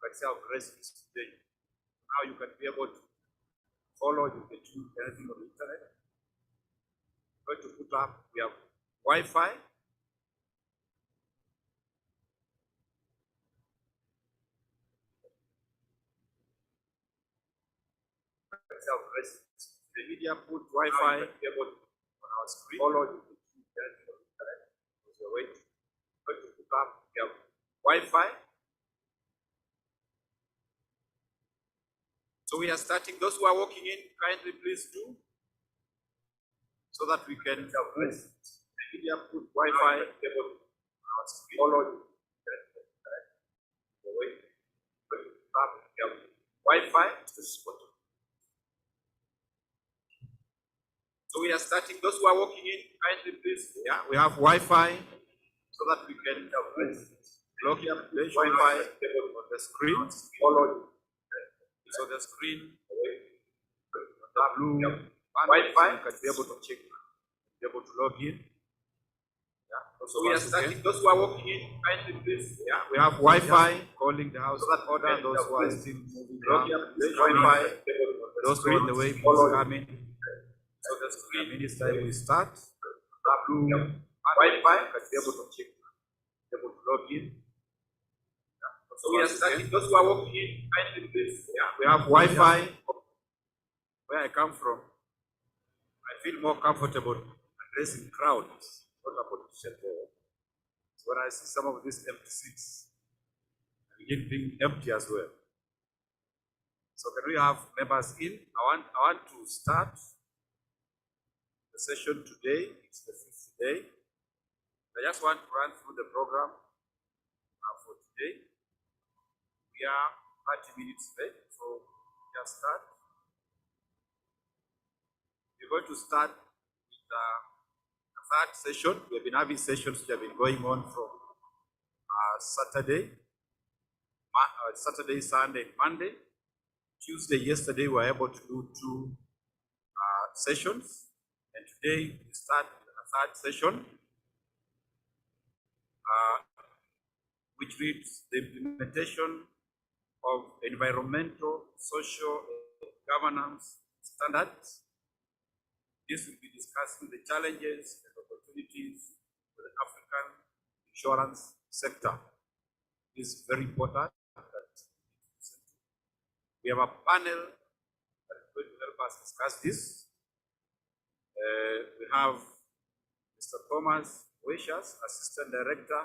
can say I've raised this today. Now you can be able to follow, you can do anything on the internet. I'm going to put up, we have Wi-Fi. The media put Wi-Fi on our screen. Follow, you can do anything on the internet. Going to put up, we have Wi-Fi. So we are starting. Those who are walking in, kindly please do, so that we can move. The media put Wi-Fi on our screen. Follow, Wi-Fi. So we are starting. Those who are walking in, kindly please. Yeah, we have Wi-Fi, so that we can log in Wi-Fi on the screen. Follow. So the screen, the blue Wi-Fi, you can be able to check, be able to log in. Yeah. So we are starting. Those who are walking in, kindly please. Yeah, we have Wi-fi calling the house order. Those who are still moving around, Wi-Fi. Those who are on the way, please come in. So the screen, minister will start. The blue Wi-Fi, you can be able to check, be able to log in. So we are starting. Those who are walking in, kindly please. Yeah, we have Wi-Fi. Where I come from, I feel more comfortable addressing crowds, not a politician there. So when I see some of these empty seats, I begin being empty as well. So can we have members in? I want to start the session today. It's the 5th day. I just want to run through the program for today. We are 30 minutes late, so just start. We're going to start with the third session. We have been having sessions which have been going on from Saturday, Sunday, and Monday. Tuesday, yesterday, we were able to do 2 sessions, and today we start with a third session, which reads the implementation of environmental, social, governance standards. This will be discussing the challenges and opportunities for the African insurance sector. This is very important. We have a panel that is going to help us discuss this. We have Mr. Thomas Wishas, Assistant Director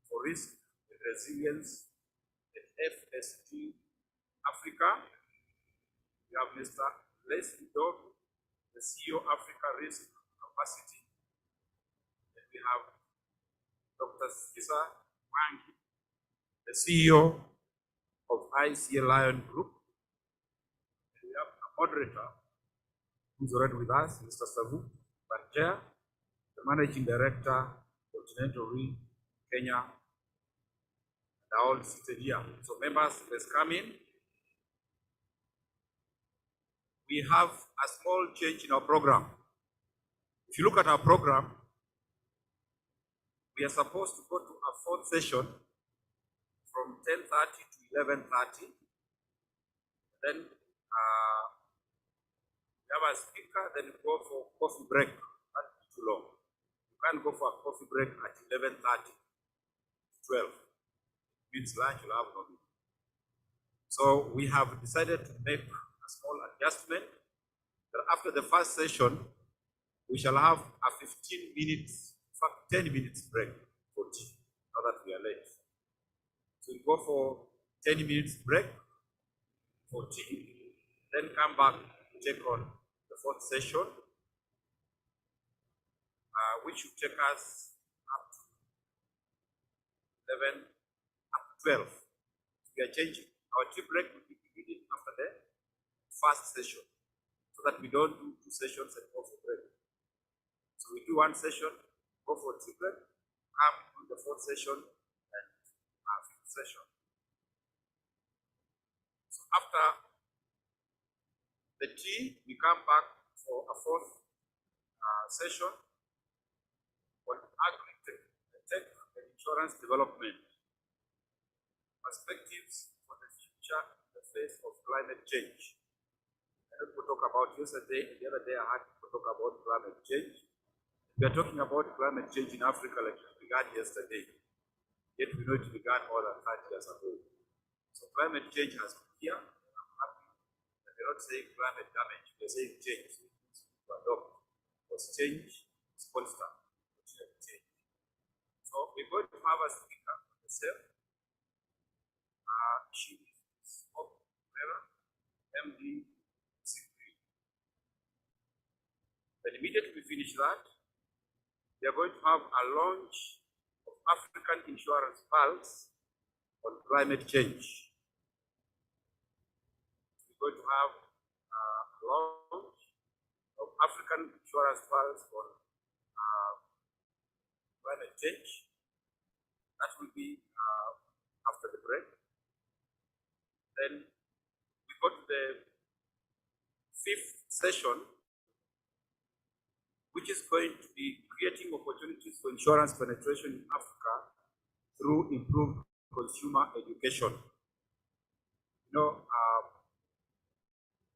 for Risk and Resilience at FST Africa. We have Mr. Leslie Dog, the CEO Africa Risk Capacity. And we have Dr. Cesar Mangi, the CEO of ICA Lion Group. And we have a moderator who's already with us, Mr. Savu Bancher, the Managing Director, Continental Re Kenya. They're all seated here. So members, let's come in. We have a small change in our program. If you look at our program, we are supposed to go to a 4th session from 10:30 to 11:30. Then we have a speaker, then go for coffee break. That's too long. You can't go for a coffee break at 11:30 to 12. It means lunch will have no meal. So we have decided to make a small adjustment. That after the first session, we shall have a 15 minutes, in fact 10 minutes break for tea, now that we are late. So we go for 10 minutes break for tea, then come back to take on the 4th session, which will take us up to 11, up to 12. So we are changing. Our tea break will be immediately after the first session, so that we don't do 2 sessions and go for break. So we do 1 session, go for tea break, come to the 4th session and 5th session. So after the tea, we come back for a 4th session on agri-tech and insurance development. perspectives for the future in the face of climate change. I heard people talk about yesterday, the other day I heard people talk about climate change. We are talking about climate change in Africa like it began yesterday, yet we know it began more than 30 years ago. So climate change has been here. I'm happy that we're not saying climate damage, we're saying change. So it means to adopt, because change is constant. Change. So we're going to have a speaker on the same. She is MD. Then immediately we finish that, we are going to have a launch of African Insurance Pulse on climate change. We're going to have a launch of African Insurance Pulse on climate change. That will be after the break. Then we go to the fifth session, which is going to be creating opportunities for insurance penetration in Africa through improved consumer education. You know,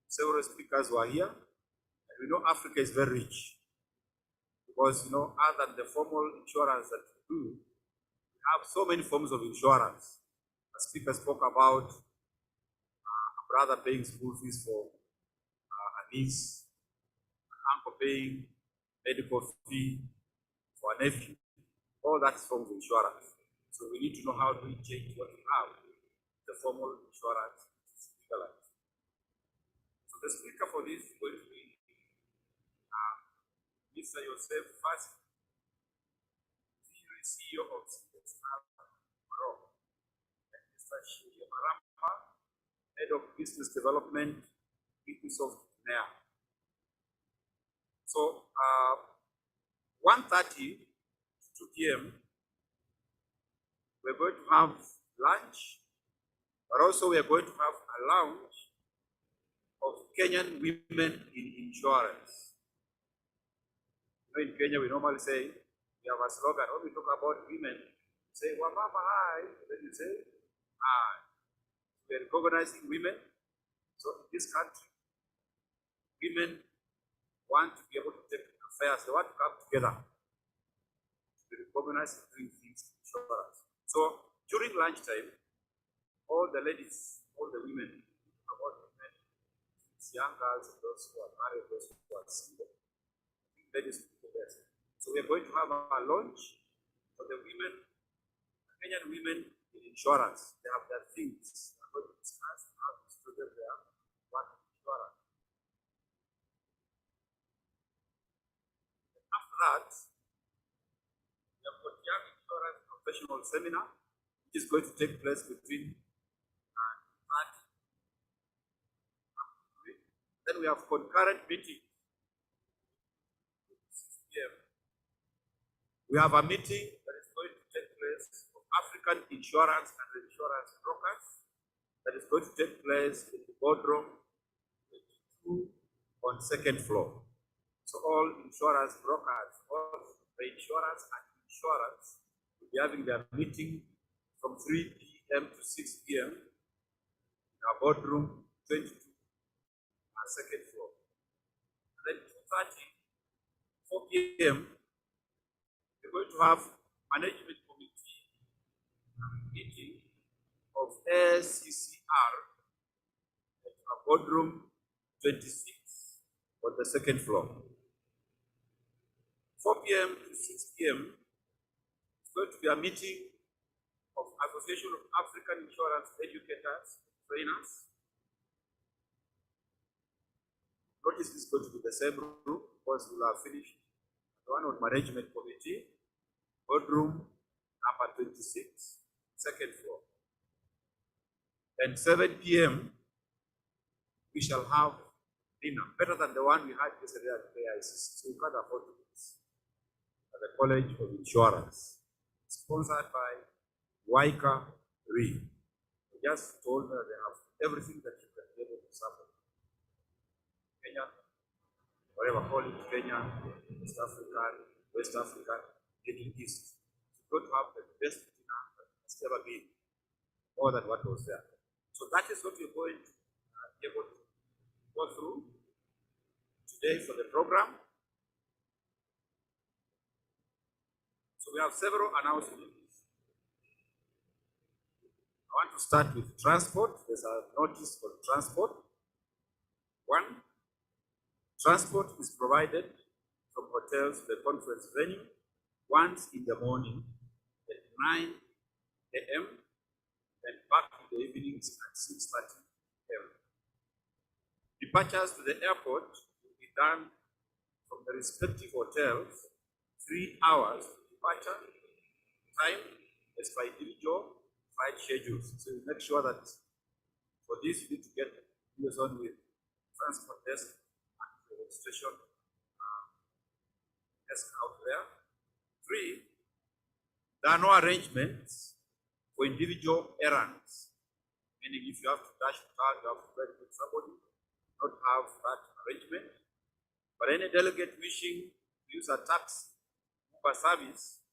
several speakers were here, and we know Africa is very rich because, you know, other than the formal insurance that we do, we have so many forms of insurance. The speaker spoke about a brother paying school fees for a niece, an uncle paying medical fee for a nephew. All that's forms of insurance. So we need to know how to change what we have, the formal insurance legalized. So the speaker for this is going to be Mr. Joseph Fasi, CEO of Morocco, and Mr. Shinji Maramba, Head of Business Development, Microsoft Guinea. So 1:30 to 2 p.m. we're going to have lunch, but also we are going to have a lounge of Kenyan women in insurance. You know, in Kenya we normally say, we have a slogan, when we talk about women, we say, Wamama, hi, then you say, hi. We are recognizing women. So in this country, women want to be able to take affairs, they want to come together to be recognized doing things in insurance. So during lunchtime, all the ladies, all the women, about women, young girls, those who are married, those who are single, ladies will be the best. So we are going to have a launch for the women, Kenyan women in insurance. They have their things. We are going to discuss how to student their work in insurance. After that, we have got young insurance professional seminar, which is going to take place between 30. Then we have concurrent meeting. 6 p.m. We have a meeting that is going to take place of African insurance and insurance brokers that is going to take place in the boardroom 22 on second floor. So all insurance brokers, all the insurance and insurance will be having their meeting from 3 p.m. to 6 p.m. in our boardroom 22 on second floor. And then 2:30, 4 p.m. we're going to have management committee meeting of SCCR at our boardroom 26 on the second floor. 4 p.m. to 6 p.m. is going to be a meeting of Association of African Insurance Educators, Trainers. Notice this is going to be the same room because we'll have finished the one on management committee, boardroom number 26, second floor. And 7 p.m. we shall have dinner, better than the one we had yesterday at KICC. So we can't afford to do this. At the College of Insurance, sponsored by Waika Re. We just told her they have everything that you can be able to suffer. Kenya, whatever call it, Kenya, East Africa, West Africa, Middle East. You're going to have the best dinner that has ever been. more than what was there. So that is what we're going to be able to go through today for the program. So we have several announcements. I want to start with transport. There's a notice for transport. One, transport is provided from hotels to the conference venue once in the morning at 9 a.m. and back in the evenings at 6:30 a.m. Departures to the airport will be done from the respective hotels 3 hours departure time as per individual flight schedules. So you make sure that for this you need to get liaison with transport desk and the registration desk out there. 3, there are no arrangements for individual errands, meaning if you have to dash the car, you have to wait with somebody, not have that arrangement. But any delegate wishing to use a taxi Uber service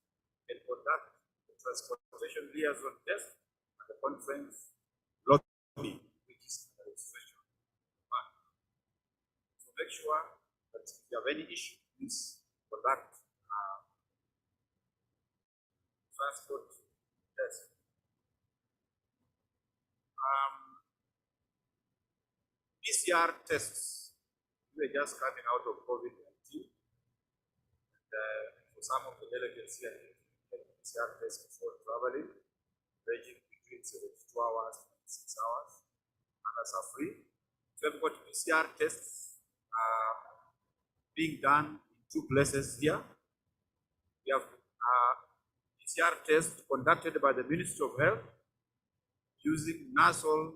can contact the transportation liaison desk at the conference lobby, which is the registration mark. So make sure that if you have any issue, please contact transport desk. PCR tests. We are just coming out of COVID-19. For some of the delegates here, PCR tests before traveling, ranging between 72 hours and 6 hours. Others are free. So we've got PCR tests being done in 2 places here. We have PCR test conducted by the Ministry of Health using nasal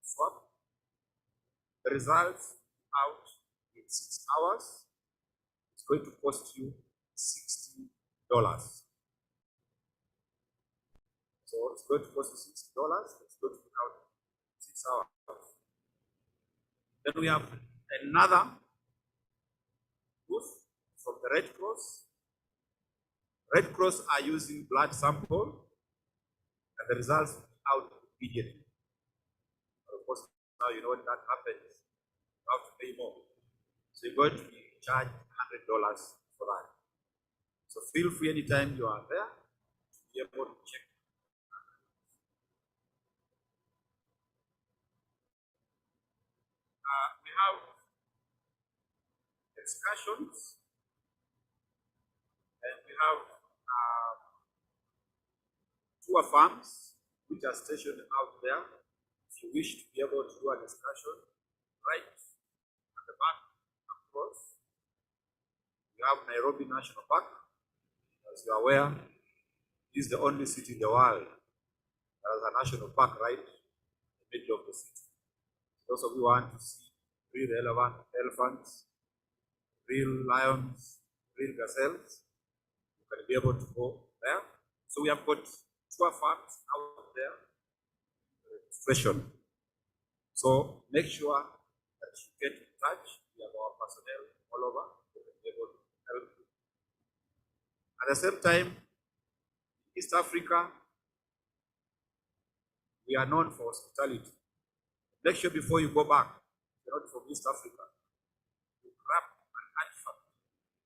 swab. The results out in 6 hours. It's going to cost you $60. So it's going to cost you $60. It's going to be out in 6 hours. Then we have another booth from the Red Cross. Red Cross are using blood sample, and the results out immediately. Of course, now you know when that happens, you have to pay more. So you're going to be charged $100 for that. So feel free anytime you are there to be able to check. We have excursions, and we have tour farms which are stationed out there. If you wish to be able to do an excursion, right at the back across, we have Nairobi National Park. As you are aware, this is the only city in the world that has a national park right in the middle of the city. Those of you who want to see real elephants, real lions, real gazelles, you can be able to go there. So we have got tour farms out there, registration. So make sure that you get in touch. We have our personnel all over who will be able to help you. At the same time, in East Africa, we are known for hospitality. Make sure before you go back, you're not from East Africa, you grab an artifact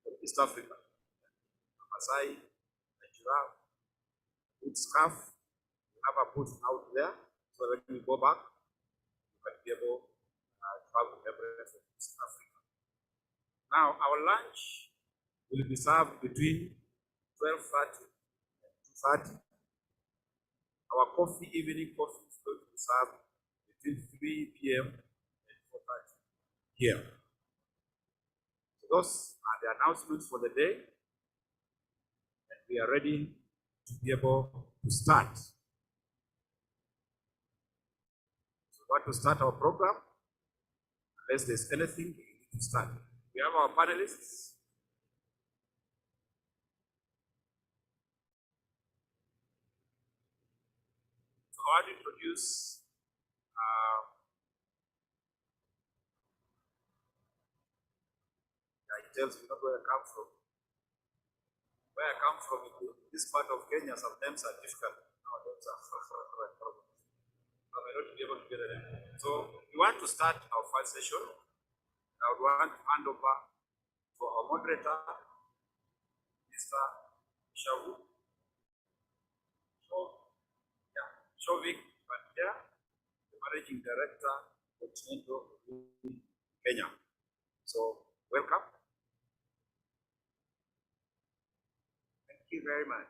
from East Africa, a Maasai, a giraffe, good scarf. We have a booth out there, so when you go back, you can be able to travel everywhere from East Africa. Now, our lunch will be served between 12:30 and 2:30. Our evening coffee is going to be served between 3 p.m. and 4:30 here. So those are the announcements for the day, and we are ready to be able to start. So we want to start our program. Unless there's anything, we need to start. We have our panelists. So I want to introduce tells me not where I come from. Where I come from, in this part of Kenya, some names are difficult. So we want to start our first session. I would want to hand over to our moderator, Mr. Shawu. So, yeah, Shovik Pandya, the Managing Director of Continental Kenya. So, welcome. Thank you very much.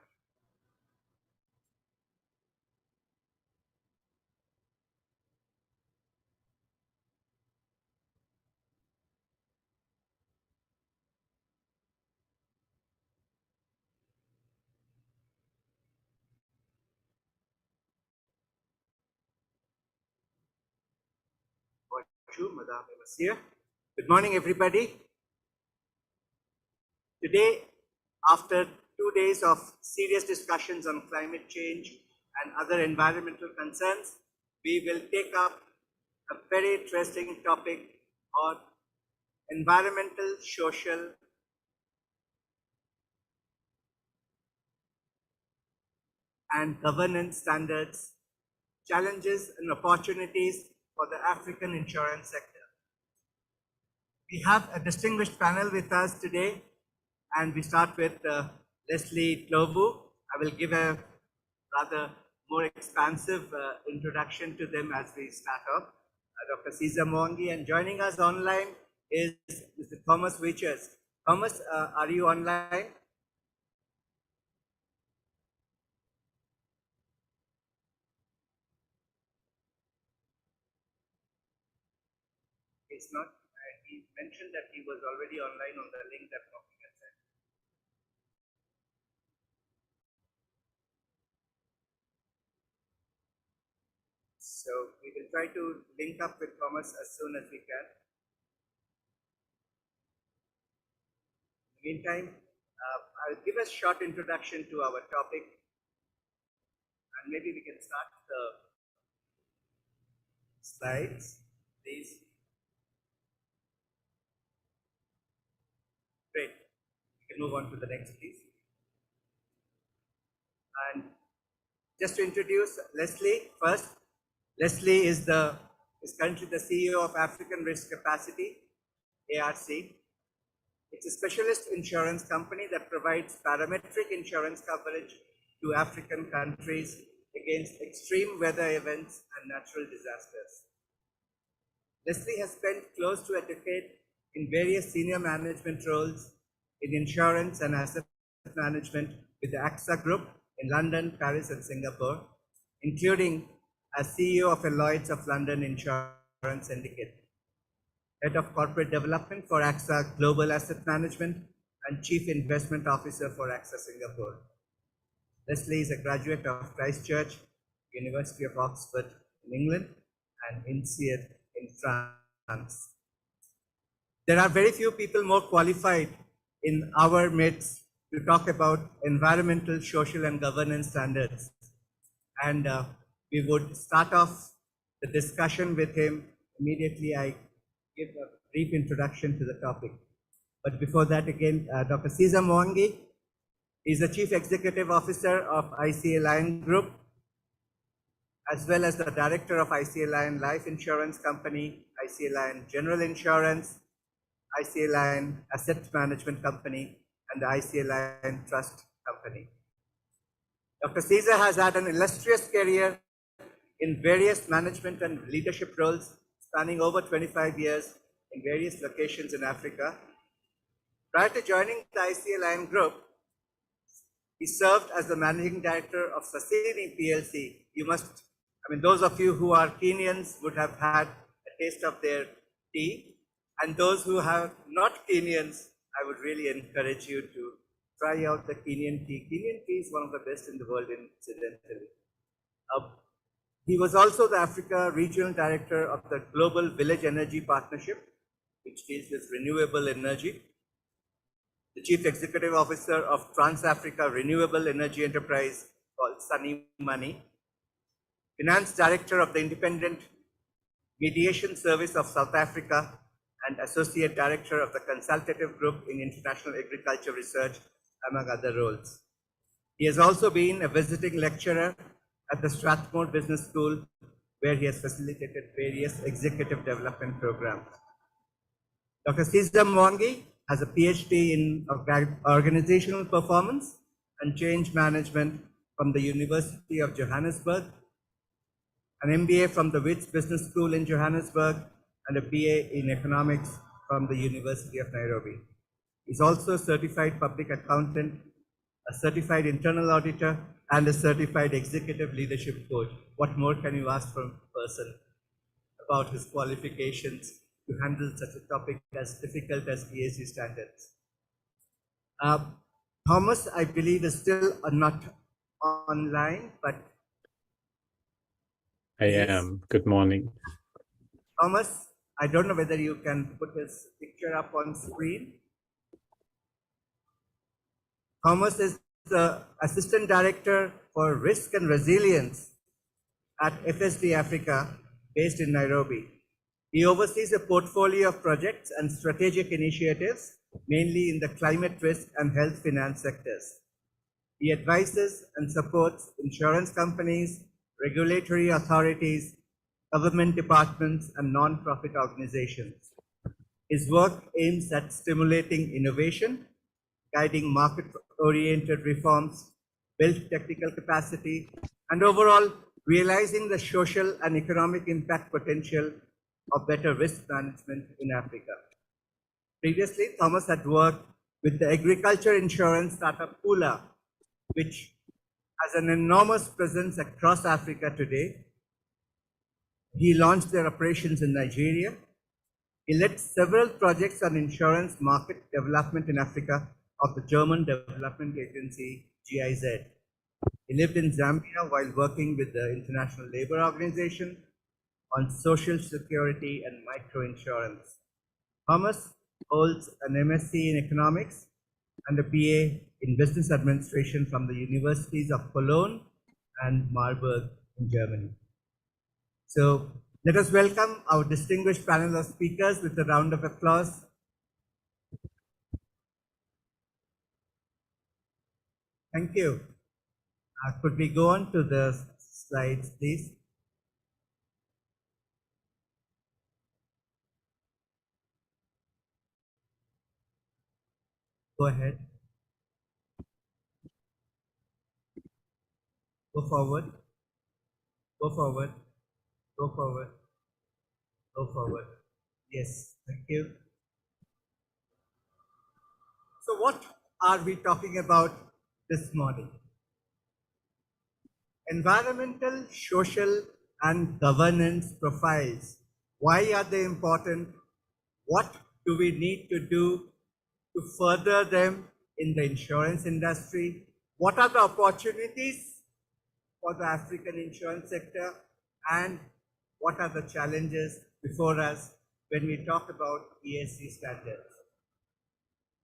Bonjour, Madame et Monsieur. Good morning, everybody. Today, after 2 days of serious discussions on climate change and other environmental concerns, we will take up a very interesting topic on environmental, social, and governance standards, challenges and opportunities for the African insurance sector. We have a distinguished panel with us today, and we start with Leslie Tlobu. I will give a rather more expansive introduction to them as we start off. Dr. Cesar Mwangi, and joining us online is Mr. Thomas Wichers. Thomas, are you online? It's not. He mentioned that he was already online on the link that Coffee had sent. So we will try to link up with Thomas as soon as we can. In the meantime, I'll give a short introduction to our topic, and maybe we can start the slides, please. Great. We can move on to the next, please. And just to introduce Leslie first. Leslie is currently the CEO of African Risk Capacity, ARC. It's a specialist insurance company that provides parametric insurance coverage to African countries against extreme weather events and natural disasters. Leslie has spent close to a decade in various senior management roles in insurance and asset management with the AXA Group in London, Paris, and Singapore, including as CEO of a Lloyd's of London Insurance Syndicate, Head of Corporate Development for AXA Global Asset Management, and Chief Investment Officer for AXA Singapore. Leslie is a graduate of Christchurch, University of Oxford in England, and INSEAD in France. There are very few people more qualified in our midst to talk about environmental, social, and governance standards. And we would start off the discussion with him. Immediately, I give a brief introduction to the topic. But before that, again, Dr. Cesar Mwangi is the Chief Executive Officer of ICA Lion Group, as well as the Director of ICA Lion Life Insurance Company, ICA Lion General Insurance, ICA Lion Asset Management Company, and the ICA Lion Trust Company. Dr. Cesar has had an illustrious career in various management and leadership roles spanning over 25 years in various locations in Africa. Prior to joining the ICA Lion Group, he served as the Managing Director of Sasini PLC. Those of you who are Kenyans would have had a taste of their tea. And those who are not Kenyans, I would really encourage you to try out the Kenyan tea. Kenyan tea is one of the best in the world, incidentally. He was also the Africa Regional Director of the Global Village Energy Partnership, which deals with renewable energy. The Chief Executive Officer of Trans-Africa Renewable Energy Enterprise called Sunny Money. Finance Director of the Independent Mediation Service of South Africa and Associate Director of the Consultative Group in International Agriculture Research, among other roles. He has also been a visiting lecturer at the Strathmore Business School, where he has facilitated various executive development programs. Dr. Cesar Mwangi has a PhD in organizational performance and change management from the University of Johannesburg, an MBA from the Wits Business School in Johannesburg, and a BA in economics from the University of Nairobi. He's also a certified public accountant, a certified internal auditor, and a certified executive leadership coach. What more can you ask from a person about his qualifications to handle such a topic as difficult as ESG standards? Thomas, I believe, is still not online, but I am. Good morning. Thomas, I don't know whether you can put his picture up on screen. Thomas is the Assistant Director for Risk and Resilience at FSD Africa, based in Nairobi. He oversees a portfolio of projects and strategic initiatives, mainly in the climate risk and health finance sectors. He advises and supports insurance companies, regulatory authorities, government departments, and non-profit organizations. His work aims at stimulating innovation, guiding market-oriented reforms, build technical capacity, and overall realizing the social and economic impact potential of better risk management in Africa. Previously, Thomas had worked with the agriculture insurance startup Pula, which has an enormous presence across Africa today. He launched their operations in Nigeria. He led several projects on insurance market development in Africa of the German Development Agency, GIZ. He lived in Zambia while working with the International Labour Organization on social security and microinsurance. Thomas holds an MSc in economics and a BA in business administration from the universities of Cologne and Marburg in Germany. So let us welcome our distinguished panel of speakers with a round of applause. Thank you. Could we go on to the slides, please? Go ahead. Go forward. Go forward. Go forward. Go forward. Yes, thank you. So what are we talking about this morning? Environmental, social, and governance profiles. Why are they important? What do we need to do to further them in the insurance industry? What are the opportunities for the African insurance sector? And what are the challenges before us when we talk about ESG standards?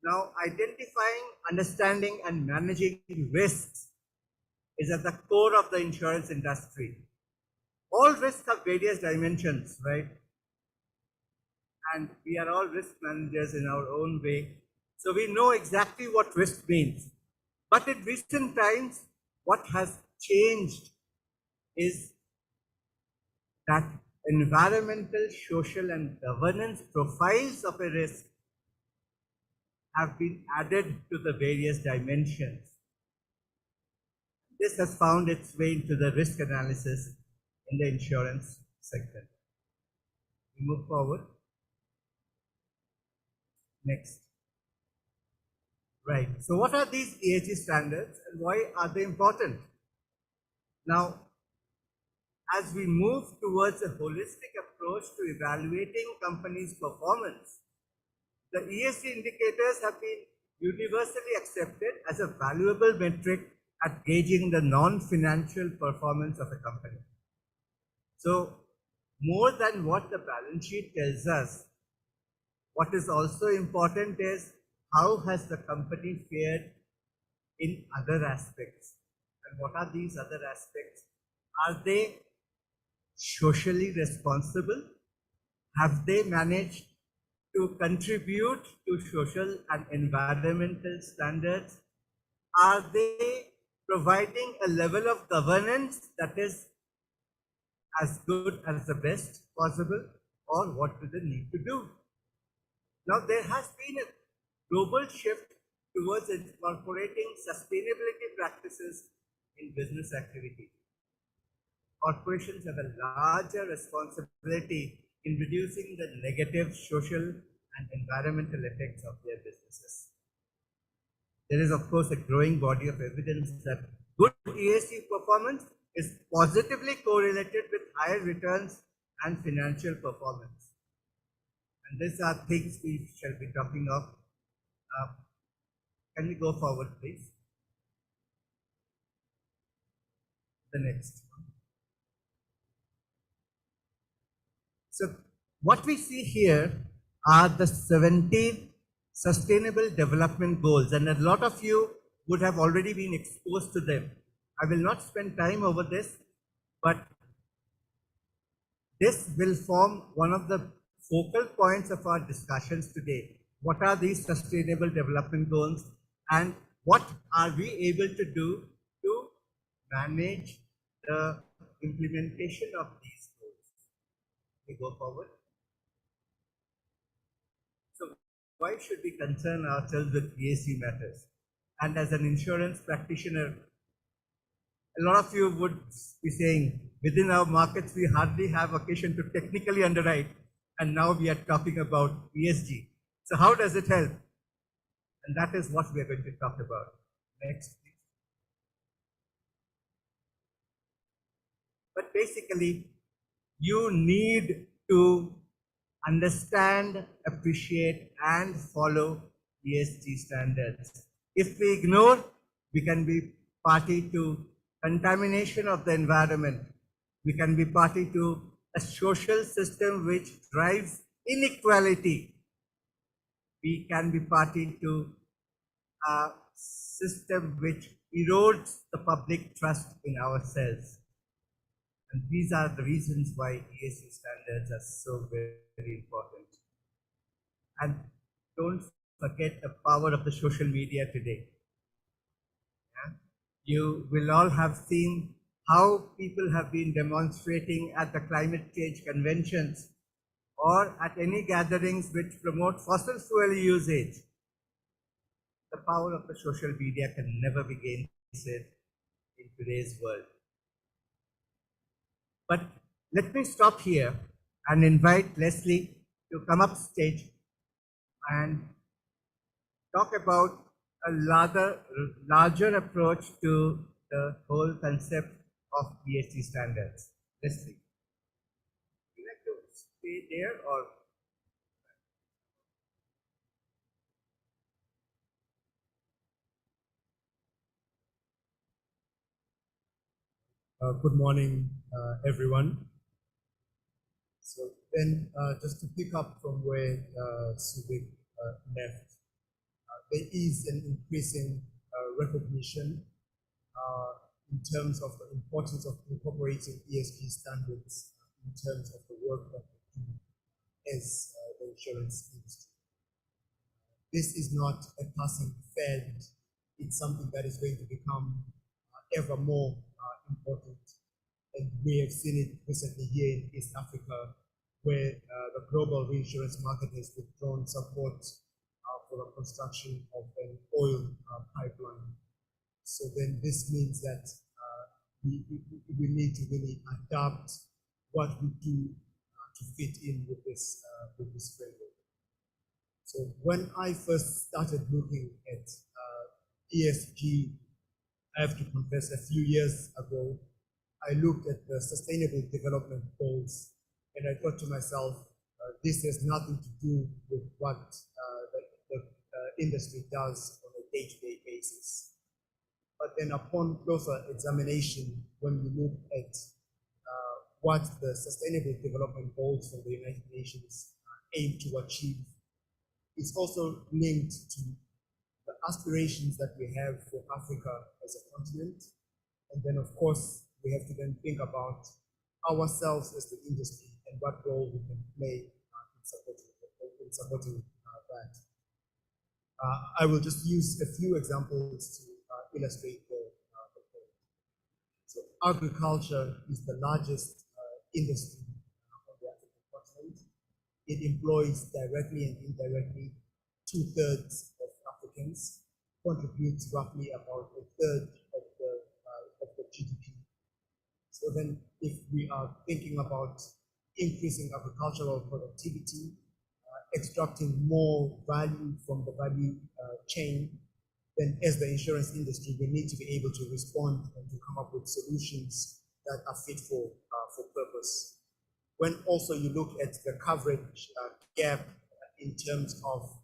Now, identifying, understanding, and managing risks is at the core of the insurance industry. All risks have various dimensions, right? And we are all risk managers in our own way. So we know exactly what risk means. But in recent times, what has changed is that environmental, social, and governance profiles of a risk have been added to the various dimensions. This has found its way into the risk analysis in the insurance sector. We move forward. Next. Right. So what are these ESG standards and why are they important? Now, as we move towards a holistic approach to evaluating companies' performance, the ESG indicators have been universally accepted as a valuable metric at gauging the non-financial performance of a company. So, more than what the balance sheet tells us, what is also important is how has the company fared in other aspects. And what are these other aspects? Are they socially responsible? Have they managed to contribute to social and environmental standards? Are they providing a level of governance that is as good as the best possible, or what do they need to do? Now, there has been a global shift towards incorporating sustainability practices in business activity. Corporations have a larger responsibility in reducing the negative social and environmental effects of their businesses. There is, of course, a growing body of evidence that good ESG performance is positively correlated with higher returns and financial performance. And these are things we shall be talking of. Can we go forward, please? The next one. So what we see here are the 17 Sustainable Development Goals, and a lot of you would have already been exposed to them. I will not spend time over this, but this will form one of the focal points of our discussions today. What are these Sustainable Development Goals, and what are we able to do to manage the implementation of these goals? We go forward. So why should we concern ourselves with ESG matters? And as an insurance practitioner, a lot of you would be saying, within our markets, we hardly have occasion to technically underwrite, and now we are talking about ESG. So how does it help? And that is what we are going to talk about. Next, please. But basically, you need to understand, appreciate, and follow ESG standards. If we ignore, we can be party to contamination of the environment. We can be party to a social system which drives inequality. We can be party to a system which erodes the public trust in ourselves. And these are the reasons why ESG standards are so very important. And don't forget the power of the social media today. Yeah? You will all have seen how people have been demonstrating at the climate change conventions or at any gatherings which promote fossil fuel usage. The power of the social media can never be gainsaid in today's world. But let me stop here and invite Leslie to come up stage and talk about a larger approach to the whole concept of ESG standards. Leslie, would you like to stay there or? Good morning, everyone. So then, just to pick up from where Suvik left, there is an increasing recognition in terms of the importance of incorporating ESG standards in terms of the work that we do as the insurance industry. This is not a passing fad. It's something that is going to become ever more important. And we have seen it recently here in East Africa, where the global reinsurance market has withdrawn support for the construction of an oil pipeline. So then this means that we need to really adapt what we do to fit in with this framework. So when I first started looking at ESG, I have to confess, a few years ago, I looked at the Sustainable Development Goals, and I thought to myself, this has nothing to do with what the industry does on a day-to-day basis. But then upon closer examination, when we look at what the Sustainable Development Goals from the United Nations aim to achieve, it's also linked to the aspirations that we have for Africa as a continent. And then, of course, we have to then think about ourselves as the industry and what role we can play in supporting that. I will just use a few examples to illustrate the agriculture is the largest industry on the African continent. It employs directly and indirectly 2/3 of Africans, contributes roughly about 1/3 of the GDP. So then if we are thinking about increasing agricultural productivity, extracting more value from the value chain, then as the insurance industry, we need to be able to respond and to come up with solutions that are fit for purpose. When also you look at the coverage gap in terms of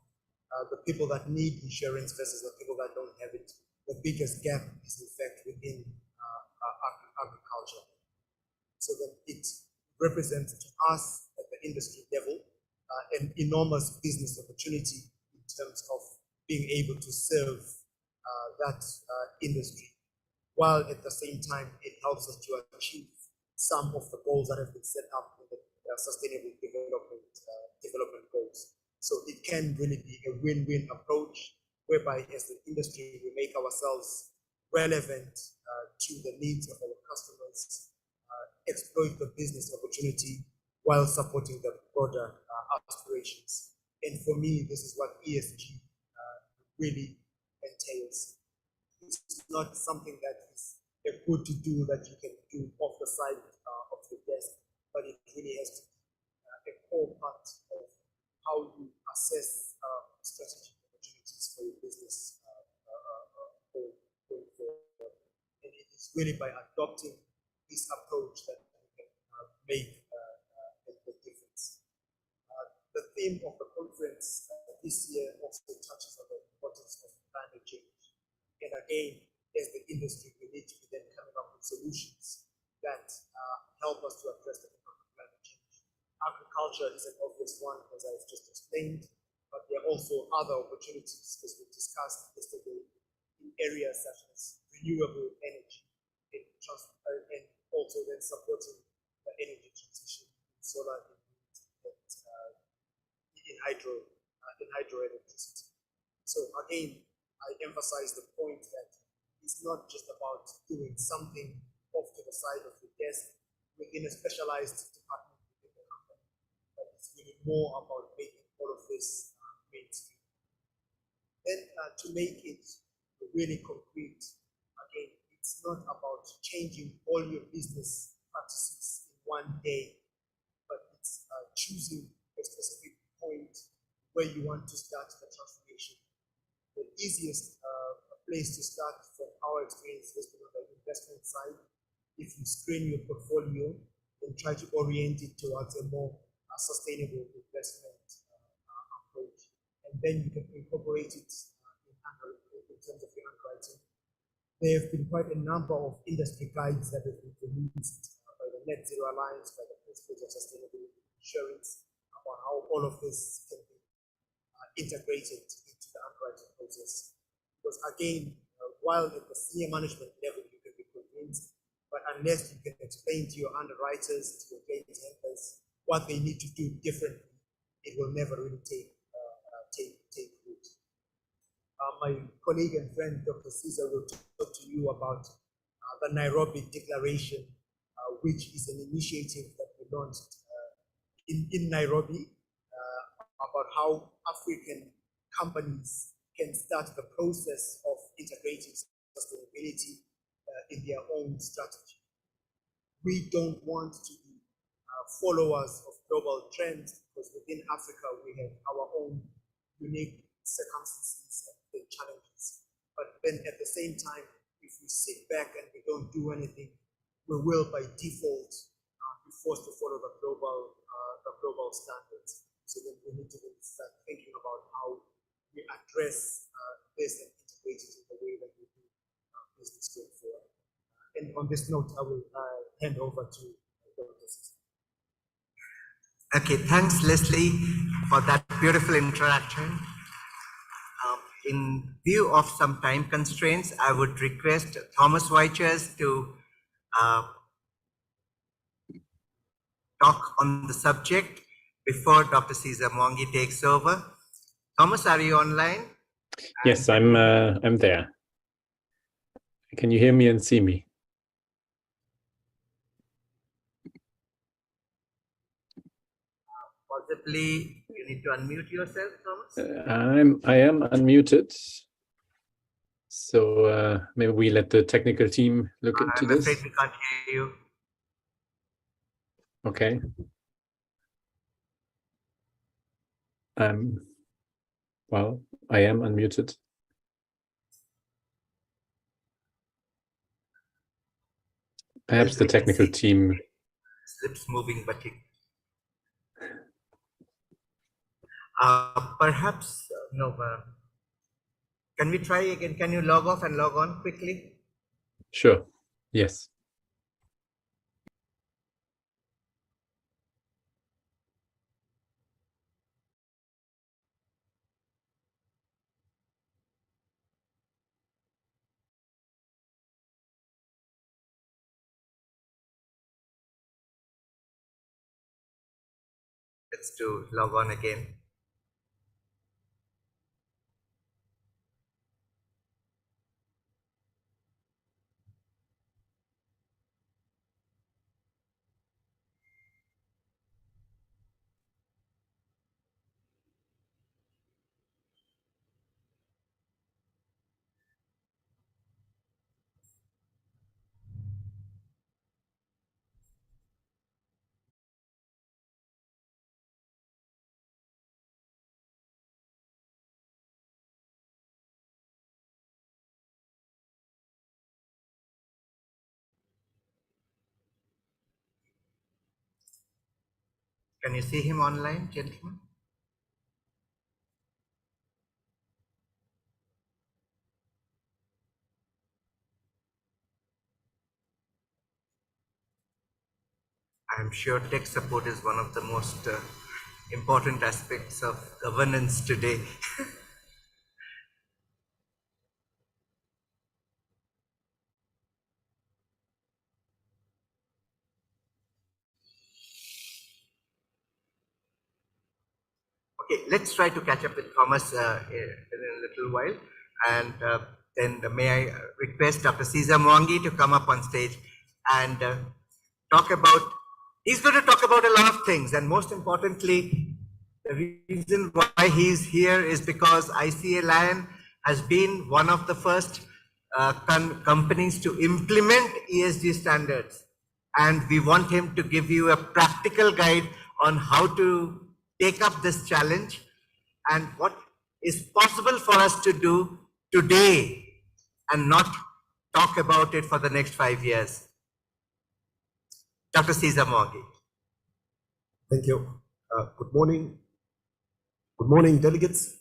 the people that need insurance versus the people that don't have it, the biggest gap is in fact within agriculture. So then it represents to us at the industry level an enormous business opportunity in terms of being able to serve that industry, while at the same time it helps us to achieve some of the goals that have been set up in the sustainable development goals. So it can really be a win-win approach, whereby as the industry we make ourselves relevant to the needs of our customers, exploit the business opportunity while supporting the broader aspirations. And for me, this is what ESG really entails. It's not something that is a good to do that you can do off the side of the desk, but it really has to be a core part of how you assess strategic opportunities for your business going forward. And it is really by adopting this approach that we can make a difference. The theme of the conference this year also touches on the importance of climate change. And again, as the industry, we need to be then coming up with solutions that help us to address the impact of climate change. Agriculture is an obvious one, as I've just explained, but there are also other opportunities, as we discussed yesterday, in areas such as renewable energy and also then supporting the energy transition in solar and in hydroelectricity. So again, I emphasize the point that it's not just about doing something off to the side of the desk within a specialized department within the company, but it's really more about making all of this mainstream. Then to make it really concrete, again, it's not about changing all your business practices in one day, but it's choosing a specific point where you want to start the transformation. The easiest place to start from our experience has been on the investment side. If you screen your portfolio and try to orient it towards a more sustainable investment approach, and then you can incorporate it in terms of your underwriting. There have been quite a number of industry guides that have been released by the Net Zero Alliance, by the Principles of Sustainable Insurance, about how all of this can be integrated into the underwriting process. Because again, while at the senior management level you can be convinced, but unless you can explain to your underwriters, to your claims handlers, what they need to do differently, it will never really take root. My colleague and friend, Dr. Caesar, will talk to you about the Nairobi Declaration, which is an initiative that we launched in Nairobi about how African companies can start the process of integrating sustainability in their own strategy. We don't want to be followers of global trends, because within Africa we have our own unique circumstances and challenges. But then at the same time, if we sit back and we don't do anything, we will by default be forced to follow the global standards. So then we need to start thinking about how we address this and integrate it in the way that we do business going forward. And on this note, I will hand over to Dr. Caesar. Okay, thanks, Leslie, for that beautiful introduction. In view of some time constraints, I would request Thomas Weichers to talk on the subject before Dr. Caesar Mwangi takes over. Thomas, are you online? Yes, I'm there. Can you hear me and see me? Possibly you need to unmute yourself, Thomas. I am unmuted. So maybe we let the technical team look into I'm this. afraid we can't hear you. Okay. Well, I am unmuted. Perhaps the technical team. Lips moving, but perhaps no. Can we try again? Can you log off and log on quickly? Sure. Yes. Let's do log on again. Can you see him online, gentlemen? I'm sure tech support is one of the most important aspects of governance today. Okay, let's try to catch up with Thomas in a little while. And then may I request Dr. Cesar Mwangi to come up on stage and talk about, he's going to talk about a lot of things. And most importantly, the reason why he's here is because ICA Lion has been one of the first companies to implement ESG standards. And we want him to give you a practical guide on how to take up this challenge and what is possible for us to do today and not talk about it for the next 5 years. Dr. Cesar Mwangi. Thank you. Good morning. Good morning, delegates.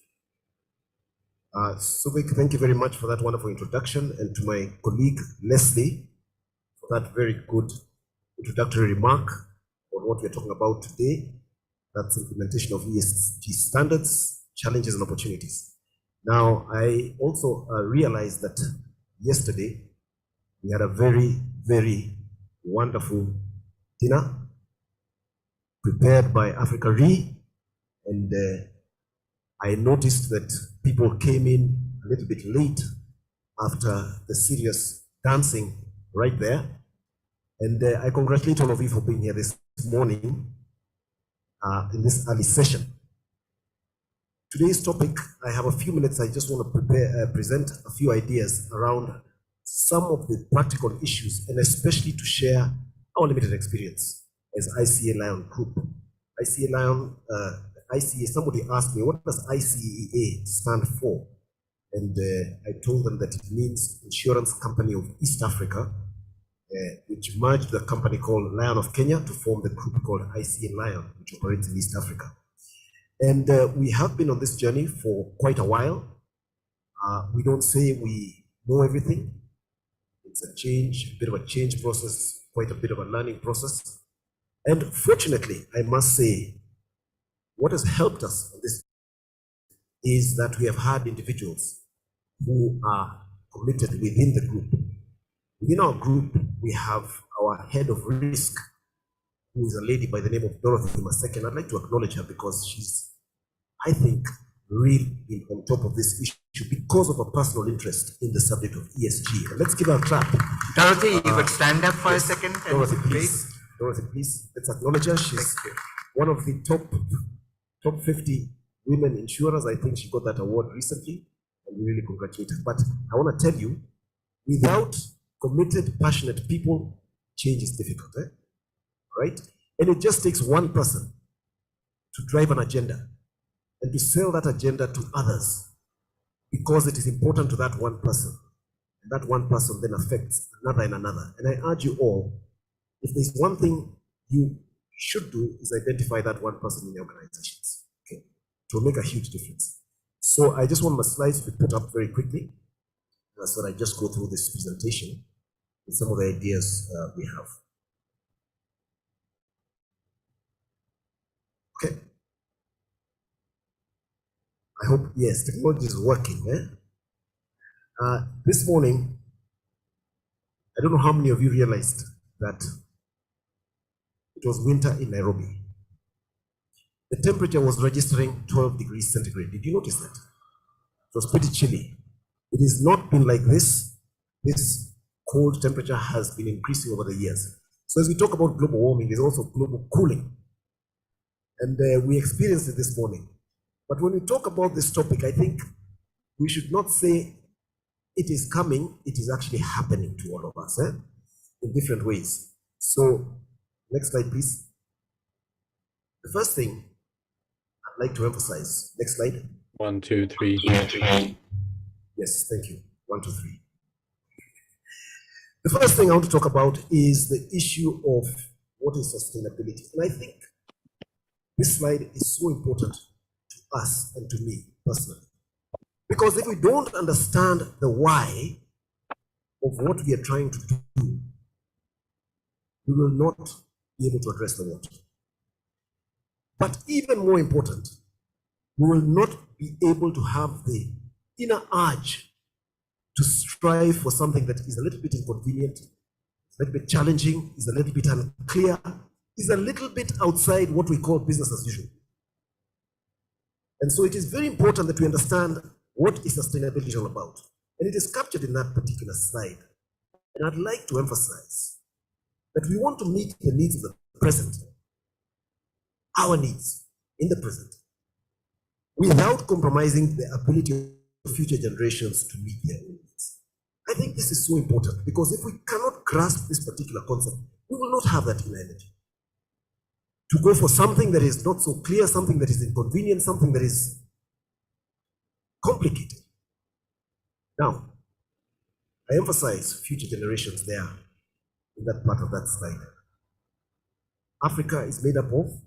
Subik, thank you very much for that wonderful introduction, and to my colleague Leslie for that very good introductory remark on what we're talking about today. That's implementation of ESG standards, challenges and opportunities. Now, I also realized that yesterday we had a very, very wonderful dinner prepared by Africa Re, and I noticed that people came in a little bit late after the serious dancing right there. And I congratulate all of you for being here this morning in this early session. Today's topic, I have a few minutes. I just want to present a few ideas around some of the practical issues, and especially to share our limited experience as ICA Lion Group. ICA Lion, ICA, somebody asked me, what does ICEA stand for? And I told them that it means Insurance Company of East Africa, which merged the company called Lion of Kenya to form the group called ICA Lion, which operates in East Africa. And we have been on this journey for quite a while. We don't say we know everything. It's a change, a bit of a change process, quite a bit of a learning process. And fortunately, I must say, what has helped us on this is that we have had individuals who are committed within the group. Within our group, we have our head of risk, who is a lady by the name of Dorothy Maseke. I'd like to acknowledge her because she's, I think, really on top of this issue because of a personal interest in the subject of ESG. And let's give her a clap. Dorothy, you could stand up for a second. Dorothy, please. Dorothy, please. Let's acknowledge her. She's one of the top 50 women insurers. I think she got that award recently, and we really congratulate her. But I want to tell you, without committed, passionate people, change is difficult, right? And it just takes one person to drive an agenda and to sell that agenda to others because it is important to that one person. And that one person then affects another and another. And I urge you all, if there's one thing you should do is identify that one person in your organizations, okay? It will make a huge difference. So I just want my slides to be put up very quickly. So I just go through this presentation with some of the ideas we have. Okay. I hope, yes, technology is working. This morning, I don't know how many of you realized that it was winter in Nairobi. The temperature was registering 12 degrees centigrade. Did you notice that? It was pretty chilly. It has not been like this. This cold temperature has been increasing over the years. So as we talk about global warming, there's also global cooling. And we experienced it this morning. But when we talk about this topic, I think we should not say it is coming, it is actually happening to all of us in different ways. So next slide, please. The first thing I'd like to emphasize, next slide. 1, 2, 3. Yes, thank you. 1, 2, 3. The first thing I want to talk about is the issue of what is sustainability. And I think this slide is so important to us and to me personally. Because if we don't understand the why of what we are trying to do, we will not be able to address the what. But even more important, we will not be able to have the inner urge to strive for something that is a little bit inconvenient, a little bit challenging, is a little bit unclear, is a little bit outside what we call business as usual. And so it is very important that we understand what is sustainability all about. And it is captured in that particular slide. And I'd like to emphasize that we want to meet the needs of the present, our needs in the present, without compromising the ability of future generations to meet their own needs. I think this is so important because if we cannot grasp this particular concept, we will not have that inner energy to go for something that is not so clear, something that is inconvenient, something that is complicated. Now, I emphasize future generations there in that part of that slide. Africa is made up of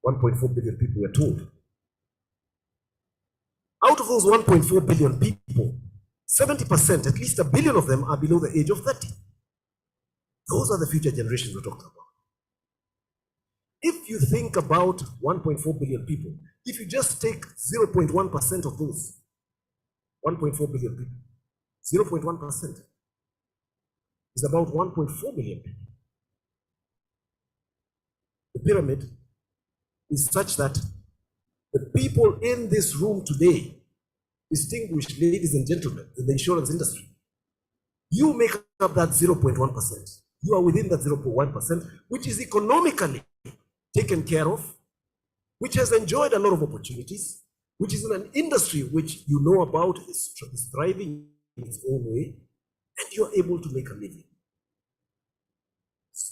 1.4 billion people, we're told. Out of those 1.4 billion people, 70%, at least 1 billion of them, are below the age of 30. Those are the future generations we're talking about. If you think about 1.4 billion people, if you just take 0.1% of those 1.4 billion people, 0.1% is about 1.4 million people. The pyramid is such that the people in this room today, distinguished ladies and gentlemen in the insurance industry, you make up that 0.1%. You are within that 0.1%, which is economically taken care of, which has enjoyed a lot of opportunities, which is in an industry which you know about, is thriving in its own way, and you're able to make a living.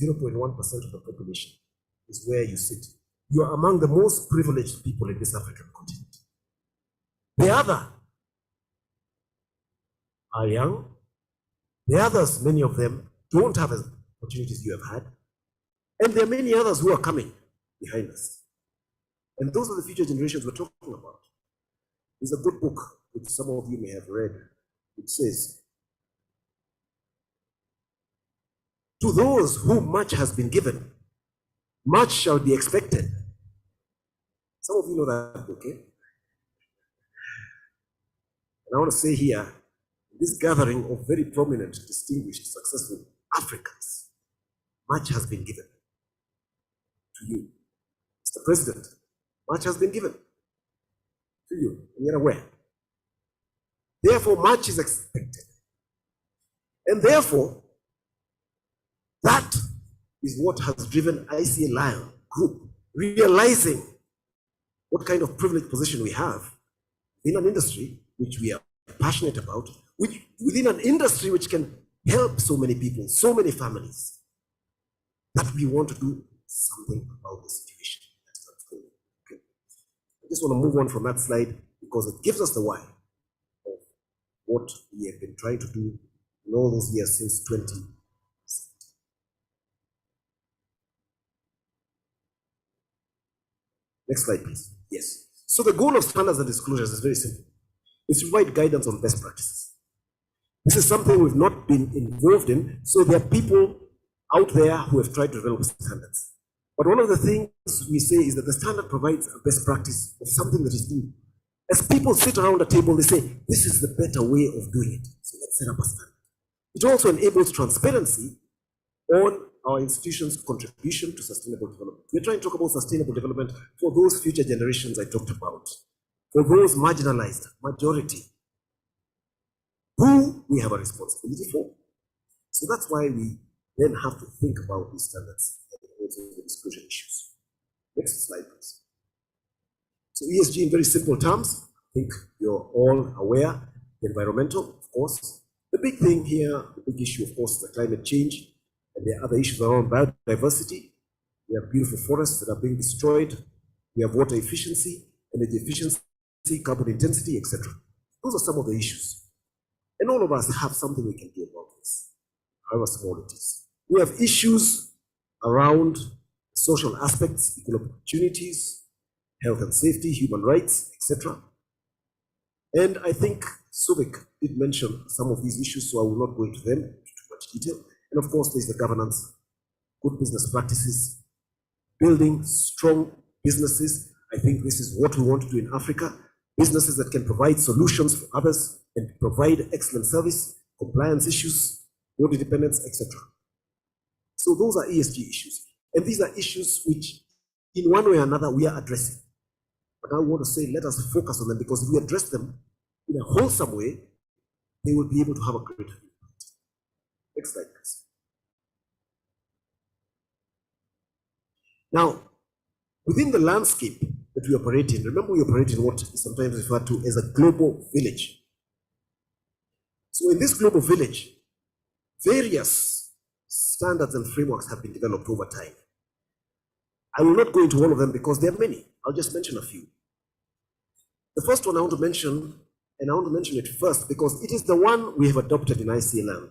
0.1% of the population is where you sit. You are among the most privileged people in this African continent. The other are young. The others, many of them, don't have as opportunities you have had. And there are many others who are coming behind us. And those are the future generations we're talking about. There's a good book, which some of you may have read. It says, to those whom much has been given, much shall be expected. Some of you know that book, eh? And I want to say here, this gathering of very prominent, distinguished, successful Africans, much has been given to you. Mr. President, much has been given to you, and you're aware. Therefore, much is expected. And therefore, that is what has driven ICA Lion Group realizing what kind of privileged position we have in an industry which we are passionate about, within an industry which can help so many people, so many families, that we want to do something about the situation that's unfolding. Okay. I just want to move on from that slide because it gives us the why of what we have been trying to do in all those years since 2017. Next slide, please. Yes. So the goal of standards and disclosures is very simple. It's to provide guidance on best practices. This is something we've not been involved in, so there are people out there who have tried to develop standards. But one of the things we say is that the standard provides a best practice of something that is new. As people sit around a table, they say, this is the better way of doing it, so let's set up a standard. It also enables transparency on our institution's contribution to sustainable development. We're trying to talk about sustainable development for those future generations I talked about, for those marginalized, majority, who we have a responsibility for. So that's why we then have to think about these standards and also the disclosure issues. Next slide, please. So ESG in very simple terms, I think you're all aware, environmental, of course. The big thing here, the big issue, of course, is the climate change, and there are other issues around biodiversity. We have beautiful forests that are being destroyed. We have water efficiency, energy efficiency, carbon intensity, etc. Those are some of the issues. And all of us have something we can do about this, however small it is. We have issues around social aspects, equal opportunities, health and safety, human rights, etc. And I think Subik did mention some of these issues, so I will not go into them in too much detail. And of course, there's the governance, good business practices, building strong businesses. I think this is what we want to do in Africa. Businesses that can provide solutions for others and provide excellent service, compliance issues, board independence, etc. So those are ESG issues. And these are issues which, in one way or another, we are addressing. But I want to say, let us focus on them, because if we address them in a wholesome way, they will be able to have a great impact. Next slide, please. Now, within the landscape that we operate in, remember we operate in what is sometimes referred to as a global village. So in this global village, various standards and frameworks have been developed over time. I will not go into all of them because there are many. I'll just mention a few. The first one I want to mention, and I want to mention it first because it is the one we have adopted in ICLM.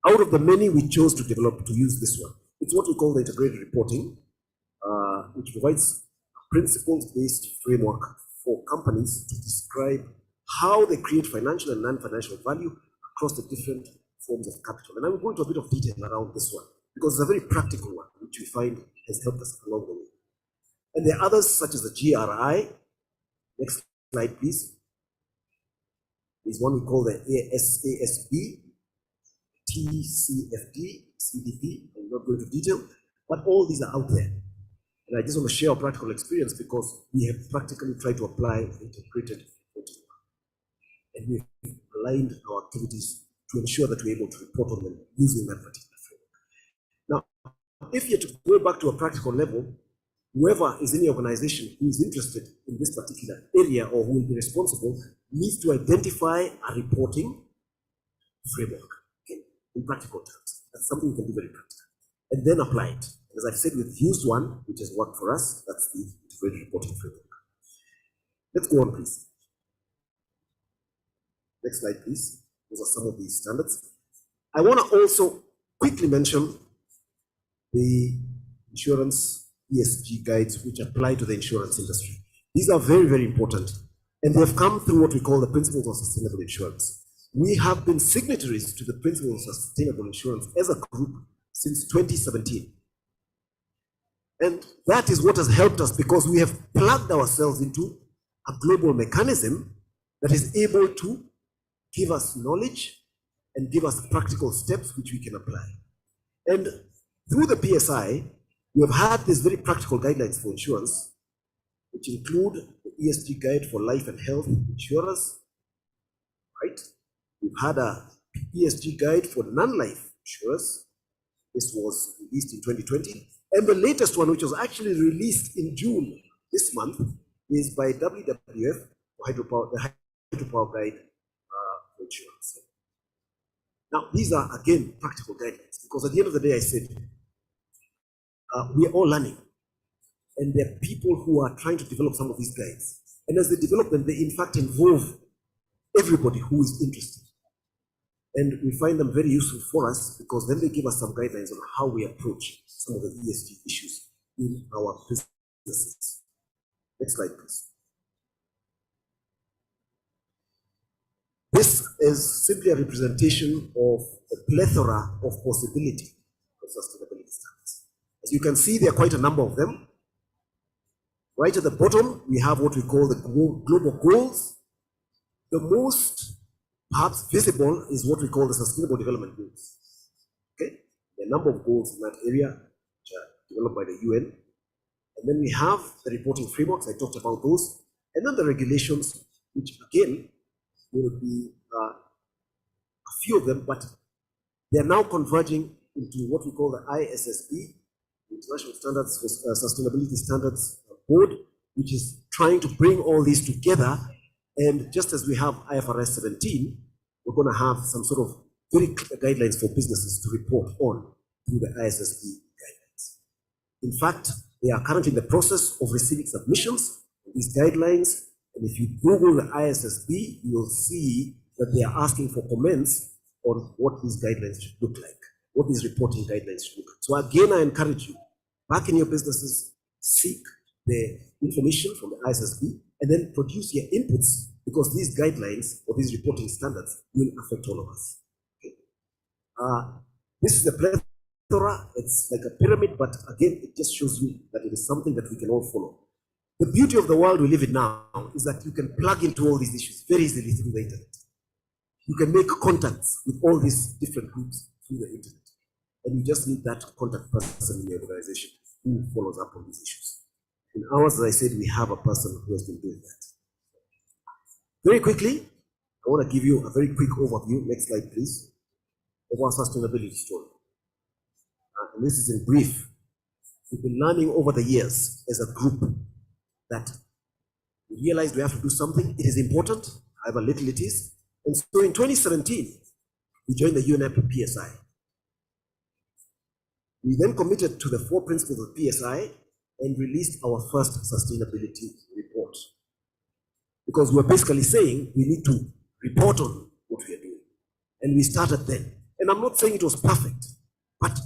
Out of the many we chose to develop, to use this one. It's what we call the integrated reporting, which provides a principles-based framework for companies to describe how they create financial and non-financial value across the different forms of capital. And I will go into a bit of detail around this one, because it's a very practical one, which we find has helped us along the way. And there are others, such as the GRI. Next slide, please. There's one we call the ASB, TCFD, CDP. I will not go into detail, but all these are out there. And I just want to share our practical experience because we have practically tried to apply integrated reporting. And we've aligned our activities to ensure that we're able to report on them using that particular framework. Now, if you're to go back to a practical level, whoever is in the organization who is interested in this particular area or who will be responsible needs to identify a reporting framework, okay, in practical terms. That's something you can do very practical. And then apply it. As I've said, we've used one which has worked for us. That's the integrated reporting framework. Let's go on, please. Next slide, please. Those are some of these standards. I want to also quickly mention the insurance ESG guides which apply to the insurance industry. These are very, very important. And they have come through what we call the principles of sustainable insurance. We have been signatories to the principles of sustainable insurance as a group since 2017. And that is what has helped us because we have plugged ourselves into a global mechanism that is able to give us knowledge and give us practical steps which we can apply. And through the PSI, we have had these very practical guidelines for insurance, which include the ESG guide for life and health insurers, right? We've had a ESG guide for non-life insurers. This was released in 2020. And the latest one, which was actually released in June this month, is by WWF, the Hydropower Guide for Insurance. Now, these are, again, practical guidelines, because at the end of the day, I said, we are all learning. And there are people who are trying to develop some of these guides. And as they develop them, they in fact involve everybody who is interested. And we find them very useful for us, because then they give us some guidelines on how we approach some of the ESG issues in our businesses. Next slide, please. This is simply a representation of a plethora of possibility of sustainability standards. As you can see, there are quite a number of them. Right at the bottom, we have what we call the global goals. The most perhaps visible is what we call the Sustainable Development Goals. Okay, there are a number of goals in that area which are developed by the UN. And then we have the reporting frameworks, I talked about those. And then the regulations, which again, will be a few of them, but they are now converging into what we call the ISSB, International Standards for Sustainability Standards Board, which is trying to bring all these together. And just as we have IFRS 17, we're going to have some sort of very clear guidelines for businesses to report on through the ISSB guidelines. In fact, they are currently in the process of receiving submissions of these guidelines. And if you Google the ISSB, you will see that they are asking for comments on what these guidelines should look like, what these reporting guidelines should look like. So again, I encourage you, back in your businesses, seek the information from the ISSB and then produce your inputs, because these guidelines or these reporting standards will affect all of us. Okay. This is a plethora, it's like a pyramid, but again, it just shows you that it is something that we can all follow. The beauty of the world we live in now is that you can plug into all these issues very easily through the internet. You can make contacts with all these different groups through the internet. And you just need that contact person in your organization who follows up on these issues. In ours, as I said, we have a person who has been doing that. Very quickly, I want to give you a very quick overview, next slide please, of our sustainability story. And this is in brief. We've been learning over the years as a group that we realized we have to do something. It is important, however little it is. And so in 2017, we joined the UNEP PSI. We then committed to the 4 principles of PSI and released our first sustainability report. Because we're basically saying we need to report on what we are doing. And we started then. And I'm not saying it was perfect, but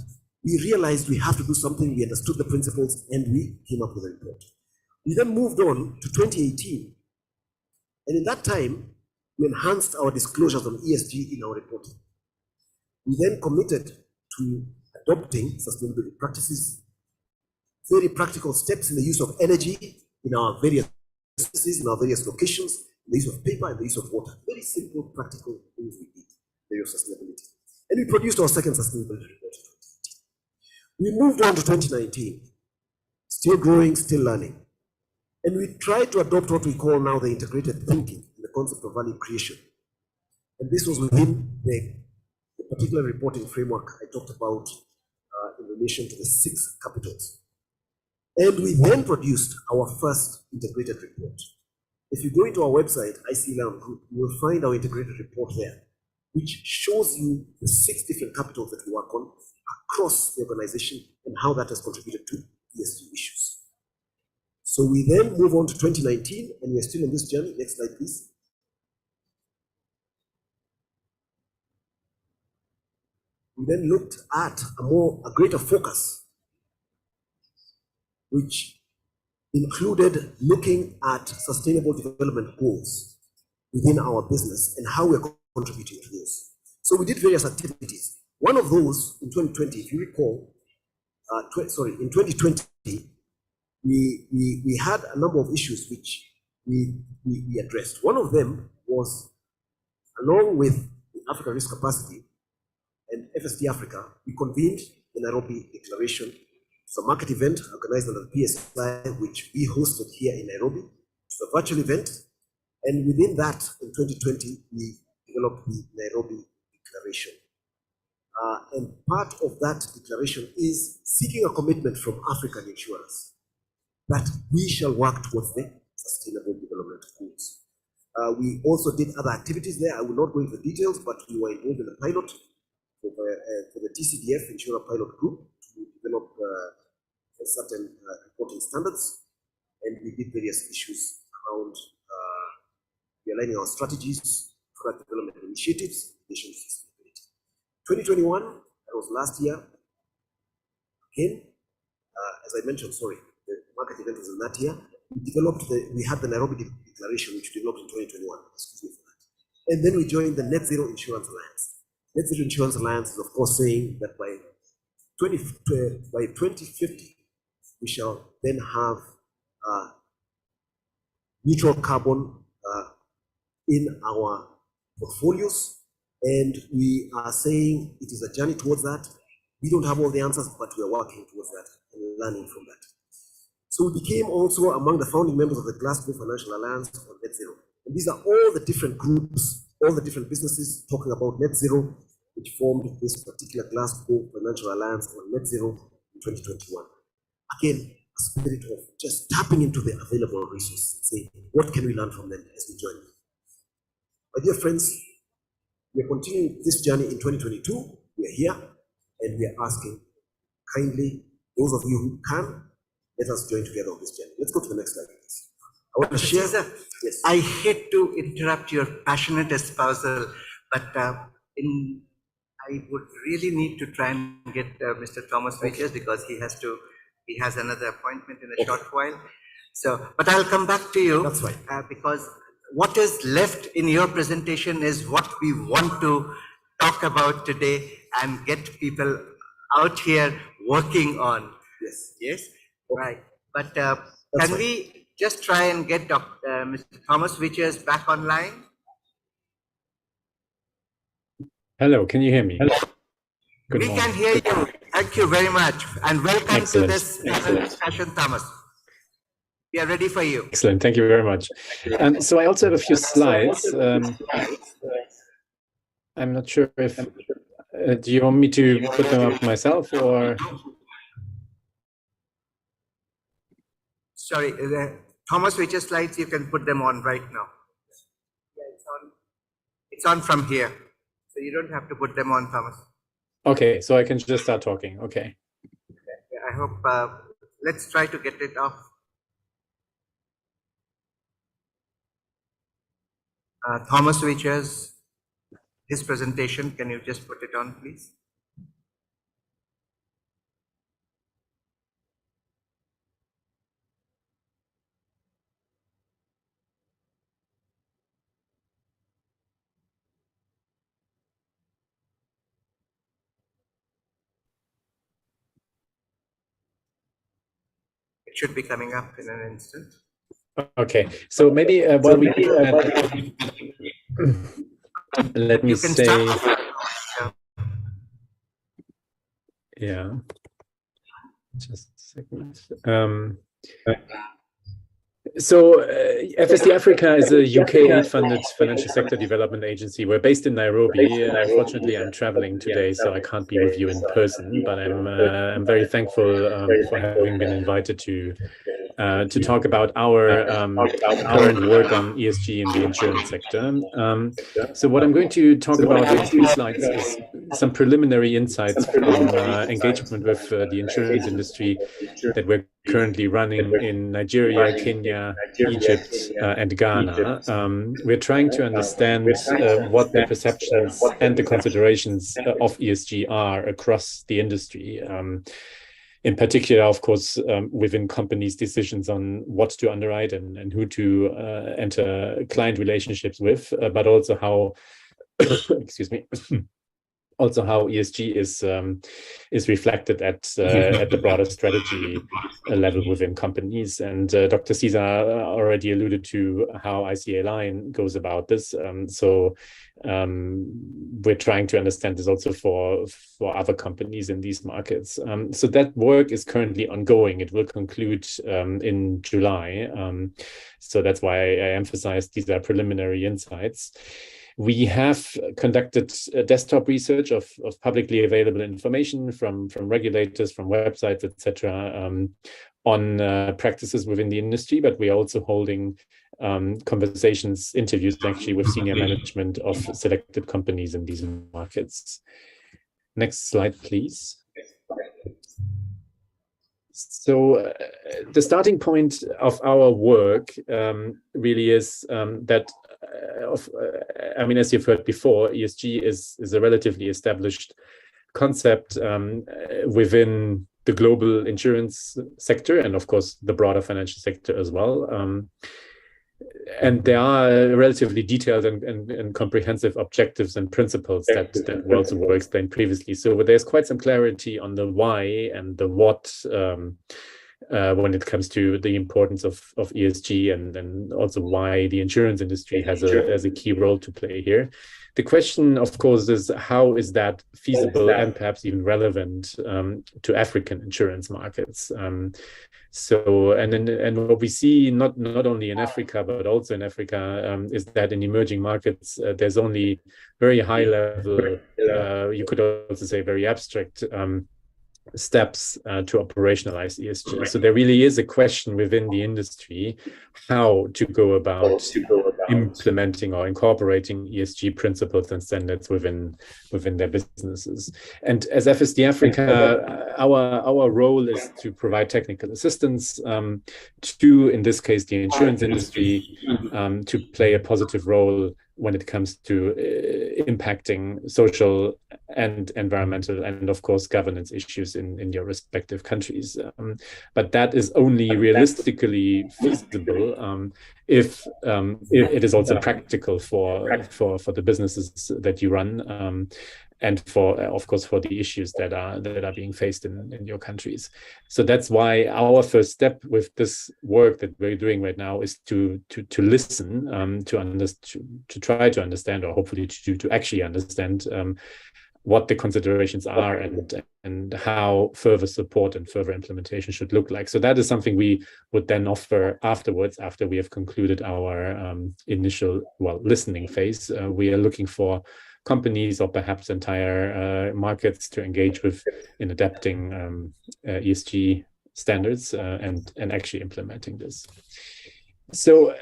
we realized we have to do something, we understood the principles, and we came up with a report. We then moved on to 2018. And in that time, we enhanced our disclosures on ESG in our reporting. We then committed to adopting sustainability practices, very practical steps in the use of energy in our various businesses, in our various locations, the use of paper and the use of water. Very simple, practical things we did, the use of sustainability. And we produced our second sustainability report in 2018. We moved on to 2019, still growing, still learning. And we tried to adopt what we call now the integrated thinking, the concept of value creation. And this was within the particular reporting framework I talked about in relation to the 6 capitals. And we then produced our first integrated report. If you go into our website, IC Learn Group, you will find our integrated report there, which shows you the 6 different capitals that we work on across the organization and how that has contributed to ESG issues. So we then move on to 2019, and we're still on this journey. Next slide, please. We then looked at a greater focus, which included looking at sustainable development goals within our business and how we're contributing to those. So we did various activities. One of those in 2020, if you recall, in 2020, we had a number of issues which we addressed. One of them was, along with the Africa Risk Capacity and FSD Africa, we convened the Nairobi Declaration. It's a market event organized under the PSI, which we hosted here in Nairobi. It's a virtual event. And within that, in 2020, we developed the Nairobi Declaration. And part of that declaration is seeking a commitment from African insurers that we shall work towards the Sustainable Development Goals. We also did other activities there. I will not go into the details, but we were involved in the pilot for the TCDF Insurer Pilot Group to develop certain reporting standards. And we did various issues around realigning our strategies, product development initiatives, addition to sustainability. 2021, that was last year. Again, as I mentioned, sorry, the market event was in that year. We had the Nairobi Declaration, which we developed in 2021. Excuse me for that. And then we joined the Net Zero Insurance Alliance. Net Zero Insurance Alliance is, of course, saying that by 2050, we shall then have neutral carbon in our portfolios, and we are saying it is a journey towards that. We don't have all the answers, but we are working towards that and learning from that. So we became also among the founding members of the Glasgow Financial Alliance on Net Zero. And these are all the different groups, all the different businesses talking about net zero, which formed this particular Glasgow Financial Alliance on Net Zero in 2021. Again, a spirit of just tapping into the available resources and saying, what can we learn from them as we join them? My dear friends, we are continuing this journey in 2022. We are here and we are asking kindly, those of you who can, let us join together on this journey. Let's go to the next slide, please. I want to share. Yes. I hate to interrupt your passionate espousal, but I would really need to try and get Mr. Thomas Witches because he has another appointment in a short while. So, but I'll come back to you. That's right. Because what is left in your presentation is what we want to talk about today and get people out here working on. Yes. Yes. Right. But can we just try and get Mr. Thomas Witches back online? Hello, can you hear me? Good We morning. can hear you. Thank you very much. And welcome Excellent. to this discussion, Thomas. We are ready for you. Excellent, thank you very much. So I also have a few slides. I'm not sure if, do you want me to put them up myself or? Sorry, the Thomas Witches slides, you can put them on right now. Yeah, it's on from here. So you don't have to put them on, Thomas. Okay, so I can just start talking, okay. I hope, let's try to get it off. Thomas Witches, his presentation, can you just put it on, please? It should be coming up in an instant. Okay, so maybe while we do that, let me say, yeah, just a second. So FSD Africa is a UK aid-funded financial sector development agency. We're based in Nairobi. Unfortunately, I'm traveling today, so I can't be with you in person. But I'm very thankful for having been invited to talk about our current work on ESG in the insurance sector. So what I'm going to talk about in 3 slides is some preliminary insights from engagement with the insurance industry that we're currently running in Nigeria, Kenya, Egypt, and Ghana. We're trying to understand what the perceptions and the considerations of ESG are across the industry. In particular, of course, within companies' decisions on what to underwrite and who to enter client relationships with, but also how, excuse me, also how ESG is reflected at the broader strategy level within companies. And Dr. Caesar already alluded to how ICA Line goes about this. So we're trying to understand this also for other companies in these markets. So that work is currently ongoing. It will conclude in July. So that's why I emphasized these are preliminary insights. We have conducted desktop research of publicly available information from regulators, from websites, etc., on practices within the industry, but we are also holding conversations, interviews actually with senior management of selected companies in these markets. Next slide, please. So the starting point of our work really is that, I mean, as you've heard before, ESG is a relatively established concept within the global insurance sector and, of course, the broader financial sector as well. And there are relatively detailed and comprehensive objectives and principles that we also were explained previously. So there's quite some clarity on the why and the what when it comes to the importance of ESG, and then also why the insurance industry has a key role to play here. The question, of course, is how is that feasible and perhaps even relevant to African insurance markets? So, and what we see not only in Africa, but also in Africa, is that in emerging markets, there's only very high level, you could also say very abstract steps to operationalize ESG. So there really is a question within the industry how to go about implementing or incorporating ESG principles and standards within their businesses. And as FSD Africa, our role is to provide technical assistance to, in this case, the insurance industry, to play a positive role when it comes to impacting social and environmental and, of course, governance issues in your respective countries. But that is only realistically feasible if it is also practical for the businesses that you run, and for, of course, for the issues that are being faced in your countries. So that's why our first step with this work that we're doing right now is to listen, to try to understand, or hopefully to actually understand what the considerations are and how further support and further implementation should look like. So that is something we would then offer afterwards, after we have concluded our initial, listening phase. We are looking for companies or perhaps entire markets to engage with in adapting ESG standards and actually implementing this. So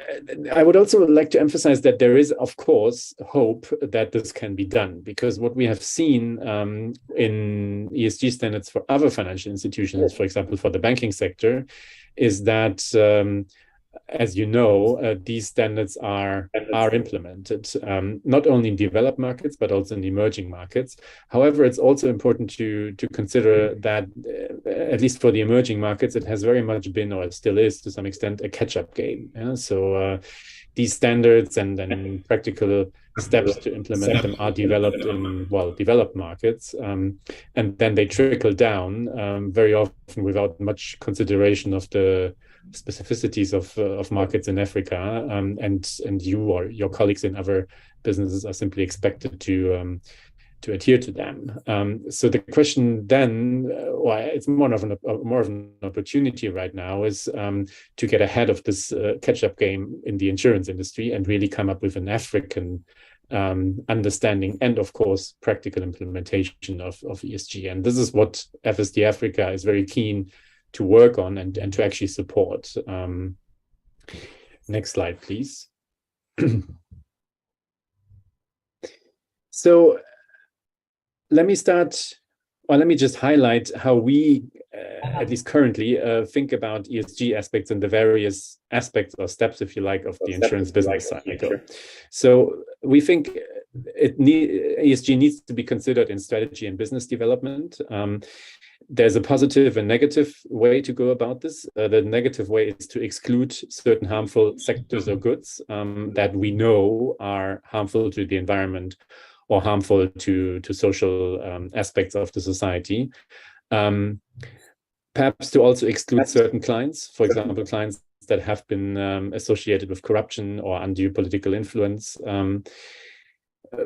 I would also like to emphasize that there is, of course, hope that this can be done, because what we have seen in ESG standards for other financial institutions, for example, for the banking sector, is that as you know, these standards are implemented, not only in developed markets, but also in emerging markets. However, it's also important to consider that, at least for the emerging markets, it has very much been, or it still is to some extent, a catch-up game. Yeah? So these standards and practical steps to implement them are developed in, developed markets, and then they trickle down very often without much consideration of the specificities of markets in Africa, and you or your colleagues in other businesses are simply expected to adhere to them. So the question then, it's more of an opportunity right now, is to get ahead of this catch-up game in the insurance industry and really come up with an African understanding and, of course, practical implementation of ESG. And this is what FSD Africa is very keen to work on and to actually support. Next slide, please. So let me just highlight how we, at least currently, think about ESG aspects and the various aspects or steps, if you like, of the insurance business cycle. So we think ESG needs to be considered in strategy and business development. There's a positive and negative way to go about this. The negative way is to exclude certain harmful sectors or goods that we know are harmful to the environment or harmful to social aspects of the society. Perhaps to also exclude certain clients, for example, clients that have been associated with corruption or undue political influence.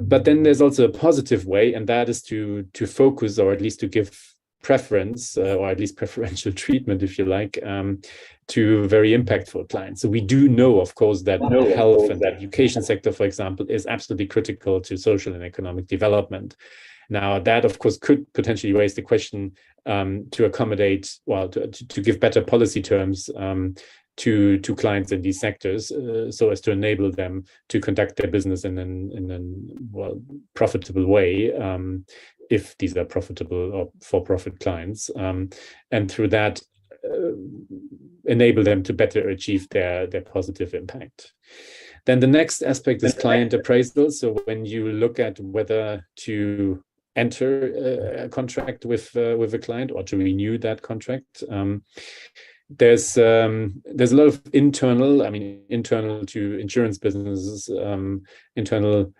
But then there's also a positive way, and that is to focus, or at least to give preference, or at least preferential treatment, if you like, to very impactful clients. So we do know, of course, that the health and the education sector, for example, is absolutely critical to social and economic development. Now, that, of course, could potentially raise the question to accommodate, well, to give better policy terms to clients in these sectors, so as to enable them to conduct their business in a profitable way, if these are profitable or for-profit clients, and through that enable them to better achieve their positive impact. Then the next aspect is client appraisal. So when you look at whether to enter a contract with a client or to renew that contract, there's a lot of internal to insurance businesses, internal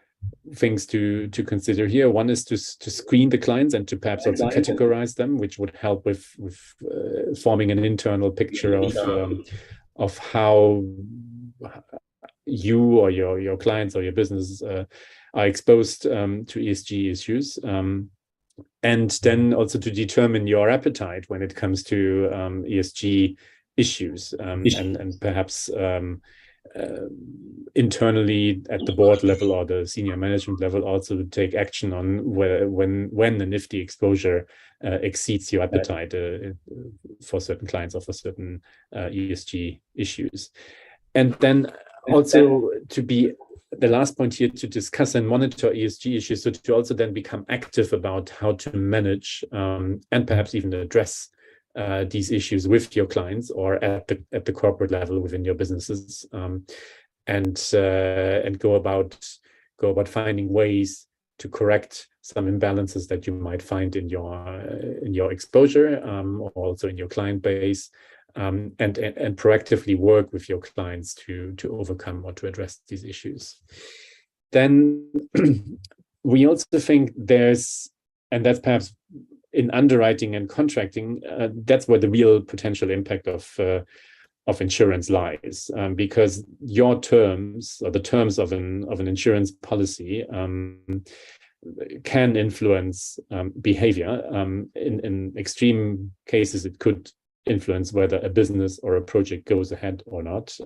things to consider here. One is to screen the clients and to perhaps also categorize them, which would help with forming an internal picture of how you or your clients or your business are exposed to ESG issues. And then also to determine your appetite when it comes to ESG issues, and perhaps internally at the board level or the senior management level also take action on when and if the exposure exceeds your appetite for certain clients or for certain ESG issues. And then also to be the last point here, to discuss and monitor ESG issues, so to also then become active about how to manage and perhaps even address these issues with your clients or at the corporate level within your businesses, and go about finding ways to correct some imbalances that you might find in your exposure, or also in your client base, and proactively work with your clients to overcome or to address these issues. Then we also think and that's perhaps in underwriting and contracting, that's where the real potential impact of insurance lies, because your terms or the terms of an insurance policy can influence behavior. In extreme cases, it could influence whether a business or a project goes ahead or not.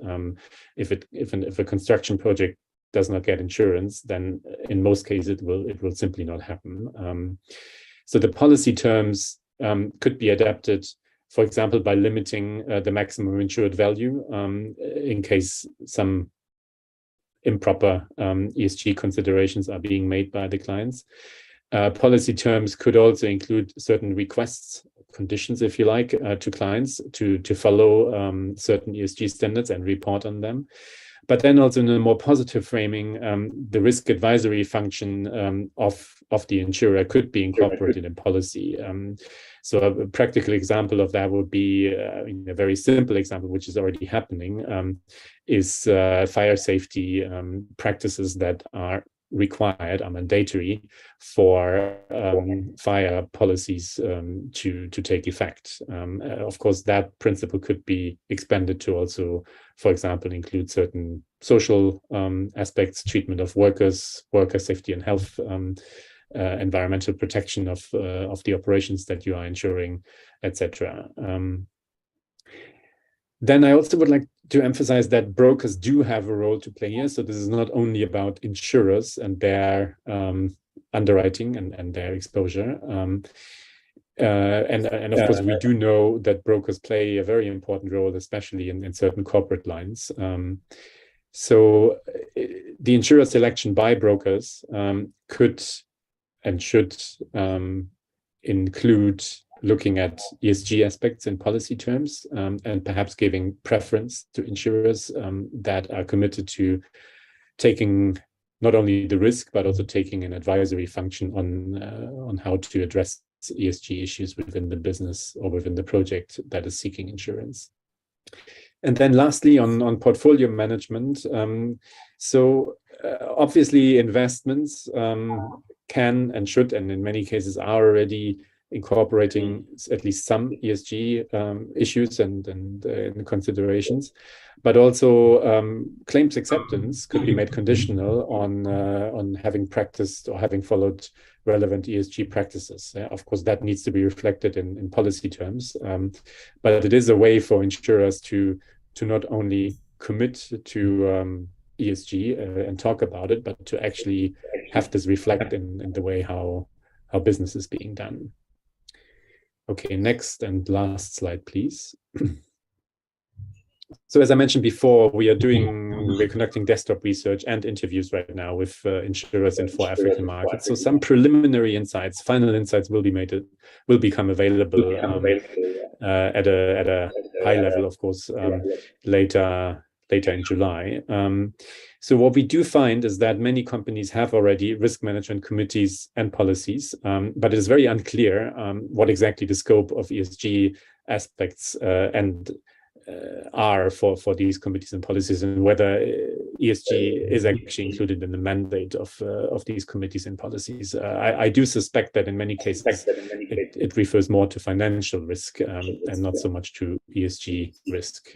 If a construction project does not get insurance, then in most cases it will simply not happen. So the policy terms could be adapted, for example, by limiting the maximum insured value in case some improper ESG considerations are being made by the clients. Policy terms could also include certain requests, conditions, if you like, to clients to follow certain ESG standards and report on them. But then also in a more positive framing, the risk advisory function of the insurer could be incorporated in policy. So a practical example of that would be, a very simple example, which is already happening, is fire safety practices that are required, are mandatory for fire policies to take effect. Of course, that principle could be expanded to also, for example, include certain social aspects, treatment of workers, worker safety and health, environmental protection of the operations that you are insuring, etc. Then I also would like to emphasize that brokers do have a role to play here. So this is not only about insurers and their underwriting and their exposure. And of course, we do know that brokers play a very important role, especially in certain corporate lines. So the insurer selection by brokers could and should include looking at ESG aspects in policy terms, and perhaps giving preference to insurers that are committed to taking not only the risk, but also taking an advisory function on how to address ESG issues within the business or within the project that is seeking insurance. And then lastly, on portfolio management. Obviously investments can and should, and in many cases are already incorporating at least some ESG issues and considerations, but also claims acceptance could be made conditional on having practiced or having followed relevant ESG practices. Of course, that needs to be reflected in policy terms, but it is a way for insurers to not only commit to ESG and talk about it, but to actually have this reflect in the way how business is being done. Okay, next and last slide, please. So as I mentioned before, we're conducting desktop research and interviews right now with insurers in 4 African markets. So some preliminary insights, final insights will become available at a high level, of course, later in July. So what we do find is that many companies have already risk management committees and policies, but it is very unclear what exactly the scope of ESG aspects are for these committees and policies, and whether ESG is actually included in the mandate of these committees and policies. I do suspect that in many cases it refers more to financial risk and not so much to ESG risk.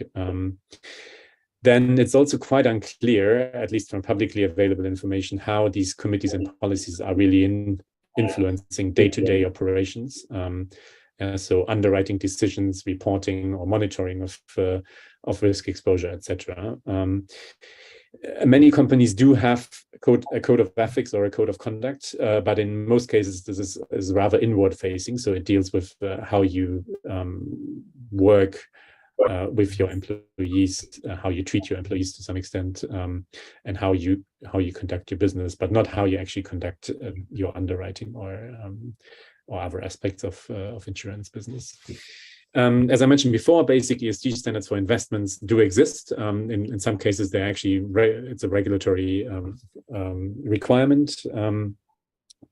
Then it's also quite unclear, at least from publicly available information, how these committees and policies are really influencing day-to-day operations. So underwriting decisions, reporting or monitoring of risk exposure, etc. Many companies do have a code of ethics or a code of conduct, but in most cases this is rather inward facing. So it deals with how you work with your employees, how you treat your employees to some extent, and how you conduct your business, but not how you actually conduct your underwriting or other aspects of insurance business. As I mentioned before, basic ESG standards for investments do exist. In some cases, they're actually it's a regulatory requirement.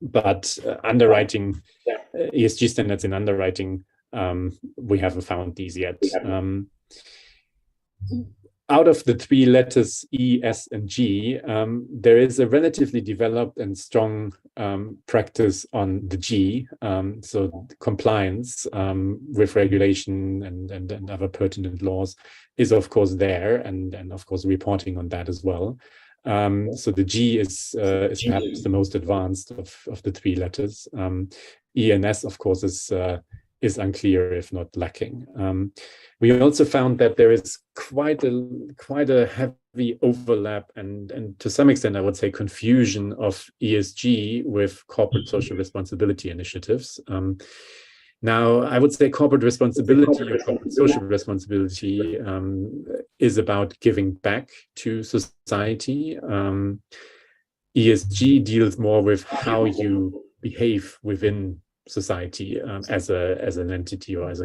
But underwriting ESG standards in underwriting, we haven't found these yet. Out of the 3 letters E, S, and G, there is a relatively developed and strong practice on the G, so compliance with regulation and other pertinent laws is of course there, and of course reporting on that as well. So the G is perhaps the most advanced of the 3 letters. E and S, of course, is unclear, if not lacking. We also found that there is quite a heavy overlap and to some extent, I would say, confusion of ESG with corporate social responsibility initiatives. Now, I would say corporate responsibility or corporate social responsibility is about giving back to society. ESG deals more with how you behave within society as an entity or as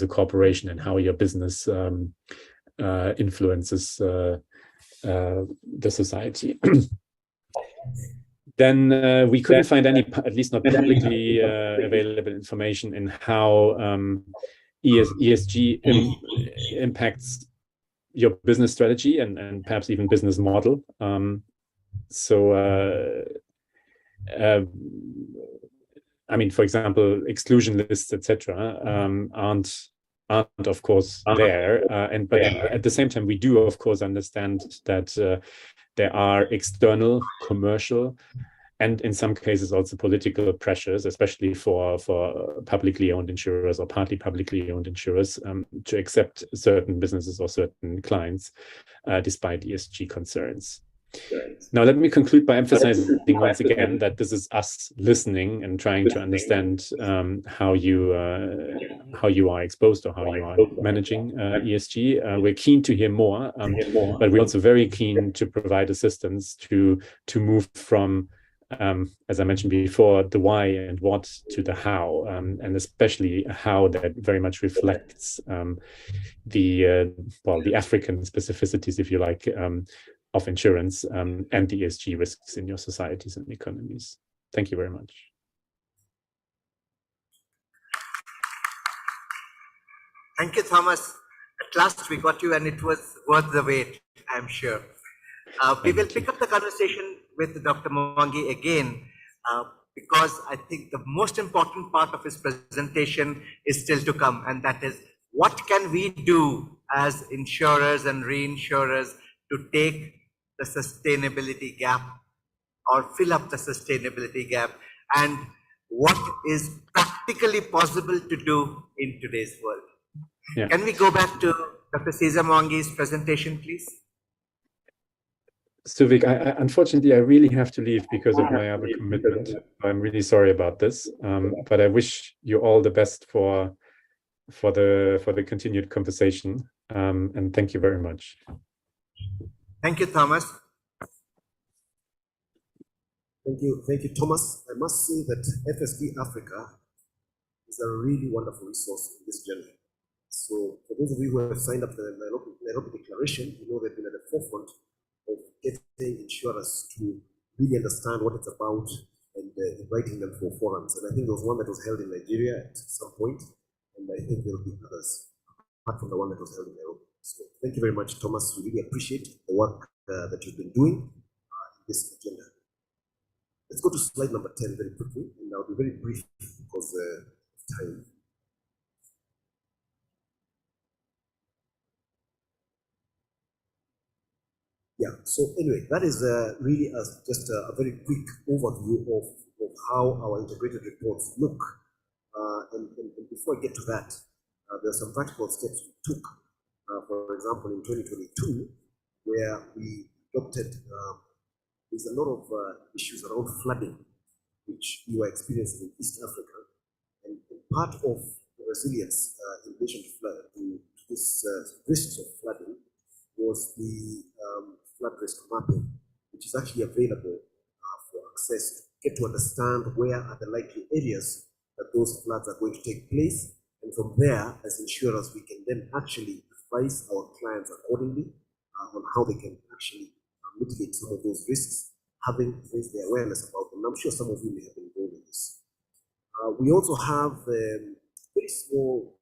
a corporation, and how your business influences the society. Then we couldn't find any, at least not publicly available information in how ESG impacts your business strategy and perhaps even business model. I mean, for example, exclusion lists, etc., aren't of course there. But at the same time, we do of course understand that there are external, commercial, and in some cases also political pressures, especially for publicly owned insurers or partly publicly owned insurers, to accept certain businesses or certain clients, despite ESG concerns. Now, let me conclude by emphasizing once again that this is us listening and trying to understand how you are exposed or how you are managing ESG. We're keen to hear more, but we're also very keen to provide assistance to move from, as I mentioned before, the why and what to the how, and especially how that very much reflects the African specificities, if you like, of insurance and the ESG risks in your societies and economies. Thank you very much. Thank you, Thomas. At last we got you, and it was worth the wait, I'm sure. We will pick up the conversation with Dr. Mwangi again because I think the most important part of his presentation is still to come, and that is what can we do as insurers and reinsurers to take the sustainability gap or fill up the sustainability gap, and what is practically possible to do in today's world. Yeah. Can we go back to Dr. Cesar Mwangi's presentation, please? Suvik, unfortunately, I really have to leave because of my other commitment. I'm really sorry about this, but I wish you all the best for the continued conversation, and thank you very much. Thank you, Thomas. Thank you, Thomas. I must say that FSD Africa is a really wonderful resource in this journey. So for those of you who have signed up to the Nairobi Declaration, you know they've been at the forefront of getting insurers to really understand what it's about and inviting them for forums. And I think there was one that was held in Nigeria at some point, and I think there will be others, apart from the one that was held in Nairobi. So thank you very much, Thomas. We really appreciate the work that you've been doing in this agenda. Let's go to slide number 10 very quickly, and I'll be very brief because of time. Yeah, so anyway, that is really just a very quick overview of how our integrated reports look. And before I get to that, there are some practical steps we took. For example, in 2022, where we adopted, there's a lot of issues around flooding, which we were experiencing in East Africa. And part of the resilience in relation to this risks of flooding was the flood risk mapping, which is actually available for access to get to understand where are the likely areas that those floods are going to take place. And from there, as insurers, we can then actually advise our clients accordingly on how they can actually mitigate some of those risks, having raised the awareness about them. I'm sure some of you may have been involved in this. We also have very small,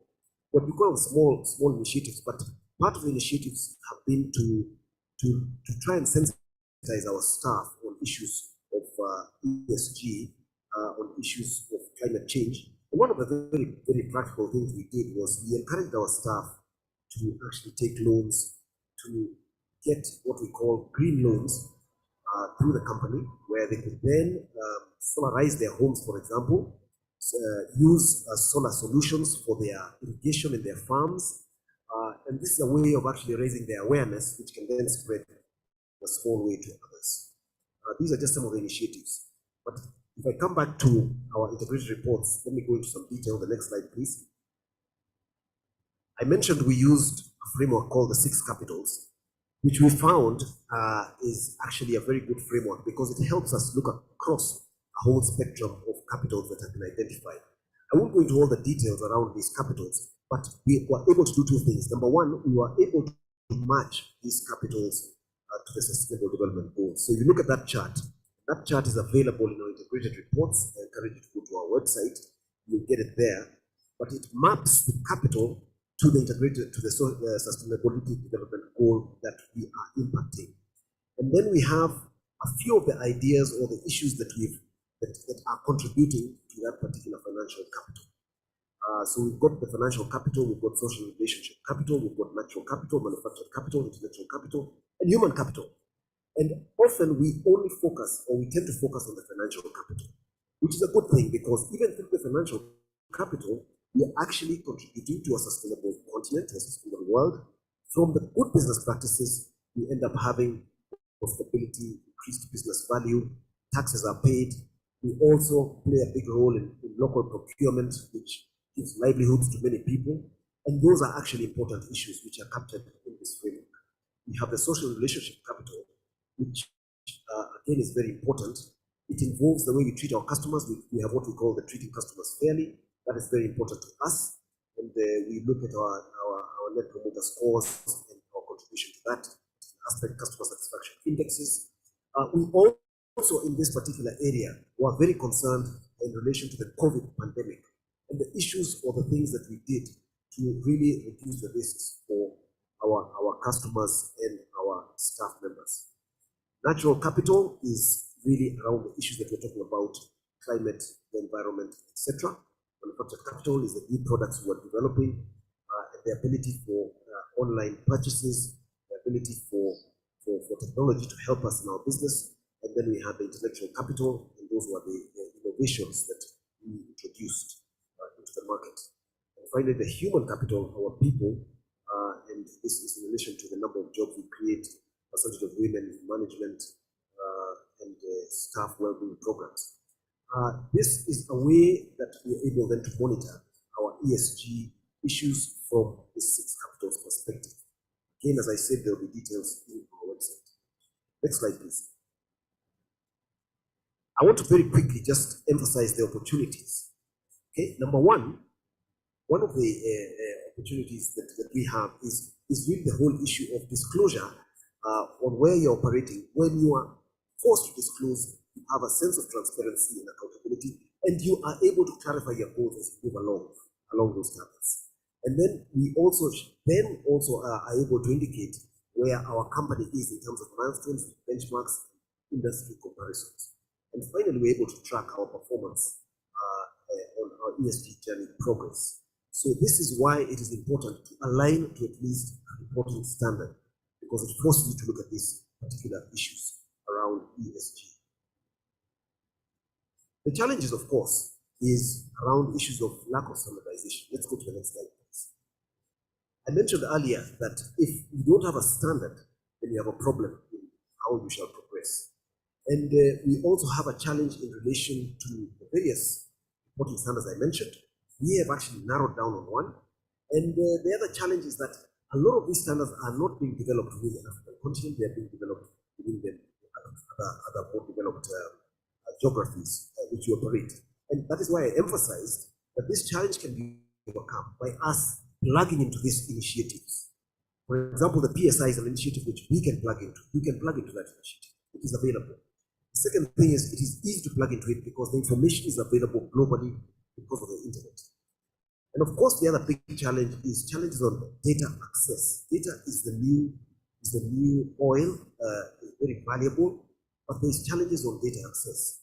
what we call small initiatives, but part of the initiatives have been to try and sensitize our staff on issues of ESG, on issues of climate change. And one of the very, very practical things we did was we encouraged our staff to actually take loans, to get what we call green loans through the company, where they could then solarize their homes, for example, use solar solutions for their irrigation in their farms. And this is a way of actually raising their awareness, which can then spread a small way to others. These are just some of the initiatives. But if I come back to our integrated reports, let me go into some detail. The next slide, please. I mentioned we used a framework called the 6 capitals, which we found is actually a very good framework because it helps us look across a whole spectrum of capitals that have been identified. I won't go into all the details around these capitals, but we were able to do 2 things. Number one, we were able to match these capitals to the Sustainable Development Goals. So you look at that chart is available in our integrated reports. I encourage you to go to our website, you'll get it there. But it maps the capital to the Sustainability Development Goal that we are impacting. And then we have a few of the ideas or the issues that that are contributing to that particular financial capital. So we've got the financial capital, we've got social relationship capital, we've got natural capital, manufactured capital, intellectual capital, and human capital. And often we only focus, or we tend to focus on the financial capital, which is a good thing because even through the financial capital, we are actually contributing to a sustainable continent, a sustainable world. From the good business practices, we end up having profitability, increased business value, taxes are paid. We also play a big role in local procurement, which gives livelihoods to many people. And those are actually important issues which are captured in this framework. We have the social relationship capital, which again is very important. It involves the way we treat our customers. We have what we call the treating customers fairly. That is very important to us. And we look at our net promoter scores and our contribution to that aspect, customer satisfaction indexes. We also, in this particular area, were very concerned in relation to the COVID pandemic and the issues or the things that we did to really reduce the risks for our customers and our staff members. Natural capital is really around the issues that we're talking about, climate, the environment, etc. Manufactured capital is the new products we are developing, and the ability for online purchases, the ability for technology to help us in our business. And then we have the intellectual capital, and those were the innovations that we introduced into the market. And finally, the human capital, our people, and this is in relation to the number of jobs we create, percentage of women in management, and staff well-being programs. This is a way that we are able then to monitor our ESG issues from the six capitals perspective. Again, as I said, there will be details in our website. Next slide, please. I want to very quickly just emphasize the opportunities. Okay, number one of the opportunities that we have is really the whole issue of disclosure on where you're operating. When you are forced to disclose, you have a sense of transparency and accountability, and you are able to clarify your goals as you move along those targets. And then we also are able to indicate where our company is in terms of milestones, benchmarks, industry comparisons. And finally, we're able to track our performance on our ESG journey progress. So this is why it is important to align to at least a reporting standard, because it forces you to look at these particular issues around ESG. The challenges, of course, is around issues of lack of standardization. Let's go to the next slide, please. I mentioned earlier that if you don't have a standard, then you have a problem in how you shall progress. And we also have a challenge in relation to the various reporting standards I mentioned. We have actually narrowed down on one. And the other challenge is that a lot of these standards are not being developed within the African continent. They are being developed within the other more developed geographies which we operate. And that is why I emphasized that this challenge can be overcome by us plugging into these initiatives. For example, the PSI is an initiative which we can plug into. You can plug into that initiative. It is available. The second thing is it is easy to plug into it because the information is available globally because of the internet. And of course, the other big challenge is challenges on data access. Data is the new oil, very valuable, but there's challenges on data access.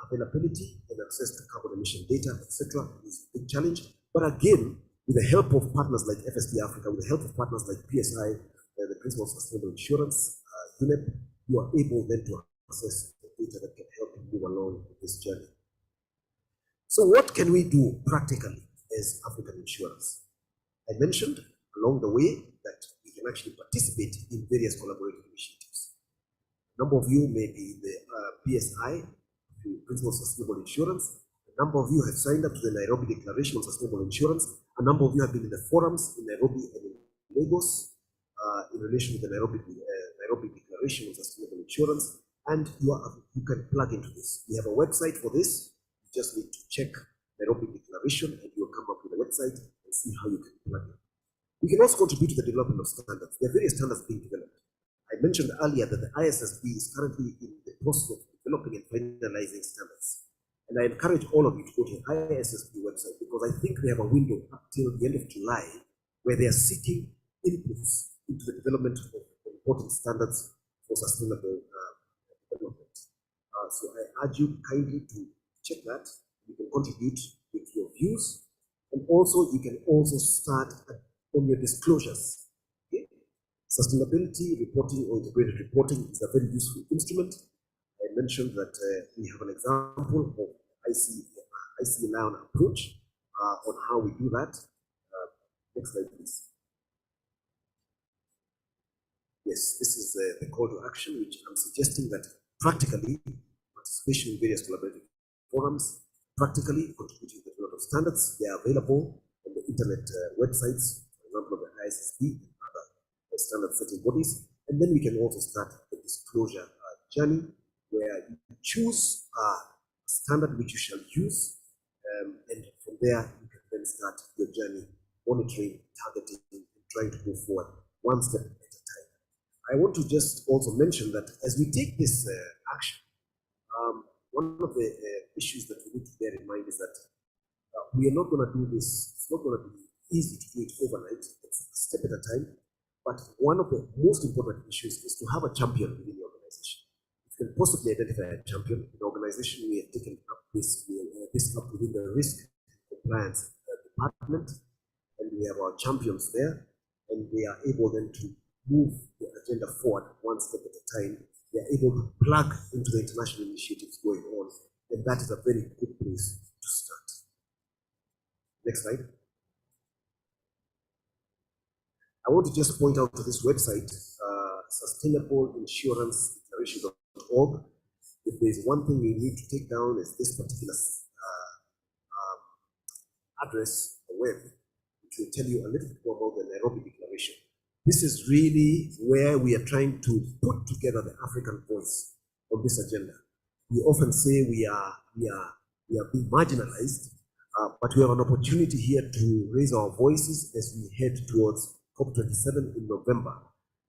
Availability and access to carbon emission data, etc., is a big challenge. But again, with the help of partners like FSD Africa, with the help of partners like PSI, the Principle of Sustainable Insurance, UNEP, you are able then to access the data that can help you move along this journey. So what can we do practically as African insurers? I mentioned along the way that we can actually participate in various collaborative initiatives. A number of you may be in the PSI, the Principle of Sustainable Insurance. A number of you have signed up to the Nairobi Declaration on Sustainable Insurance. A number of you have been in the forums in Nairobi and in Lagos in relation to the Nairobi Declaration on Sustainable Insurance. And you can plug into this. We have a website for this. You just need to check Nairobi Declaration and you'll come up with a website and see how you can plug in. We can also contribute to the development of standards. There are various standards being developed. I mentioned earlier that the ISSB is currently in the process of developing and finalizing standards. And I encourage all of you to go to the ISSB website because I think they have a window up till the end of July where they are seeking inputs into the development of reporting standards for sustainable development. So I urge you kindly to check that. You can contribute with your views, and also you can also start on your disclosures. Okay? Sustainability reporting or integrated reporting is a very useful instrument. I mentioned that we have an example of IC Lion approach on how we do that. Next slide, please. Yes, this is the call to action, which I'm suggesting that practically participation in various collaborative forums, practically contributing to the development of standards. They are available on the internet websites, for example, of the ISSB and other standard setting bodies. And then we can also start the disclosure journey where you choose a standard which you shall use. And from there, you can then start your journey, monitoring, targeting, and trying to move forward one step at a time. I want to just also mention that as we take this action, one of the issues that we need to bear in mind is that we are not going to do this. It's not going to be easy to do it overnight. It's a step at a time. But one of the most important issues is to have a champion within the organization. If can possibly identify a champion. In the organization, we have taken up this up within the risk compliance department, and we have our champions there, and they are able then to move the agenda forward one step at a time. They are able to plug into the international initiatives going on, and that is a very good place to start. Next slide. I want to just point out to this website, sustainableinsuranceDeclaration.org. If there's one thing you need to take down, is this particular address, the web, which will tell you a little bit more about the Nairobi Declaration. This is really where we are trying to put together the African voice on this agenda. We often say we are being marginalized, but we have an opportunity here to raise our voices as we head towards COP27 in November.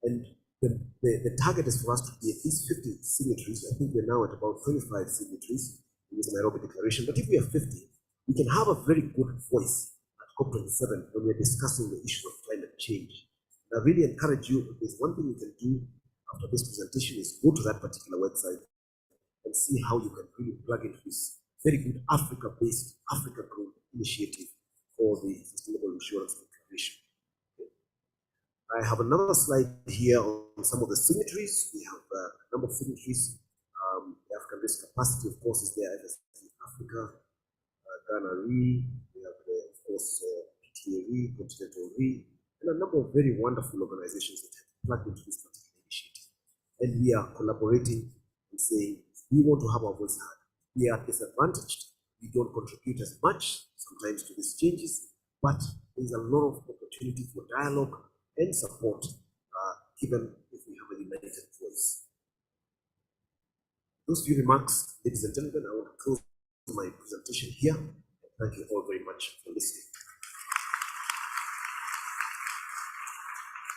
And the target is for us to be at least 50 signatories. I think we're now at about 25 signatories in this Nairobi Declaration. But if we have 50, we can have a very good voice at COP27 when we're discussing the issue of climate change. And I really encourage you, if there's one thing you can do after this presentation, is go to that particular website and see how you can really plug into this very good Africa-based, Africa-grown initiative for the Sustainable Insurance Declaration. I have another slide here on some of the signatories. We have a number of signatories. The African Risk Capacity, of course, is there, FSD Africa, Ghana Re, we have, of course, PTA Re, Continental Re, and a number of very wonderful organizations that have plugged into this particular initiative. And we are collaborating and saying, we want to have our voice heard. We are disadvantaged. We don't contribute as much sometimes to these changes, but there's a lot of opportunity for dialogue and support, given if we have a united voice. Those few remarks, ladies and gentlemen, I want to close my presentation here. Thank you all very much for listening.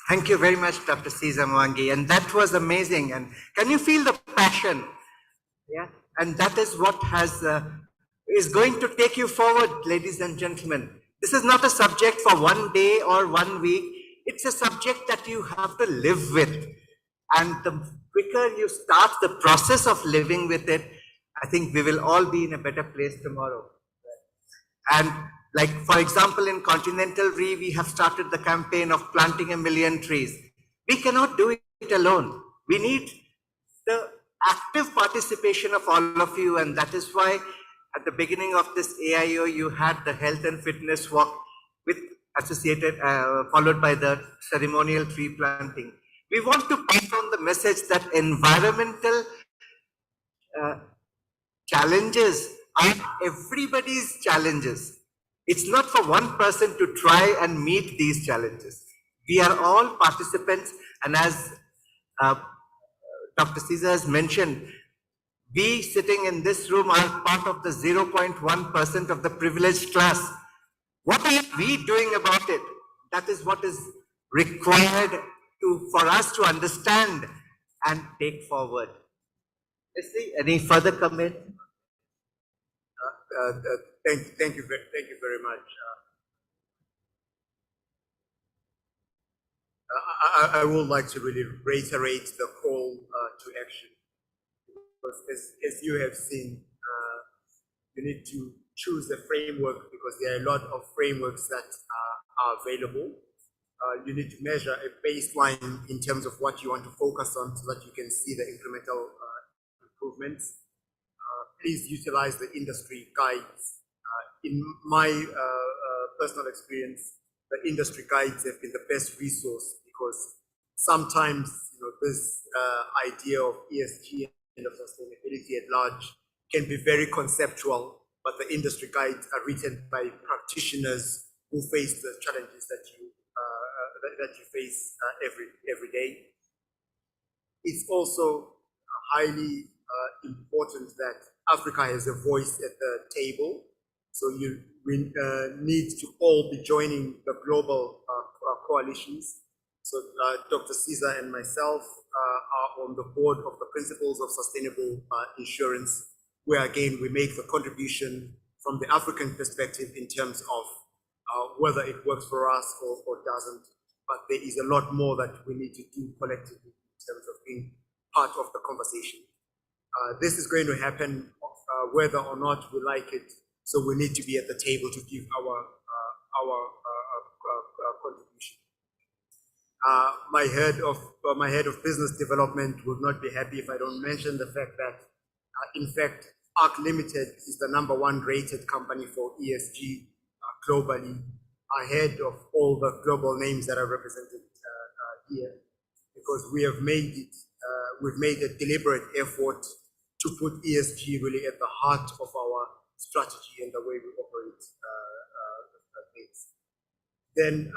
Thank you very much, Dr. Caesar Mwangi, and that was amazing. And can you feel the passion? Yeah, and that is what is going to take you forward, ladies and gentlemen. This is not a subject for one day or 1 week. It's a subject that you have to live with. And the quicker you start the process of living with it, I think we will all be in a better place tomorrow. And like, for example, in Continental Re, we have started the campaign of planting 1 million trees. We cannot do it alone. We need the active participation of all of you. And that is why at the beginning of this AIO, you had the health and fitness walk with associated, followed by the ceremonial tree planting. We want to pass on the message that environmental challenges are everybody's challenges. It's not for one person to try and meet these challenges. We are all participants, and as Dr. Caesar has mentioned, we sitting in this room are part of the 0.1% of the privileged class. What are we doing about it? That is what is required for us to understand and take forward. Leslie, any further comment? Thank you very much. I would like to really reiterate the call to action, because as you have seen, you need to choose a framework, because there are a lot of frameworks that are available. You need to measure a baseline in terms of what you want to focus on, so that you can see the incremental improvements. Please utilize the industry guides. In my personal experience, the industry guides have been the best resource, because sometimes this idea of ESG and of sustainability at large can be very conceptual, but the industry guides are written by practitioners who face the challenges that you face every day. It's also highly important that Africa has a voice at the table. So we need to all be joining the global coalitions. So Dr. Caesar and myself are on the board of the Principles of Sustainable Insurance, where again we make the contribution from the African perspective in terms of whether it works for us or doesn't. But there is a lot more that we need to do collectively in terms of being part of the conversation. This is going to happen whether or not we like it. So we need to be at the table to give our contribution. My head of business development would not be happy if I don't mention the fact that, in fact, ARC Limited is the #1 rated company for ESG globally, ahead of all the global names that are represented here, because we have made it. We've made a deliberate effort to put ESG really at the heart of our strategy and the way we operate things. Then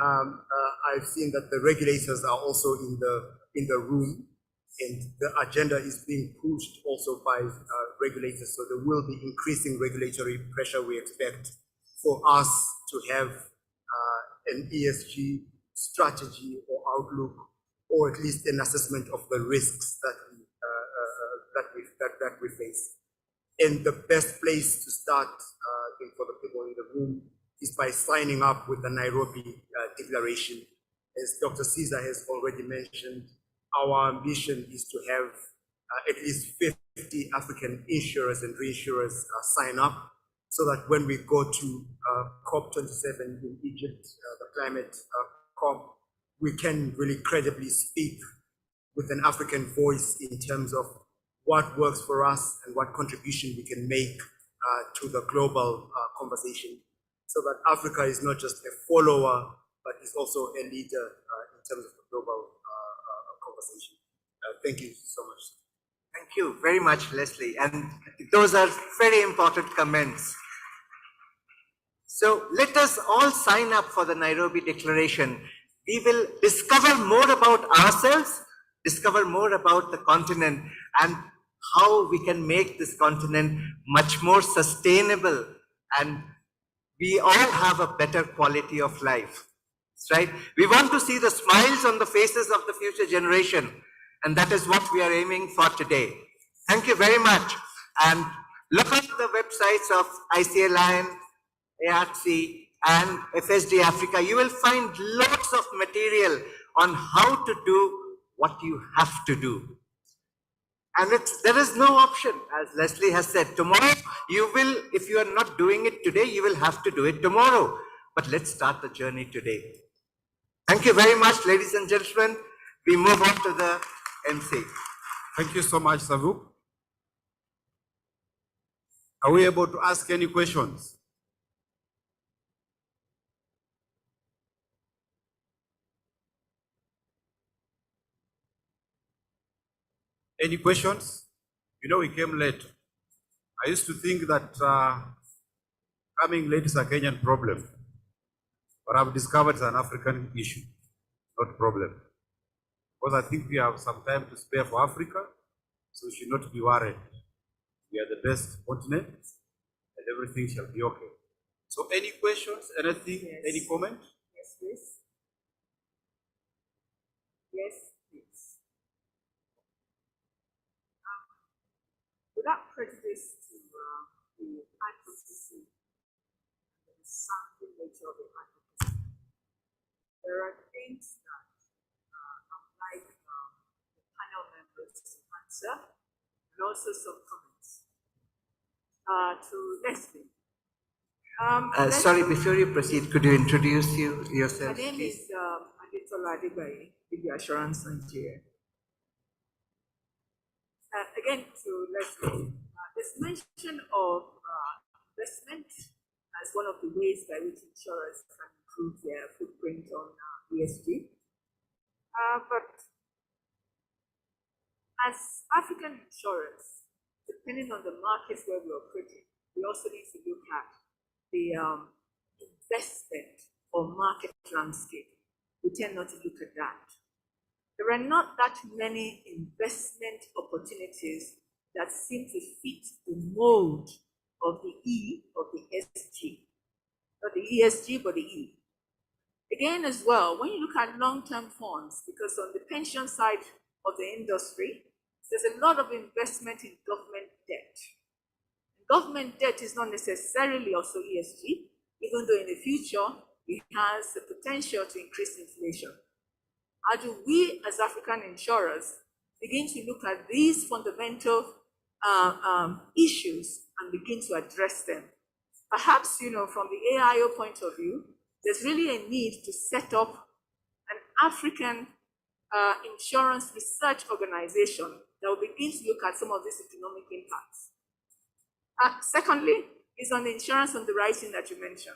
I've seen that the regulators are also in the room, and the agenda is being pushed also by regulators. So there will be increasing regulatory pressure we expect for us to have an ESG strategy or outlook, or at least an assessment of the risks that we face. And the best place to start, I think, for the people in the room is by signing up with the Nairobi Declaration. As Dr. Caesar has already mentioned, our ambition is to have at least 50 African insurers and reinsurers sign up, so that when we go to COP27 in Egypt, the climate COP, we can really credibly speak with an African voice in terms of what works for us and what contribution we can make to the global conversation, so that Africa is not just a follower, but is also a leader in terms of the global conversation. Thank you so much. Thank you very much, Leslie. And those are very important comments. So let us all sign up for the Nairobi Declaration. We will discover more about ourselves, discover more about the continent, and how we can make this continent much more sustainable, and we all have a better quality of life. Right? We want to see the smiles on the faces of the future generation, and that is what we are aiming for today. Thank you very much. And look at the websites of ICA Lion, ARC, and FSD Africa. You will find lots of material on how to do what you have to do. And there is no option, as Leslie has said. Tomorrow, you will, if you are not doing it today, you will have to do it tomorrow. But let's start the journey today. Thank you very much, ladies and gentlemen. We move on to the MC. Thank you so much, Savuk. Are we able to ask any questions? Any questions? You know, we came late. I used to think that coming late is a Kenyan problem, but I've discovered it's an African issue, not problem. Because I think we have some time to spare for Africa, so we should not be worried. We are the best continent, and everything shall be okay. So any questions, anything, yes. Any comment? Yes, please. Yes, please. Without prejudice to the advocacy, the sounding nature of the advocacy, there are things that I'd like the panel members to answer, and also some comments. To Leslie. Sorry, before you proceed, could you introduce yourself? My name is Aditola Adebayi, Big Assurance Nigeria. Again, to Leslie, this mention of investment as one of the ways by which insurers can improve their footprint on ESG. But as African insurers, depending on the markets where we operate in, we also need to look at the investment or market landscape. We tend not to look at that. There are not that many investment opportunities that seem to fit the mold of the E of the SG. Not the ESG, but the E. Again, as well, when you look at long-term funds, because on the pension side of the industry, there's a lot of investment in government debt. Government debt is not necessarily also ESG, even though in the future, it has the potential to increase inflation. How do we, as African insurers, begin to look at these fundamental issues and begin to address them. Perhaps, from the AIO point of view, there's really a need to set up an African insurance research organization that will begin to look at some of these economic impacts. Secondly, is on the insurance underwriting that you mentioned.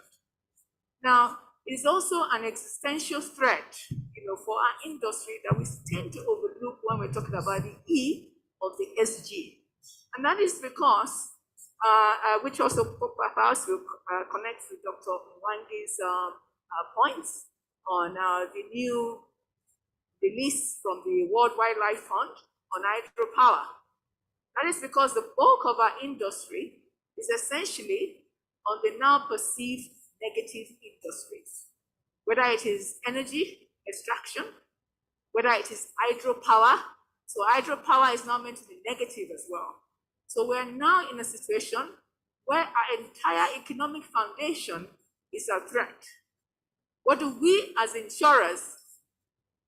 Now, it is also an existential threat, for our industry that we tend to overlook when we're talking about the E of the SG. And that is because, which also perhaps will connect with Dr. Wangi's points on the new release from the World Wildlife Fund on hydropower. That is because the bulk of our industry is essentially on the now perceived negative industries, whether it is energy extraction, whether it is hydropower. So hydropower is now meant to be negative as well. So we're now in a situation where our entire economic foundation is a threat. What do we as insurers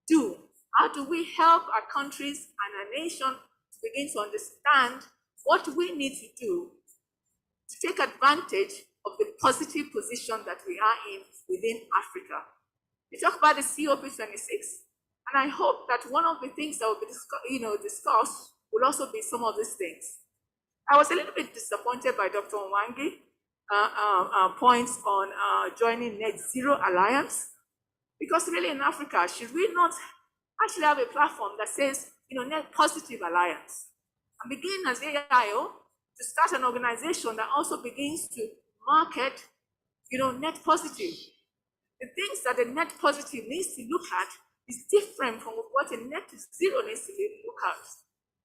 do? How do we help our countries and our nation to begin to understand what we need to do to take advantage of the positive position that we are in within Africa? We talk about the COP26, and I hope that one of the things that will be discussed will also be some of these things. I was a little bit disappointed by Dr. Wangi points on joining Net Zero Alliance, because really in Africa, should we not actually have a platform that says, Net Positive Alliance, and begin as AIO to start an organization that also begins to market, net positive. The things that the net positive needs to look at is different from what a net zero needs to look at.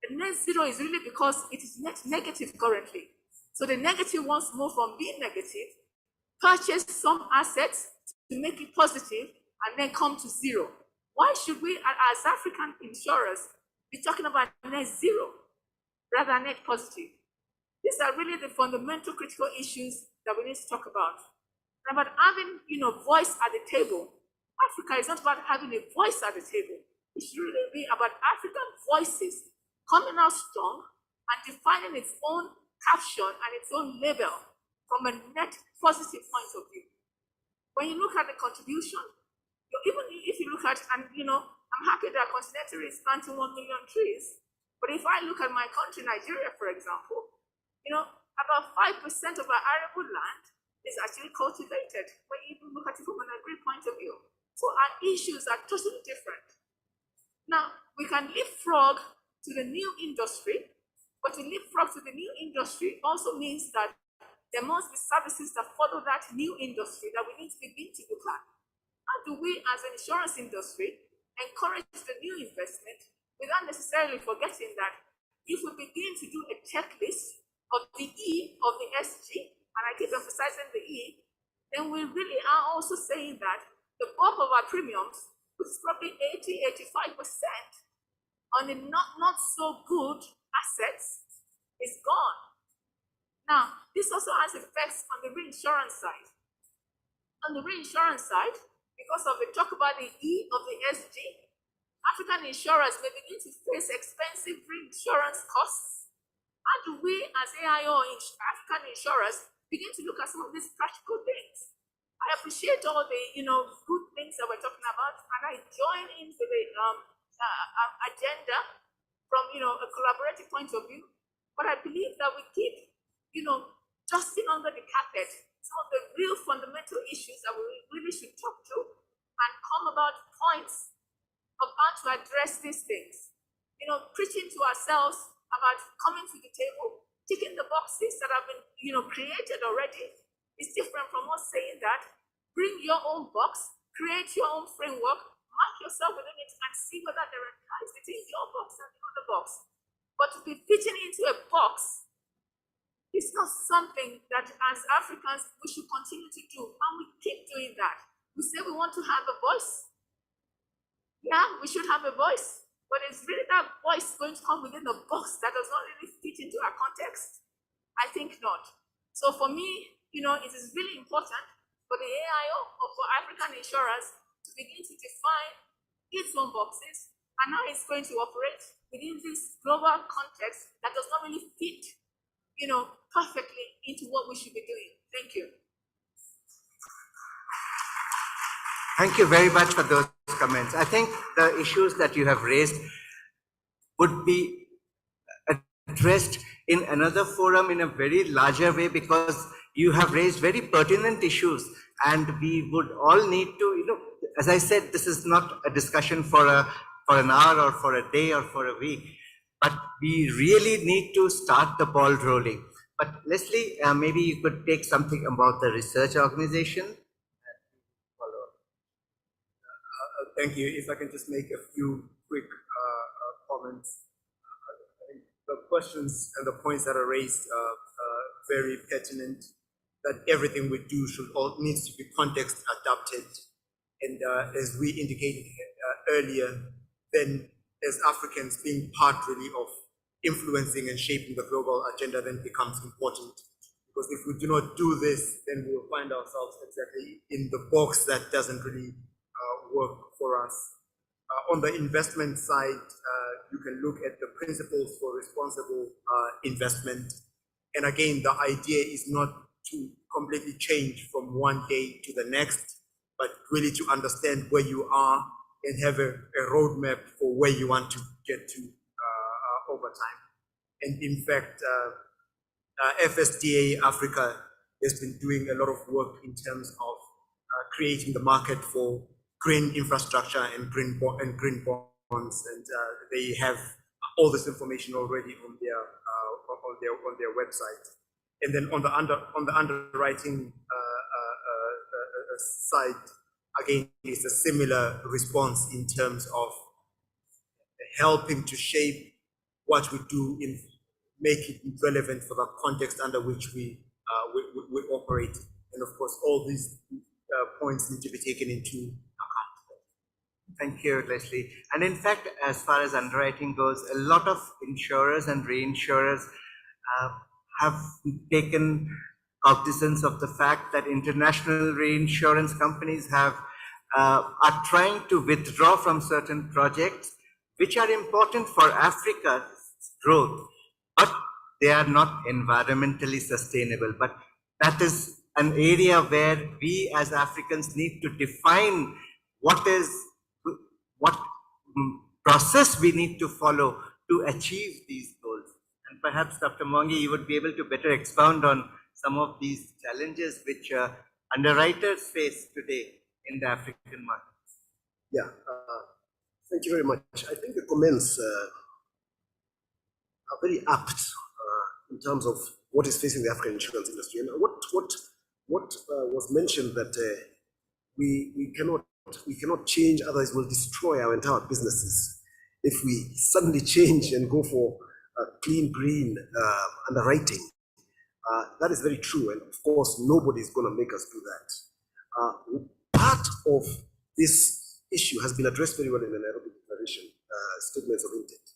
The net zero is really because it is net negative currently. So the negative wants to move from being negative, purchase some assets to make it positive, and then come to zero. Why should we, as African insurers, be talking about net zero rather than net positive? These are really the fundamental critical issues that we need to talk about. And about having, voice at the table. Africa is not about having a voice at the table. It should really be about African voices coming out strong and defining its own caption and its own label from a net positive point of view. When you look at the contribution, even if you look at, and I'm happy that Continental is planting 1 million trees, but if I look at my country, Nigeria, for example, about 5% of our arable land is actually cultivated when you even look at it from an agri point of view. So our issues are totally different. Now, we can leapfrog to the new industry, but to leapfrog to the new industry also means that there must be services that follow that new industry that we need to begin to look at. How do we, as an insurance industry, encourage the new investment without necessarily forgetting that if we begin to do a checklist of the E of the SG, and I keep emphasizing the E, then we really are also saying that the bulk of our premiums, which is probably 80–85% on the not so good assets, is gone. Now, this also has effects on the reinsurance side. On the reinsurance side, because of the talk about the E of the SG, African insurers may begin to face expensive reinsurance costs. How do we, as AIO African insurers, begin to look at some of these practical things? I appreciate all the good things that we're talking about, and I join into the agenda from a collaborative point of view. But I believe that we keep dusting under the carpet some of the real fundamental issues that we really should talk to and come about points of how to address these things. Preaching to ourselves about coming to the table, ticking the boxes that have been created already is different from us saying that bring your own box, create your own framework, mark yourself within it, and see whether there are ties between your box and the other box. But to be fitting into a box is not something that as Africans we should continue to do, and we keep doing that. We say we want to have a voice. Yeah, we should have a voice, but is really that voice going to come within a box that does not really fit into our context? I think not. So for me, it is really important for the AIO or for African insurers to begin to define its own boxes and how it's going to operate within this global context that does not really fit, perfectly into what we should be doing. Thank you. Thank you very much for those comments. I think the issues that you have raised would be addressed in another forum in a very larger way, because you have raised very pertinent issues, and we would all need to, as I said, this is not a discussion for an hour or for a day or for a week, but we really need to start the ball rolling. But Leslie, maybe you could take something about the research organization. Thank you. If I can just make a few quick comments. I think the questions and the points that are raised are very pertinent, that everything we do needs to be context adapted. And as we indicated earlier, then as Africans, being part really of influencing and shaping the global agenda then becomes important. Because if we do not do this, then we will find ourselves exactly in the box that doesn't really work for us. On the investment side, you can look at the principles for responsible investment. And again, the idea is not to completely change from one day to the next, but really to understand where you are and have a roadmap for where you want to get to over time. And in fact, FSDA Africa has been doing a lot of work in terms of creating the market for green infrastructure and green bonds, and they have all this information already on their website. And then on the underwriting side, again, it's a similar response in terms of helping to shape what we do in make it relevant for the context under which we operate. And of course, all these points need to be taken into account. Thank you, Leslie. And in fact, as far as underwriting goes, a lot of insurers and reinsurers have taken cognizance of the fact that international reinsurance companies are trying to withdraw from certain projects which are important for Africa's growth, but they are not environmentally sustainable. But that is an area where we as Africans need to define what process we need to follow to achieve these goals. And perhaps Dr. Mongi, you would be able to better expound on some of these challenges which underwriters face today in the African market. Yeah, thank you very much. I think the comments are very apt in terms of what is facing the African insurance industry. And what was mentioned that we cannot change, otherwise we'll destroy our entire businesses if we suddenly change and go for clean green underwriting. That is very true, and of course nobody is going to make us do that. Part of this issue has been addressed very well in the Nairobi Declaration, statements of intent.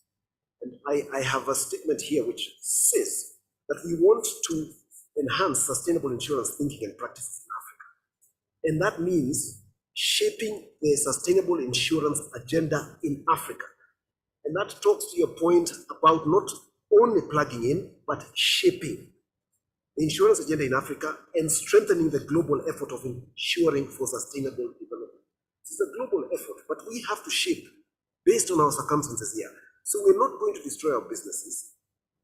And I have a statement here which says that we want to enhance sustainable insurance thinking and practices in Africa. And that means shaping the sustainable insurance agenda in Africa. And that talks to your point about not only plugging in, but shaping the insurance agenda in Africa and strengthening the global effort of ensuring for sustainable development. This is a global effort, but we have to shape based on our circumstances here. So we're not going to destroy our businesses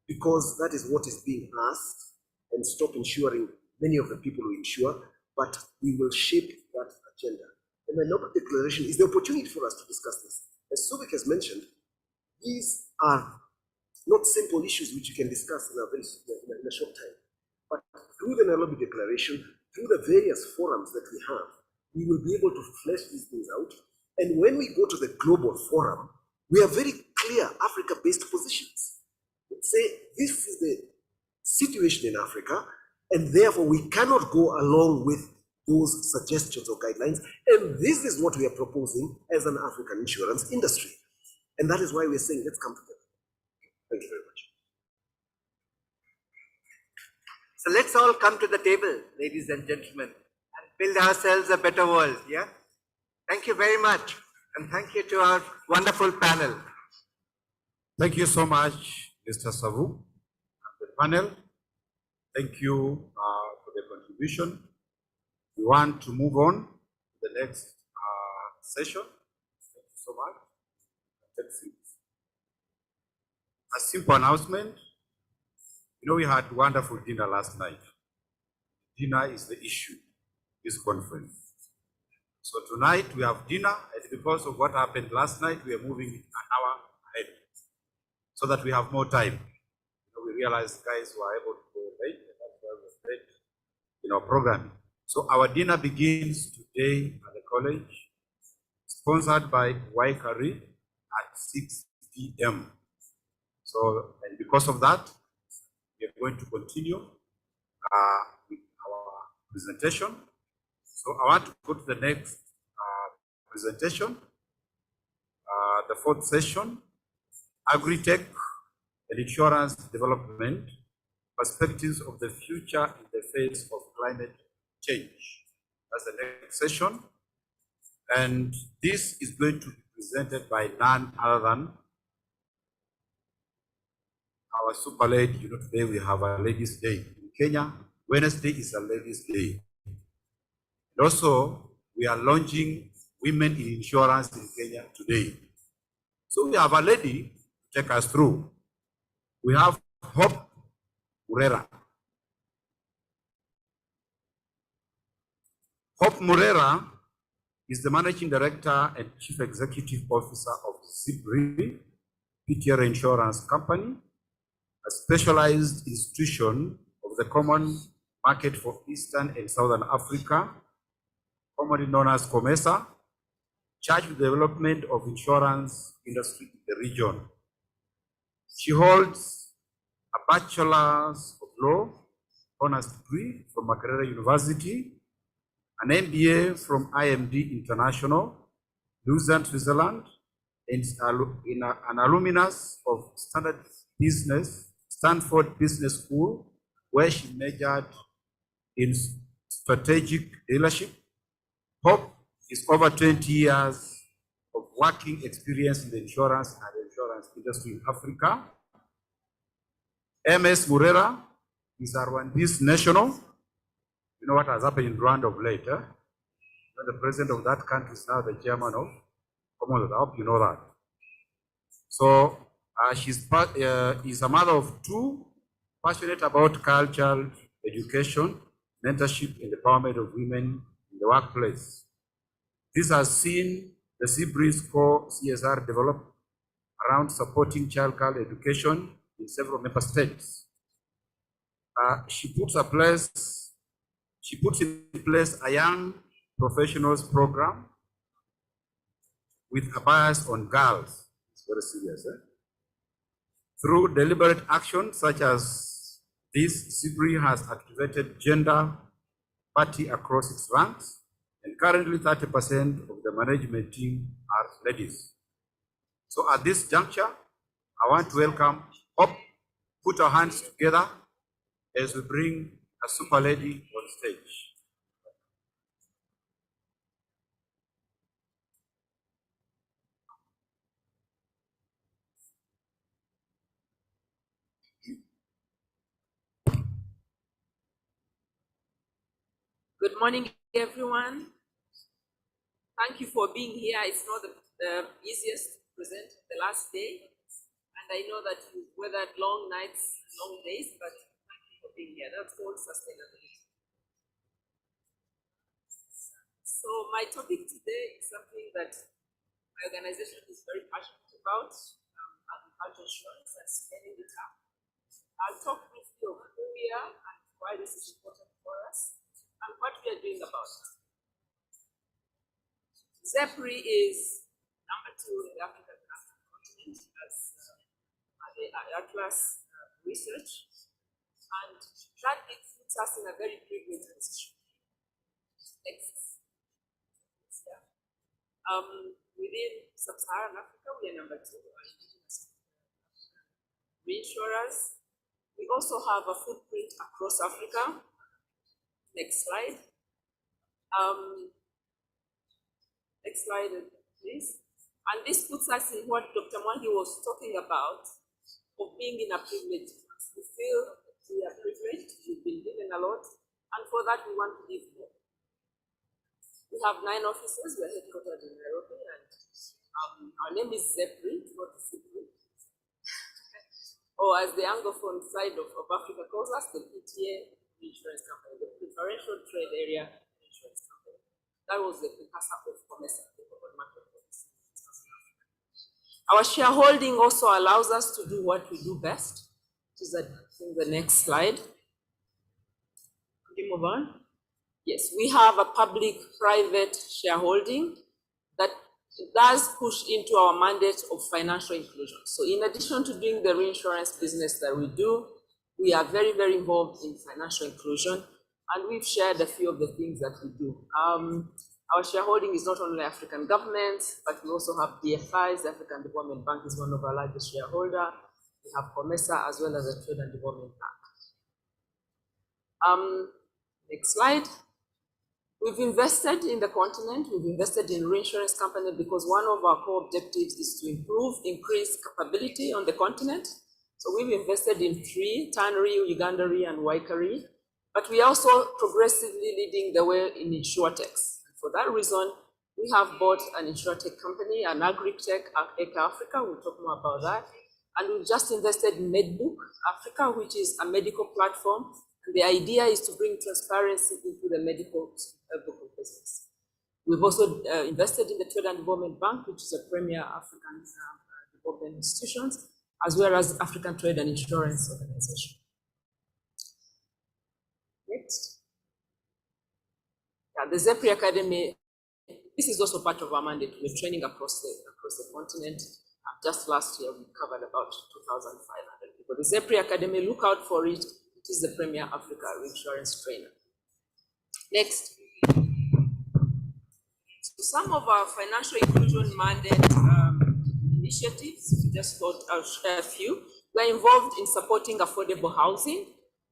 because that is what is being asked and stop insuring many of the people who insure, but we will shape that agenda. And the Nairobi Declaration is the opportunity for us to discuss this. As Sobek has mentioned, these are not simple issues which you can discuss in a short time. But through the Nairobi Declaration, through the various forums that we have, we will be able to flesh these things out. And when we go to the global forum, we have very clear Africa-based positions. Let's say this is the situation in Africa, and therefore we cannot go along with those suggestions or guidelines. And this is what we are proposing as an African insurance industry. And that is why we're saying, let's come together. Thank you very much. So let's all come to the table, ladies and gentlemen, and build ourselves a better world, yeah? Thank you very much. And thank you to our wonderful panel. Thank you so much, Mr. Savu, and the panel. Thank you for the contribution. We want to move on to the next session. Thank you so much. Take seats. A simple announcement. You know, we had wonderful dinner last night. Dinner is the issue, this conference. So tonight we have dinner, and because of what happened last night, we are moving an hour ahead so that we have more time. You know, we realized guys were able to go late, and that's why we're late in our program. So our dinner begins today at the college, sponsored by Waikari at 6 p.m. So, and because of that, we are going to continue with our presentation. So I want to go to the next presentation, the fourth session, Agri-Tech and Insurance Development, Perspectives of the Future in the Face of Climate Change. That's the next session. And this is going to be presented by none other than our super lady. You know, today we have a Ladies' Day in Kenya. Wednesday is a Ladies' Day. And also, we are launching Women in Insurance in Kenya today. So we have a lady to take us through. We have Hope Murera. Hope Murera is the Managing Director and Chief Executive Officer of ZIPRI, PTR Insurance Company, a specialized institution of the Common Market for Eastern and Southern Africa, commonly known as COMESA, charged with the development of insurance industry in the region. She holds a Bachelor's of Law, honors degree from Makerere University, an MBA from IMD International, Lausanne, Switzerland, and an alumnus of Stanford Business School, where she majored in strategic leadership. Hope is over 20 years of working experience in the insurance industry in Africa. MS Murera is a Rwandese national. You know what has happened in Rwanda of late, eh? The president of that country is now the chairman of Commonwealth. I hope you know that. So she's a mother of two, passionate about culture, education, mentorship, and empowerment of women in the workplace. This has seen the ZIPRI's core CSR develop around supporting childcare education in several member states. She puts in place a young professionals program with a bias on girls. It's very serious. Through deliberate action such as this, ZIPRI has activated gender parity across its ranks, and currently 30% of the management team are ladies. So at this juncture, I want to welcome Hope. Put our hands together as we bring a super lady on stage. Good morning, everyone. Thank you for being here. It's not the easiest to present the last day, and I know that you've weathered long nights, long days, but thank you for being here. That's called sustainability. So my topic today is something that my organization is very passionate about, agriculture insurance and scaling it up. I'll talk briefly of who we are and why this is important for us and what we are doing about it. ZIPRI is number 2 in the African continent as the Atlas research, and that it puts us in a very privileged position. Next. Yeah. Within Sub-Saharan Africa, we are number 2 indigenous reinsurers. We also have a footprint across Africa. Next slide. Next slide. please. And this puts us in what Dr. Mwangi was talking about, of being in a privileged class. We feel we are privileged, we've been given a lot, and for that we want to give more. We have 9 offices, we're headquartered in Nairobi, and our name is ZEPRI, not ZEPRI. Or as the Anglophone side of Africa calls us, the PTA Insurance Company, the Preferential Trade Area Insurance Company. That was the precursor of COMESA, the Common Market Policy. Our shareholding also allows us to do what we do best, which is the next slide. Can you move on? Yes, we have a public-private shareholding that does push into our mandate of financial inclusion. So in addition to doing the reinsurance business that we do, we are very, very involved in financial inclusion, and we've shared a few of the things that we do. Our shareholding is not only African governments, but we also have DFIs. The African Development Bank is one of our largest shareholders. We have COMESA as well as the Trade and Development Bank. Next slide. We've invested in the continent. We've invested in reinsurance company because one of our core objectives is to increase capability on the continent. So we've invested in 3, Tannery, Uganda Re, and Waika Re. But we are also progressively leading the way in insurtechs. For that reason, we have bought an insurtech company, an agri-tech, Eka Africa. We'll talk more about that. And we've just invested in MedBook Africa, which is a medical platform. And the idea is to bring transparency into the medical book business. We've also invested in the Trade and Development Bank, which is a premier African development institution, as well as African Trade and Insurance Organization. Next. The ZEPRI Academy, this is also part of our mandate. We're training across the continent. Just last year, we covered about 2,500 people. The ZEPRI Academy, look out for it. It is the premier Africa reinsurance trainer. Next. So some of our financial inclusion mandate initiatives, we just thought I'll share a few. We're involved in supporting affordable housing.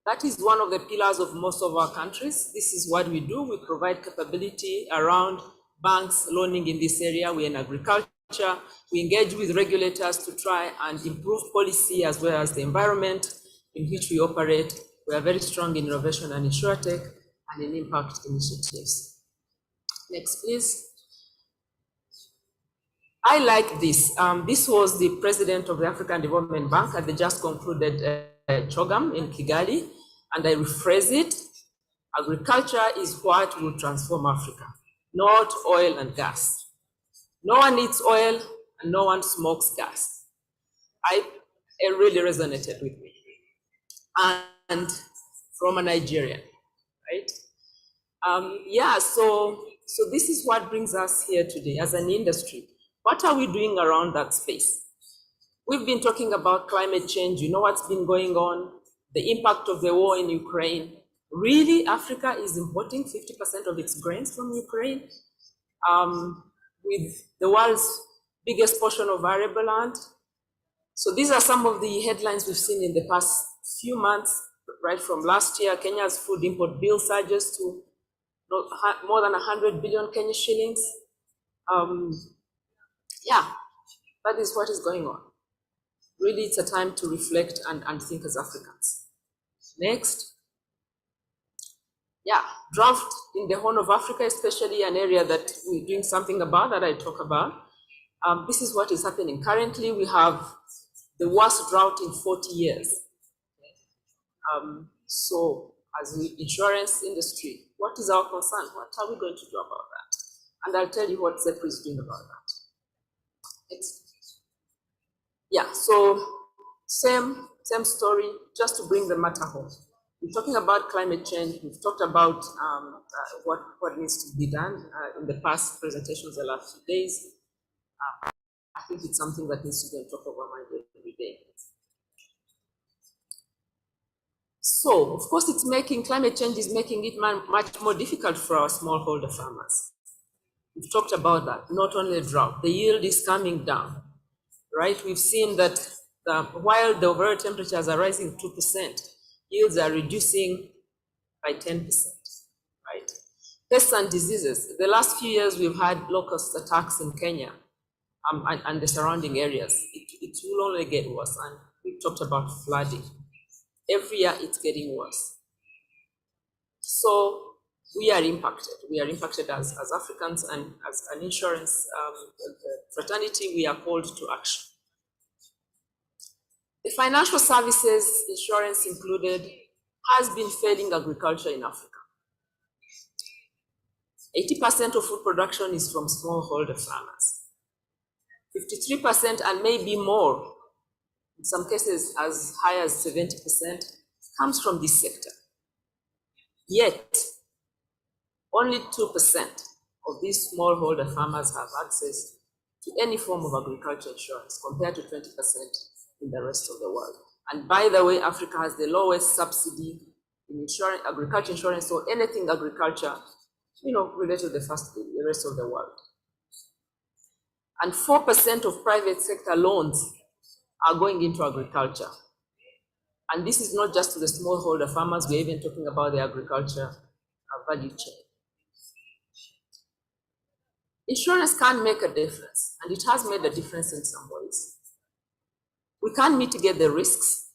That is one of the pillars of most of our countries. This is what we do. We provide capability around banks loaning in this area. We're in agriculture. We engage with regulators to try and improve policy as well as the environment in which we operate. We are very strong in innovation and insurtech and in impact initiatives. Next, please. I like this. This was the president of the African Development Bank at the just concluded CHOGM in Kigali, and I rephrase it. Agriculture is what will transform Africa, not oil and gas. No one eats oil and no one smokes gas. It really resonated with me. And from a Nigerian, right? So this is what brings us here today as an industry. What are we doing around that space? We've been talking about climate change. You know what's been going on, the impact of the war in Ukraine. Really, Africa is importing 50% of its grains from Ukraine, with the world's biggest portion of arable land. So these are some of the headlines we've seen in the past few months, right from last year. Kenya's food import bill surges to more than 100 billion Kenya shillings. That is what is going on. Really, it's a time to reflect and think as Africans. Next. Drought in the Horn of Africa, especially an area that we're doing something about, that I talk about. This is what is happening. Currently, we have the worst drought in 40 years. So as the insurance industry, what is our concern? What are we going to do about that? And I'll tell you what ZEPRI is doing about that. Next. So same story, just to bring the matter home. We're talking about climate change. We've talked about what needs to be done in the past presentations the last few days. I think it's something that needs to be on top of our mind every day. So, of course, climate change is making it much more difficult for our smallholder farmers. We've talked about that, not only drought, the yield is coming down, right? We've seen that while the overall temperatures are rising 2%, yields are reducing by 10%, right? Pests and diseases. The last few years, we've had locust attacks in Kenya and the surrounding areas. It will only get worse. And we talked about flooding. Every year, it's getting worse. So we are impacted. We are impacted as Africans, and as an insurance fraternity, we are called to action. The financial services, insurance included, has been failing agriculture in Africa. 80% of food production is from smallholder farmers. 53% and maybe more, in some cases as high as 70%, comes from this sector. Yet, only 2% of these smallholder farmers have access to any form of agriculture insurance, compared to 20% in the rest of the world. And by the way, Africa has the lowest subsidy in insurance, agriculture insurance, or anything agriculture, related to the rest of the world. And 4% of private sector loans are going into agriculture. And this is not just to the smallholder farmers, we're even talking about the agriculture value chain. Insurance can make a difference, and it has made a difference in some ways. We can mitigate the risks,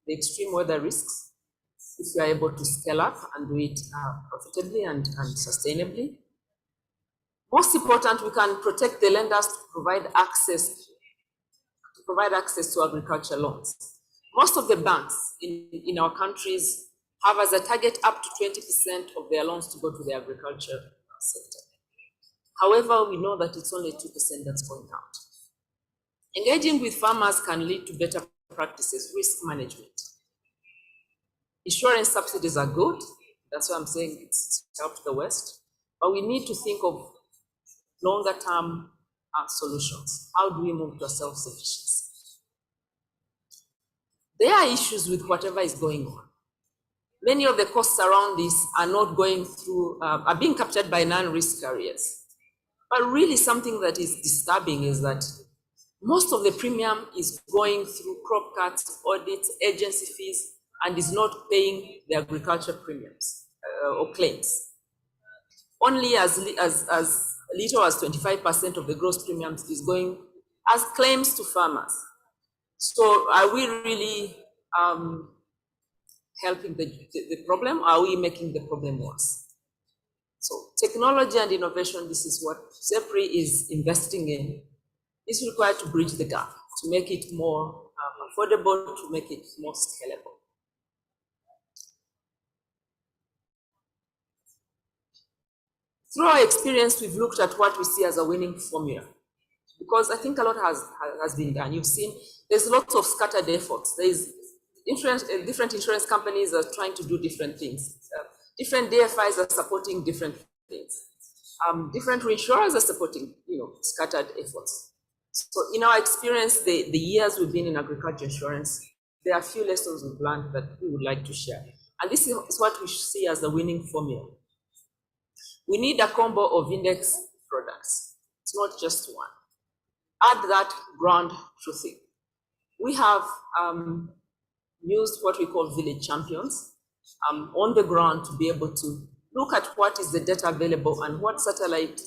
the extreme weather risks, if we are able to scale up and do it profitably and sustainably. Most important, we can protect the lenders to provide access to agriculture loans. Most of the banks in our countries have as a target up to 20% of their loans to go to the agriculture sector. However, we know that it's only 2% that's going out. Engaging with farmers can lead to better practices, risk management. Insurance subsidies are good. That's why I'm saying it's helped the West. But we need to think of longer term solutions. How do we move to self-sufficiency? There are issues with whatever is going on. Many of the costs around this are not going through, are being captured by non-risk carriers. But really something that is disturbing is that most of the premium is going through crop cuts, audits, agency fees, and is not paying the agriculture premiums or claims. Only as little as 25% of the gross premiums is going as claims to farmers. So are we really helping the problem? Or are we making the problem worse? So technology and innovation, this is what ZEPRI is investing in, is required to bridge the gap, to make it more affordable, to make it more scalable. Through our experience, we've looked at what we see as a winning formula, because I think a lot has been done. You've seen there's lots of scattered efforts. There's different insurance companies are trying to do different things. Different DFIs are supporting different things. Different reinsurers are supporting, scattered efforts. So in our experience, the years we've been in agriculture insurance, there are a few lessons we've learned that we would like to share. And this is what we see as the winning formula. We need a combo of index products. It's not just one. Add that ground truthing. We have used what we call village champions on the ground to be able to look at what is the data available and what satellite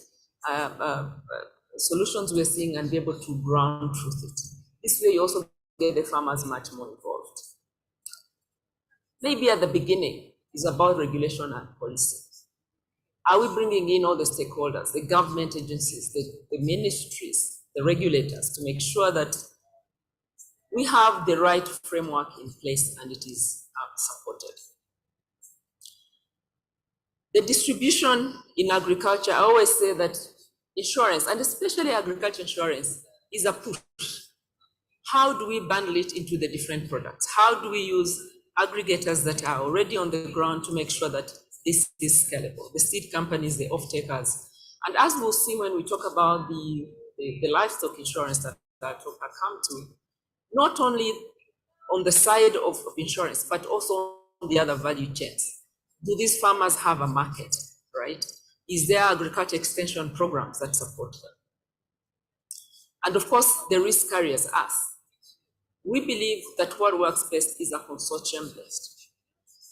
solutions we're seeing and be able to ground truth it. This way you also get the farmers much more involved. Maybe at the beginning is about regulation and policy. Are we bringing in all the stakeholders, the government agencies, the ministries, the regulators, to make sure that we have the right framework in place and it is supported? The distribution in agriculture, I always say that insurance, and especially agriculture insurance, is a push. How do we bundle it into the different products? How do we use aggregators that are already on the ground to make sure that this is scalable? The seed companies, the off-takers. And as we'll see when we talk about the livestock insurance that I come to, not only on the side of insurance, but also on the other value chains. Do these farmers have a market, right? Is there agriculture extension programs that support them? And of course, the risk carriers, us. We believe that what works best is a consortium based.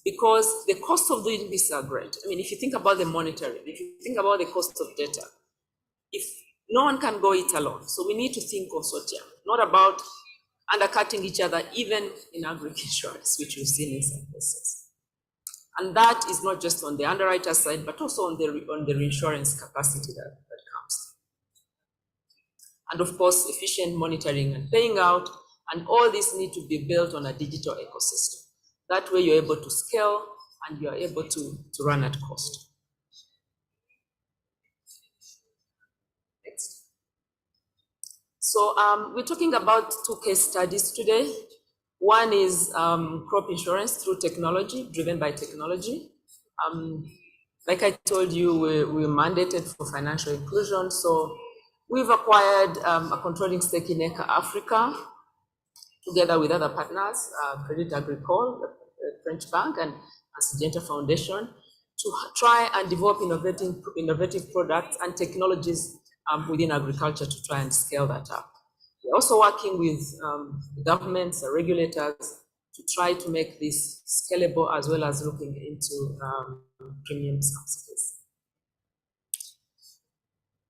because the cost of doing this are great. I mean, if you think about the monitoring, if you think about the cost of data, if no one can go it alone, so we need to think consortium, not about undercutting each other, even in agri-insurance, which we've seen in some places. And that is not just on the underwriter side, but also on the reinsurance capacity that comes. And of course, efficient monitoring and paying out, and all this need to be built on a digital ecosystem. That way you're able to scale and you're able to run at cost. Next. So we're talking about two case studies today. One is crop insurance through technology, driven by technology. Like I told you, we're mandated for financial inclusion. So we've acquired a controlling stake in ECA Africa, together with other partners, Credit Agricole, a French bank, and Syngenta Foundation, to try and develop innovative products and technologies within agriculture to try and scale that up. We're also working with governments and regulators to try to make this scalable, as well as looking into premium subsidies.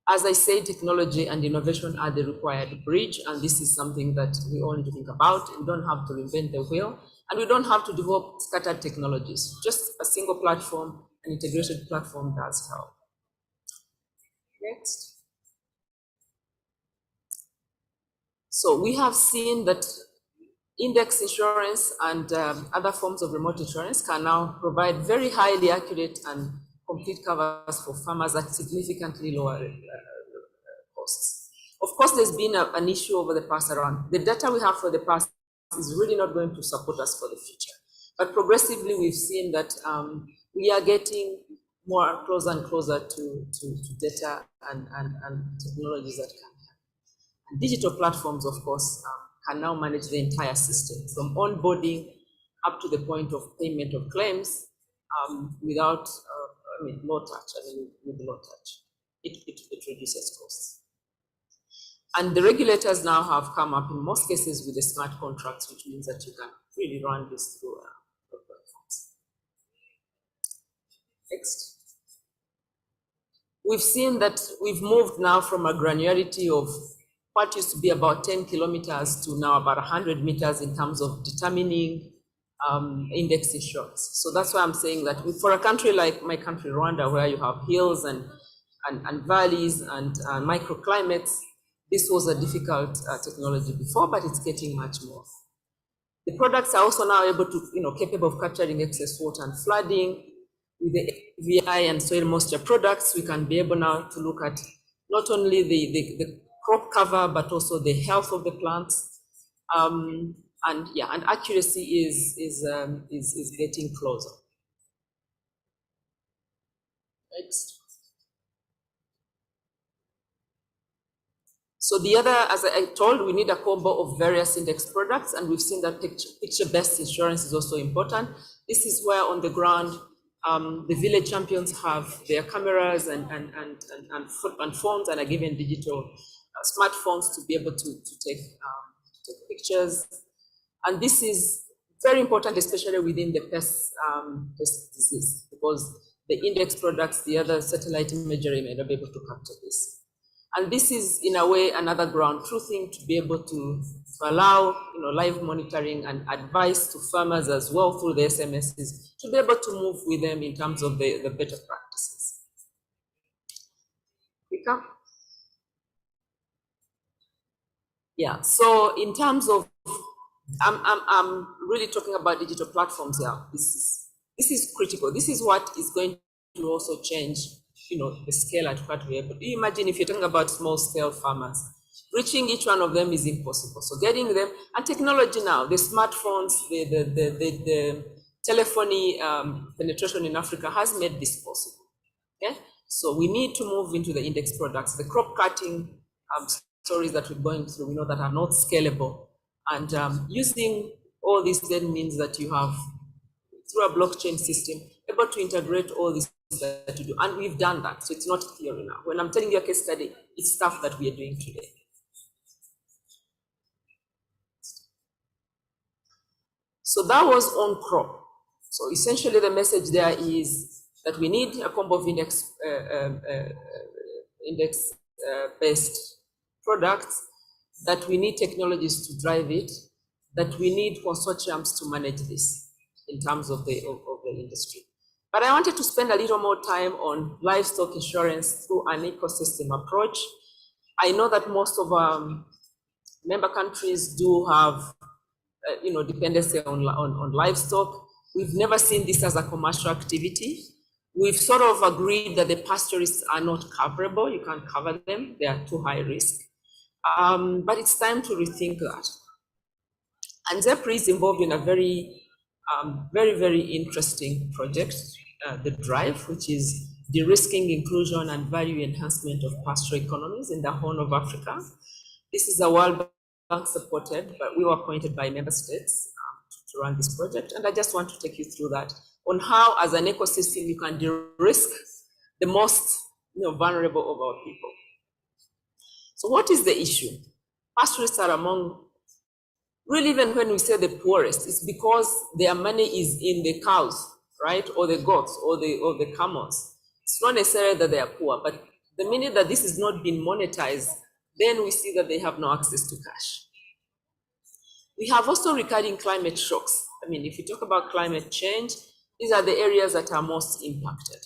As I say, technology and innovation are the required bridge, and this is something that we all need to think about. We don't have to reinvent the wheel, and we don't have to develop scattered technologies. Just a single platform, an integrated platform does help. Next. So we have seen that index insurance and other forms of remote insurance can now provide very highly accurate and complete covers for farmers at significantly lower costs. Of course, there's been an issue over the past around the data we have for the past is really not going to support us for the future. But progressively, we've seen that we are getting more closer and closer to data and technologies that can help. And digital platforms, of course, can now manage the entire system from onboarding up to the point of payment of claims without, low touch, with low touch. It reduces costs. And the regulators now have come up in most cases with the smart contracts, which means that you can really run this through platforms. Next. We've seen that we've moved now from a granularity of what used to be about 10 kilometers to now about 100 meters in terms of determining index insurance. So that's why I'm saying that for a country like my country, Rwanda, where you have hills and valleys and microclimates, this was a difficult technology before, but it's getting much more. The products are also now able to, capable of capturing excess water and flooding. With the VI and soil moisture products, we can be able now to look at not only the crop cover, but also the health of the plants. And accuracy is getting closer. Next. So the other, as I told, we need a combo of various index products, and we've seen that picture-based insurance is also important. This is where on the ground, the village champions have their cameras and phones and are given digital smartphones to be able to take pictures. And this is very important, especially within the pest disease, because the index products, the other satellite imagery may not be able to capture this. And this is, in a way, another ground truthing to be able to allow live monitoring and advice to farmers as well through the SMSs to be able to move with them in terms of the better practices. Quicker. Yeah, so in terms of, I'm really talking about digital platforms here. This is critical. This is what is going to also change the scale at what we're able to. Imagine if you're talking about small scale farmers, reaching each one of them is impossible. So getting them, and technology now, the smartphones, the telephony penetration in Africa has made this possible. Okay, so we need to move into the index products, the crop cutting stories that we're going through, we know that are not scalable. And using all this then means that you have, through a blockchain system, able to integrate all this that you do. And we've done that. So it's not theory now. When I'm telling you a case study, it's stuff that we are doing today. So that was on crop. So essentially the message there is that we need a combo of index-based products, that we need technologies to drive it, that we need consortiums to manage this in terms of the industry. But I wanted to spend a little more time on livestock insurance through an ecosystem approach. I know that most of our member countries do have dependency on livestock. We've never seen this as a commercial activity. We've sort of agreed that the pasturists are not coverable. You can't cover them. They are too high risk. But it's time to rethink that. And ZEPRI is involved in a very, very interesting project, the DRIVE, which is de-risking inclusion and value enhancement of pastoral economies in the Horn of Africa. This is a World Bank supported, but we were appointed by member states to run this project. And I just want to take you through that on how, as an ecosystem, you can de-risk the most vulnerable of our people. So what is the issue? Pastoralists are among, really, even when we say the poorest, it's because their money is in the cows, right? Or the goats, or the camels. It's not necessarily that they are poor, but the minute that this is not being monetized, then we see that they have no access to cash. We have also recurring climate shocks. I mean, if you talk about climate change, these are the areas that are most impacted.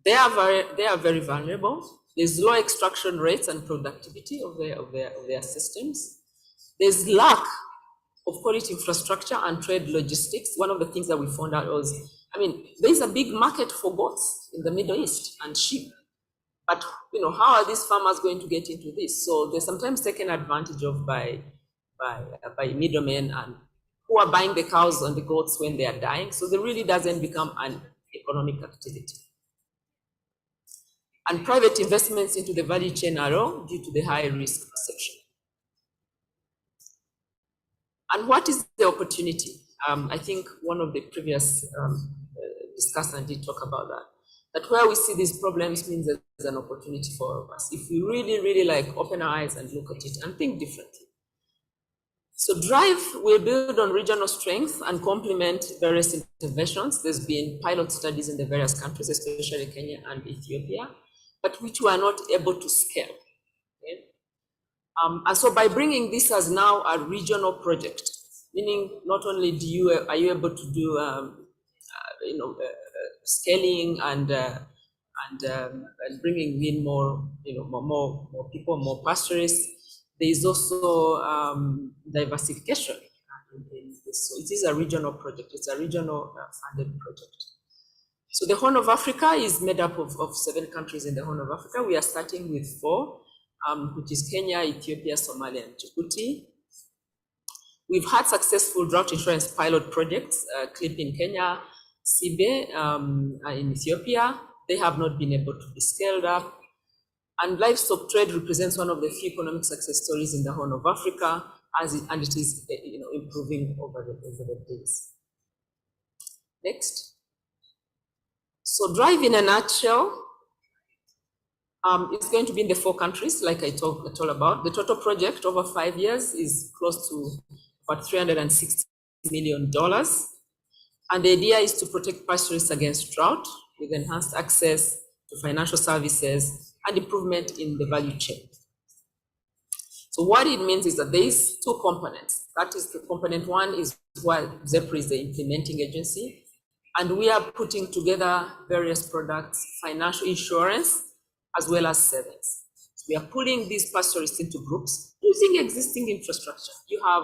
They are very vulnerable. There's low extraction rates and productivity of their systems. There's lack of quality infrastructure and trade logistics. One of the things that we found out was, I mean, there's a big market for goats in the Middle East and sheep. But how are these farmers going to get into this? So they're sometimes taken advantage of by middlemen, and who are buying the cows and the goats when they are dying. So there really doesn't become an economic activity. And private investments into the value chain are low due to the high risk perception. And what is the opportunity? I think one of the previous discussants did talk about that where we see these problems means that there's an opportunity for all of us. If we really open our eyes and look at it and think differently. So DRIVE will build on regional strength and complement various interventions. There's been pilot studies in the various countries, especially Kenya and Ethiopia, but which were not able to scale. Okay? And so by bringing this as now a regional project, meaning not only are you able to do scaling and bringing in more people, more pastoralists, there is also diversification in this. So it is a regional project. It's a regional funded project. So the Horn of Africa is made up of 7 countries in the Horn of Africa. We are starting with 4, which is Kenya, Ethiopia, Somalia, and Djibouti. We've had successful drought insurance pilot projects, CLIP in Kenya, Sibe in Ethiopia. They have not been able to be scaled up. And livestock trade represents one of the few economic success stories in the Horn of Africa, and it is improving over the days. Next. So DRIVE in a nutshell is going to be in the 4 countries, like I told about. The total project over 5 years is close to about $360 million. And the idea is to protect pastoralists against drought with enhanced access to financial services and improvement in the value chain. So what it means is that there is 2 components. That is, the component 1 is where ZEPRI is the implementing agency. And we are putting together various products, financial insurance, as well as savings. So we are putting these pastoralists into groups using existing infrastructure. You have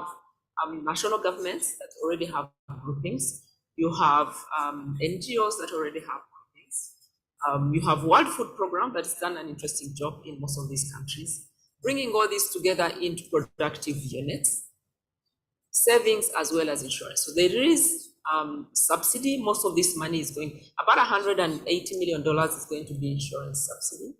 national governments that already have groupings. You have NGOs that already have groupings. You have World Food Program that has done an interesting job in most of these countries, bringing all this together into productive units, savings as well as insurance. So there is subsidy. Most of this money is going, about $180 million is going to be insurance subsidy,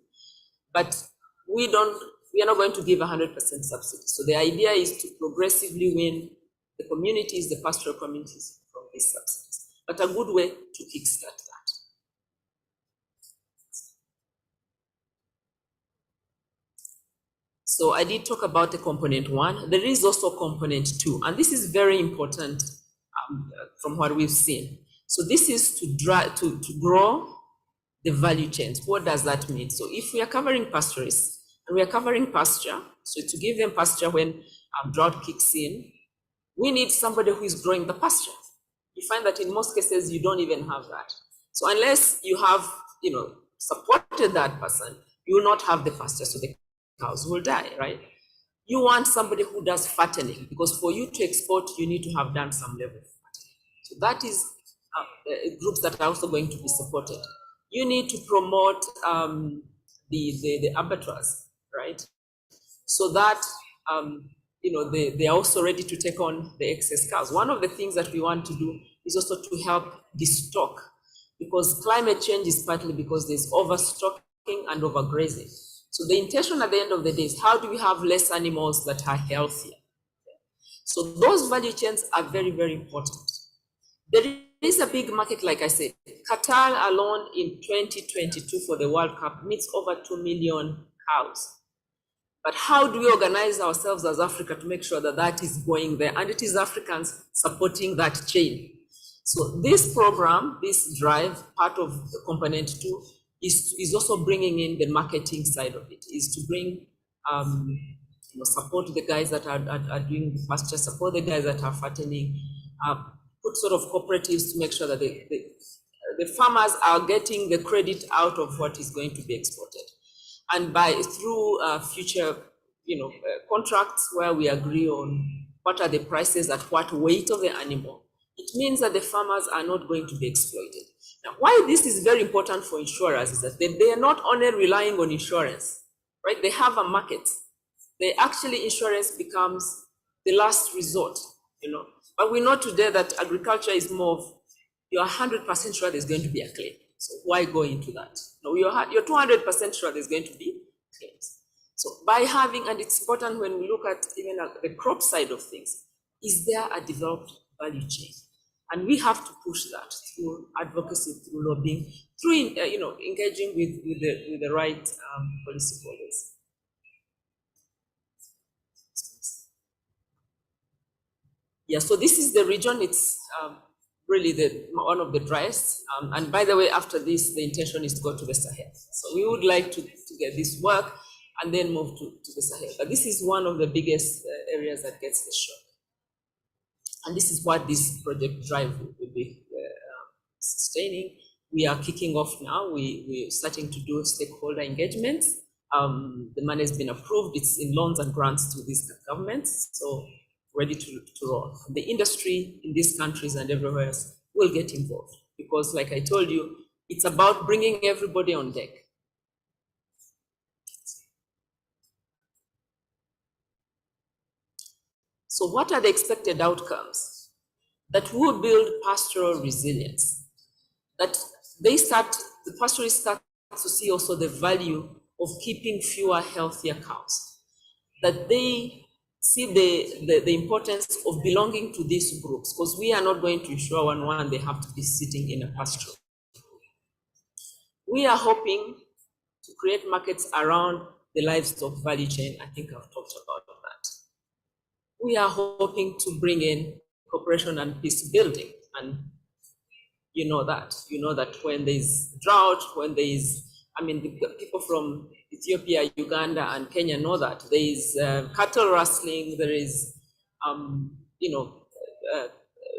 but we are not going to give 100% subsidy. So the idea is to progressively win the communities, the pastoral communities from these subsidies, but a good way to kickstart that. So I did talk about the component 1. There is also component 2, and this is very important from what we've seen. So this is to grow the value chains. What does that mean? So if we are covering pasturists and we are covering pasture, so to give them pasture when drought kicks in, we need somebody who is growing the pasture. You find that in most cases, you don't even have that. So unless you have, supported that person, you will not have the pasture, so the cows will die, right? You want somebody who does fattening, because for you to export, you need to have done some level of fattening. So that is groups that are also going to be supported. You need to promote the abattoirs, right? So that they are also ready to take on the excess cows. One of the things that we want to do is also to help destock, because climate change is partly because there's overstocking and overgrazing. So the intention at the end of the day is how do we have less animals that are healthier? So those value chains are very, very important. There is a big market, like I said. Qatar alone in 2022 for the World Cup meets over 2 million cows. But how do we organize ourselves as Africa to make sure that that is going there? And it is Africans supporting that chain. So this program, this drive, part of the component 2, is also bringing in the marketing side of it, is to bring, support the guys that are doing the pasture, support the guys that are fattening, put sort of cooperatives to make sure that the farmers are getting the credit out of what is going to be exported. And through future, contracts where we agree on what are the prices at what weight of the animal, it means that the farmers are not going to be exploited. Now, why this is very important for insurers is that they are not only relying on insurance, right? They have a market. Insurance becomes the last resort, But we know today that agriculture is more of, you're 100% sure there's going to be a claim. So why go into that? No, you're 200% sure there's going to be claims. So by having, and it's important when we look at even at the crop side of things, is there a developed value chain? And we have to push that through advocacy, through lobbying, through engaging with the right policy holders. Yeah, so this is the region. It's really one of the driest. And by the way, after this, the intention is to go to the Sahel. So we would like to get this work and then move to the Sahel. But this is one of the biggest areas that gets the shock. And this is what this project drive will be sustaining. We are kicking off now. We're starting to do stakeholder engagement. The money has been approved. It's in loans and grants to these governments. So ready to roll. The industry in these countries and everywhere else will get involved because, like I told you, it's about bringing everybody on deck. So what are the expected outcomes? That will build pastoral resilience. That the pastoralists start to see also the value of keeping fewer, healthier cows. That they see the importance of belonging to these groups, because we are not going to ensure one they have to be sitting in a pasture. We are hoping to create markets around the livestock value chain. I think I've talked about that. We are hoping to bring in cooperation and peace building. And you know that when there's drought, when there is, the people from Ethiopia, Uganda, and Kenya know that there is cattle rustling, there is,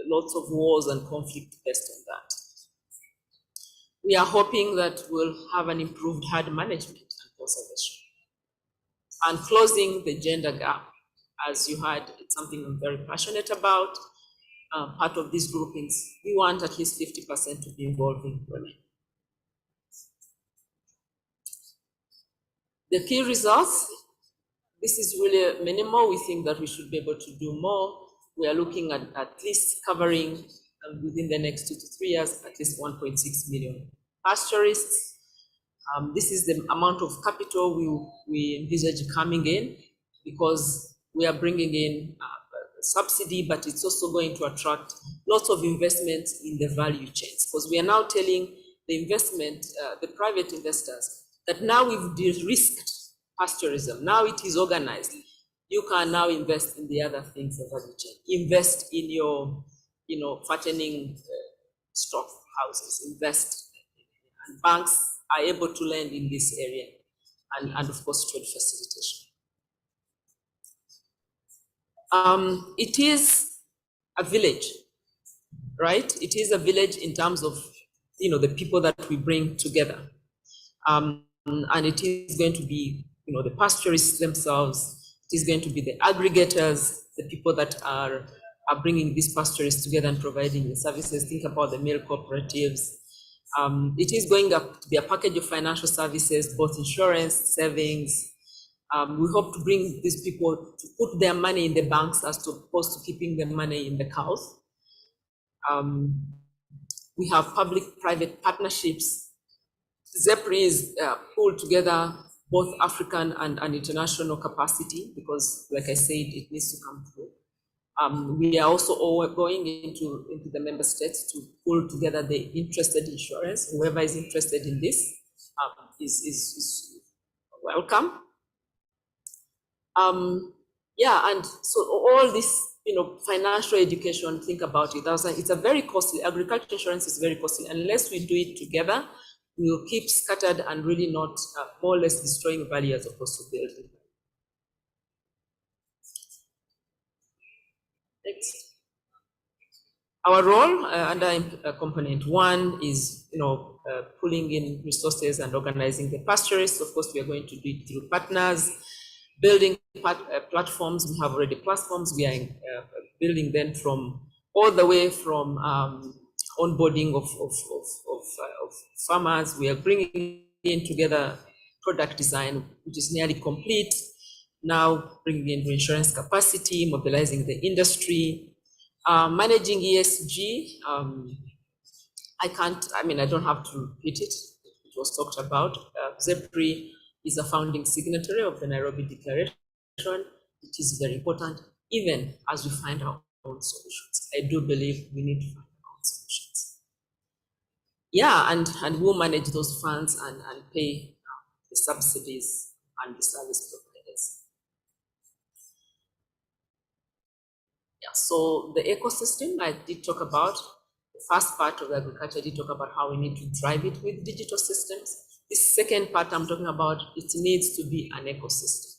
lots of wars and conflict based on that. We are hoping that we'll have an improved herd management and conservation. And closing the gender gap, as you heard, it's something I'm very passionate about. Part of these groupings, we want at least 50% to be involving women. The key results, this is really minimal. We think that we should be able to do more. We are looking at least covering within the next 2 to 3 years, at least 1.6 million pastoralists. This is the amount of capital we envisage coming in, because we are bringing in subsidy, but it's also going to attract lots of investments in the value chains, because we are now telling the investment, the private investors, that now we've de-risked pastoralism. Now it is organized. You can now invest in the other things of value chain. Invest in your fattening stock houses, invest, and banks are able to lend in this area, and of course trade facilitation. It is a village, right? It is a village in terms of the people that we bring together, and it is going to be the pastoralists themselves. It is going to be the aggregators, the people that are bringing these pastoralists together and providing the services. Think about the milk cooperatives. It is going to be a package of financial services, both insurance, savings. We hope to bring these people to put their money in the banks as opposed to keeping their money in the cows. We have public-private partnerships. ZEPRI is pulled together both African and international capacity because, like I said, it needs to come through. We are also going into the member states to pull together the interested insurance. Whoever is interested in this is welcome. Yeah, and so all this, financial education, think about it. It's a very costly, agriculture insurance is very costly. Unless we do it together, we will keep scattered and really not more or less destroying value as opposed to building. Next. Our role under component 1 is, pulling in resources and organizing the pastoralists. Of course, we are going to do it through partners, building platforms. We have already platforms. We are building them from all the way from onboarding of farmers. We are bringing in together product design, which is nearly complete. Now bringing in insurance capacity, mobilizing the industry, managing ESG. I don't have to repeat it. It was talked about. ZEPRI is a founding signatory of the Nairobi Declaration. It is very important, even as we find our own solutions. I do believe we need to find our own solutions. Yeah, and we'll manage those funds and pay the subsidies and the service providers. Yeah, so the ecosystem I did talk about, the first part of agriculture, I did talk about how we need to drive it with digital systems. This second part I'm talking about, it needs to be an ecosystem.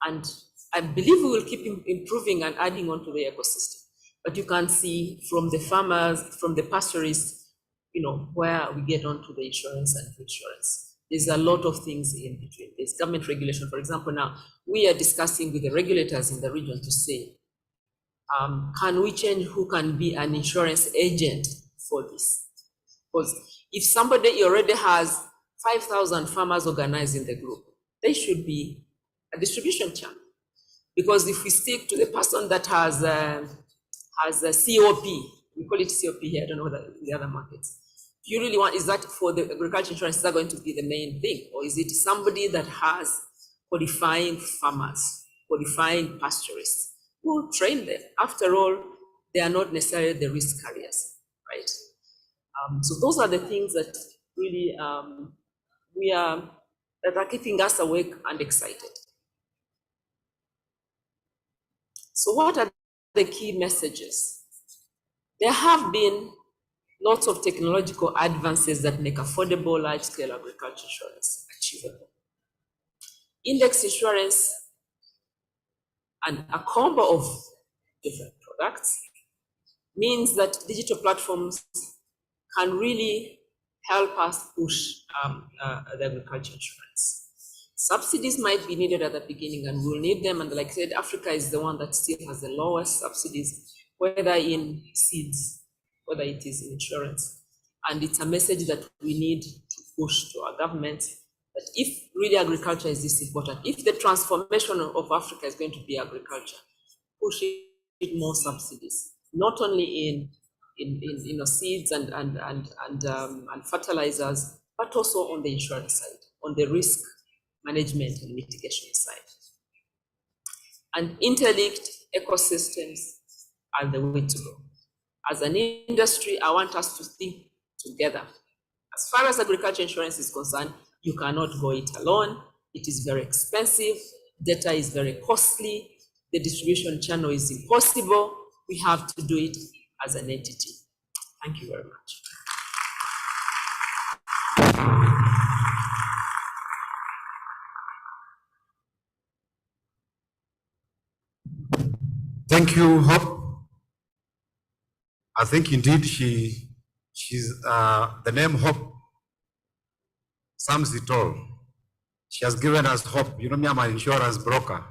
And I believe we will keep improving and adding on to the ecosystem. But you can see from the farmers, from the pastoralists, where we get onto the insurance and insurance. There's a lot of things in between. There's government regulation. For example, now we are discussing with the regulators in the region to say, can we change who can be an insurance agent for this? Because if somebody already has 5,000 farmers organized in the group, they should be a distribution channel. Because if we stick to the person that has a COP, we call it COP here, I don't know whether the other markets. If you really want, is that for the agriculture insurance, is that going to be the main thing? Or is it somebody that has qualifying farmers, qualifying pastoralists? We'll train them. After all, they are not necessarily the risk carriers, right? So those are the things that really that are keeping us awake and excited. So what are the key messages? There have been lots of technological advances that make affordable large-scale agriculture insurance achievable. Index insurance and a combo of different products means that digital platforms can really help us push the agriculture insurance. Subsidies might be needed at the beginning, and we'll need them. And like I said, Africa is the one that still has the lowest subsidies, whether in seeds, whether it is in insurance. And it's a message that we need to push to our government that if really agriculture is this important, if the transformation of Africa is going to be agriculture, push it more subsidies, not only in seeds and fertilizers, but also on the insurance side, on the risk management and mitigation side. And interlinked ecosystems are the way to go. As an industry, I want us to think together. As far as agriculture insurance is concerned, you cannot go it alone. It is very expensive. Data is very costly. The distribution channel is impossible. We have to do it as an entity. Thank you very much. Thank you, Hope. I think indeed she's the name Hope sums it all. She has given us hope. You know me, I'm an insurance broker.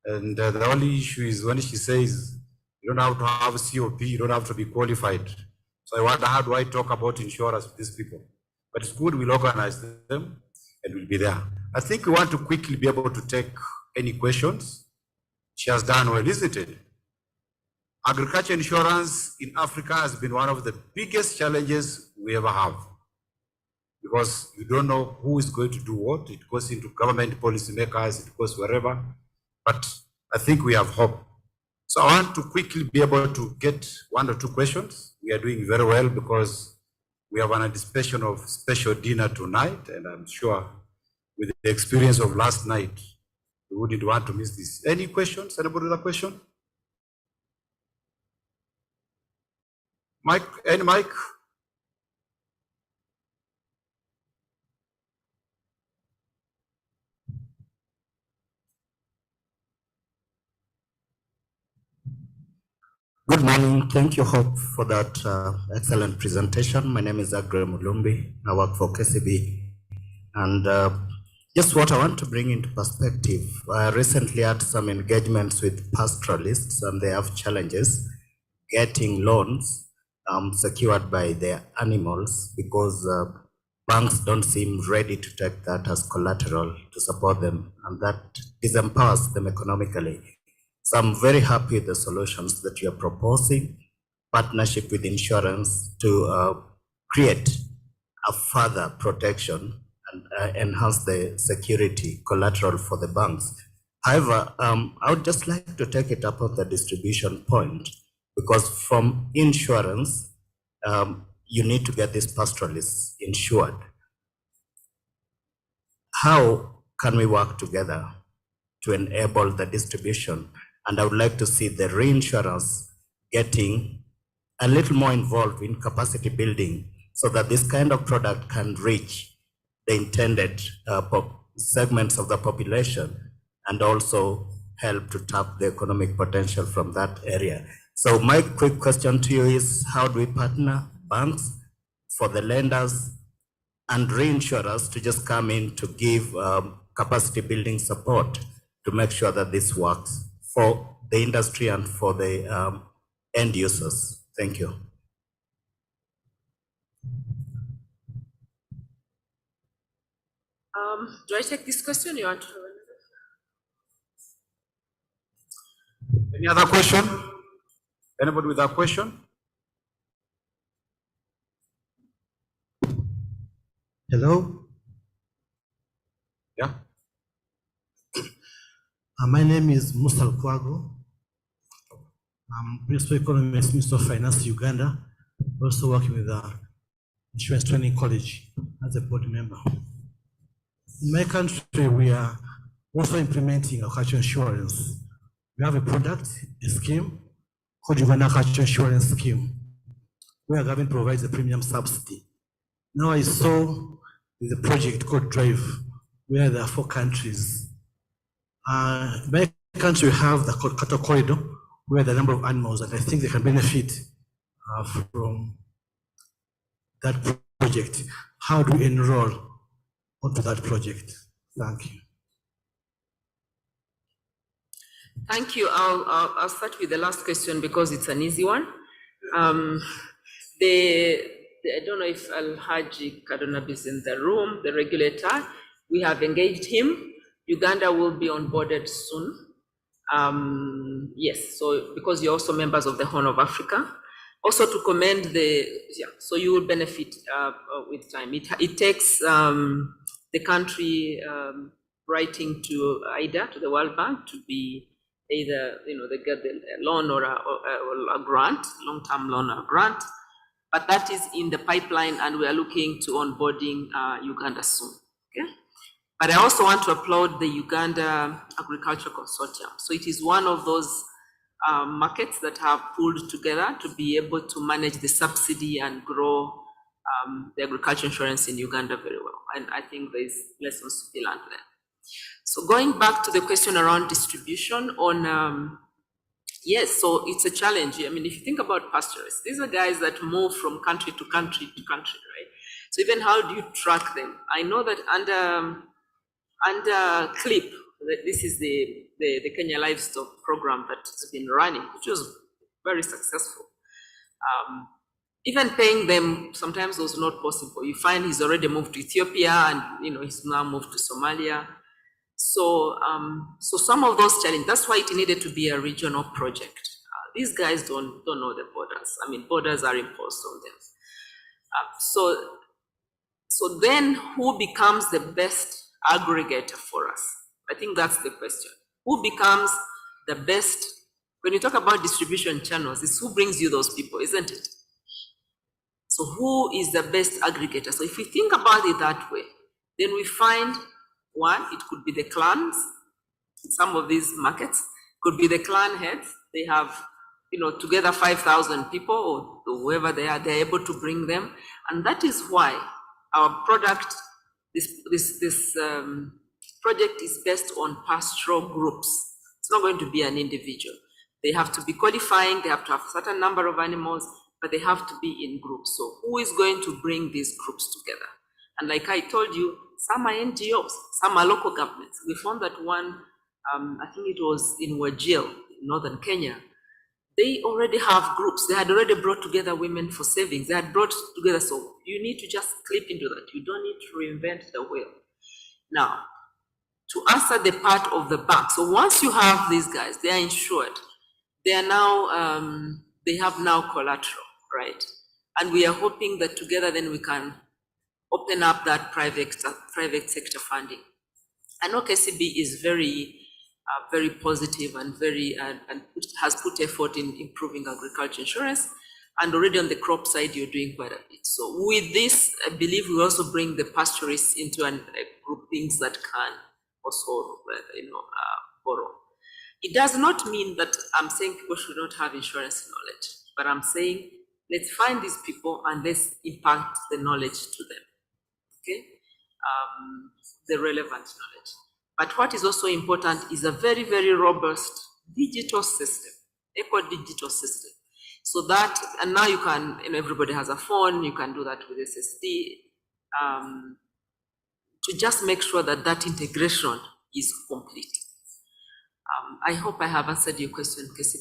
And the only issue is when she says you don't have to have COP, you don't have to be qualified. So I wonder, how do I talk about insurance with these people? But it's good, we'll organize them and we'll be there. I think we want to quickly be able to take any questions. She has done well, isn't it? Agriculture insurance in Africa has been one of the biggest challenges we ever have, because you don't know who is going to do what. It goes into government policymakers, it goes wherever, but I think we have hope. So I want to quickly be able to get one or two questions. We are doing very well because we have an anticipation of special dinner tonight, and I'm sure with the experience of last night, we wouldn't want to miss this. Any questions? Anybody with a question? Mike, any Mike? Good morning. Thank you, Hope, for that excellent presentation. My name is Agre Mulumbi. I work for KCB. And just what I want to bring into perspective, I recently had some engagements with pastoralists, and they have challenges getting loans secured by their animals, because banks don't seem ready to take that as collateral to support them, and that disempowers them economically. So I'm very happy with the solutions that you are proposing, partnership with insurance to create a further protection and enhance the security collateral for the banks. However, I would just like to take it up on the distribution point, because from insurance, you need to get these pastoralists insured. How can we work together to enable the distribution? And I would like to see the reinsurance getting a little more involved in capacity building, so that this kind of product can reach the intended segments of the population, and also help to tap the economic potential from that area. So my quick question to you is, how do we partner banks for the lenders and reinsurers to just come in to give capacity building support to make sure that this works for the industry and for the end users? Thank you. Do I take this question? You want to? Any other question? Anybody with a question? Hello. Yeah. My name is Musa Lukwago. I'm Principal Economist, Minister of Finance, Uganda. Also working with the Insurance Training College as a board member. In my country, we are also implementing agricultural insurance. We have a product, a scheme called Uganda Agricultural Insurance Scheme, where government provides a premium subsidy. Now I saw there's a project called Drive, where there are 4 countries. In my country, we have the cattle corridor, where the number of animals, and I think they can benefit from that project. How do we enroll onto that project? Thank you. Thank you. I'll start with the last question because it's an easy one. I don't know if Alhaji Kadonab is in the room, the regulator. We have engaged him. Uganda will be onboarded soon. Yes, so because you're also members of the Horn of Africa. Also to commend so you will benefit with time. It takes the country writing to IDA, to the World Bank, to be either, they get the loan or a grant, long-term loan or grant. But that is in the pipeline, and we are looking to onboarding Uganda soon. Okay. But I also want to applaud the Uganda Agriculture Consortium. So it is one of those markets that have pulled together to be able to manage the subsidy and grow the agriculture insurance in Uganda very well. And I think there's lessons to be learned there. So going back to the question around distribution on, yes, so it's a challenge. I mean, if you think about pastoralists, these are guys that move from country to country, right? So even how do you track them? I know that under CLIP, this is the Kenya Livestock Program that has been running, which was very successful. Even paying them sometimes was not possible. You find he's already moved to Ethiopia and he's now moved to Somalia. So, so some of those challenges, that's why it needed to be a regional project. These guys don't know the borders. I mean, borders are imposed on them. So then who becomes the best aggregator for us? I think that's the question. Who becomes the best? When you talk about distribution channels, it's who brings you those people, isn't it? So who is the best aggregator? So if we think about it that way, then we find one, it could be the clans in some of these markets, could be the clan heads. They have, together 5,000 people or whoever they are, they're able to bring them. And that is why our product, this project is based on pastoral groups. It's not going to be an individual. They have to be qualifying, they have to have a certain number of animals, but they have to be in groups. So who is going to bring these groups together? And like I told you, some are NGOs, some are local governments. We found that one, I think it was in Wajir, in northern Kenya, they already have groups. They had already brought together women for savings. They had brought together, so you need to just click into that. You don't need to reinvent the wheel. Now, to answer the part of the bank. So once you have these guys, they are insured. They are now, they have now collateral, right? And we are hoping that together then we can open up that private sector funding. I know KCB is very positive and has put effort in improving agriculture insurance. And already on the crop side, you're doing quite a bit. So with this, I believe we also bring the pastoralists into groupings that can also, borrow. It does not mean that I'm saying people should not have insurance knowledge, but I'm saying let's find these people and let's impact the knowledge to them. Okay, the relevant knowledge. But what is also important is a very, very robust digital system, eco-digital system. So that, and now you can, everybody has a phone, you can do that with SSD, to just make sure that that integration is complete. I hope I have answered your question, Casey.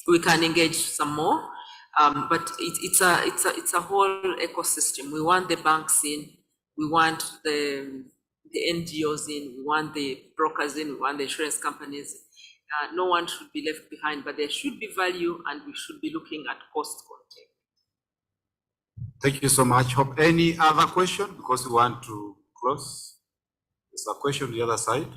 We can engage some more, but it's a whole ecosystem. We want the banks in, we want the NGOs in, we want the brokers in, we want the insurance companies. No one should be left behind, but there should be value, and we should be looking at cost containment. Thank you so much. Hope any other question, because we want to close. There's a question on the other side.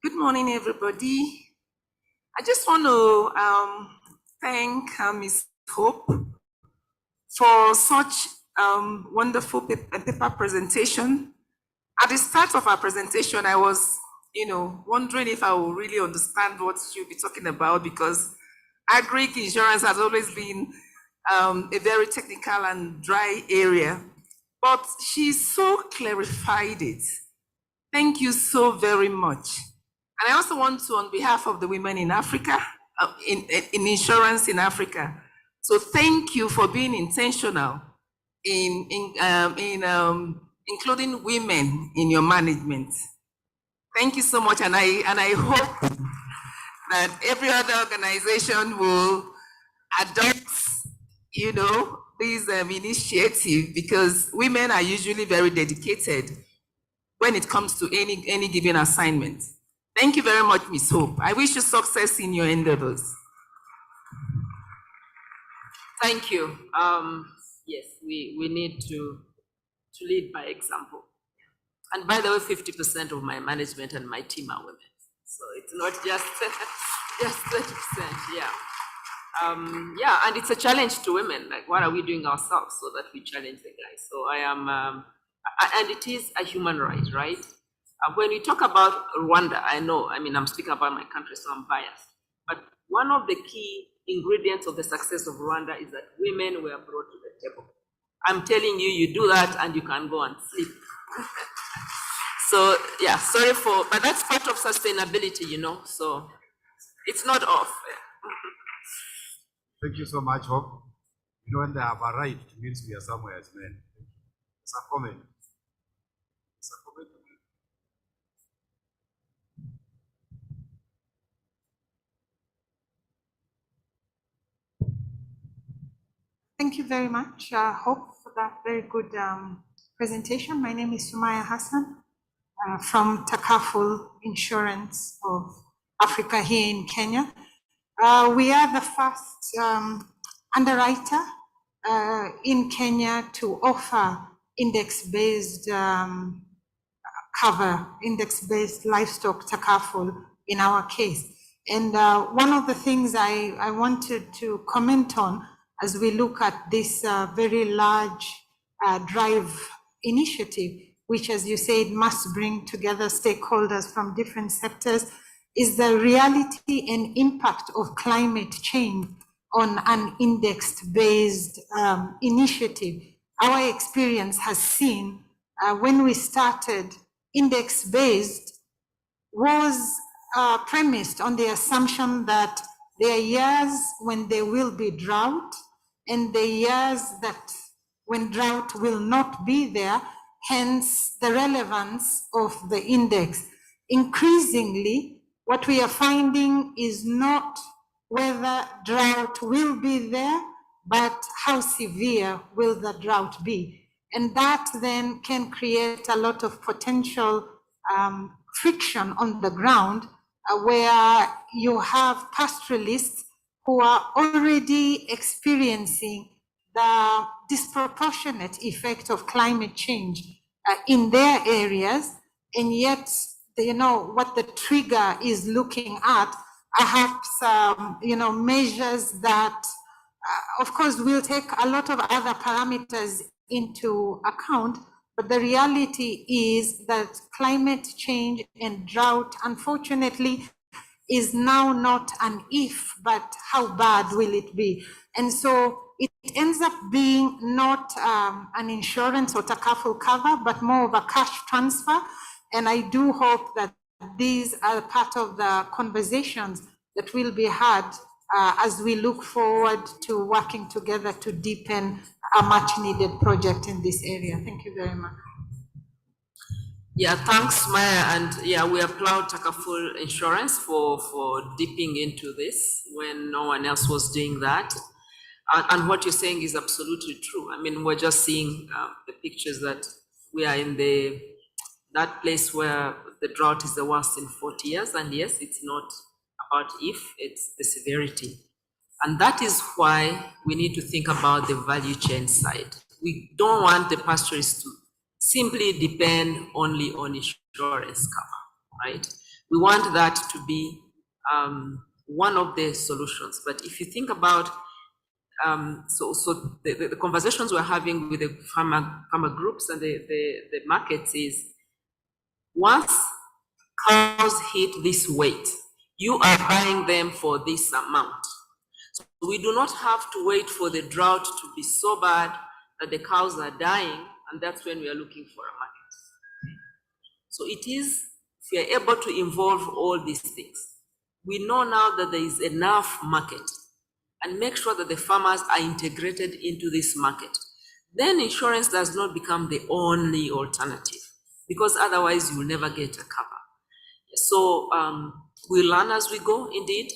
Good morning, everybody. I just want to thank Ms. Hope for such wonderful paper presentation. At the start of our presentation, I was, wondering if I will really understand what she'll be talking about, because agric insurance has always been a very technical and dry area, but she so clarified it. Thank you so very much. And I also want to, on behalf of the women in Africa, in insurance in Africa, so thank you for being intentional in including women in your management. Thank you so much, and I hope that every other organization will adopt, this initiative, because women are usually very dedicated when it comes to any given assignment. Thank you very much, Ms. Hope. I wish you success in your endeavors. Thank you. Yes, we need to lead by example. And by the way, 50% of my management and my team are women. So it's not just, just 30%, yeah. Yeah, and it's a challenge to women. Like, what are we doing ourselves so that we challenge the guys? So I am, and it is a human right, right? When we talk about Rwanda, I'm speaking about my country, so I'm biased. But one of the key ingredients of the success of Rwanda is that women were brought to the table. I'm telling you, you do that and you can go and sleep. So yeah, but that's part of sustainability, so it's not off. Thank you so much, Hope. When they have arrived, it means we are somewhere as men. It's a comment. It's a comment. Thank you very much, Hope, for that very good presentation. My name is Sumaya Hassan from Takaful Insurance of Africa here in Kenya. We are the first underwriter in Kenya to offer index-based cover, index-based livestock takaful in our case. And one of the things I wanted to comment on as we look at this very large drive initiative, which, as you said, must bring together stakeholders from different sectors, is the reality and impact of climate change on an indexed-based initiative. Our experience has seen when we started, index-based was premised on the assumption that there are years when there will be drought and the years that when drought will not be there, hence the relevance of the index. Increasingly, what we are finding is not whether drought will be there, but how severe will the drought be. And that then can create a lot of potential friction on the ground where you have pastoralists who are already experiencing the disproportionate effect of climate change in their areas, and yet what the trigger is looking at, perhaps measures that of course will take a lot of other parameters into account, but the reality is that climate change and drought, unfortunately, is now not an if, but how bad will it be? And so it ends up being not an insurance or takaful cover, but more of a cash transfer. And I do hope that these are part of the conversations that will be had as we look forward to working together to deepen a much needed project in this area. Thank you very much. Yeah, thanks, Maya. And yeah, we applaud Takaful Insurance for dipping into this when no one else was doing that. And what you're saying is absolutely true. I mean, we're just seeing the pictures that we are in that place where the drought is the worst in 40 years. And yes, it's not about if, it's the severity. And that is why we need to think about the value chain side. We don't want the pastoralists to simply depend only on insurance cover, right? We want that to be one of the solutions. But if you think about, the conversations we're having with the farmer groups and the markets is, once cows hit this weight, you are buying them for this amount. So we do not have to wait for the drought to be so bad that the cows are dying, and that's when we are looking for a market. So it is, if we are able to involve all these things, we know now that there is enough market, and make sure that the farmers are integrated into this market. Then insurance does not become the only alternative, because otherwise you will never get a cover. So we learn as we go, indeed,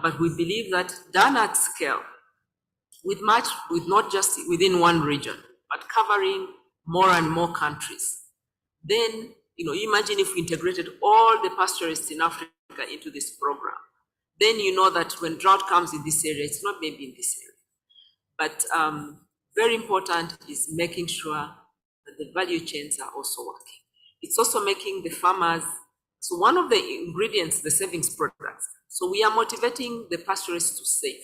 but we believe that done at scale, with not just within one region, but covering more and more countries, then imagine if we integrated all the pastoralists in Africa into this program. Then you know that when drought comes in this area, it's not maybe in this area. But very important is making sure that the value chains are also working. It's also making the farmers, so one of the ingredients, the savings products. So we are motivating the pastoralists to save.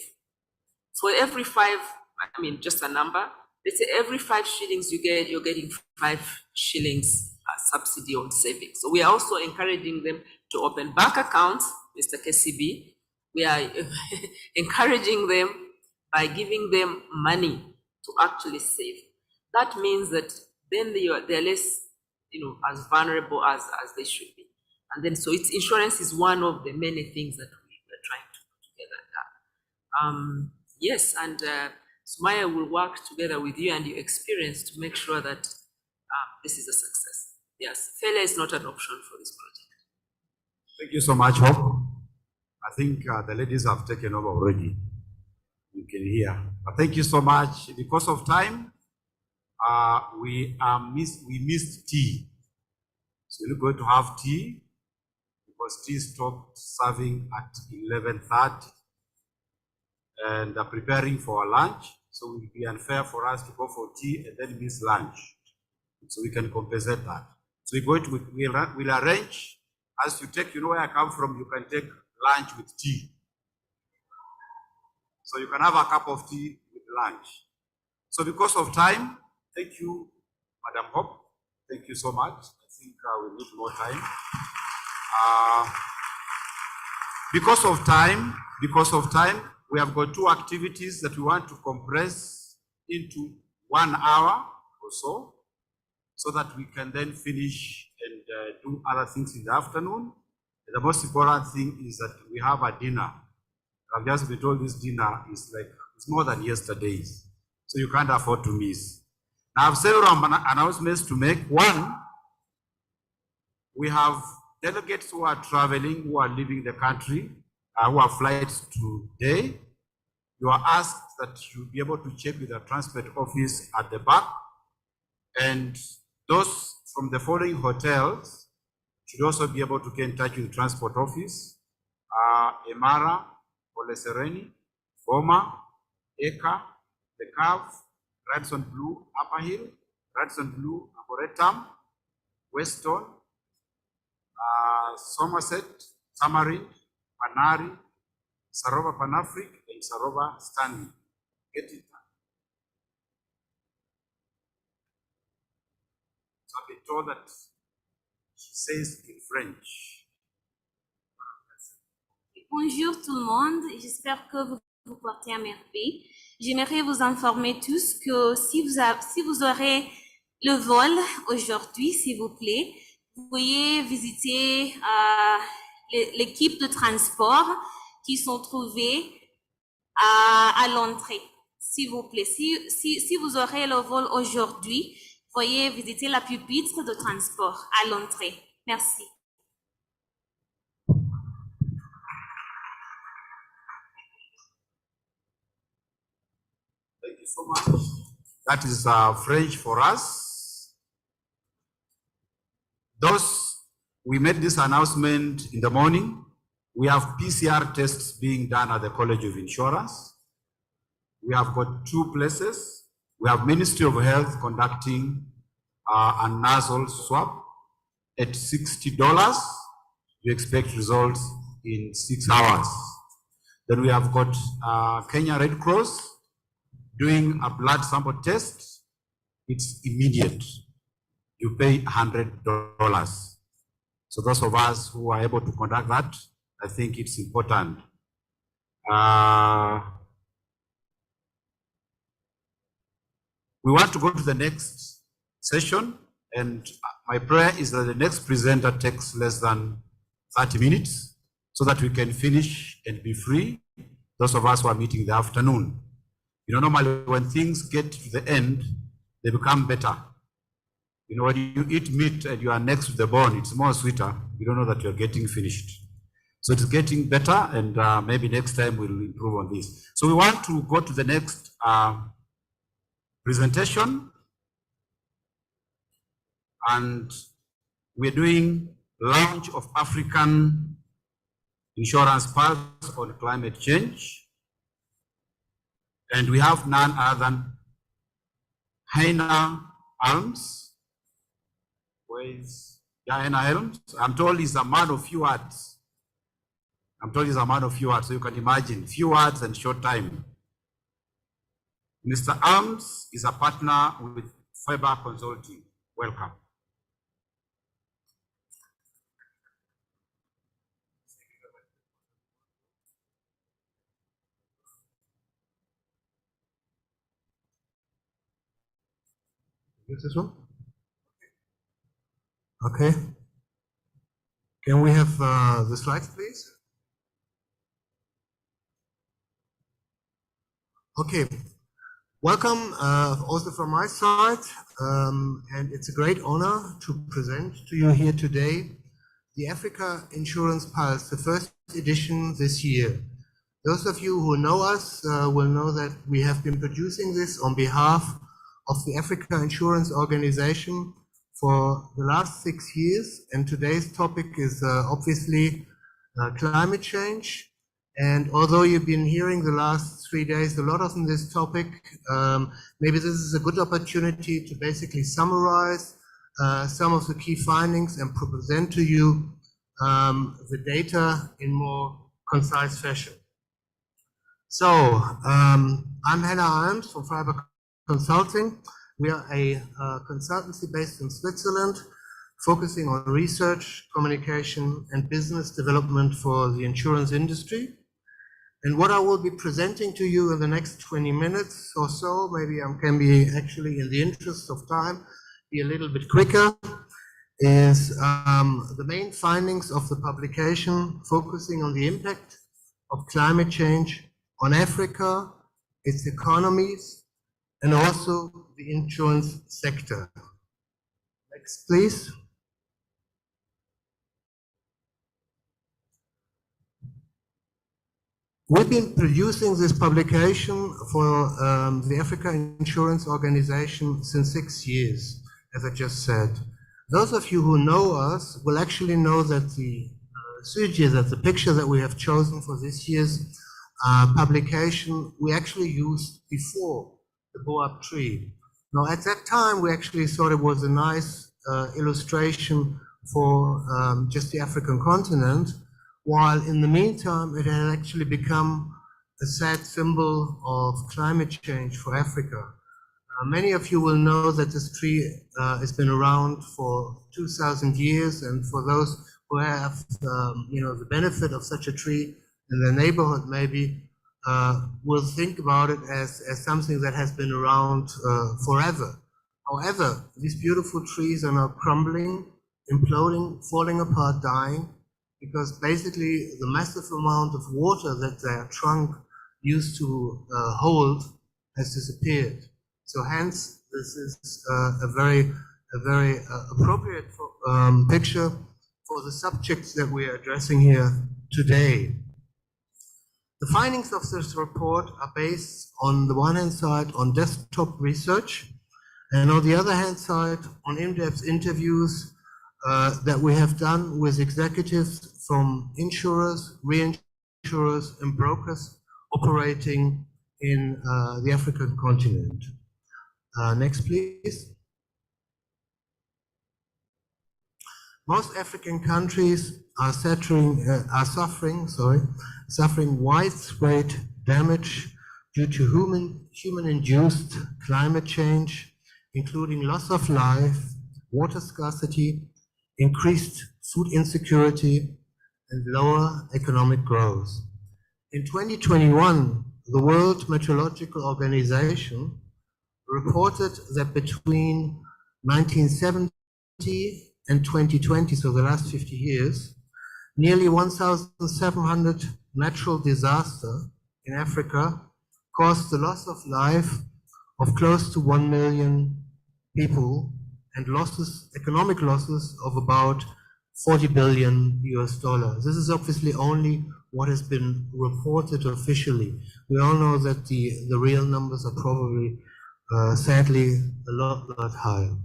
For every 5, I mean, just a number, let's say every 5 shillings you get, you're getting 5 shillings subsidy on savings. So we are also encouraging them to open bank accounts, Mr. KCB. We are encouraging them by giving them money to actually save. That means that then they're less, as vulnerable as they should be. And then, so insurance is one of the many things that we're trying to put together. Yes, and Sumaya will work together with you and your experience to make sure that this is a success. Yes, failure is not an option for this project. Thank you so much, Hope. I think the ladies have taken over already. You can hear. But thank you so much. Because of time, we missed tea. So we're going to have tea because tea stopped serving at 11:30 and preparing for our lunch. So it would be unfair for us to go for tea and then miss lunch. So we can compensate that. So we'll arrange, as you take, where I come from, you can take lunch with tea. So you can have a cup of tea with lunch. So because of time, thank you, Madam Hope. Thank you so much. I think we need more time. Because of time, we have got 2 activities that we want to compress into 1 hour or so that we can then finish and do other things in the afternoon. And the most important thing is that we have a dinner. I've just been told this dinner is it's more than yesterday's, so you can't afford to miss. Now, I have several announcements to make. One, we have delegates who are traveling, who are leaving the country, who have flights today. You are asked that you'll be able to check with the transport office at the back. And those from the following hotels should also be able to get in touch with the transport office. Emara, Olesereni, Boma, Eka, The Cave, Radisson Blue, Upper Hill, Radisson Blue, Arboretum, Weston, Somerset, Tamarind, Panari, Sarova Panafric, and Sarova Stanley. Get it done. So I've been told that she says in French. Bonjour tout le monde, j'espère que vous vous portez à merveille. J'aimerais vous informer tous que si vous aurez le vol aujourd'hui, s'il vous plaît, vous pouvez visiter l'équipe de transport qui sont trouvés à l'entrée, s'il vous plaît. Si vous aurez le vol aujourd'hui, veuillez visiter la pupitre de transport à l'entrée. Merci. Thank you so much. That is French for us. We made this announcement in the morning. We have PCR tests being done at the College of Insurance. We have got 2 places. We have Ministry of Health conducting a nasal swab at $60. You expect results in 6 hours. Then we have got Kenya Red Cross doing a blood sample test. It's immediate. You pay $100. So those of us who are able to conduct that, I think it's important. We want to go to the next session, and my prayer is that the next presenter takes less than 30 minutes so that we can finish and be free, those of us who are meeting in the afternoon. Normally when things get to the end, they become better. When you eat meat and you are next to the bone, it's more sweeter. You don't know that you're getting finished. So it's getting better, and maybe next time we'll improve on this. So we want to go to the next presentation. And we're doing launch of African Insurance Pulse on climate change. And we have none other than Heiner Alms. Where is Heiner Alms? I'm told he's a man of few words. So you can imagine, few words and short time. Mr. Arms is a partner with Fiber Consulting. Welcome. Is this one? Okay. Can we have the slides, please? Okay. Welcome also from my side, and it's a great honor to present to you here today the Africa Insurance Pulse, the first edition this year. Those of you who know us will know that we have been producing this on behalf of the Africa Insurance Organization for the last 6 years, and today's topic is obviously climate change. And although you've been hearing the last 3 days a lot on this topic, maybe this is a good opportunity to basically summarize some of the key findings and present to you the data in more concise fashion. So I'm Hannah Arms from Fiber Consulting. We are a consultancy based in Switzerland, focusing on research, communication, and business development for the insurance industry. And what I will be presenting to you in the next 20 minutes or so, maybe I can be actually, in the interest of time, be a little bit quicker, is the main findings of the publication focusing on the impact of climate change on Africa, its economies, and also the insurance sector. Next, please. We've been producing this publication for the Africa Insurance Organization since 6 years, as I just said. Those of you who know us will actually know that the sujet, that the picture that we have chosen for this year's publication, we actually used before the Boab tree. Now, at that time, we actually thought it was a nice illustration for just the African continent, while in the meantime, it had actually become a sad symbol of climate change for Africa. Many of you will know that this tree has been around for 2,000 years, and for those who have the benefit of such a tree in their neighborhood, maybe will think about it as something that has been around forever. However, these beautiful trees are now crumbling, imploding, falling apart, dying, because basically the massive amount of water that their trunk used to hold has disappeared. So hence, this is a very appropriate picture for the subjects that we are addressing here today. The findings of this report are based on the one hand side on desktop research, and on the other hand side on in-depth interviews that we have done with executives from insurers, reinsurers, and brokers operating in the African continent. Next, please. Most African countries are suffering widespread damage due to human-induced climate change, including loss of life, water scarcity, increased food insecurity, and lower economic growth. In 2021, the World Meteorological Organization reported that between 1970 and 2020, so the last 50 years, nearly 1,700 natural disasters in Africa caused the loss of life of close to 1 million people and economic losses of about $40 billion. This is obviously only what has been reported officially. We all know that the real numbers are probably, sadly, a lot higher.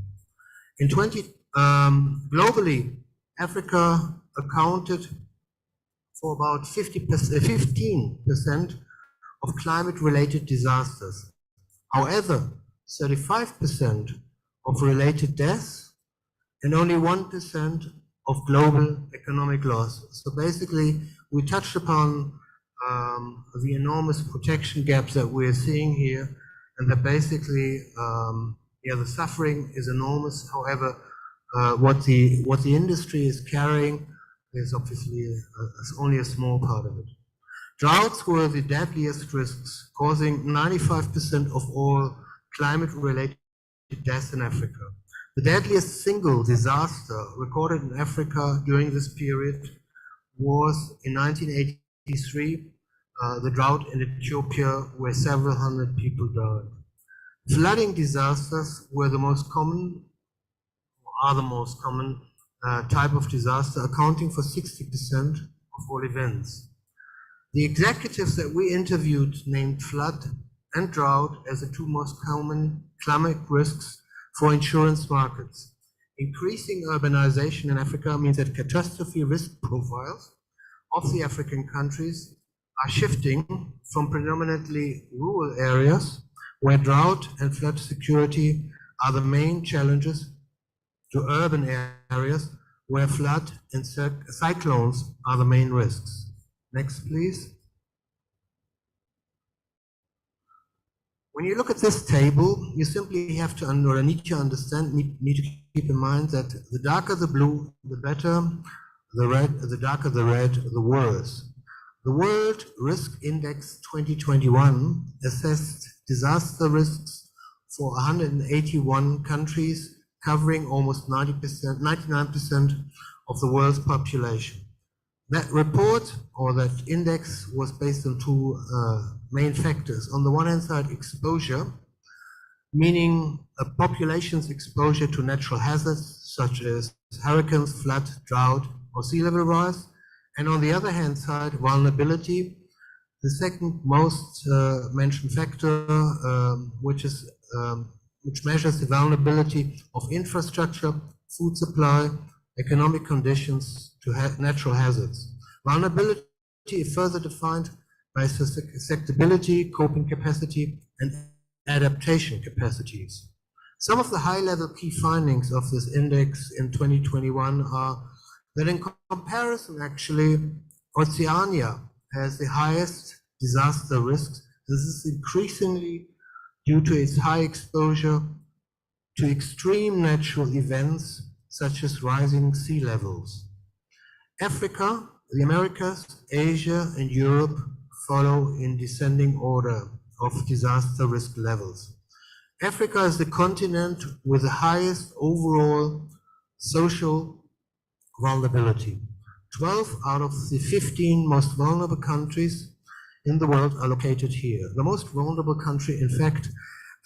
Globally, Africa accounted for about 15% of climate-related disasters. However, 35% of related deaths and only 1% of global economic loss. So basically, we touched upon the enormous protection gaps that we're seeing here, and that basically, the suffering is enormous. However, what the industry is carrying is obviously only a small part of it. Droughts were the deadliest risks, causing 95% of all climate-related deaths in Africa. The deadliest single disaster recorded in Africa during this period was in 1983, the drought in Ethiopia, where several hundred people died. Flooding disasters were the most common, are the most common type of disaster, accounting for 60% of all events. The executives that we interviewed named flood and drought as the two most common climate risks for insurance markets. Increasing urbanization in Africa means that catastrophe risk profiles of the African countries are shifting from predominantly rural areas where drought and flood security are the main challenges to urban areas where flood and cyclones are the main risks. Next, please. When you look at this table, you simply have to, or need to understand, need to keep in mind that the darker the blue, the better, the darker the red, the worse. The World Risk Index 2021 assessed disaster risks for 181 countries, covering almost 99% of the world's population. That report, or that index, was based on two main factors. On the one hand side, exposure, meaning a population's exposure to natural hazards such as hurricanes, flood, drought, or sea level rise. And on the other hand side, vulnerability, the second most mentioned factor, which measures the vulnerability of infrastructure, food supply, economic conditions to natural hazards. Vulnerability is further defined by susceptibility, coping capacity, and adaptation capacities. Some of the high-level key findings of this index in 2021 are that in comparison, actually, Oceania has the highest disaster risks. This is increasingly due to its high exposure to extreme natural events such as rising sea levels. Africa, the Americas, Asia, and Europe follow in descending order of disaster risk levels. Africa is the continent with the highest overall social vulnerability. 12 out of the 15 most vulnerable countries in the world are located here. The most vulnerable country, in fact,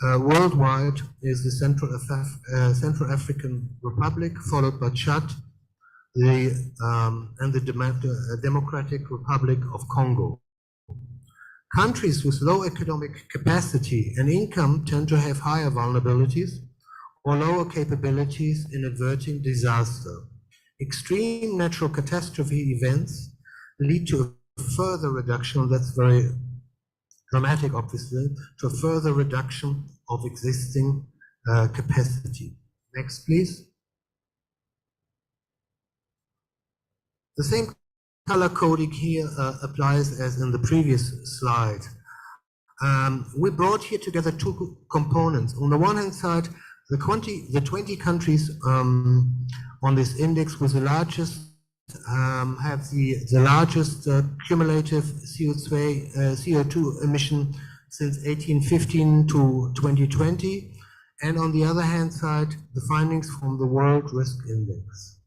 worldwide is the Central African Republic, followed by Chad, and the Democratic Republic of Congo. Countries with low economic capacity and income tend to have higher vulnerabilities or lower capabilities in averting disaster. Extreme natural catastrophe events lead to a further reduction, that's very dramatic obviously, to a further reduction of existing capacity. Next, please. The same color coding here applies as in the previous slide. We brought here together two components. On the one hand side, the 20 countries on this index with the largest have the largest cumulative CO2 emission since 1815 to 2020, and on the other hand side, the findings from the World Risk Index.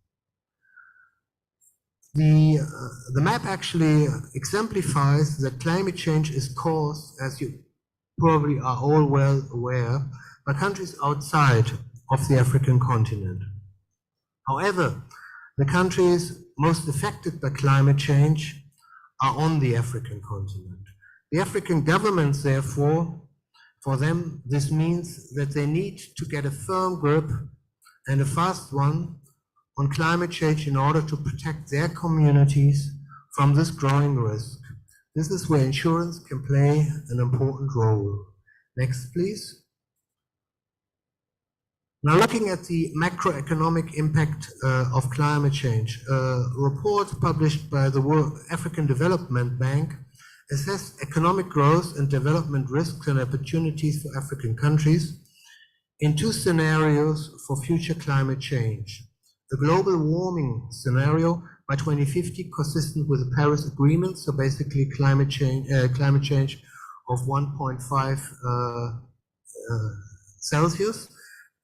The map actually exemplifies that climate change is caused, as you probably are all well aware, by countries outside of the African continent. However, the countries most affected by climate change are on the African continent. The African governments, therefore, for them, this means that they need to get a firm grip and a fast one on climate change in order to protect their communities from this growing risk. This is where insurance can play an important role. Next, please. Now, looking at the macroeconomic impact of climate change, a report published by the World African Development Bank assess economic growth and development risks and opportunities for African countries in two scenarios for future climate change. The global warming scenario by 2050, consistent with the Paris Agreement, so basically climate change of 1.5 Celsius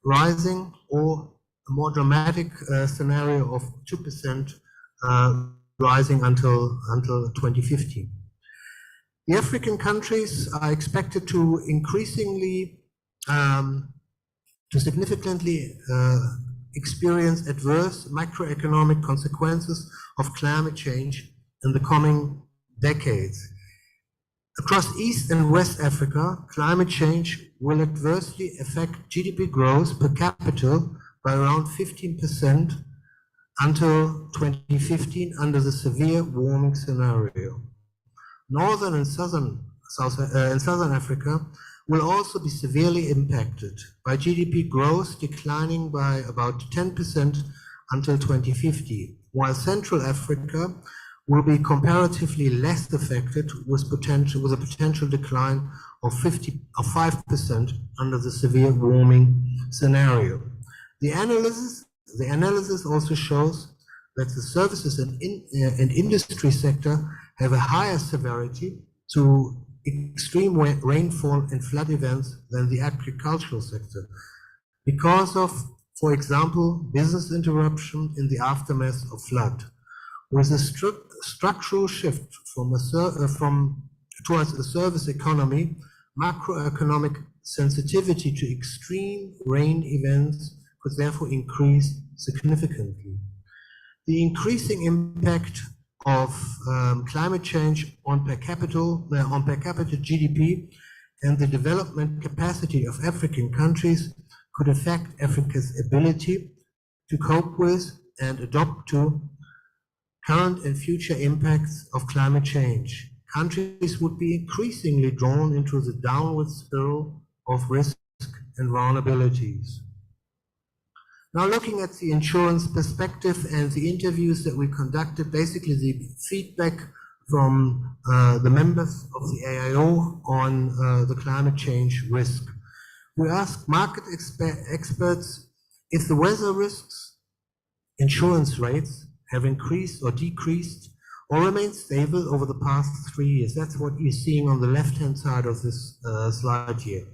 rising, or a more dramatic scenario of 2% rising until 2050. The African countries are expected to significantly experience adverse macroeconomic consequences of climate change in the coming decades. Across East and West Africa, climate change will adversely affect GDP growth per capita by around 15% until 2015 under the severe warming scenario. Northern and Southern Africa will also be severely impacted by GDP growth declining by about 10% until 2050, while Central Africa will be comparatively less affected with a potential decline of 5% under the severe warming scenario. The analysis also shows that the services and industry sector have a higher severity to extreme rainfall and flood events than the agricultural sector because of, for example, business interruption in the aftermath of flood. With a structural shift towards a service economy, macroeconomic sensitivity to extreme rain events could therefore increase significantly. The increasing impact of climate change on per capita GDP and the development capacity of African countries could affect Africa's ability to cope with and adapt to current and future impacts of climate change. Countries would be increasingly drawn into the downward spiral of risk and vulnerabilities. Now, looking at the insurance perspective and the interviews that we conducted, basically the feedback from the members of the AIO on the climate change risk. We asked market experts if the weather risks insurance rates have increased or decreased or remained stable over the past 3 years. That's what you're seeing on the left-hand side of this slide here.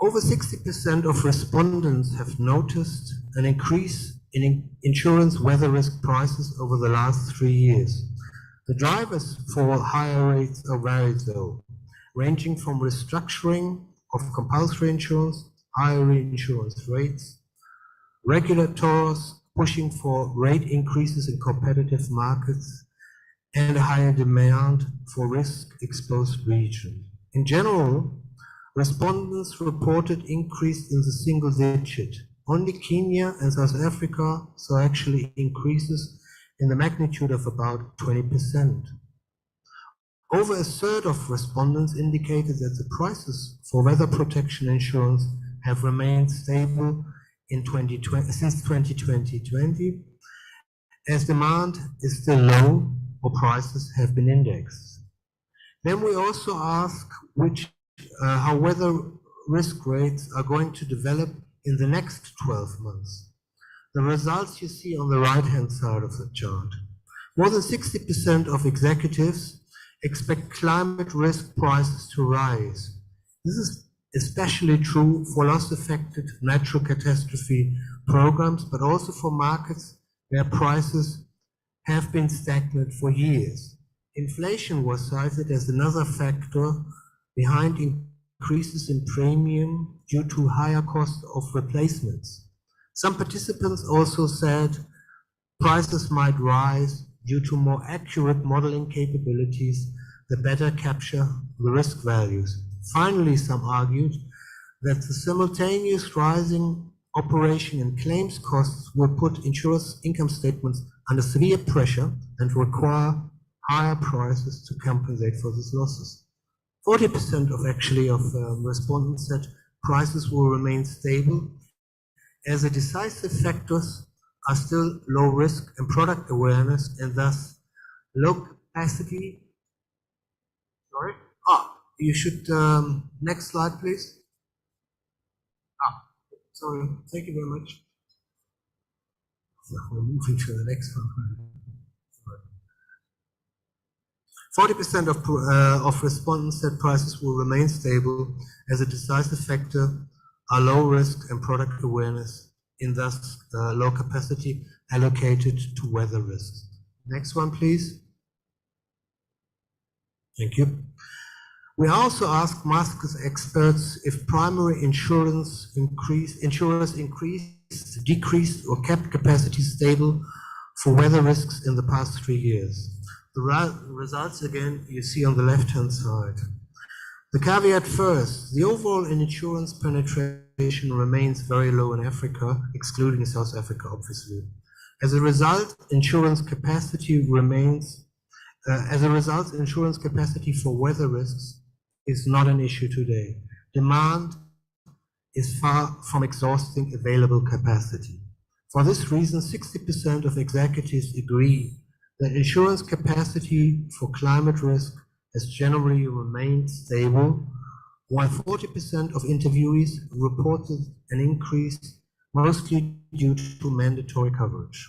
Over 60% of respondents have noticed an increase in insurance weather risk prices over the last 3 years. The drivers for higher rates are varied though, ranging from restructuring of compulsory insurance, higher reinsurance rates, regulators pushing for rate increases in competitive markets, and a higher demand for risk-exposed regions. In general, respondents reported increase in the single digit. Only Kenya and South Africa saw actually increases in the magnitude of about 20%. Over a third of respondents indicated that the prices for weather protection insurance have remained stable in since 2020, as demand is still low or prices have been indexed. Then we also ask how weather risk rates are going to develop in the next 12 months. The results you see on the right-hand side of the chart. More than 60% of executives expect climate risk prices to rise. This is especially true for loss-affected natural catastrophe programs, but also for markets where prices have been stagnant for years. Inflation was cited as another factor behind increases in premium due to higher cost of replacements. Some participants also said prices might rise due to more accurate modeling capabilities that better capture the risk values. Finally, some argued that the simultaneous rising operation and claims costs will put insurers' income statements under severe pressure and require higher prices to compensate for these losses. 40% of respondents said prices will remain stable, as the decisive factors are still low risk and product awareness, and thus low capacity You should, next slide, please. Sorry, thank you very much. We're moving to the next one. 40% of respondents said prices will remain stable as a decisive factor are low risk and product awareness, in thus low capacity allocated to weather risks. Next one, please. Thank you. We also asked market experts if primary insurers decreased or kept capacity stable for weather risks in the past 3 years. The results again you see on the left-hand side. The caveat first, the overall insurance penetration remains very low in Africa, excluding South Africa, obviously. As a result, insurance capacity for weather risks is not an issue today. Demand is far from exhausting available capacity. For this reason, 60% of executives agree that insurance capacity for climate risk has generally remained stable, while 40% of interviewees reported an increase, mostly due to mandatory coverage.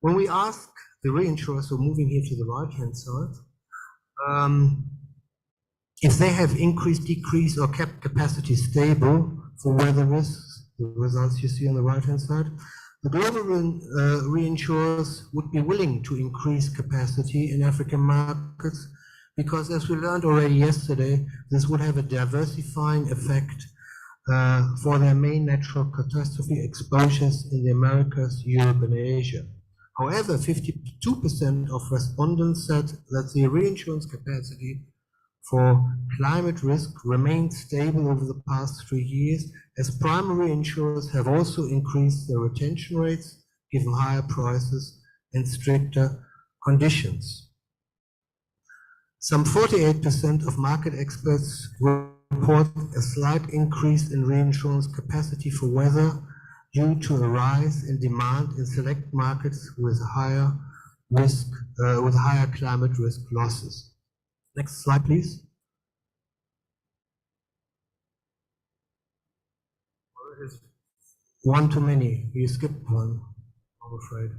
When we ask the reinsurers, so moving here to the right-hand side, if they have increased, decreased, or kept capacity stable for weather risks, the results you see on the right-hand side, the global reinsurers would be willing to increase capacity in African markets because, as we learned already yesterday, this would have a diversifying effect for their main natural catastrophe exposures in the Americas, Europe, and Asia. However, 52% of respondents said that the reinsurance capacity for climate risk remained stable over the past 3 years, as primary insurers have also increased their retention rates, given higher prices and stricter conditions. Some 48% of market experts report a slight increase in reinsurance capacity for weather due to a rise in demand in select markets with higher risk, with higher climate risk losses. Next slide, please. One too many. You skipped one, I'm afraid.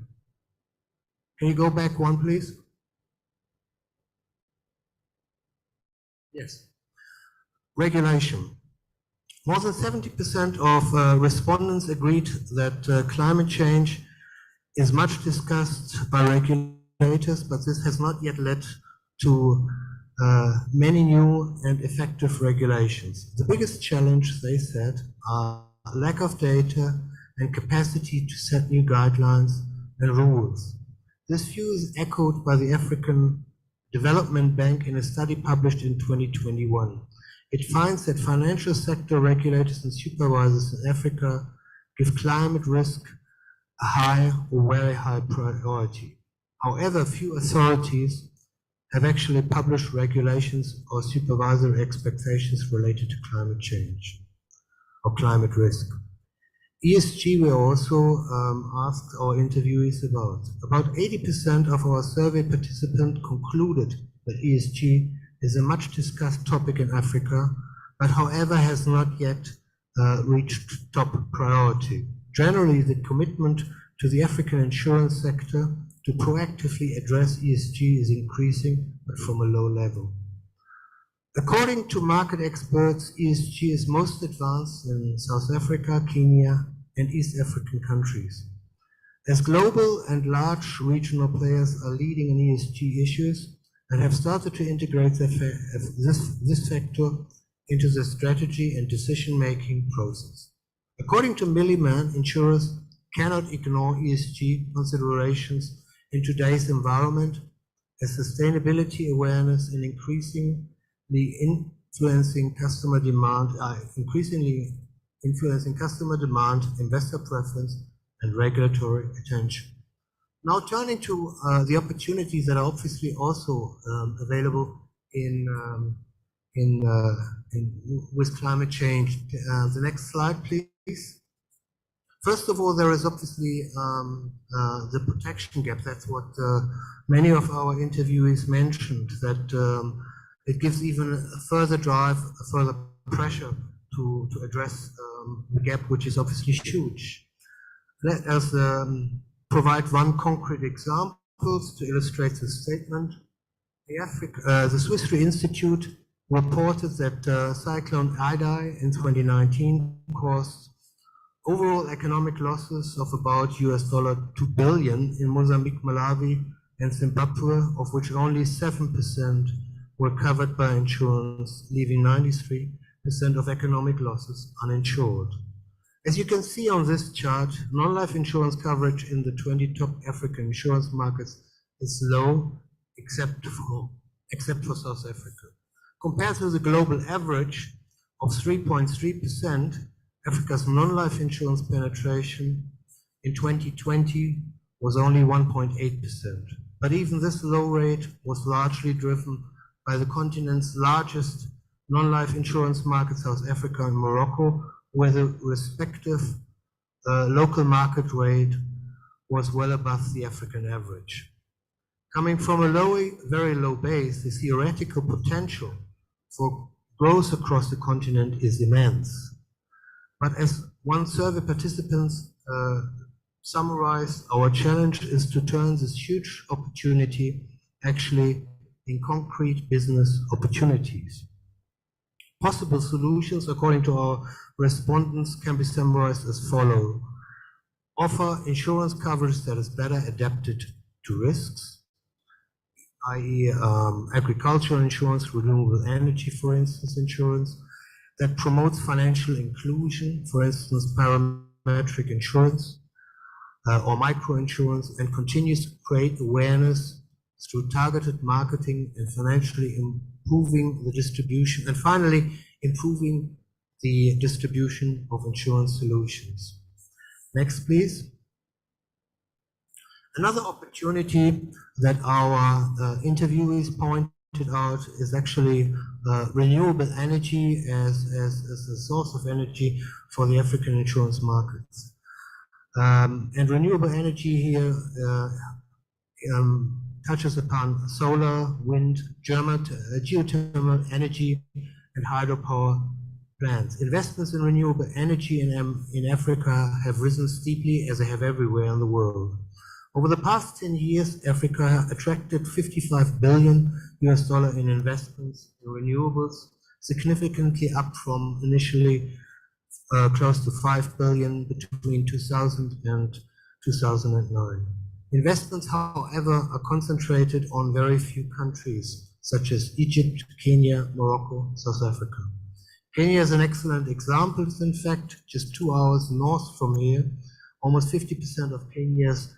Can you go back one, please? Yes. Regulation. More than 70% of respondents agreed that climate change is much discussed by regulators, but this has not yet led to many new and effective regulations. The biggest challenge, they said, are lack of data and capacity to set new guidelines and rules. This view is echoed by the African Development Bank in a study published in 2021. It finds that financial sector regulators and supervisors in Africa give climate risk a high or very high priority. However, few authorities have actually published regulations or supervisory expectations related to climate change or climate risk. ESG we also asked our interviewees about. About 80% of our survey participants concluded that ESG is a much discussed topic in Africa, but however has not yet reached top priority. Generally, the commitment to the African insurance sector to proactively address ESG is increasing, but from a low level. According to market experts, ESG is most advanced in South Africa, Kenya, and East African countries. As global and large regional players are leading in ESG issues and have started to integrate this factor into the strategy and decision-making process. According to Milliman, insurers cannot ignore ESG considerations in today's environment, as sustainability awareness and increasingly influencing customer demand, investor preference, and regulatory attention. Now turning to the opportunities that are obviously also available with climate change. The next slide, please. First of all, there is obviously the protection gap. That's what many of our interviewees mentioned, that it gives even a further drive, a further pressure to address the gap, which is obviously huge. Let us provide one concrete example to illustrate this statement. The Swiss Re Institute reported that Cyclone Idai in 2019 caused overall economic losses of about $2 billion in Mozambique, Malawi, and Zimbabwe, of which only 7% were covered by insurance, leaving 93% of economic losses uninsured. As you can see on this chart, non-life insurance coverage in the 20 top African insurance markets is low, except for South Africa. Compared to the global average of 3.3%, Africa's non-life insurance penetration in 2020 was only 1.8%. But even this low rate was largely driven by the continent's largest non-life insurance market, South Africa and Morocco, where the respective local market rate was well above the African average. Coming from a very low base, the theoretical potential for growth across the continent is immense. But as one survey participants summarized, our challenge is to turn this huge opportunity actually in concrete business opportunities. Possible solutions, according to our respondents, can be summarized as follows. Offer insurance coverage that is better adapted to risks, i.e. agricultural insurance, renewable energy, for instance, insurance, that promotes financial inclusion, for instance, parametric insurance or microinsurance, and continues to create awareness through targeted marketing and financially improving the distribution, and finally, improving the distribution of insurance solutions. Next, please. Another opportunity that our interviewees pointed out is actually renewable energy as a source of energy for the African insurance markets. And renewable energy here touches upon solar, wind, geothermal energy, and hydropower plants. Investments in renewable energy in Africa have risen steeply, as they have everywhere in the world. Over the past 10 years, Africa attracted $55 billion in investments in renewables, significantly up from initially close to $5 billion between 2000 and 2009. Investments, however, are concentrated on very few countries, such as Egypt, Kenya, Morocco, South Africa. Kenya is an excellent example. In fact, just 2 hours north from here, almost 50% of Kenya's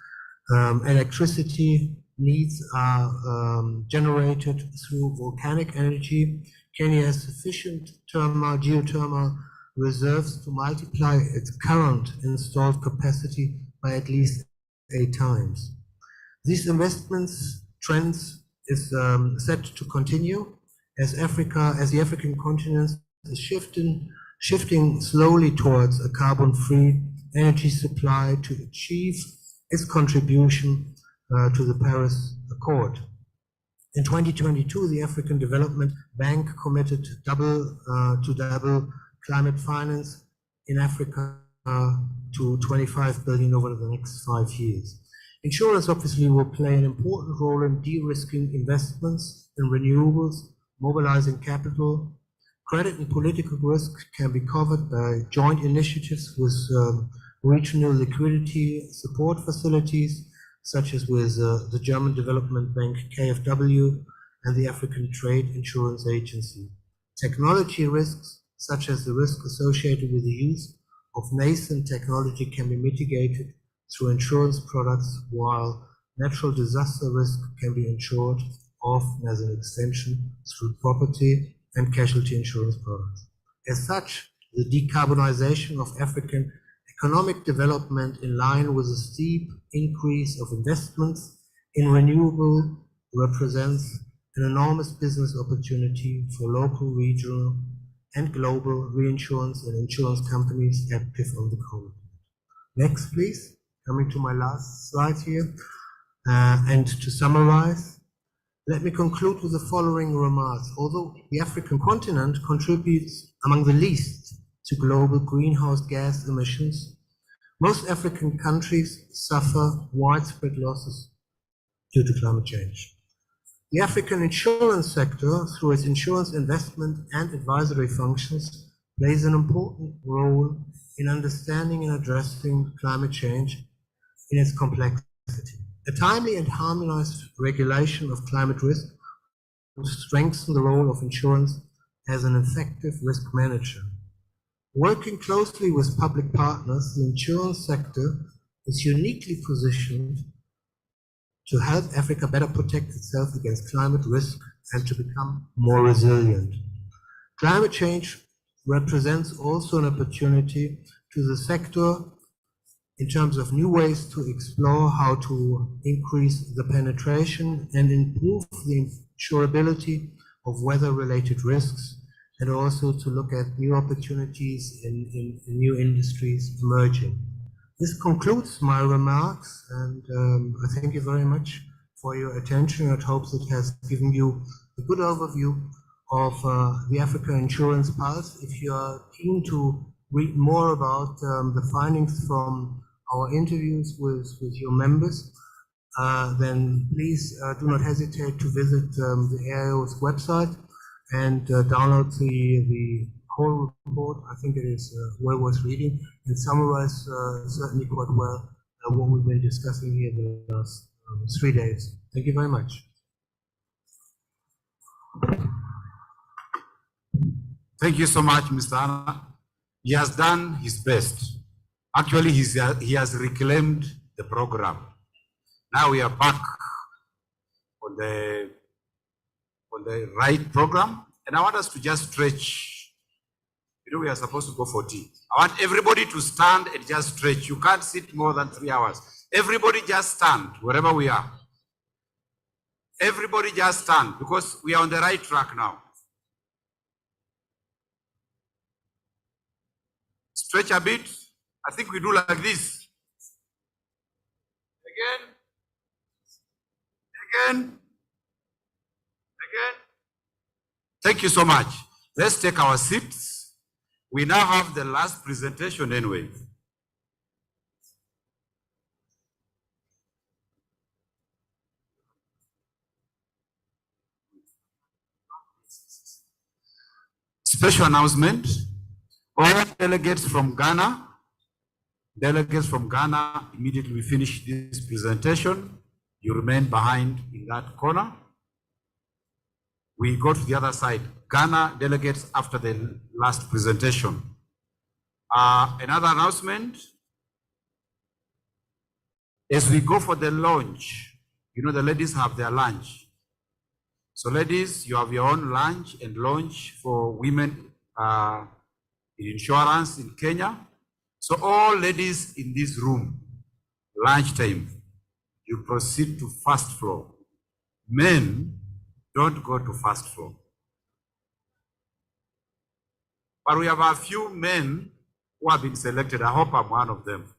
electricity needs are generated through volcanic energy. Kenya has sufficient geothermal reserves to multiply its current installed capacity by at least 8 times. These investments trends is set to continue as the African continent is shifting slowly towards a carbon-free energy supply to achieve its contribution to the Paris Accord. In 2022, the African Development Bank committed to double climate finance in Africa to 25 billion over the next 5 years. Insurance obviously will play an important role in de-risking investments in renewables, mobilizing capital. Credit and political risk can be covered by joint initiatives with regional liquidity support facilities, such as with the German Development Bank KfW and the African Trade Insurance Agency. Technology risks, such as the risk associated with the use of nascent technology, can be mitigated through insurance products, while natural disaster risk can be insured, often as an extension, through property and casualty insurance products. As such, the decarbonization of African economic development, in line with a steep increase of investments in renewable, represents an enormous business opportunity for local, regional, and global reinsurance and insurance companies active on the continent. Next, please. Coming to my last slide here. And to summarize, Let me conclude with the following remarks. Although the African continent contributes among the least to global greenhouse gas emissions, most African countries suffer widespread losses due to climate change. The African insurance sector, through its insurance investment and advisory functions, plays an important role in understanding and addressing climate change in its complexity. A timely and harmonized regulation of climate risk will strengthen the role of insurance as an effective risk manager. Working closely with public partners, the insurance sector is uniquely positioned to help Africa better protect itself against climate risk and to become more resilient. Climate change represents also an opportunity to the sector in terms of new ways to explore how to increase the penetration and improve the insurability of weather-related risks, and also to look at new opportunities in new industries emerging. This concludes my remarks, and I thank you very much for your attention. I hope it has given you a good overview of the Africa Insurance Pulse. If you are keen to read more about the findings from our interviews with your members, then please do not hesitate to visit the AIO's website and download the whole report. I think it is well worth reading and summarize certainly quite well what we've been discussing here the last 3 days. Thank you very much. Thank you so much, Mr. Anna. He has done his best. Actually, he has reclaimed the program. Now we are back on the right program, and I want us to just stretch. You know, we are supposed to go for tea. I want everybody to stand and just stretch. You can't sit more than 3 hours. Everybody just stand wherever we are. Everybody just stand because we are on the right track now. Stretch a bit. I think we do like this. Again. Again. Again. Thank you so much. Let's take our seats. We now have the last presentation anyway. Special announcement. All delegates from Ghana, immediately we finish this presentation, you remain behind in that corner. We go to the other side. Ghana delegates after the last presentation. Another announcement, as we go for the lunch, you know the ladies have their lunch. So ladies, you have your own lunch and lunch for women in insurance in Kenya. So all ladies in this room, lunchtime, you proceed to first floor. Men, don't go to first floor. But we have a few men who have been selected. I hope I'm one of them.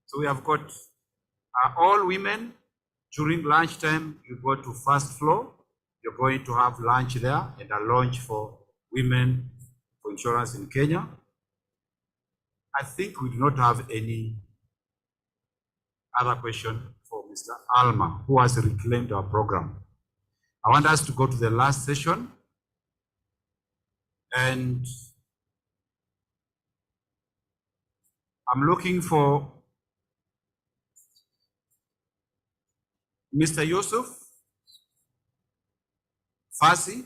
So we have got all women. During lunchtime, you go to first floor. You're going to have lunch there and a lunch for women for insurance in Kenya. I think we do not have any other question for Mr. Alma, who has reclaimed our program. I want us to go to the last session, and I'm looking for Mr. Yusuf Fasi,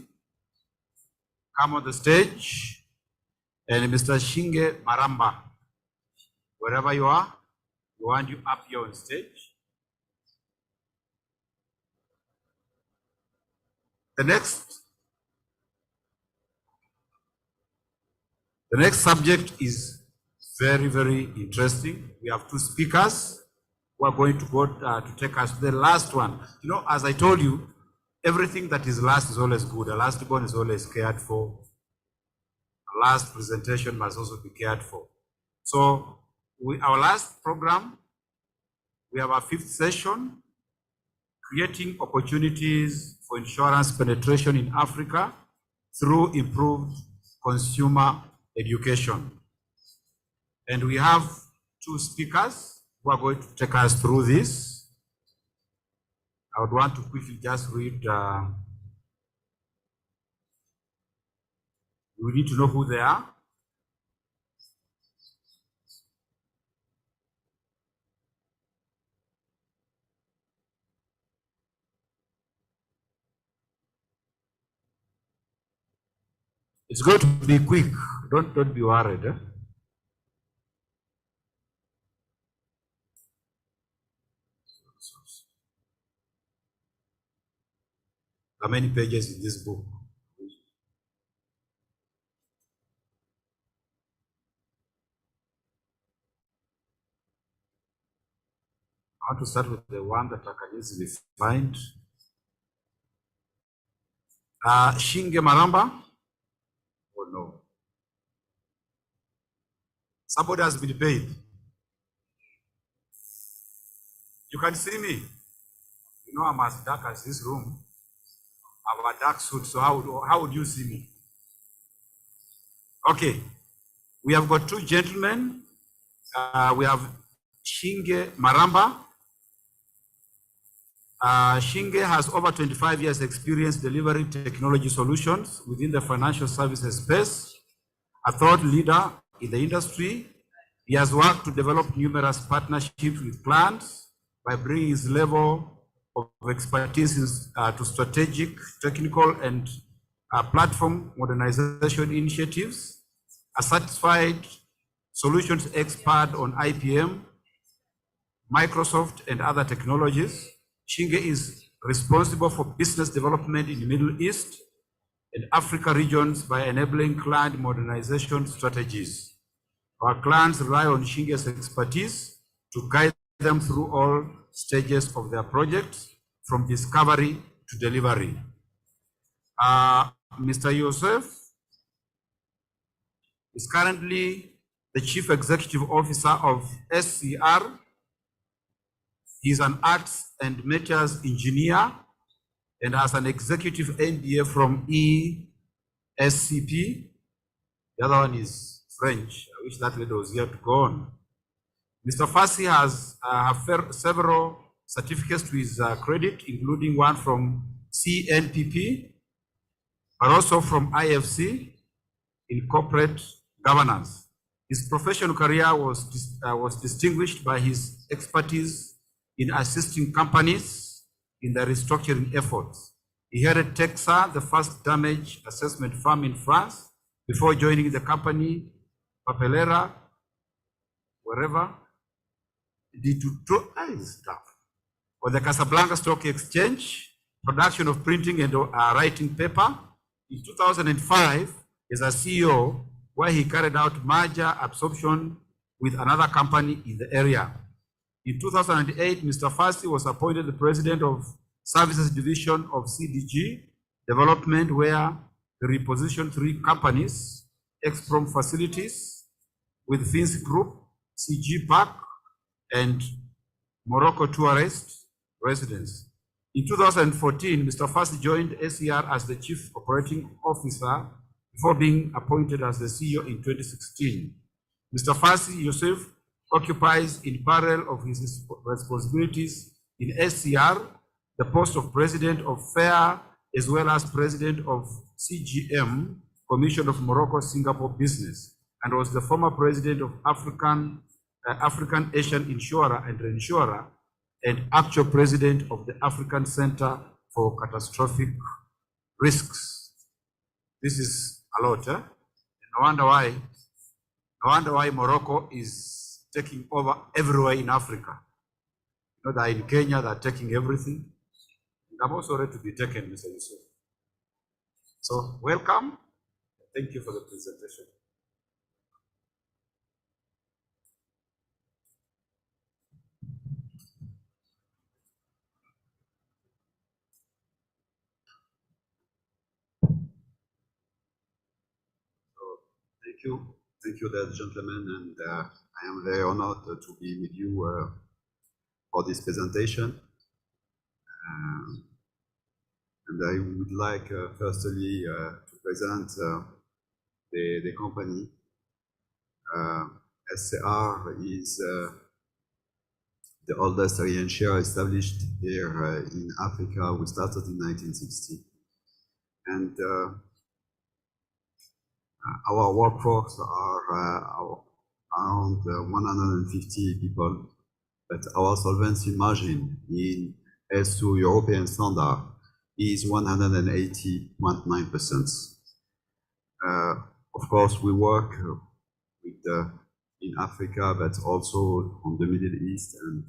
come on the stage, and Mr. Shinge Maramba, wherever you are, we want you up here on stage. The next subject is very, very interesting. We have two speakers who are going to go to take us to the last one. You know, as I told you, everything that is last is always good. The last one is always cared for. The last presentation must also be cared for. So our last program, we have our fifth session, creating opportunities for insurance penetration in Africa through improved consumer education. And we have two speakers who are going to take us through this. I would want to quickly just read, we need to know who they are. It's going to be quick. Don't be worried. How many pages in this book? I want to start with the one that I can easily find. Shinge Maramba? Oh no. Somebody has been paid. You can see me. You know I'm as dark as this room. I have a dark suit, so how would you see me? Okay. We have got two gentlemen. We have Shinge Maramba. Shinge has over 25 years experience delivering technology solutions within the financial services space. A thought leader in the industry, he has worked to develop numerous partnerships with clients by bringing his level of expertise to strategic, technical, and platform modernization initiatives. A certified solutions expert on IPM, Microsoft, and other technologies, Shinge is responsible for business development in the Middle East and Africa regions by enabling client modernization strategies. Our clients rely on Shinge's expertise to guide them through all stages of their projects, from discovery to delivery. Mr. Yosef is currently the Chief Executive Officer of SCR. He's an arts and matters engineer and has an executive MBA from ESCP. The other one is French. I wish that lady was here to go on. Mr. Fassi has several certificates to his credit, including one from CNPP, but also from IFC in corporate governance. His professional career was distinguished by his expertise in assisting companies in their restructuring efforts. He headed Texa, the first damage assessment firm in France, before joining the company Papelera, wherever, stuff. On the Casablanca Stock Exchange, production of printing and writing paper. In 2005, as a CEO, where he carried out merger absorption with another company in the area. In 2008, Mr. Fassi was appointed the president of Services Division of CDG Development, where he repositioned three companies, Exprom Facilities with Fins Group, CG Park, and Morocco Tourist Residence. In 2014, Mr. Fassi joined SCR as the Chief Operating Officer before being appointed as the CEO in 2016. Mr. Fassi Yosef occupies, in parallel of his responsibilities in SCR, the post of President of FAIR, as well as President of CGM, Commission of Morocco-Singapore Business, and was the former President of African Asian Insurer and Reinsurer, and actual President of the African Center for Catastrophic Risks. This is a lot, eh? No wonder why Morocco is taking over everywhere in Africa. You know, they're in Kenya, they're taking everything. I'm also ready to be taken, Mr. Yusuf. So, welcome. Thank you for the presentation. Thank you, ladies and gentlemen, and I am very honored to be with you for this presentation. And I would like firstly to present the company. SCR is the oldest reinsurer established here in Africa. We started in 1960. And our workforce are around 150 people, but our solvency margin in S2 European standard is 180.9%. Of course, we work with in Africa, but also on the Middle East and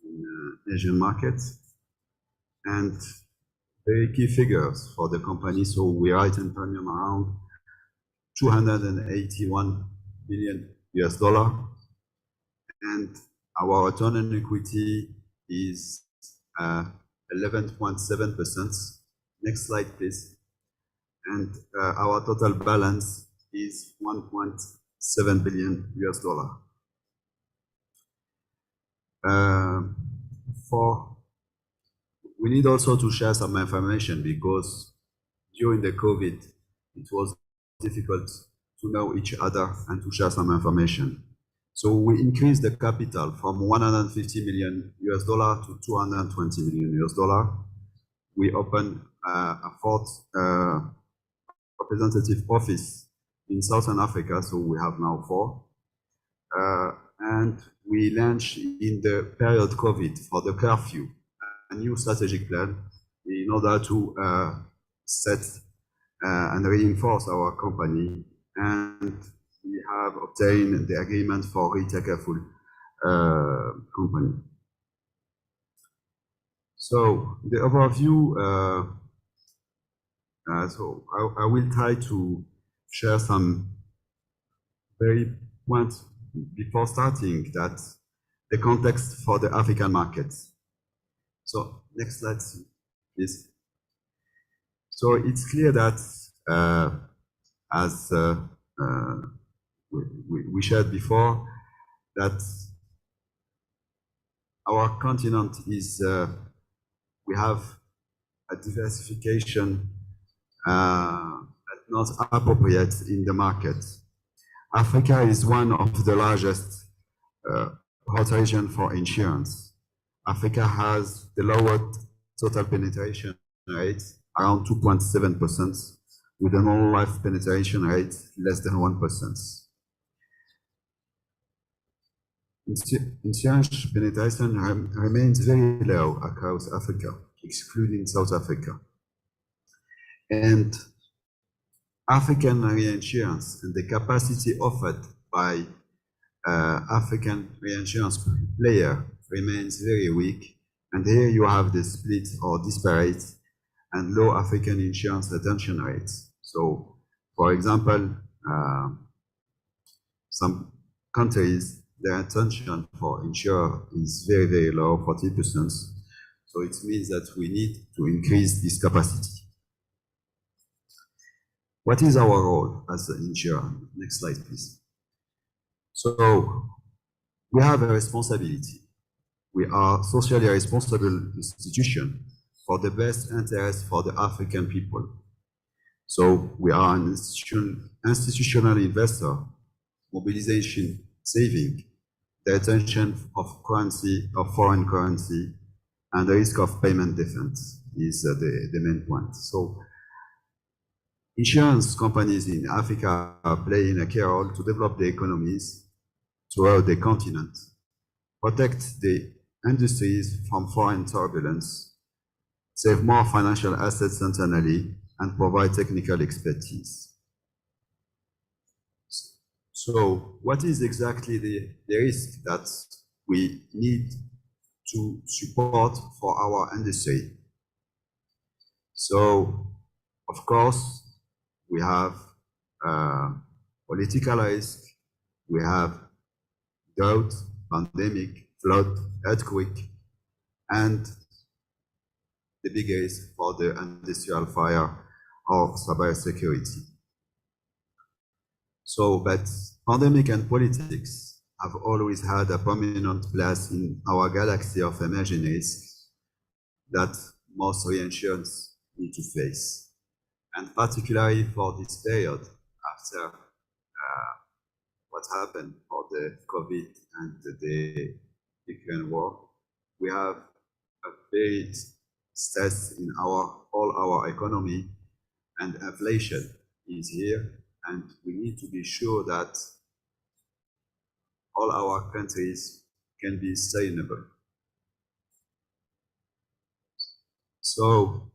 in Asian markets. And very key figures for the company. So we write in premium around 281 billion US dollar, and our return on equity is 11.7%. Next slide, please. And our total balance is 1.7 billion US dollar. We need also to share some information because during the COVID, it was difficult to know each other and to share some information. So we increased the capital from 150 million US dollar to 220 million US dollar. We opened a fourth representative office in Southern Africa, so we have now 4. And we launched in the period COVID for the curfew a new strategic plan in order to set and reinforce our company, and we have obtained the agreement for retail careful company. So the overview, so I will try to share some very points before starting that the context for the African markets. So next slide, please. So it's clear that as we shared before, that our continent is, we have a diversification not appropriate in the market. Africa is one of the largest hot region for insurance. Africa has the lowest total penetration rate, around 2.7%, with a non-life penetration rate less than 1%. Insurance penetration remains very low across Africa, excluding South Africa. And African reinsurance and the capacity offered by African reinsurance player remains very weak. And here you have the split or disparate and low African insurance retention rates. So, for example, some countries, their retention for insurer is very, very low, 40%. So it means that we need to increase this capacity. What is our role as an insurer? Next slide, please. So we have a responsibility. We are socially responsible institution for the best interest for the African people. So we are an institutional investor, mobilization, saving, the attention of currency, of foreign currency, and the risk of payment defense is the main point. So insurance companies in Africa are playing a key role to develop the economies throughout the continent, protect the industries from foreign turbulence, save more financial assets internally, and provide technical expertise. So what is exactly the risk that we need to support for our industry? So, of course, we have political risk, we have drought, pandemic, flood, earthquake, and the big risk for the industrial fire or cybersecurity. So, but pandemic and politics have always had a prominent place in our galaxy of emerging risks that most reinsurance need to face. And particularly for this period after what happened for the COVID and the Ukraine war, we have a very stress in all our economy, and inflation is here, and we need to be sure that all our countries can be sustainable. So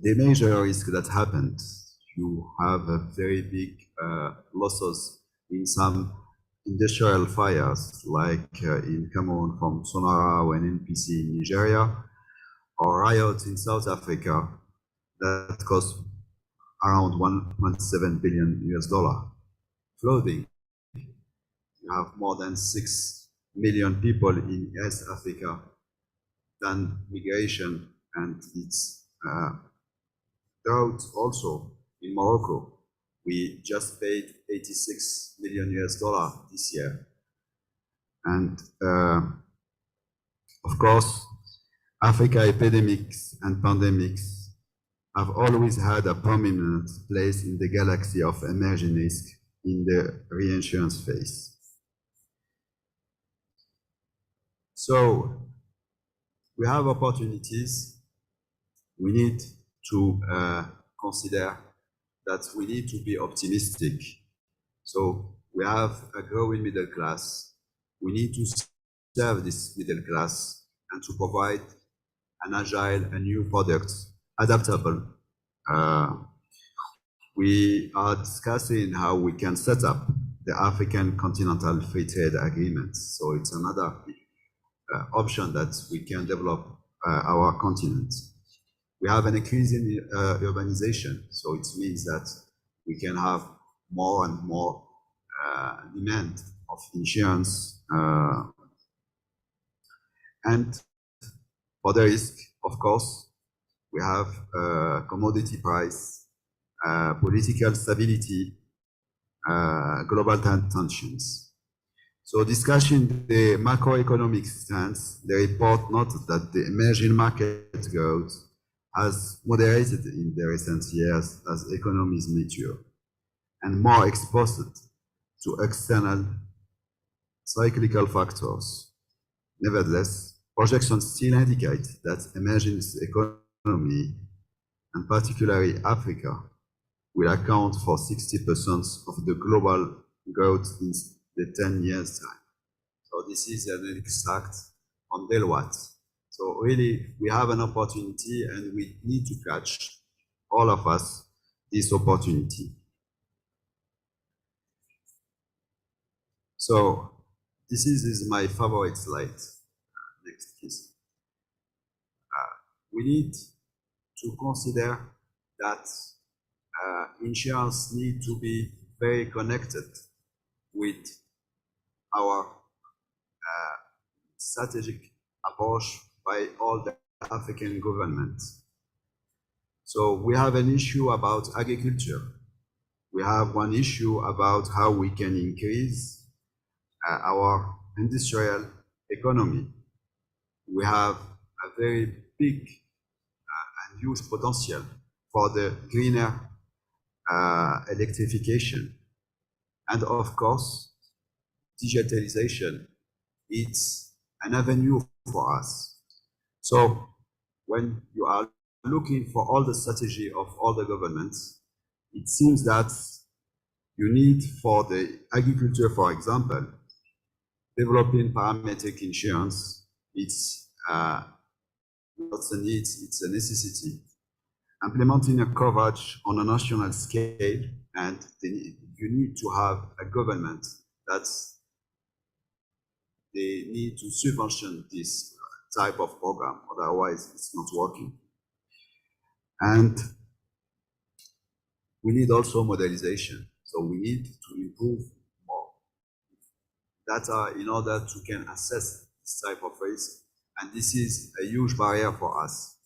the major risk that happened, you have a very big losses in some industrial fires, like in Cameroon from Sonara or an NPC in Nigeria, or riots in South Africa that cost around $1.7 billion US. Flooding, you have more than 6 million people in West Africa, then migration, and its drought also in Morocco. We just paid $86 million US this year. And of course, Africa epidemics and pandemics have always had a prominent place in the galaxy of emerging risk in the reinsurance phase. So we have opportunities. We need to consider that we need to be optimistic. So we have a growing middle class. We need to serve this middle class and to provide an agile and new product, adaptable. We are discussing how we can set up the African Continental Free Trade Agreement. So it's another option that we can develop our continent. We have an increasing urbanization, so it means that we can have more and more demand of insurance. And for the risk, of course, we have commodity price, political stability, global tensions. So discussing the macroeconomic stance, the report noted that the emerging market growth has moderated in the recent years as economies mature and more exposed to external cyclical factors. Nevertheless, projections still indicate that emerging economy, and particularly Africa, will account for 60% of the global growth in the 10 years time. So this is an extract from Deloitte. So really, we have an opportunity and we need to catch, all of us, this opportunity. So this is my favorite slide. Next, please. We need to consider that insurance need to be very connected with our strategic approach by all the African governments. So we have an issue about agriculture. We have one issue about how we can increase our industrial economy. We have a very big and huge potential for the greener electrification. And of course, digitalization, it's an avenue for us. So when you are looking for all the strategy of all the governments, it seems that you need for the agriculture, for example, developing parametric insurance. It's not a need, it's a necessity. Implementing a coverage on a national scale, and you need to have a government that they need to subvention this type of program, otherwise it's not working. And we need also modelization. So we need to improve more data in order to can assess this type of risk. And this is a huge barrier for us.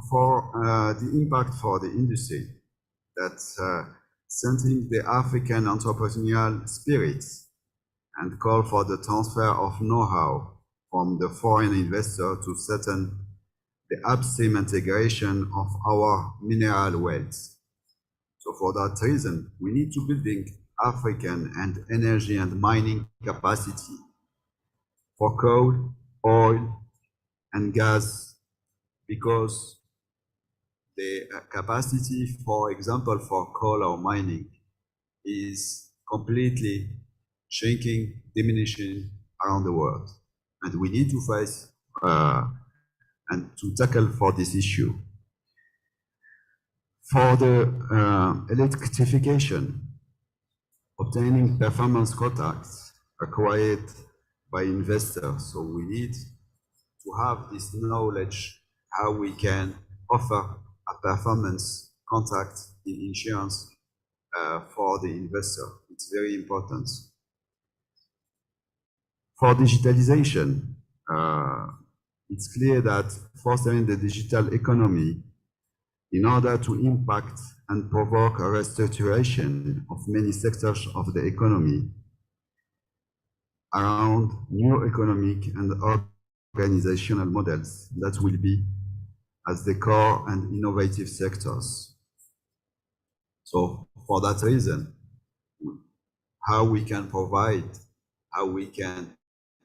For the impact for the industry, that strengthening the African entrepreneurial spirit and call for the transfer of know-how from the foreign investor to strengthen the upstream integration of our mineral wealth. So for that reason, we need to building African and energy and mining capacity for coal, oil, and gas, because the capacity, for example, for coal or mining is completely shrinking, diminishing around the world. And we need to face and to tackle for this issue. For the electrification, obtaining performance contracts acquired by investors. So we need to have this knowledge how we can offer a performance contract in insurance for the investor. It's very important. For digitalization, it's clear that fostering the digital economy in order to impact and provoke a restructuration of many sectors of the economy around new economic and organizational models that will be as the core and innovative sectors. So for that reason, how we can provide, how we can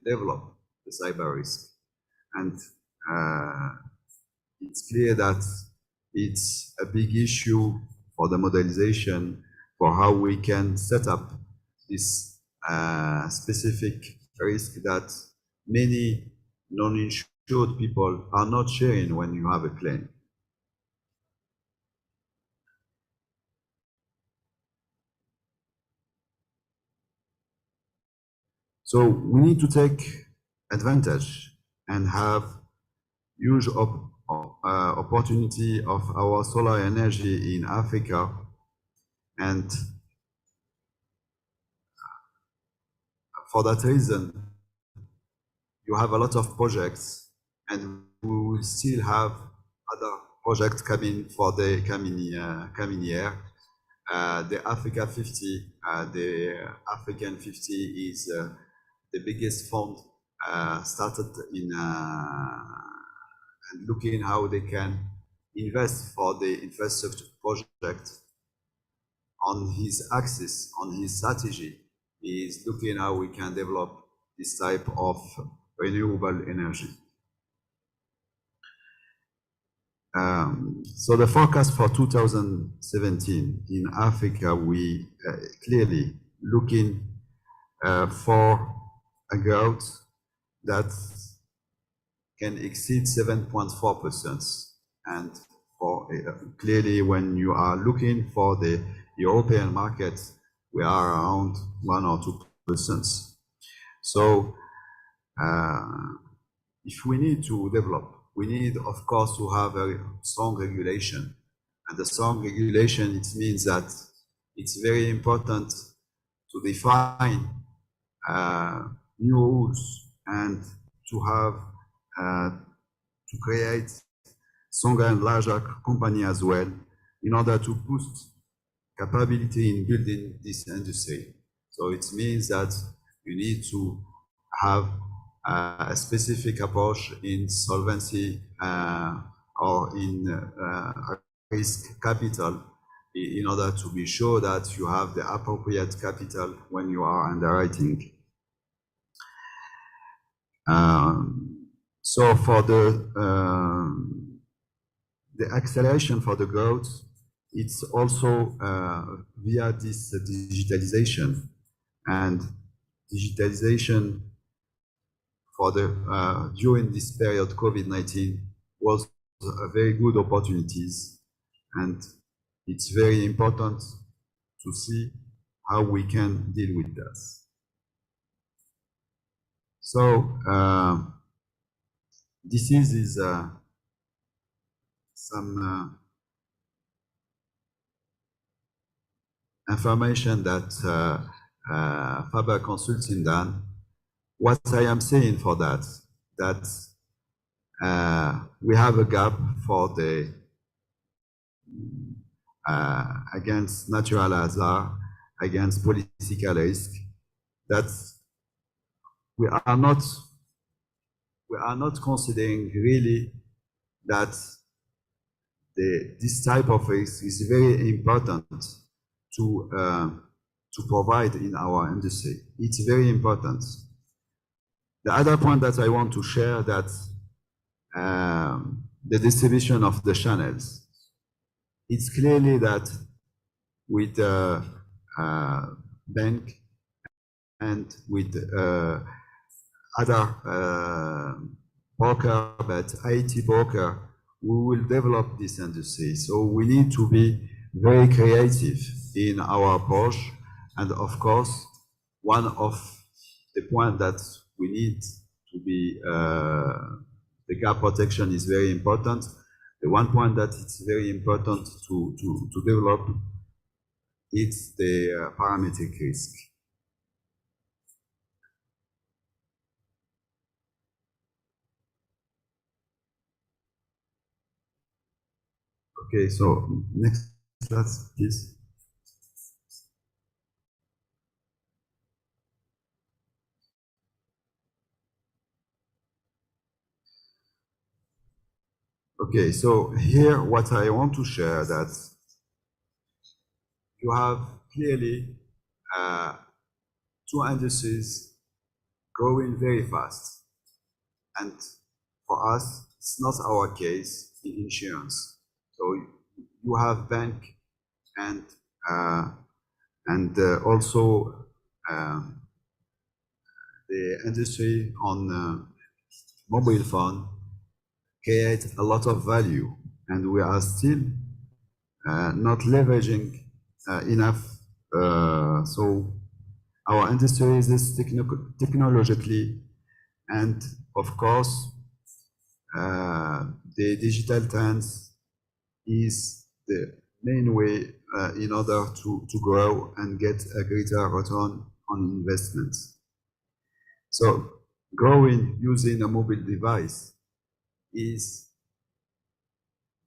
develop the cyber risk. And it's clear that it's a big issue for the modelization for how we can set up this specific risk that many non-insured people are not sharing when you have a claim. So we need to take advantage and have huge opportunity of our solar energy in Africa, and for that reason, you have a lot of projects, and we will still have other projects coming for the coming year. The Africa 50, the African 50 is the biggest fund started in and looking how they can invest for the infrastructure project. On his axis, on his strategy, he is looking how we can develop this type of renewable energy. So the forecast for 2017 in Africa, we clearly looking for a growth that can exceed 7.4%. And for clearly, when you are looking for the European market, we are around 1 or 2%. So if we need to develop, we need, of course, to have a strong regulation. And the strong regulation, it means that it's very important to define new rules and to have to create stronger and larger company as well in order to boost capability in building this industry. So it means that you need to have a specific approach in solvency or in risk capital in order to be sure that you have the appropriate capital when you are underwriting. So for the acceleration for the growth, it's also via this digitalization, and digitalization for the during this period COVID-19 was a very good opportunities, and it's very important to see how we can deal with that. So this is some information that Faber Consulting done. What I am saying for that we have a gap for the against natural hazard, against political risk, that we are not considering really that this type of risk is very important to provide in our industry. It's very important. The other point that I want to share that the distribution of the channels. It's clearly that with the bank and with other broker, but IT broker, we will develop this industry. So we need to be very creative in our approach. And of course, one of the points that we need to be, the gap protection is very important. The one point that it's very important to develop, it's the parametric risk. Okay, so next slide, please. Okay, so here what I want to share that you have clearly two industries growing very fast. And for us, it's not our case in insurance. So you have bank and also the industry on mobile phone create a lot of value, and we are still not leveraging enough. So our industry is technologically, and of course, the digital trends is the main way in order to grow and get a greater return on investments. So growing using a mobile device is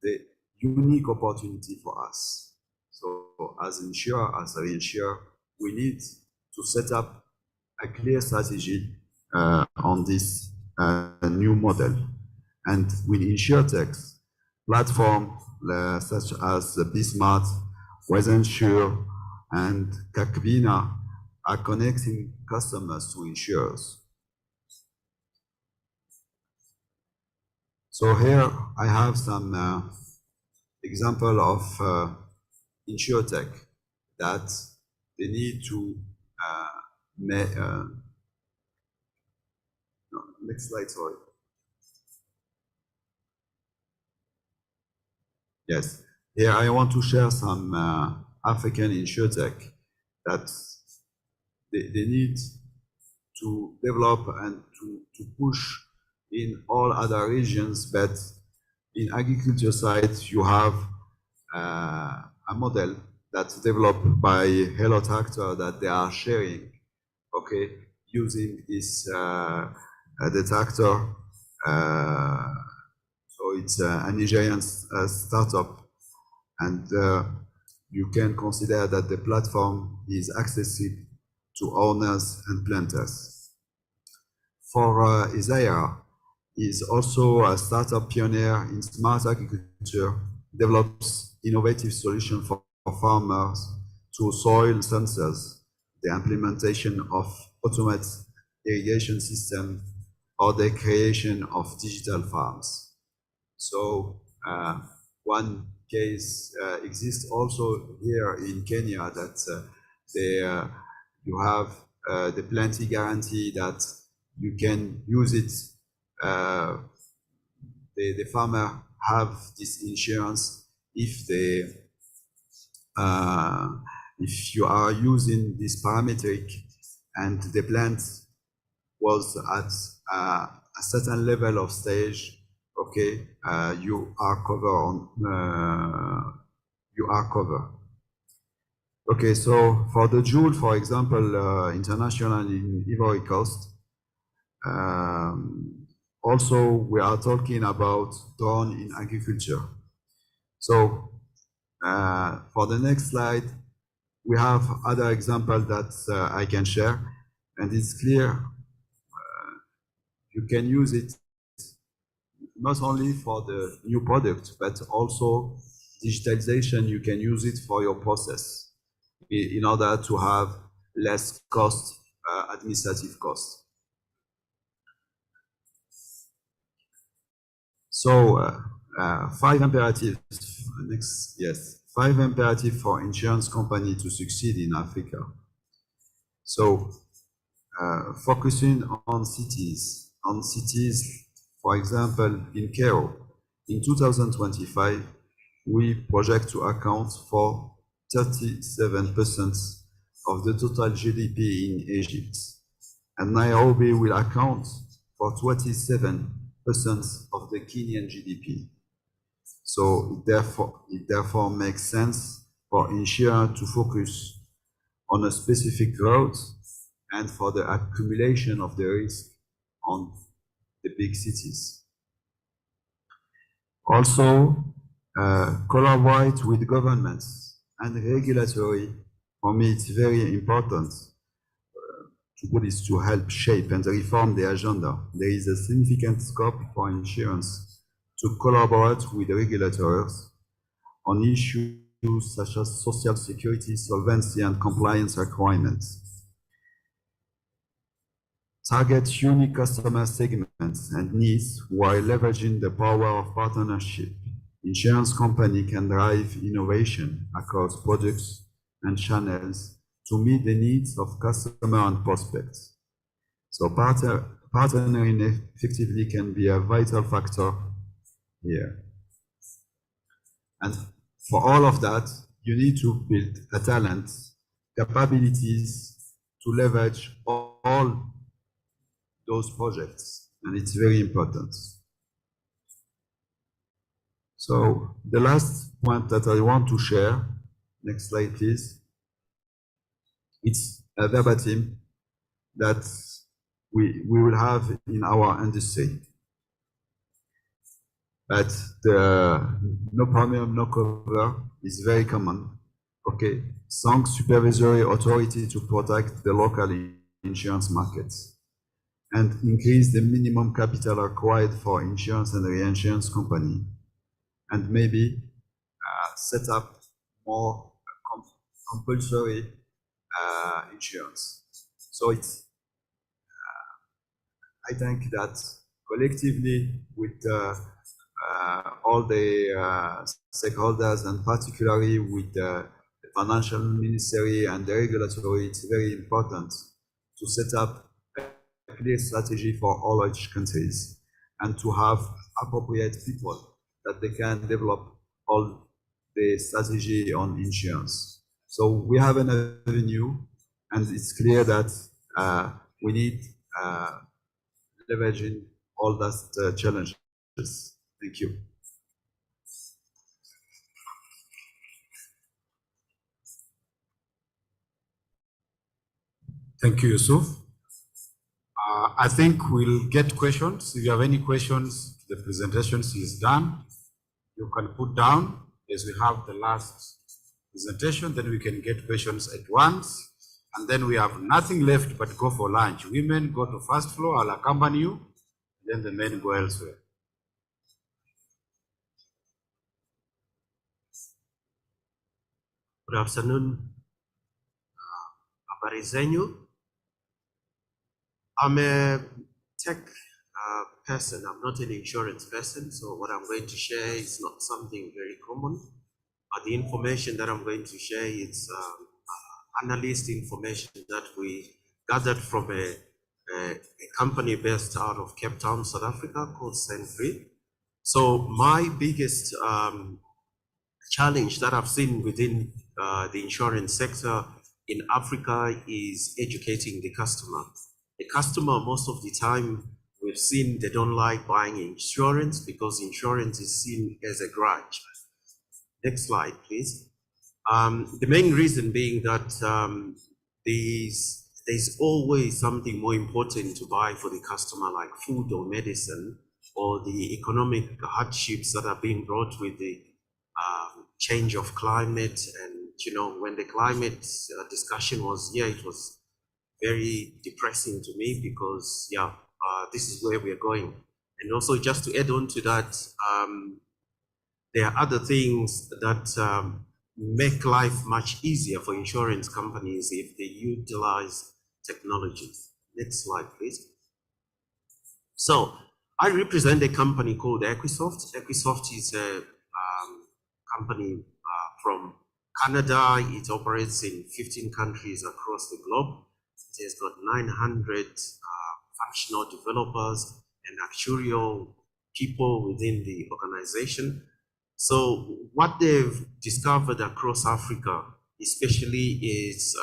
the unique opportunity for us. So as insurer, as a reinsurer, we need to set up a clear strategy on this new model. And with InsurTech's platform such as BSmart, WeatherInsure, and Kakbina are connecting customers to insurers. So here I have some example of InsurTech that they need to no, next slide, sorry. Yes, here I want to share some African InsurTech that they need to develop and to push in all other regions, but in agriculture side, you have a model that's developed by Hello Tractor that they are sharing, okay, using this the tractor. So it's a Nigerian startup, and you can consider that the platform is accessible to owners and planters. For Isaiah, is also a startup pioneer in smart agriculture, develops innovative solutions for farmers to soil sensors, the implementation of automated irrigation system, or the creation of digital farms. So one case exists also here in Kenya that you have the plenty guarantee that you can use it. The farmer have this insurance if if you are using this parametric and the plant was at a certain level of stage, okay, you are covered on you are covered. Okay, so for the Joule, for example, international in Ivory Coast, also we are talking about drone in agriculture. So for the next slide, we have other examples that I can share, and it's clear you can use it not only for the new product, but also digitalization. You can use it for your process in order to have less cost, administrative cost. So 5 imperatives. Next, yes, 5 imperatives for insurance company to succeed in Africa. So focusing on cities. For example, in Cairo, in 2025, we project to account for 37% of the total GDP in Egypt, and Nairobi will account for 27% of the Kenyan GDP. So it therefore makes sense for insurers to focus on a specific route and for the accumulation of the risk on the big cities. Also, collaborate with governments and regulatory. For me, it's very important to put this to help shape and reform the agenda. There is a significant scope for insurance to collaborate with regulators on issues such as social security, solvency, and compliance requirements. Target unique customer segments and needs while leveraging the power of partnership. Insurance company can drive innovation across products and channels to meet the needs of customer and prospects. So partnering effectively can be a vital factor here. And for all of that, you need to build a talent, capabilities to leverage all those projects, and it's very important. So the last point that I want to share, next slide please, it's a verbatim that we will have in our industry. But the no premium, no cover is very common. Okay, strong supervisory authority to protect the local insurance markets and increase the minimum capital required for insurance and reinsurance company, and maybe set up more compulsory insurance. So it's, I think that collectively with all the stakeholders, and particularly with the financial ministry and the regulatory, it's very important to set up a clear strategy for all each countries and to have appropriate people that they can develop all the strategy on insurance. So we have an avenue, and it's clear that we need leveraging all those challenges. Thank you. Thank you, Yusuf. I think we'll get questions. If you have any questions, the presentation is done. You can put down as we have the last presentation, then we can get questions at once. And then we have nothing left but go for lunch. Women go to first floor, I'll accompany you. Then the men go elsewhere. Good afternoon. Habari zenyu. I'm a tech person. I'm not an insurance person. So what I'm going to share is not something very common. But the information that I'm going to share is analyst information that we gathered from a company based out of Cape Town, South Africa called Senfree. So my biggest challenge that I've seen within the insurance sector in Africa is educating the customer. The customer, most of the time, we've seen they don't like buying insurance because insurance is seen as a grudge. Next slide, please. The main reason being that there's always something more important to buy for the customer, like food or medicine, or the economic hardships that are being brought with the change of climate. And, you know, when the climate discussion was here, it was very depressing to me because, yeah, this is where we're going. And also just to add on to that, there are other things that make life much easier for insurance companies if they utilize technology. Next slide, please. So I represent a company called Equisoft. Equisoft is a company from Canada. It operates in 15 countries across the globe. It has got 900 functional developers and actuarial people within the organization. So what they've discovered across Africa, especially, is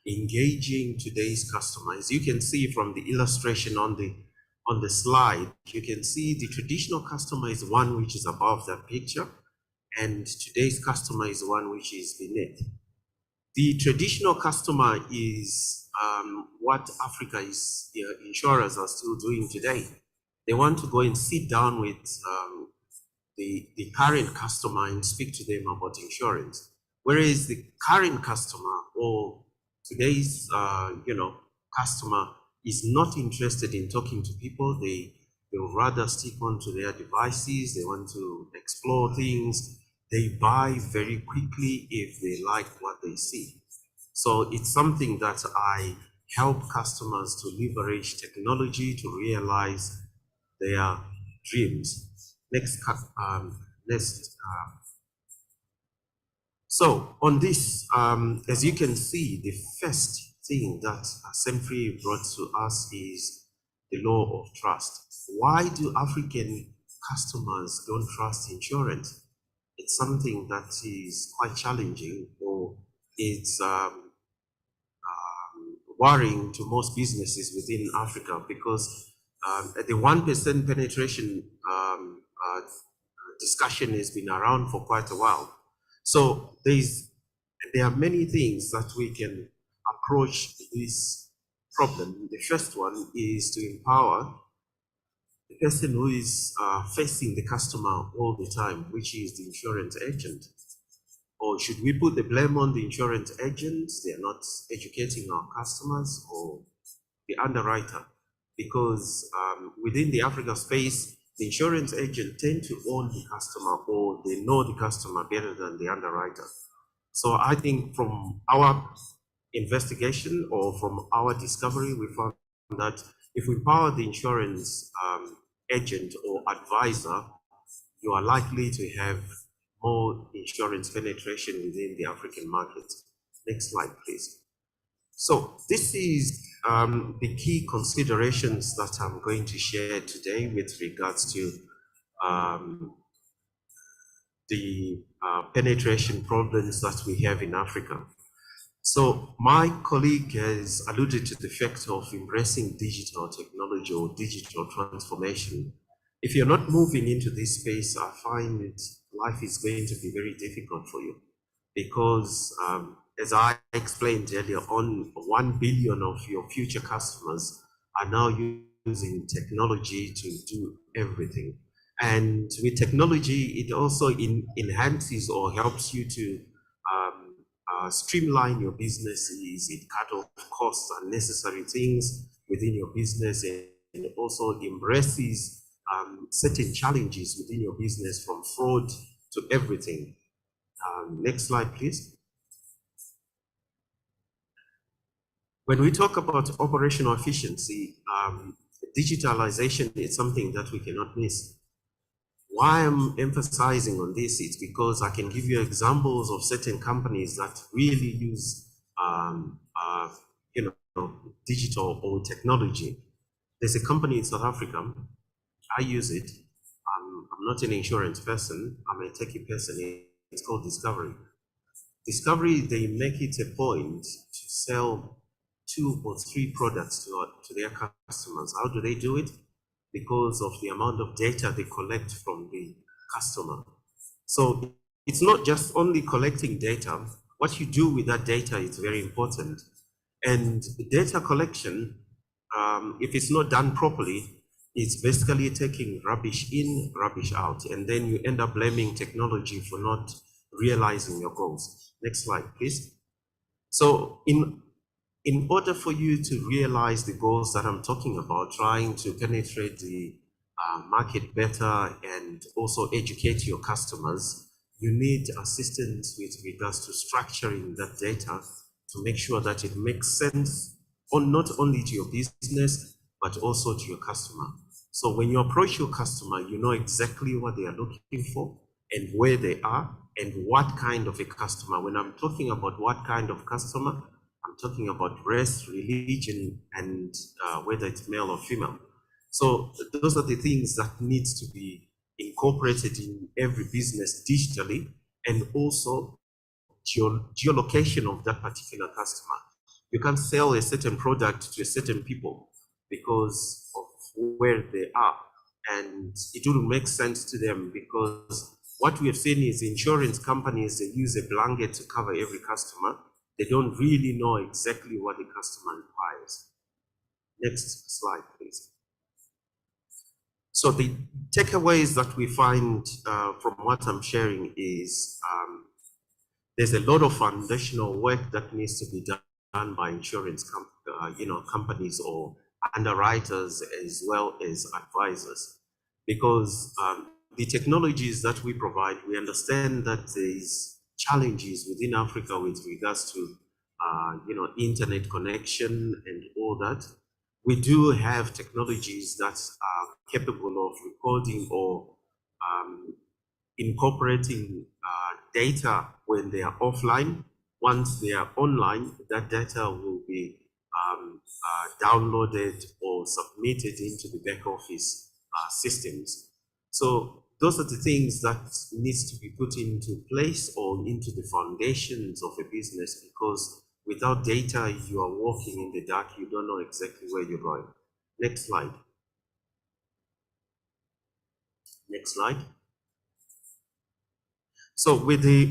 engaging today's customers. You can see from the illustration on the slide, you can see the traditional customer is one which is above that picture, and today's customer is one which is beneath. The traditional customer is what Africa is, insurers are still doing today. They want to go and sit down with the current customer and speak to them about insurance. Whereas the current customer or today's customer is not interested in talking to people. They will rather stick onto their devices. They want to explore things. They buy very quickly if they like what they see. So it's something that I help customers to leverage technology to realize their dreams. So on this, as you can see, the first thing that Semfree brought to us is the law of trust. Why do African customers don't trust insurance? It's something that is quite challenging, or it's worrying to most businesses within Africa, because the 1% penetration discussion has been around for quite a while. So there are many things that we can approach this problem. The first one is to empower the person who is facing the customer all the time, which is the insurance agent. Or should we put the blame on the insurance agents? They are not educating our customers, or the underwriter? Because within the Africa space, the insurance agent tend to own the customer, or they know the customer better than the underwriter. So I think from our investigation or from our discovery, we found that if we empower the insurance agent or advisor, you are likely to have more insurance penetration within the African market. Next slide, please. So this is the key considerations that I'm going to share today with regards to the penetration problems that we have in Africa. So my colleague has alluded to the fact of embracing digital technology or digital transformation. If you're not moving into this space, I find that life is going to be very difficult for you, because as I explained earlier on, 1 billion of your future customers are now using technology to do everything. And with technology, it also enhances or helps you to streamline your businesses. It cut off costs and necessary things within your business, and it also embraces certain challenges within your business, from fraud to everything. Next slide, please. When we talk about operational efficiency, digitalization is something that we cannot miss. Why I'm emphasizing on this is because I can give you examples of certain companies that really use digital or technology. There's a company in South Africa. I use it. I'm not an insurance person. I'm a techie person. It's called Discovery. Discovery, they make it a point to sell 2 or 3 products to their customers. How do they do it? Because of the amount of data they collect from the customer. So it's not just only collecting data. What you do with that data is very important. And data collection, if it's not done properly, it's basically taking rubbish in, rubbish out, and then you end up blaming technology for not realizing your goals. Next slide, please. So in order for you to realize the goals that I'm talking about, trying to penetrate the market better and also educate your customers, you need assistance with regards to structuring that data to make sure that it makes sense on not only to your business, but also to your customer. So when you approach your customer, you know exactly what they are looking for and where they are and what kind of a customer. When I'm talking about what kind of customer, I'm talking about race, religion, and whether it's male or female. So those are the things that needs to be incorporated in every business digitally, and also geolocation of that particular customer. You can't sell a certain product to a certain people because of where they are, and it wouldn't make sense to them, because what we have seen is insurance companies, they use a blanket to cover every customer. They don't really know exactly what the customer requires. Next slide, please. So the takeaways that we find from what I'm sharing is there's a lot of foundational work that needs to be done by insurance companies or underwriters as well as advisors, because the technologies that we provide, we understand that there's challenges within Africa with regards to internet connection and all that. We do have technologies that are capable of recording or incorporating data when they are offline. Once they are online, that data will be downloaded or submitted into the back office systems. So those are the things that needs to be put into place or into the foundations of a business, because without data, you are walking in the dark. You don't know exactly where you're going. Next slide. Next slide. So with the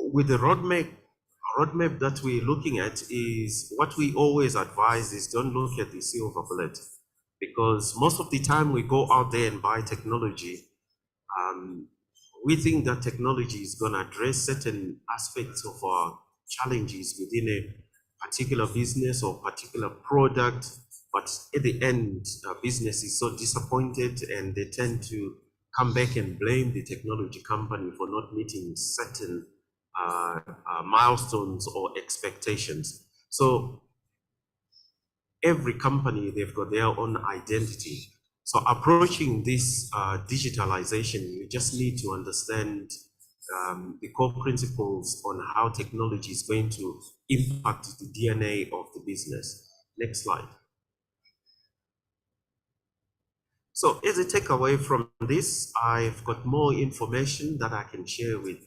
roadmap that we're looking at, is what we always advise is don't look at the silver bullet, because most of the time we go out there and buy technology. We think that technology is going to address certain aspects of our challenges within a particular business or particular product, but at the end, business is so disappointed and they tend to come back and blame the technology company for not meeting certain milestones or expectations. So every company, they've got their own identity. So approaching this digitalization, you just need to understand the core principles on how technology is going to impact the DNA of the business. Next slide. So as a takeaway from this, I've got more information that I can share with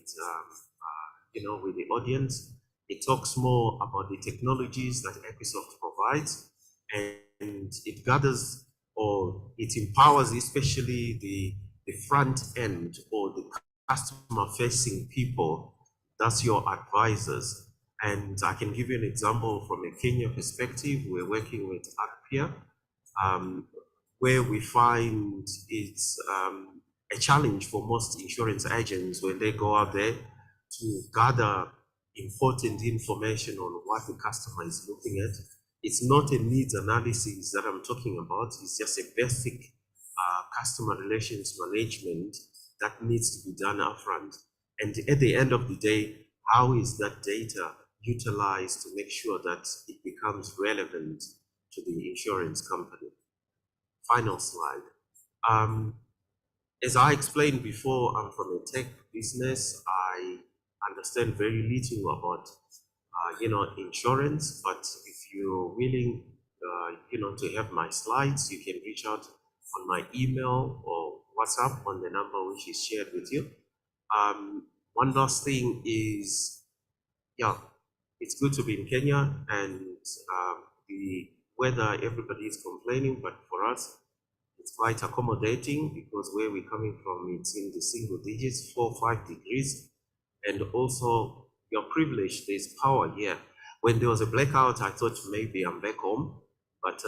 with the audience. It talks more about the technologies that Equisoft provides, and it gathers or it empowers especially the front end or the customer facing people. That's your advisors. And I can give you an example from a Kenya perspective. We're working with Akpia, where we find it's a challenge for most insurance agents when they go out there to gather important information on what the customer is looking at. It's not a needs analysis that I'm talking about. It's just a basic customer relations management that needs to be done upfront. And at the end of the day, how is that data utilized to make sure that it becomes relevant to the insurance company? Final slide. As I explained before, I'm from a tech business. I understand very little about insurance, but if you're willing to have my slides, you can reach out on my email or WhatsApp on the number which is shared with you. One last thing is, it's good to be in Kenya, and the weather, everybody is complaining, but for us, it's quite accommodating, because where we're coming from, it's in the single digits, 4 or 5 degrees. And also, you're privileged, there's power here. When there was a blackout, I thought maybe I'm back home, but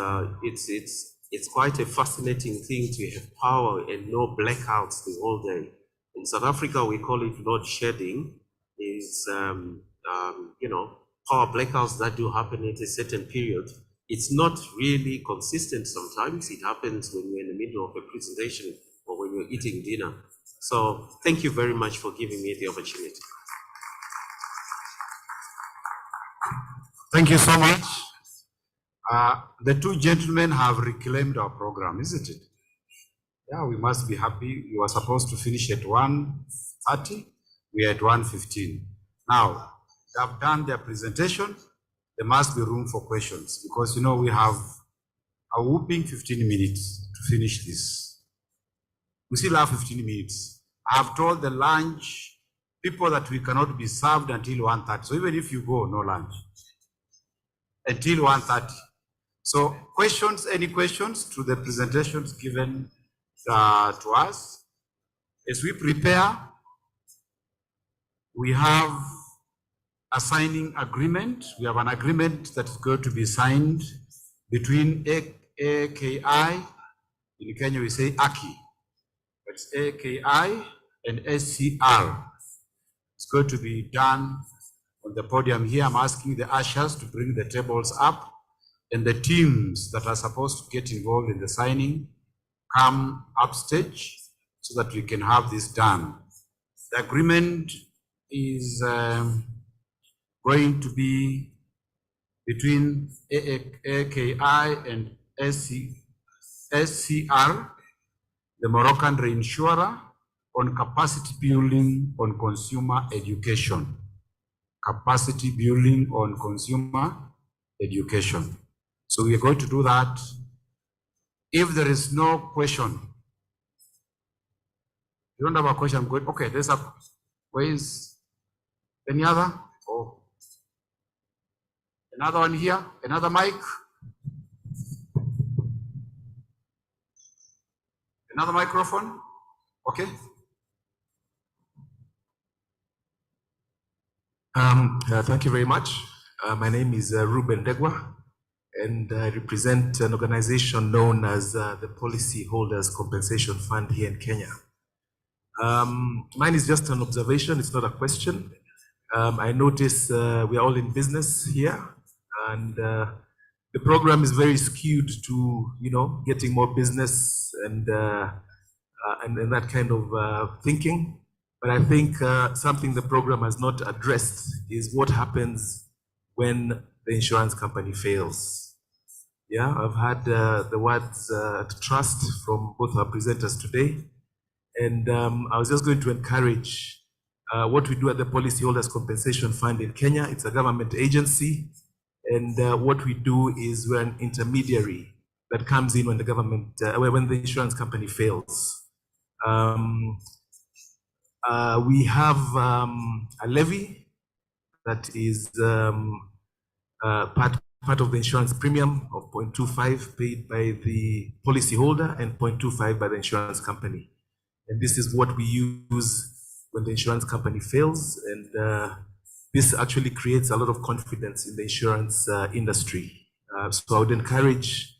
it's quite a fascinating thing to have power and no blackouts the whole day. In South Africa, we call it load shedding. Is power blackouts that do happen at a certain period. it's not really consistent sometimes. It happens when you're in the middle of a presentation or when you're eating dinner. So thank you very much for giving me the opportunity. Thank you so much. The two gentlemen have reclaimed our program, isn't it? Yeah, we must be happy. We were supposed to finish at 1:30. We are at 1:15. Now, they have done their presentation. There must be room for questions because, you know, we have a whooping 15 minutes to finish this. We still have 15 minutes. I have told the lunch people that we cannot be served until 1:30. So even if you go, no lunch until 1:30. So questions, any questions to the presentations given to us? As we prepare, we have a signing agreement. We have an agreement that is going to be signed between AKI, in Kenya we say AKI, that's AKI and SCR. It's going to be done on the podium here. I'm asking the ushers to bring the tables up, and the teams that are supposed to get involved in the signing come upstage so that we can have this done. The agreement is going to be between AKI and SCR, the Moroccan reinsurer, on capacity building on consumer education. Capacity building on consumer education. So we are going to do that. If there is no question, you don't have a question, I'm going, okay, there's a, where is any other? Oh, another one here, another mic. Another microphone, okay. Thank you very much. My name is Ruben Degwa, and I represent an organization known as the Policyholders Compensation Fund here in Kenya. Mine is just an observation, it's not a question. I notice we are all in business here, and the program is very skewed to, you know, getting more business and that kind of thinking. But I think something the program has not addressed is what happens when the insurance company fails. Yeah, I've had the words trust from both our presenters today. And I was just going to encourage what we do at the Policyholders Compensation Fund in Kenya. It's a government agency. And what we do is we're an intermediary that comes in when the government, when the insurance company fails. We have a levy that is part of the insurance premium of 0.25 paid by the policyholder and 0.25 by the insurance company. And this is what we use when the insurance company fails. And this actually creates a lot of confidence in the insurance industry. So I would encourage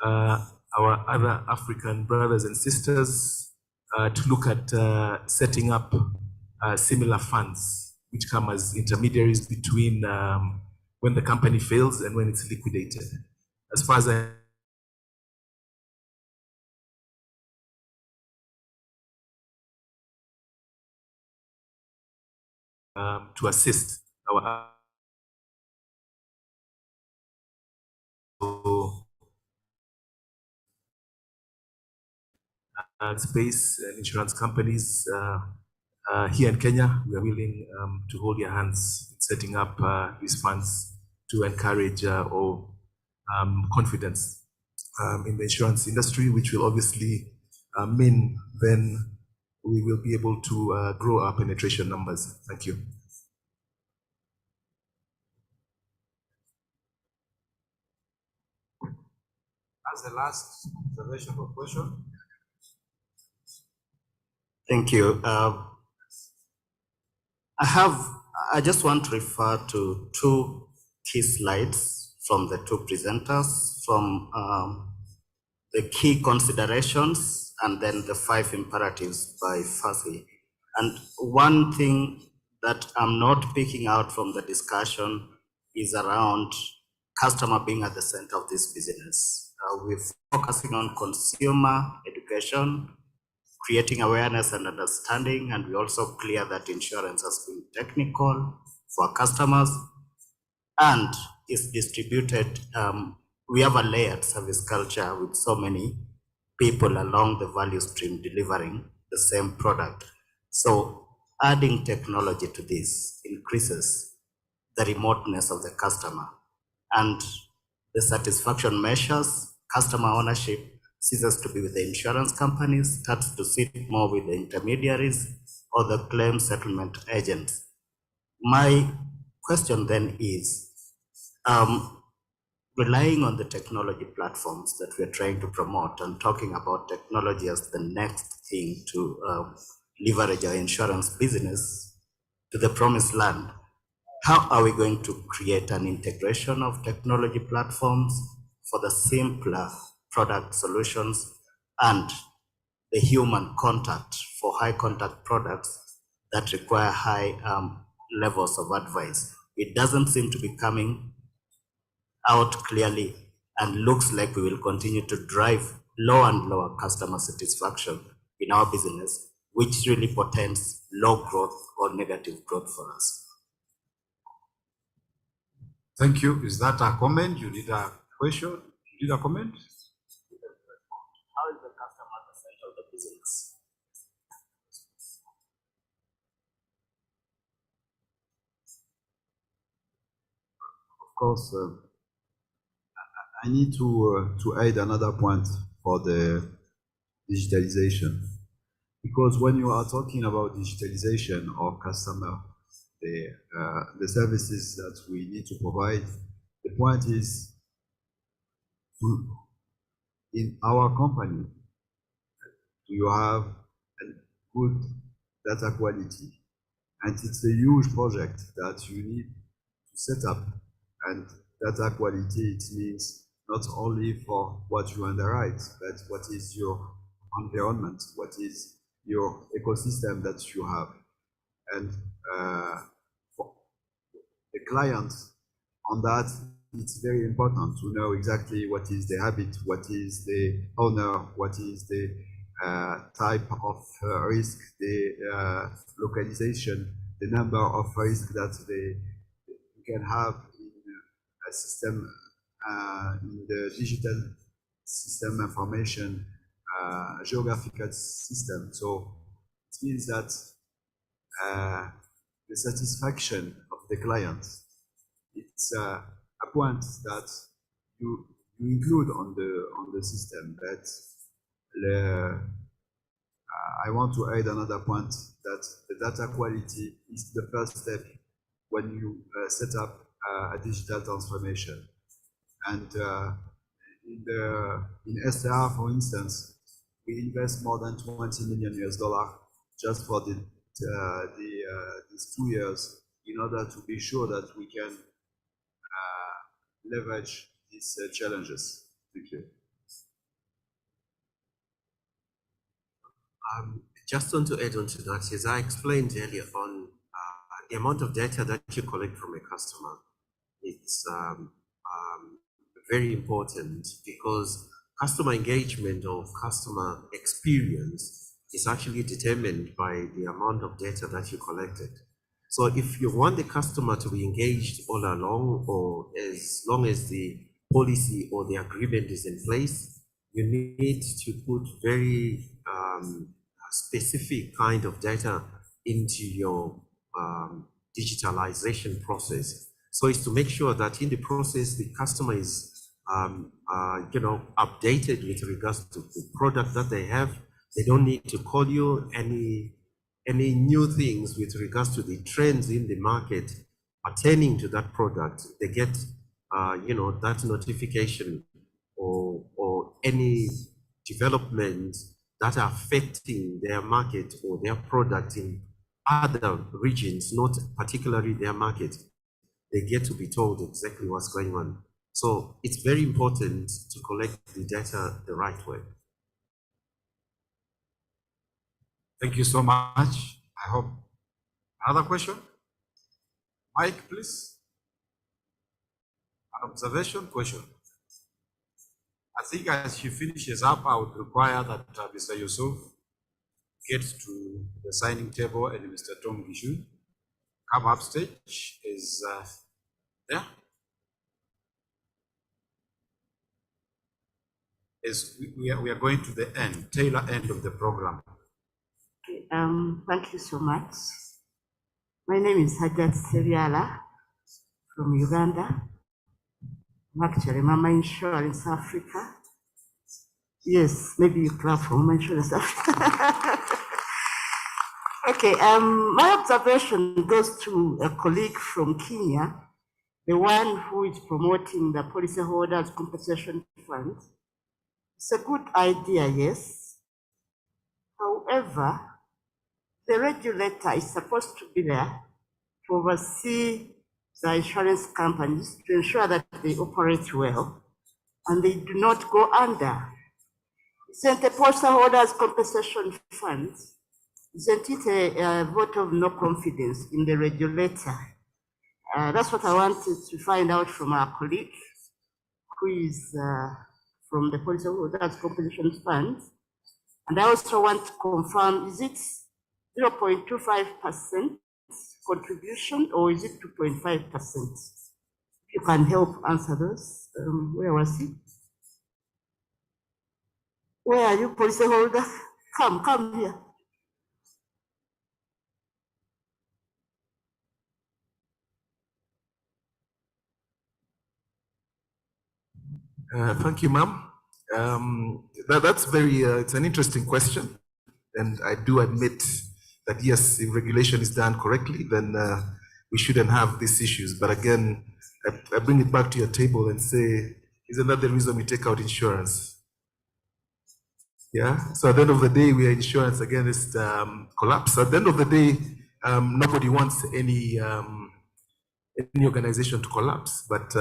our other African brothers and sisters to look at setting up similar funds, which come as intermediaries between when the company fails and when it's liquidated. As far as to assist our space and insurance companies here in Kenya. We are willing to hold your hands in setting up these funds to encourage confidence in the insurance industry, which will obviously mean then we will be able to grow our penetration numbers. Thank you. As the last observation or question. Thank you. I just want to refer to two key slides from the two presenters, from the key considerations and then the 5 imperatives by Fuzzy. And one thing that I'm not picking out from the discussion is around customer being at the center of this business. We're focusing on consumer education, creating awareness and understanding, and we're also clear that insurance has been technical for customers and is distributed. We have a layered service culture with so many people along the value stream delivering the same product. So adding technology to this increases the remoteness of the customer and the satisfaction measures. Customer ownership ceases to be with the insurance companies, starts to sit more with the intermediaries or the claim settlement agents. My question then is, relying on the technology platforms that we're trying to promote and talking about technology as the next thing to leverage our insurance business to the promised land, how are we going to create an integration of technology platforms for the simpler product solutions and the human contact for high contact products that require high levels of advice? It doesn't seem to be coming out clearly and looks like we will continue to drive lower and lower customer satisfaction in our business, which really portends low growth or negative growth for us. Thank you. Is that a comment? You did a question? You did a comment? How is the customer at the center of the business? Of course, I need to add another point for the digitalization, because when you are talking about digitalization or customer, the services that we need to provide, the point is, in our company, do you have a good data quality? And it's a huge project that you need to set up. And data quality, it means not only for what you underwrite, but what is your environment, what is your ecosystem that you have. And for the client, on that, it's very important to know exactly what is the habit, what is the owner, what is the type of risk, the localization, the number of risks that they can have in a system, in the digital system information, geographical system. So it means that the satisfaction of the client, it's a point that you include on the system. But I want to add another point, that the data quality is the first step when you set up a digital transformation. And in SR, for instance, we invest more than $20 million just for these 2 years in order to be sure that we can leverage these challenges. Thank you. Just want to add on to that, as I explained earlier on, the amount of data that you collect from a customer, it's very important, because customer engagement or customer experience is actually determined by the amount of data that you collected. So if you want the customer to be engaged all along, or as long as the policy or the agreement is in place, you need to put very specific kind of data into your digitalization process. So it's to make sure that in the process, the customer is updated with regards to the product that they have. They don't need to call you any new things with regards to the trends in the market pertaining to that product. They get that notification or any development that are affecting their market or their product in other regions, not particularly their market. They get to be told exactly what's going on. So it's very important to collect the data the right way. Thank you so much. I hope. Another question? Mike, please. Observation, question. I think as she finishes up, I would require that Mr. Yusuf gets to the signing table and Mr. Tom Gishu come upstage. Is there? We are going to the end, tailor end of the program. Okay, thank you so much. My name is Hajat Seriala from Uganda. I'm actually Mama Insurance Africa. Yes, maybe you clap for Mama Insurance Africa. Okay, my observation goes to a colleague from Kenya, the one who is promoting the policyholders compensation fund. It's a good idea, yes. However, the regulator is supposed to be there to oversee the insurance companies to ensure that they operate well and they do not go under. Isn't the policyholders compensation fund, isn't it a vote of no confidence in the regulator? That's what I wanted to find out from our colleague who is from the policyholders compensation fund. And I also want to confirm, is it 0.25% contribution or is it 2.5%? You can help answer those. Where was he? Where are you, policyholder? Come here. Thank you, ma'am. That's very, it's an interesting question. And I do admit that yes, if regulation is done correctly, then we shouldn't have these issues. But again, I bring it back to your table and say, isn't that the reason we take out insurance? Yeah. So at the end of the day, we are insurance against collapse. At the end of the day, nobody wants any organization to collapse, but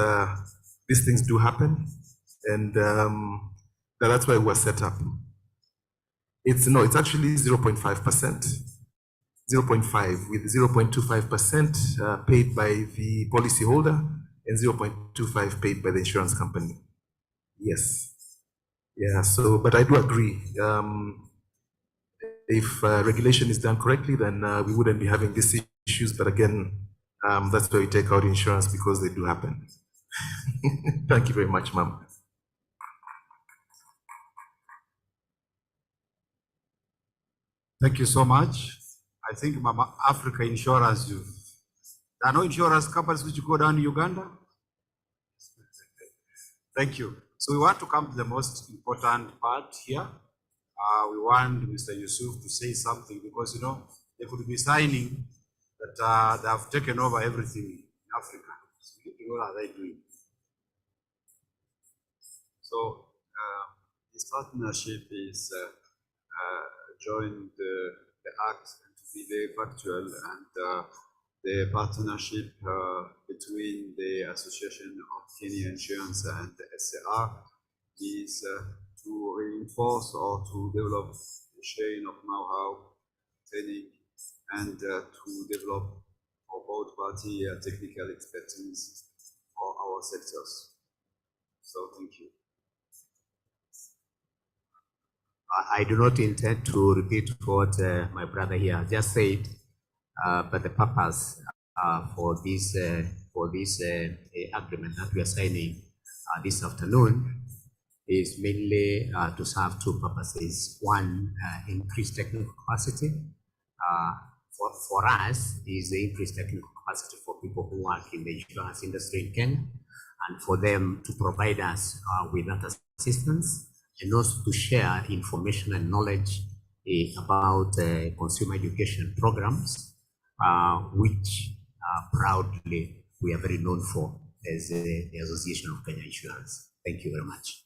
these things do happen, and that's why we're set up. It's actually 0.5%, 0.5 with 0.25% paid by the policyholder and 0.25 paid by the insurance company. Yes. Yeah, so, but I do agree. If regulation is done correctly, then we wouldn't be having these issues. But again, that's why we take out insurance, because they do happen. Thank you very much, ma'am. Thank you so much. I think Mama Africa Insurance, there are no insurance companies which go down to Uganda. Thank you. So we want to come to the most important part here. We want Mr. Yusuf to say something, because they could be signing that they have taken over everything in Africa. So we need to know what are they doing. So this partnership is joined the act and to be very factual, and the partnership between the Association of Kenya Insurance and the SAR is to reinforce or to develop the sharing of know-how, training, and to develop for both party technical expertise for our sectors. So thank you. I do not intend to repeat what my brother here just said, but the purpose for this agreement that we are signing this afternoon is mainly to serve two purposes. One, increase technical capacity. For us, is the increased technical capacity for people who work in the insurance industry in Kenya, and for them to provide us with that assistance, and also to share information and knowledge about consumer education programs, which proudly we are very known for as the Association of Kenya Insurance. Thank you very much.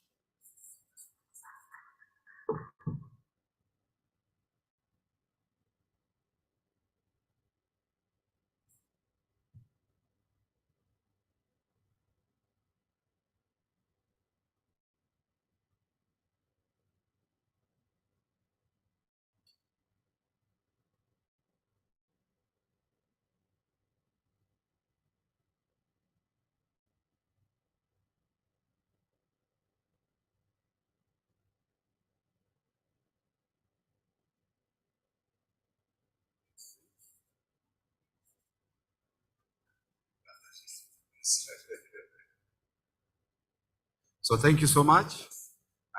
So thank you so much.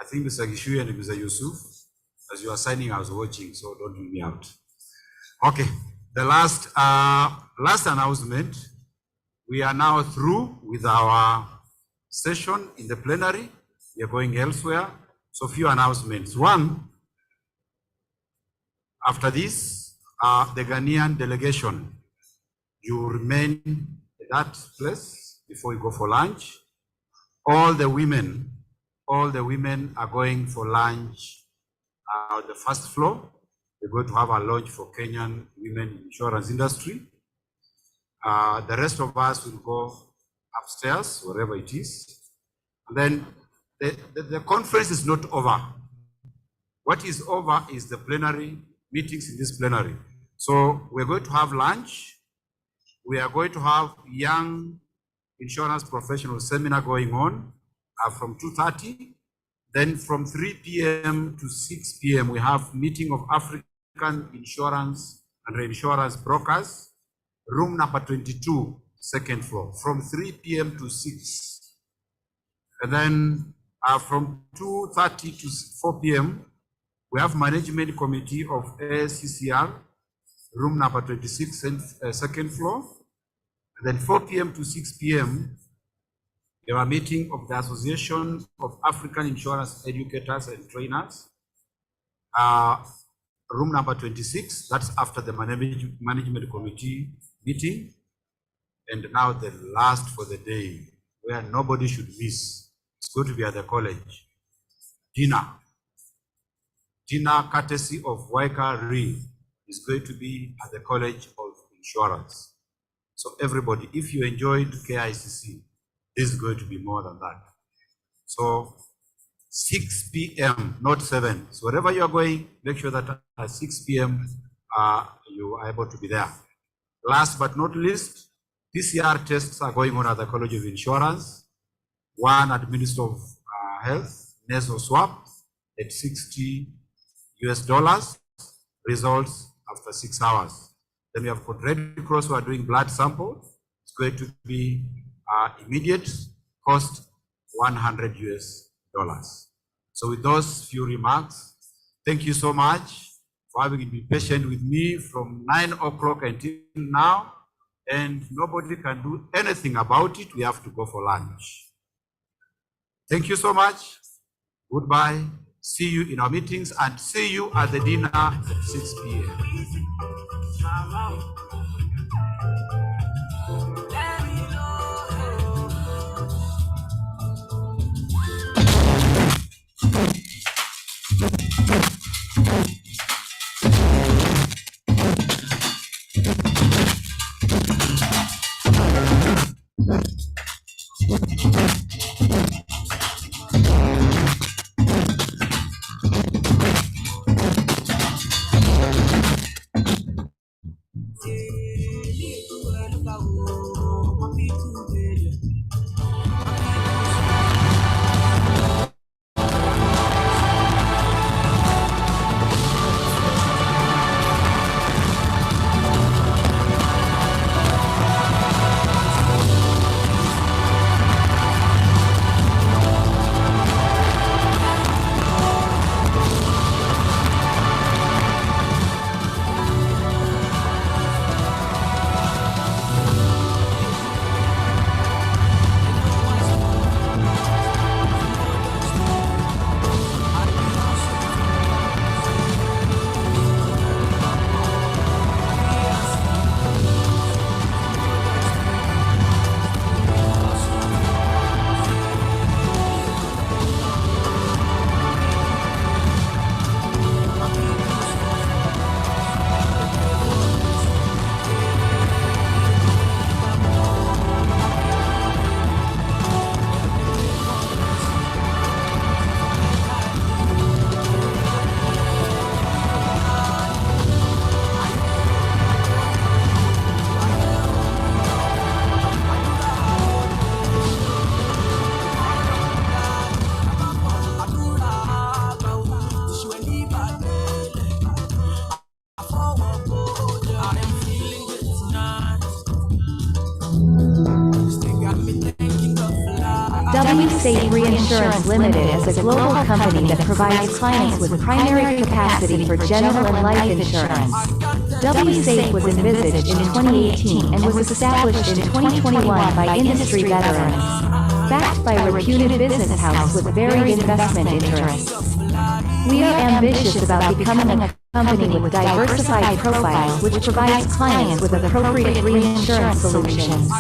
I think Mr. Gishui and Mr. Yusuf, as you are signing, I was watching, so don't leave me out. Okay, the last announcement. We are now through with our session in the plenary. We are going elsewhere. So few announcements. One, after this, the Ghanaian delegation, you remain at that place before you go for lunch. All the women are going for lunch on the first floor. We're going to have a lunch for Kenyan women insurance industry. The rest of us will go upstairs, wherever it is. And then the conference is not over. What is over is the plenary meetings in this plenary. So we're going to have lunch. We are going to have young insurance professional seminar going on from 2:30. Then from 3 p.m. to 6 p.m. we have meeting of African insurance and reinsurance brokers, room number 22, second floor, from 3 p.m. to 6. And then from 2:30 to 4 p.m. we have management committee of ACCR, room number 26, second floor. And then 4 p.m. to 6 p.m. we have a meeting of the Association of African Insurance Educators and Trainers, room number 26. That's after the management committee meeting. And now the last for the day, where nobody should miss. It's going to be at the college. Dinner courtesy of Waika Re is going to be at the College of Insurance. So everybody, if you enjoyed KICC, this is going to be more than that. So 6 p.m., not 7. So wherever you are going, make sure that at 6 p.m. You are able to be there. Last but not least, PCR tests are going on at the College of Insurance. One at Ministry of Health, nasal swab at $60 US, results after 6 hours. Then we have Red Cross who are doing blood sample. It's going to be immediate, cost $100 US. So with those few remarks, thank you so much for having been patient with me from 9 o'clock until now, and nobody can do anything about it. We have to go for lunch. Thank you so much. Goodbye. See you in our meetings and see you at the dinner at 6 p.m. Safe Reinsurance Limited is a global company that provides clients with primary capacity for general and life insurance. W-Safe was envisaged in 2018 and was established in 2021 by industry veterans. Backed by a reputed business house with varied investment interests. We are ambitious about becoming a company with diversified profiles which provides clients with appropriate reinsurance solutions.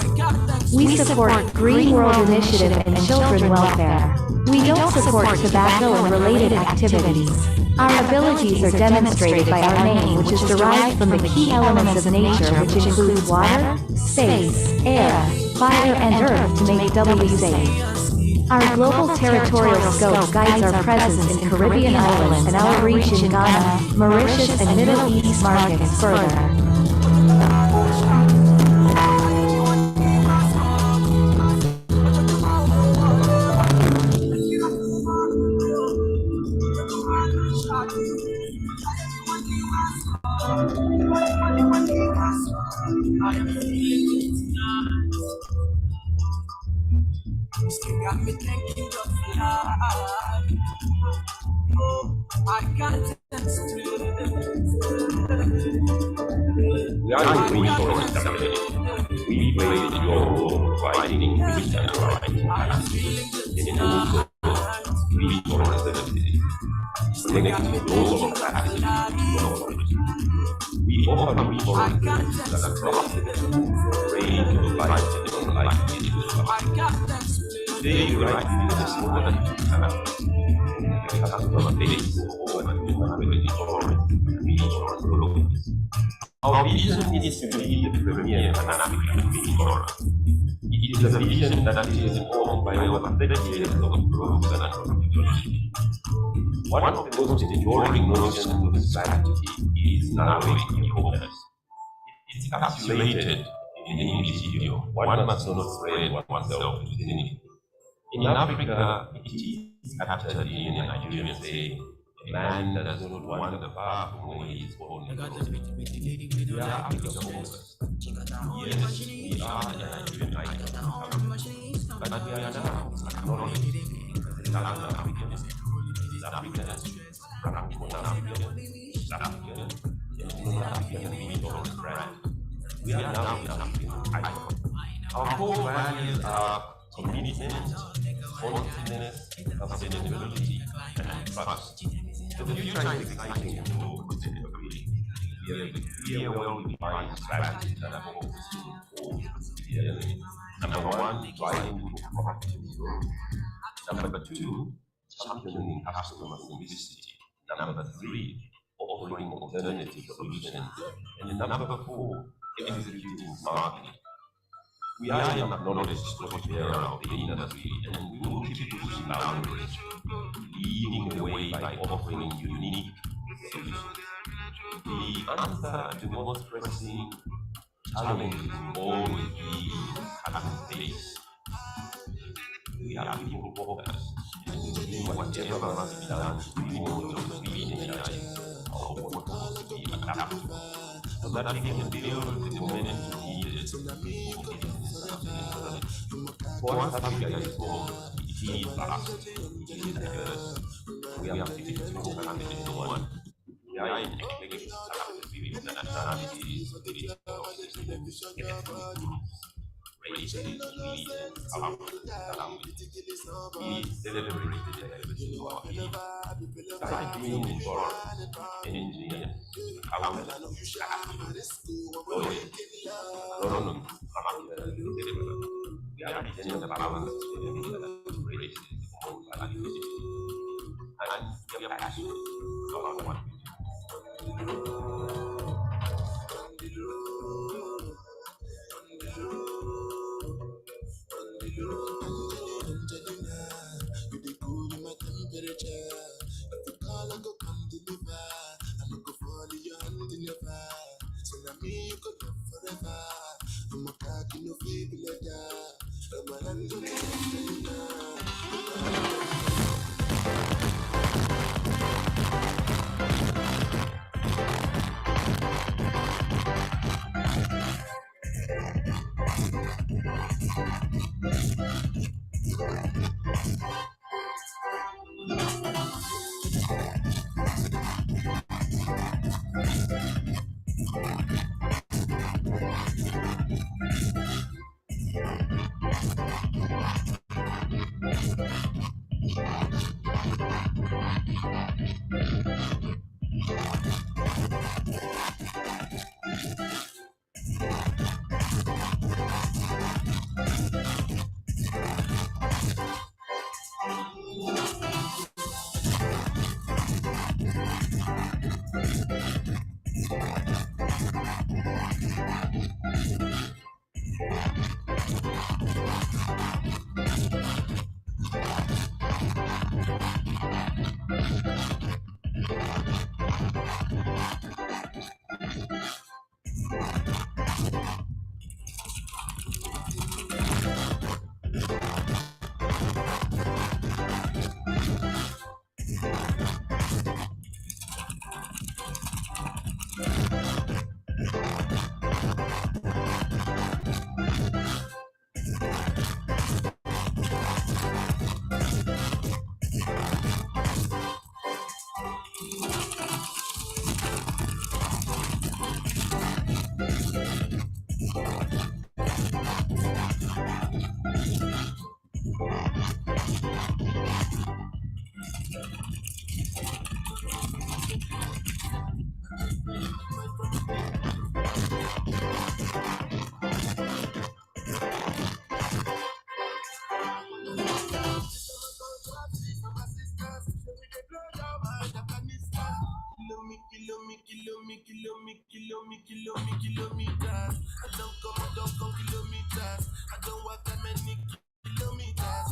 We support Green World Initiative and children welfare. We don't support tobacco and related activities. Our abilities are demonstrated by our name, which is derived from the key elements of nature, which include water, space, air, fire and earth to make W-Safe. Our global territorial scope guides our presence in Caribbean islands and our reach in Ghana, Mauritius and Middle East markets further. Still got me thinking of life. Oh, I can't We are the resource company. We play your role providing increased underwriting capacity in also resource services, connecting global capacity to knowledge. We offer resources that are cross range of life and life issues. Today, we write business more than the customer base of over 200 resource programs. Our vision is to be the premier Pan-African insurer. It is a vision that is informed by over 30 years of growth and profitability. One of the most enduring notions of the strategy is narrowing the focus. It's encapsulated in the English idiom, one must not spread oneself too thin. In Africa, it is captured in a Nigerian saying, a man does not wander far from where he is born. We are Africa focused. Yes, we are a Nigerian icon, but we are now acknowledged as Southern Africans, Africans, Francophone Africans, African, and non-African resource brand. We are now an African icon. Our core values are commitment, honestness, sustainability, and trust. The future is exciting and full of possibility. We have a clear, well-defined strategy that are focused on four areas. Number one, driving profitable growth. Number two, championing customer simplicity. Number three, offering alternative solutions. And number four, executing smartly. We are an acknowledged player of the industry, and we will keep pushing boundaries, leading the way by offering unique solutions. The answer to the most pressing challenges will always be having space. We are people focused, and we will do whatever must be done to promote those we energize our workforce to be adaptable, so that we can build the momentum needed for us. Africa is bold, it is vast, it is diverse. We have 52 countries in one. We are in eclectic with nationalities, races, religions, languages. We celebrate the diversity of our people. Like being insurance, engineers, accountants, lawyers, agronomists, we are the gender balance and races of diversity. And we are passionate about what we do. I'm a cocky no feeble letter. I'm a Kilometers. I don't come kilometers. I don't walk that many kilometers.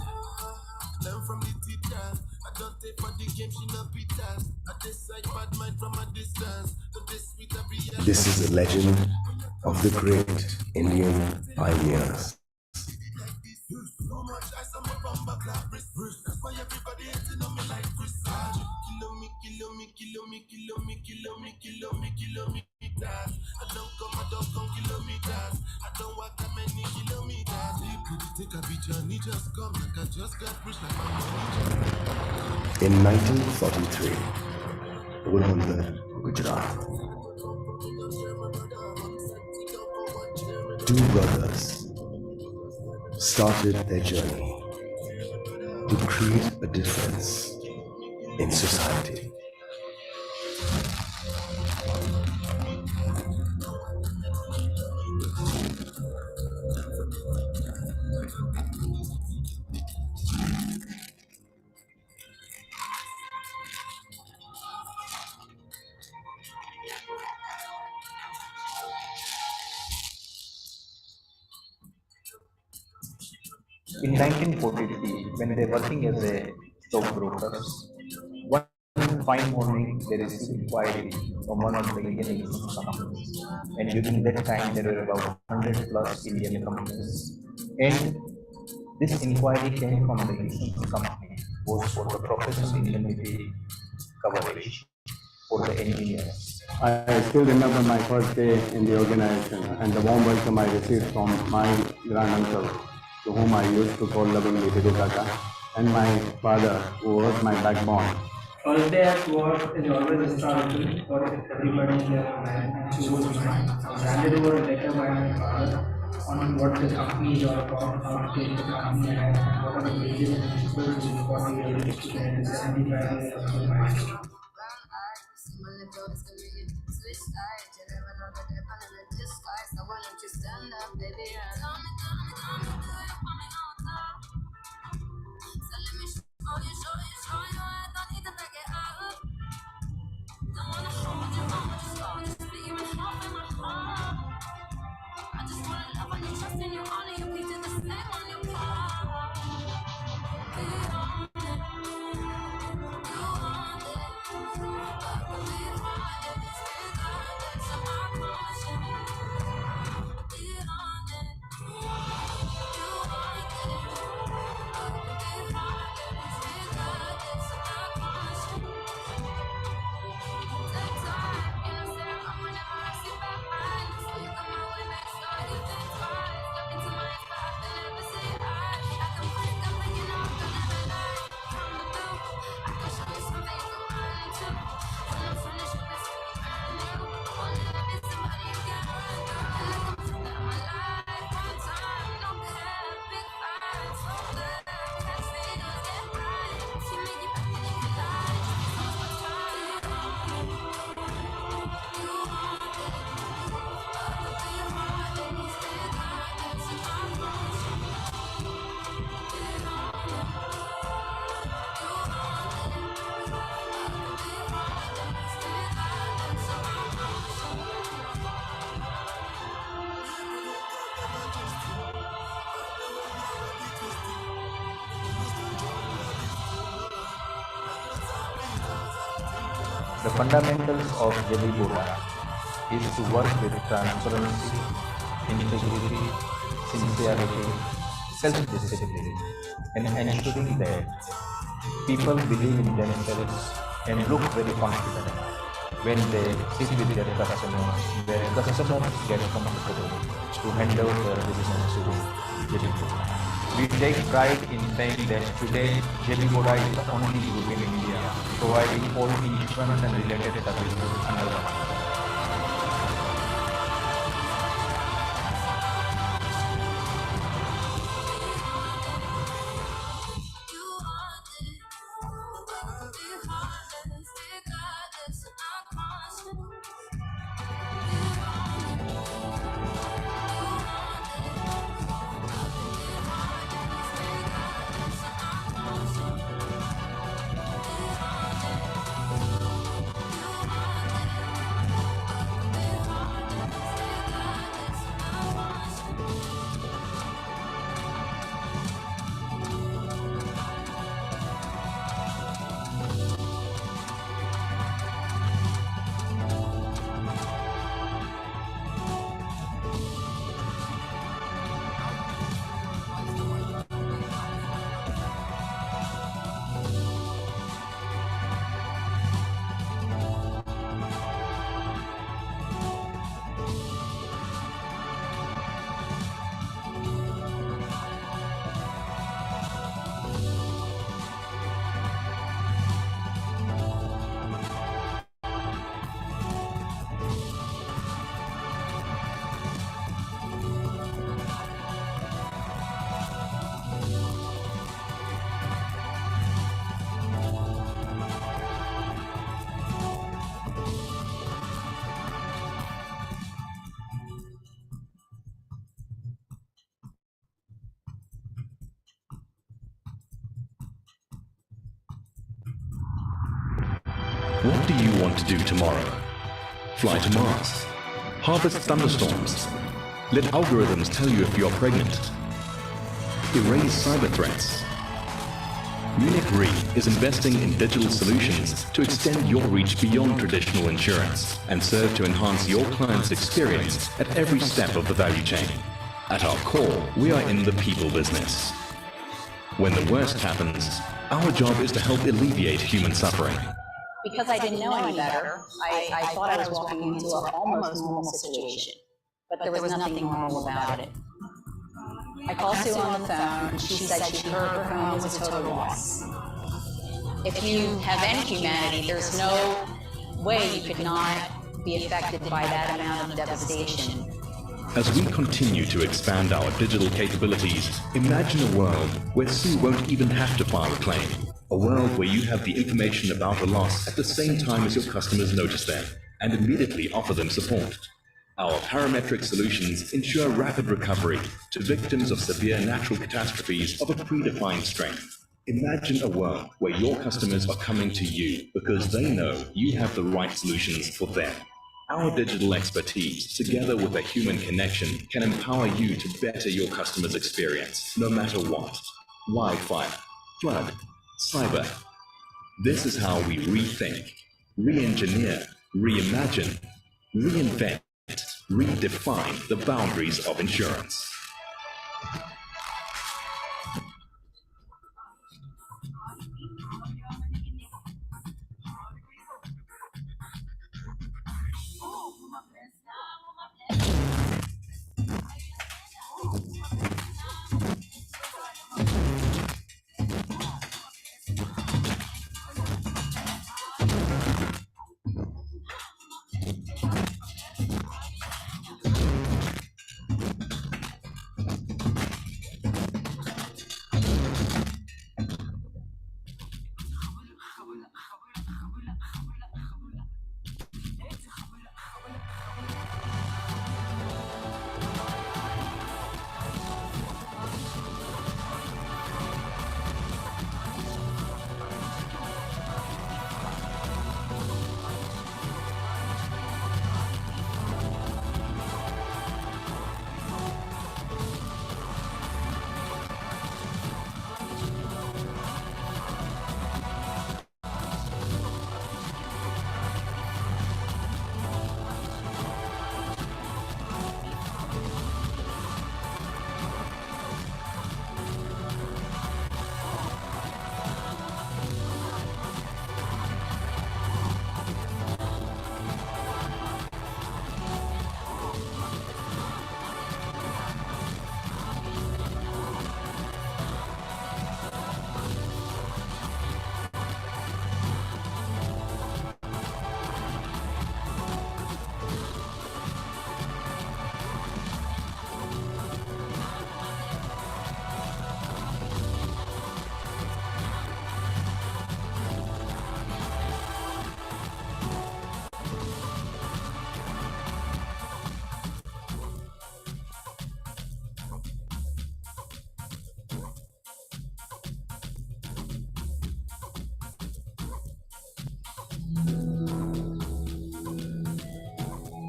Learn from the teachers. I don't take for the game, she no pitas. I decide bad mind from a distance. This is the legend of the great Indian pioneers. In 1943, Porbandar, Gujarat, two brothers started their journey to create a difference in society. In 1943, when they were working as a stockbrokers, one fine morning they received inquiry from one of the Indian insurance companies. And during that time, there were about 100 plus Indian companies. And this inquiry came from the insurance company was for the professional indemnity coverage for the engineers. I still remember my first day in the organization and the warm welcome I received from my granduncle, to whom I used to call lovingly Bidu Kaka, and my father, who was my backbone. First day at work is always historical for everybody in their mind, and so was mine. I was handed over a letter by my father on what the company is all about, how to take the company ahead, and what are the wages and principles in 40 years to get the 75 years of the milestone. The fundamentals of Jelly Boda is to work with transparency, integrity, sincerity, self-discipline, and ensuring that people believe in themselves and look very confident when they sit with their customers, where customers get comfortable to hand over their business to Jelly Boda. We take pride in saying that today Jelly Boda is the only group in India providing all insurance and related services under one. What do you want to do tomorrow? Fly to Mars? Harvest thunderstorms? Let algorithms tell you if you're pregnant? Erase cyber threats? Munich Re is investing in digital solutions to extend your reach beyond traditional insurance and serve to enhance your client's experience at every step of the value chain. At our core, we are in the people business. When the worst happens, our job is to help alleviate human suffering. Because I didn't know any better, I thought I was walking into an almost normal situation, but there was nothing normal about it. I called Sue on the phone, and she said she heard her home was a total loss. If you have any humanity, there's no way you could not be affected by that amount of devastation. As we continue to expand our digital capabilities, imagine a world where Sue won't even have to file a claim. A world where you have the information about a loss at the same time as your customers notice them and immediately offer them support. Our parametric solutions ensure rapid recovery to victims of severe natural catastrophes of a predefined strength. Imagine a world where your customers are coming to you because they know you have the right solutions for them. Our digital expertise, together with a human connection, can empower you to better your customers' experience, no matter what. Wildfire, flood, cyber. This is how we rethink, re-engineer, reimagine, reinvent, redefine the boundaries of insurance.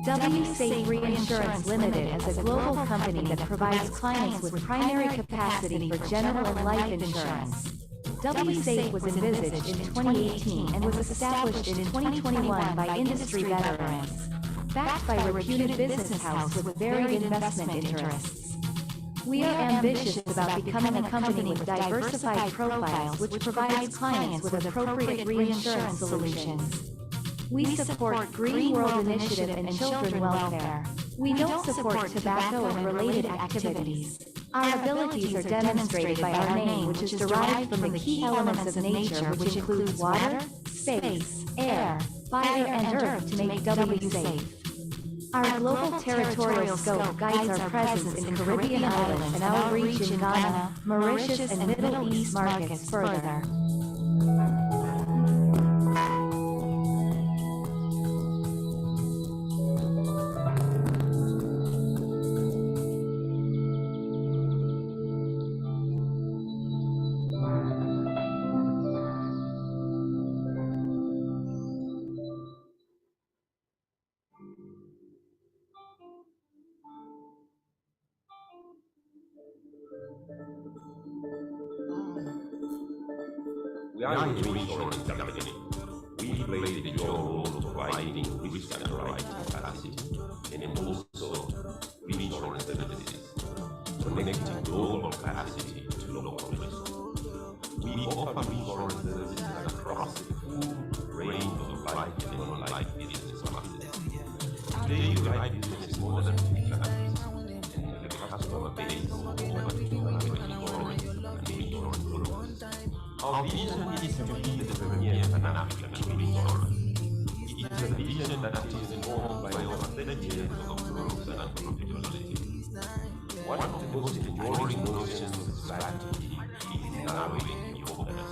WSafe Reinsurance Limited is a global company that provides clients with primary capacity for general and life insurance. WSafe was envisaged in 2018 and was established in 2021 by industry veterans. Backed by a reputed business house with varied investment interests. We are ambitious about becoming a company with diversified profiles which provides clients with appropriate reinsurance solutions. We support Green World Initiative and children welfare. We don't support tobacco and related activities. Our abilities are demonstrated by our name, which is derived from the key elements of nature, which include water, space, air, fire, and earth to make WSafe. Our global territorial scope guides our presence in Caribbean islands and our reach in Ghana, Mauritius, and Middle East markets further. We are a reinsurance company. We play the dual role of providing risk and underwriting capacity and also reinsurance services, connecting global capacity to local risk. We offer reinsurance services across the full range of life and non-life business classes. Today, life business is more than 50 countries, and the customer base is over 200 insurance and reinsurance products. Our vision is to be the premier Pan-African reinsurer. It is a vision that is informed by over 30 years of growth and profitability. One of the most enduring notions of strategy is narrowing the focus.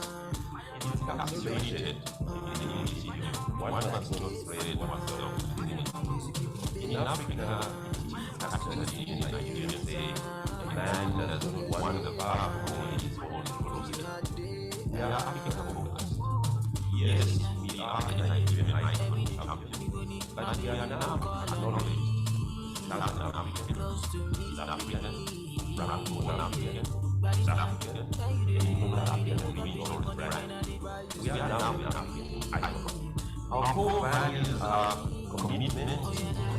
It is capsulated in the initiative, one must not spread oneself too thin. In Africa, it is capsulated in the Nigerian say, man does not want the bar for his own velocity. We are African focused. Yes, we are a Nigerian icon champion, but we are now acknowledged. Southern African, East African, Francophone African, South African, and even African reinsurance brand. We are now an African icon. Our core values are commitment,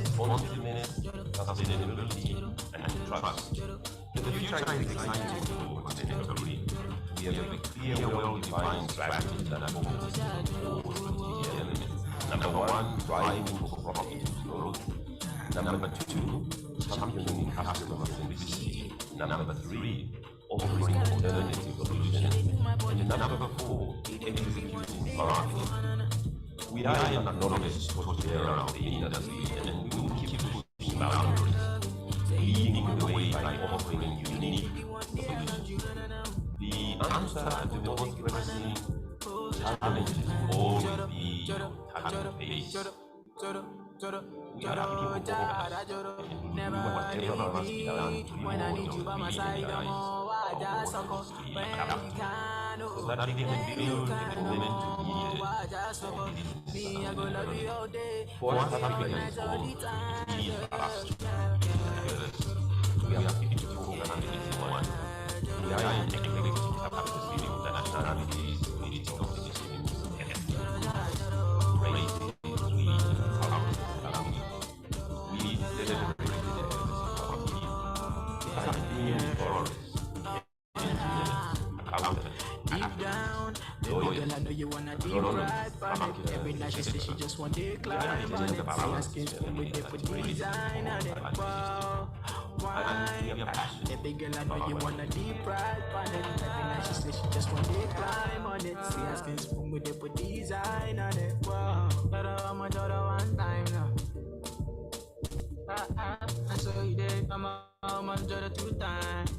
responsiveness, sustainability, and trust. The future is exciting for continental Green. We have a clear, well-defined strategy that focuses on four strategic elements. Number one, driving for profitable growth. Number two, championing customer centricity. Number three, offering alternative solutions. And number four, executing marketing. We are an acknowledged tortilla of the industry, and we will keep pushing boundaries, leading the way by offering unique solutions. The answer to the most pressing challenges will always be talent base. We are people focused, and we do whatever must be done to remove or revitalize our industry capital, so that we can build the momentum needed for business. For us, Africans, these are because we are beautiful and we are in eclectic capacity with the nationalities, political systems, ethnic races, religions, cultures, languages. We celebrate our people. As being tourists, deep down, baby girl, I know you wanna deep ride from it. Every night she says she just want to climb on it. See her skin spoon with it for design on it. Wow, why? Baby girl, I know you wanna deep ride from it. Every night she says she just want to climb on it. See her skin spoon with it for design on it. Wow, I'm a one time now. And so you did, I'm a two times.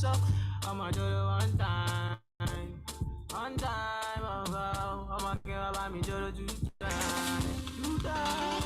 So I'm a do it one time, oh, I'm a give about me do it two times.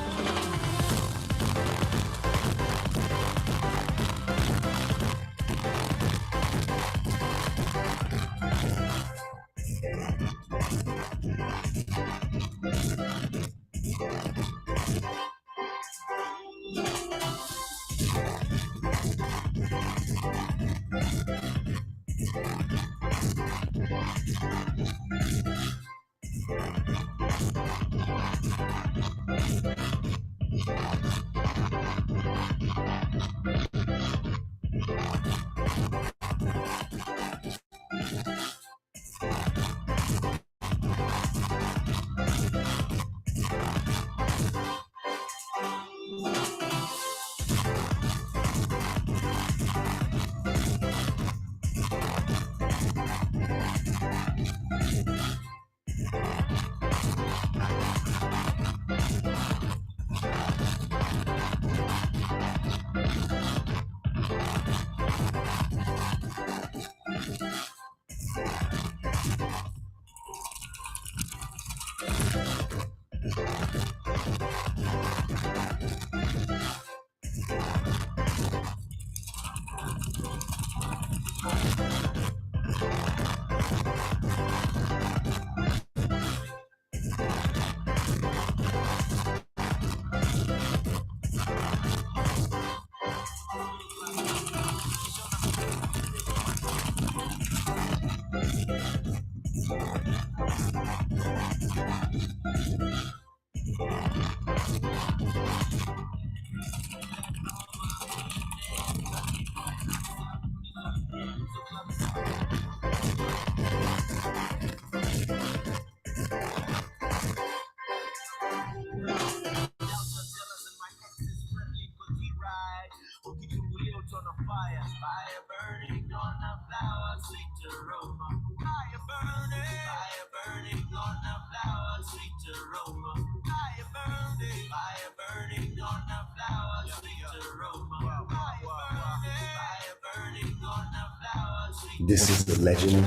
This is the legend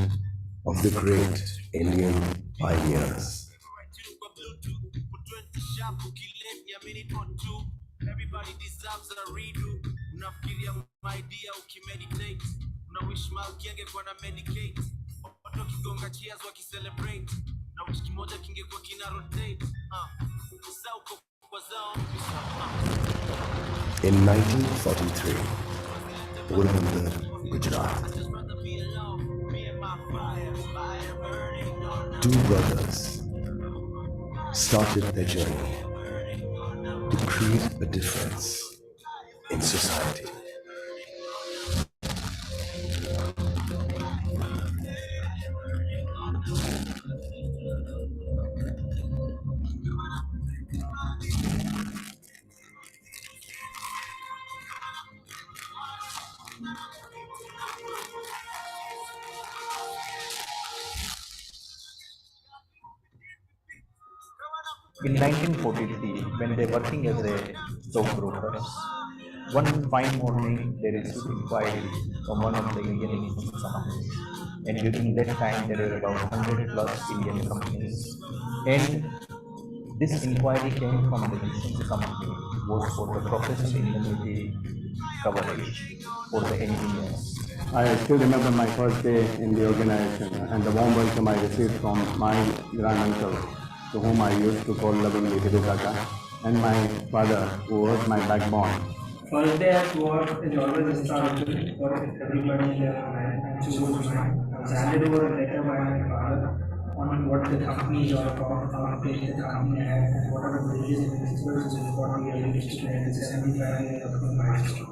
of the great Indian pioneers. Everybody deserves a redo. Unafikiria idea ukimeditate. Unawish Malki angekuwa na medicate. Watu wakigonga cheers wakicelebrate. Na wish kimoja kingekuwa kina rotate. Sasa uko kwa zao. In 1943, Porbandar, Gujarat, two brothers started their journey to create a difference in society. In 1943, when they were working as a stockbrokers, one fine morning they received inquiry from one of the Indian investment companies. And during that time, there were about 100 plus Indian companies. And this inquiry came from the insurance company, was for the professional indemnity coverage for the engineers. I still remember my first day in the organization and the warm welcome I received from my granduncle, to whom I used to call lovingly Hidekaka, and my father, who was my backbone. First day at work is always historical for everybody in their mind, and so was mine. I was handed over a letter by my father on what the company is all about, how big the company had, and what are the bridges and principles in 40 years history and 75 years of my history.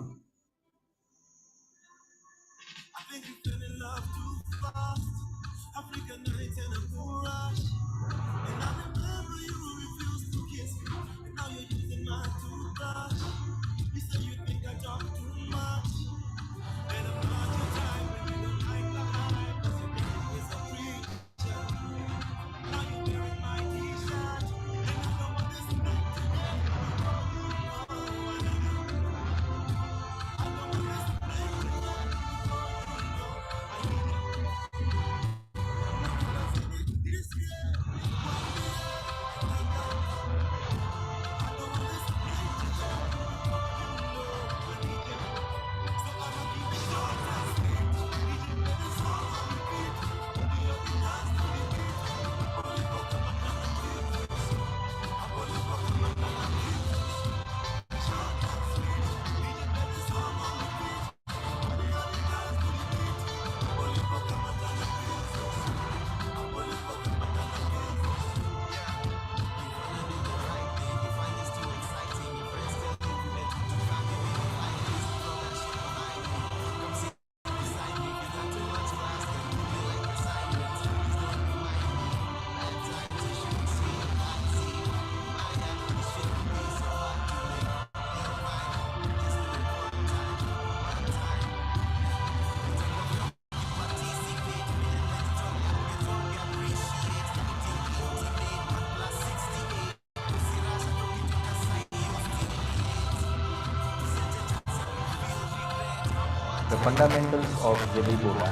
fundamentals of Jelibola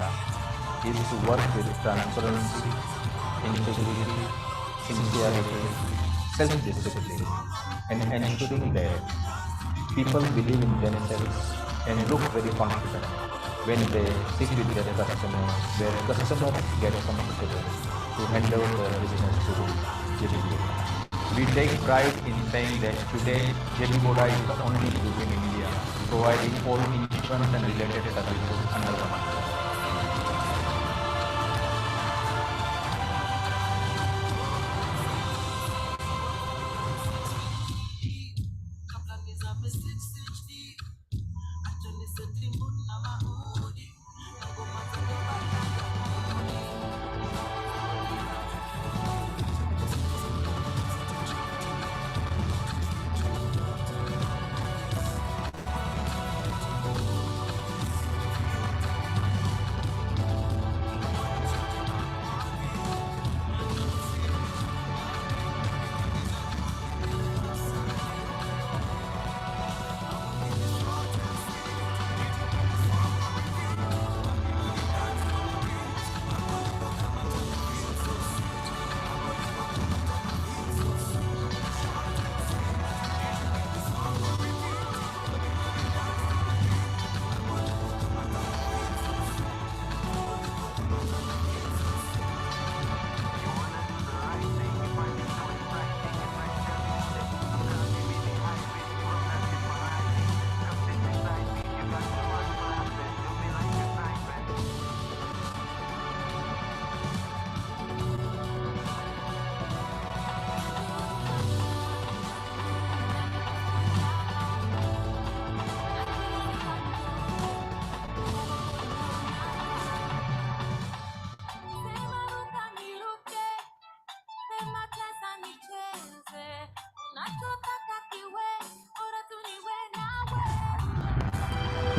is to work with transparency, integrity, sincerity, self-discipline, and ensuring that people believe in themselves and look very confident when they sit with their customers, where customers get comfortable to hand over their business to Jelibola. We take pride in saying that today Jelibola is the only group in India providing all insurance and related services under one umbrella.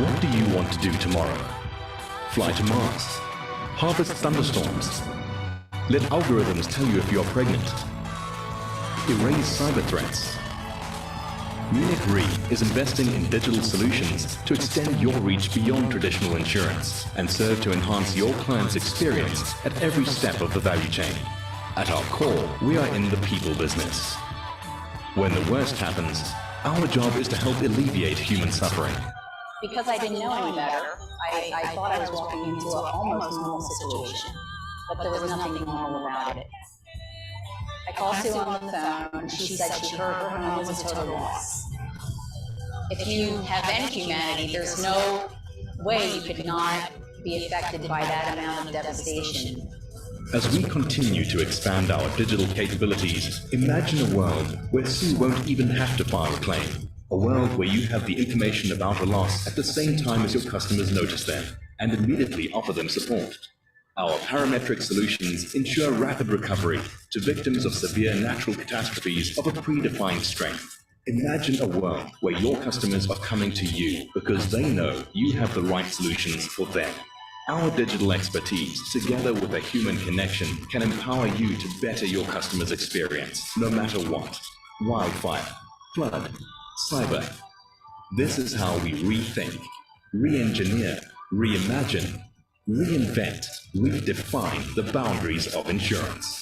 What do you want to do tomorrow? Fly to Mars? Harvest thunderstorms? Let algorithms tell you if you're pregnant? Erase cyber threats? Munich Re is investing in digital solutions to extend your reach beyond traditional insurance and serve to enhance your client's experience at every step of the value chain. At our core, we are in the people business. When the worst happens, our job is to help alleviate human suffering. Because I didn't know any better, I thought I was walking into an almost normal situation, but there was nothing normal about it. I called Sue on the phone, and she said she heard her home was a total loss. If you have any humanity, there's no way you could not be affected by that amount of devastation. As we continue to expand our digital capabilities, imagine a world where Sue won't even have to file a claim. A world where you have the information about a loss at the same time as your customers notice them and immediately offer them support. Our parametric solutions ensure rapid recovery to victims of severe natural catastrophes of a predefined strength. Imagine a world where your customers are coming to you because they know you have the right solutions for them. Our digital expertise, together with a human connection, can empower you to better your customers' experience, no matter what. Wildfire, flood, cyber. This is how we rethink, re-engineer, reimagine, reinvent, redefine the boundaries of insurance.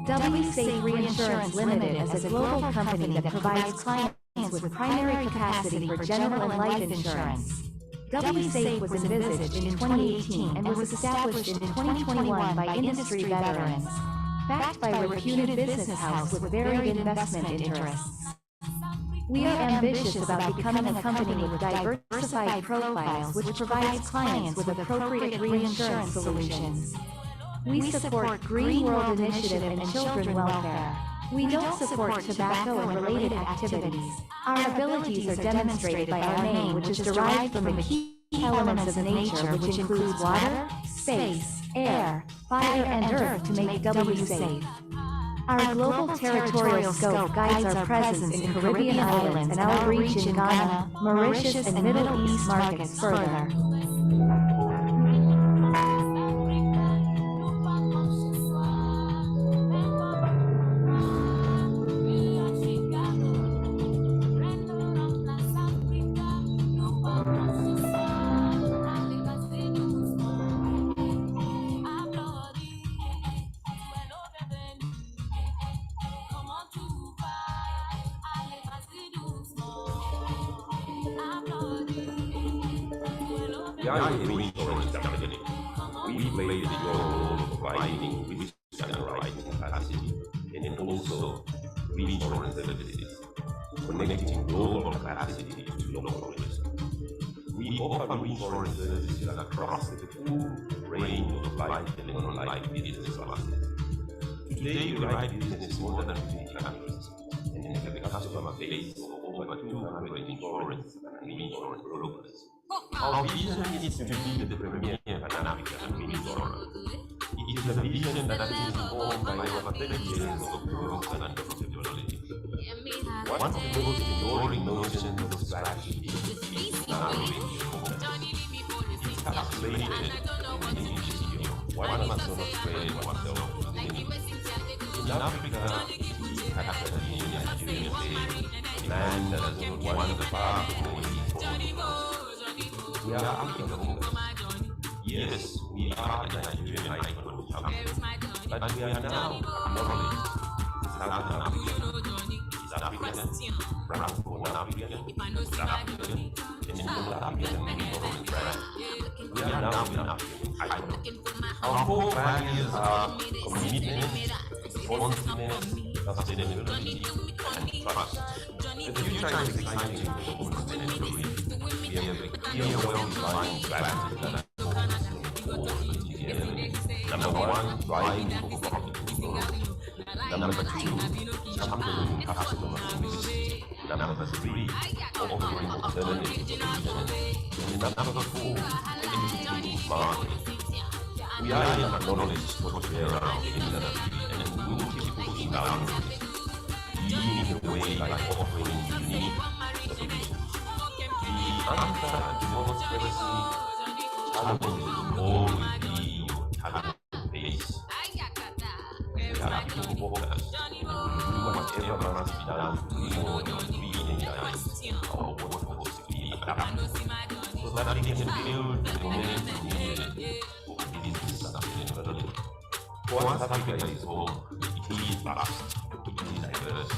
WSafe Reinsurance Limited is a global company that provides clients with primary capacity for general and life insurance. WSafe was envisaged in 2018 and was established in 2021 by industry veterans, backed by a reputed business house with varied investment interests. We are ambitious about becoming a company with diversified profiles which provides clients with appropriate reinsurance solutions. We support Green World Initiative and children welfare. We don't support tobacco and related activities. Our abilities are demonstrated by our name, which is derived from the key elements of nature, which includes water, space, air, fire, and earth to make WSafe. Our global territorial scope guides our presence in Caribbean islands and our reach in Ghana, Mauritius, and Middle East markets further. We are a reinsurance company. We play the role of providing risk underwriting capacity and also reinsurance services, connecting global capacity to local risk. We offer reinsurance services across the full range of life and non-life business classes. Today, we write business in more than 50 countries and have a customer base of over 200 insurance and reinsurance brokers. Our vision is to be the premier Pan-African reinsurer. It is a vision that is informed by over 30 years of growth and profitability. One of the most enduring notions of strategy is narrowing the focus. It's calculated in industry. One must not spread oneself too thin. In Africa, we have in Nigeria say, man does not want the far from we are African. Yes, we are a Nigerian icon, but we are now acknowledged as Southern African, East African, Francophone African, West African, and North African reinsurance brand. We are now an African icon. Our core values are commitment, responsiveness, sustainability, and trust. The future is exciting for women and children. We have a clear, well-defined strategy that is together. Number one, driving for profitable growth. Number two, championing customer service. Number three, offering alternative solutions. And number four, educating marketing. We are an acknowledged portfolio around the industry and we will keep pushing boundaries, leading the way by offering unique solutions. The answer to democracy challenges will always be your talent base. We are people focused and we will do whatever must be done to promote and re-energize our workforce to be adaptable so that we can build the momentum needed for business sustainability. For us, Africa is home, it is vast, it is diverse.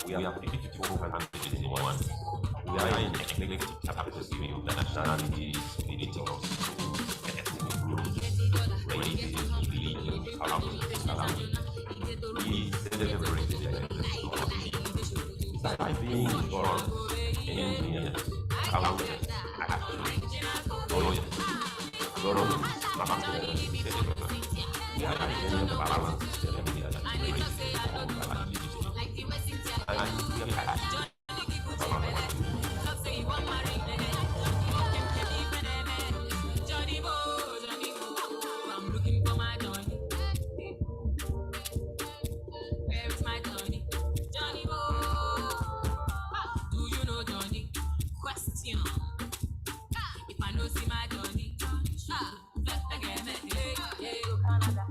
We are 54 countries in one. We are an eclectic tapestry of nationalities, political systems, ethnic groups, races, religions, cultures, we celebrate diversity. Besides being insurance, engineers, accountants, actuaries, lawyers, economists, marketers, etc. We are a gender balance system that integrates the whole balance system. And we are passionate about what we do. I'm looking for my Johnny. Where is my Johnny? Johnny do you know Johnny? Question. If I know see my Johnny, again, Canada.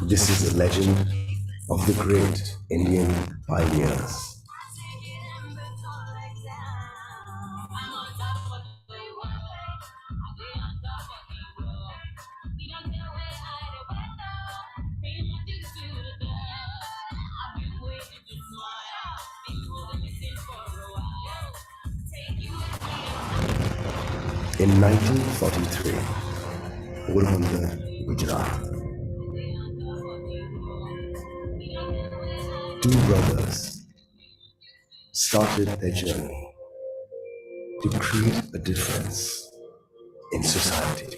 This is a legend of the great Indian pioneers. In 1943, Porbandar, Gujarat, two brothers started their journey to create a difference in society.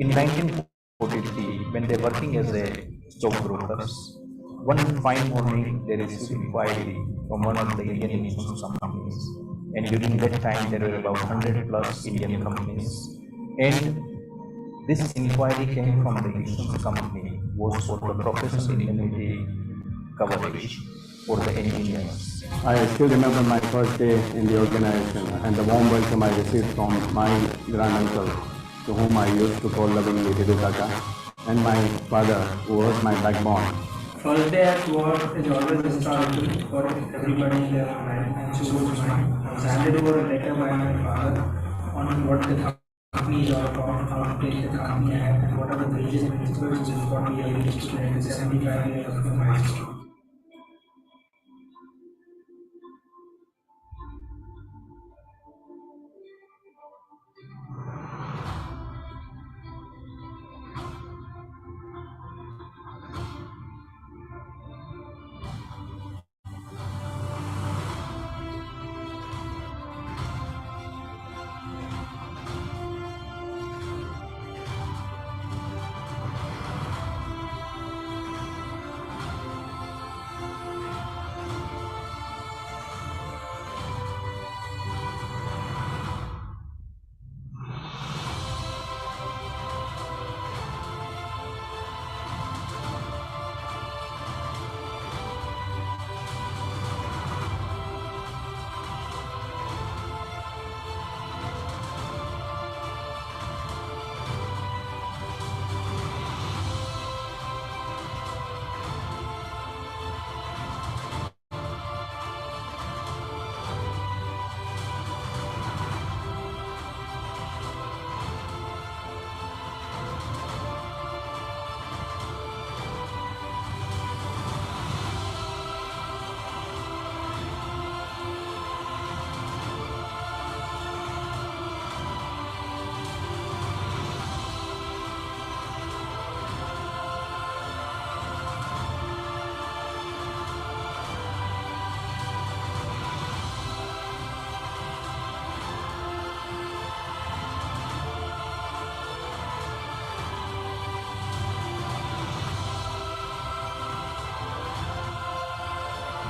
In 1943, when they were working as a stockbrokers, one fine morning they received inquiry from one of the Indian insurance companies, and during that time there were about 100 plus Indian companies, and this inquiry came from the insurance company was for the professional indemnity coverage for the engineers. I still remember my first day in the organization and the warm welcome I received from my granduncle, to whom I used to call lovingly Hidu Kaka, and my father, who was my backbone. First day at work is always historical for everybody in their life, and so was mine. I was handed over a letter by my father on what the company is all about, how to take the company ahead, and what are the basic principles which is what we are used to in the 75 years of my history.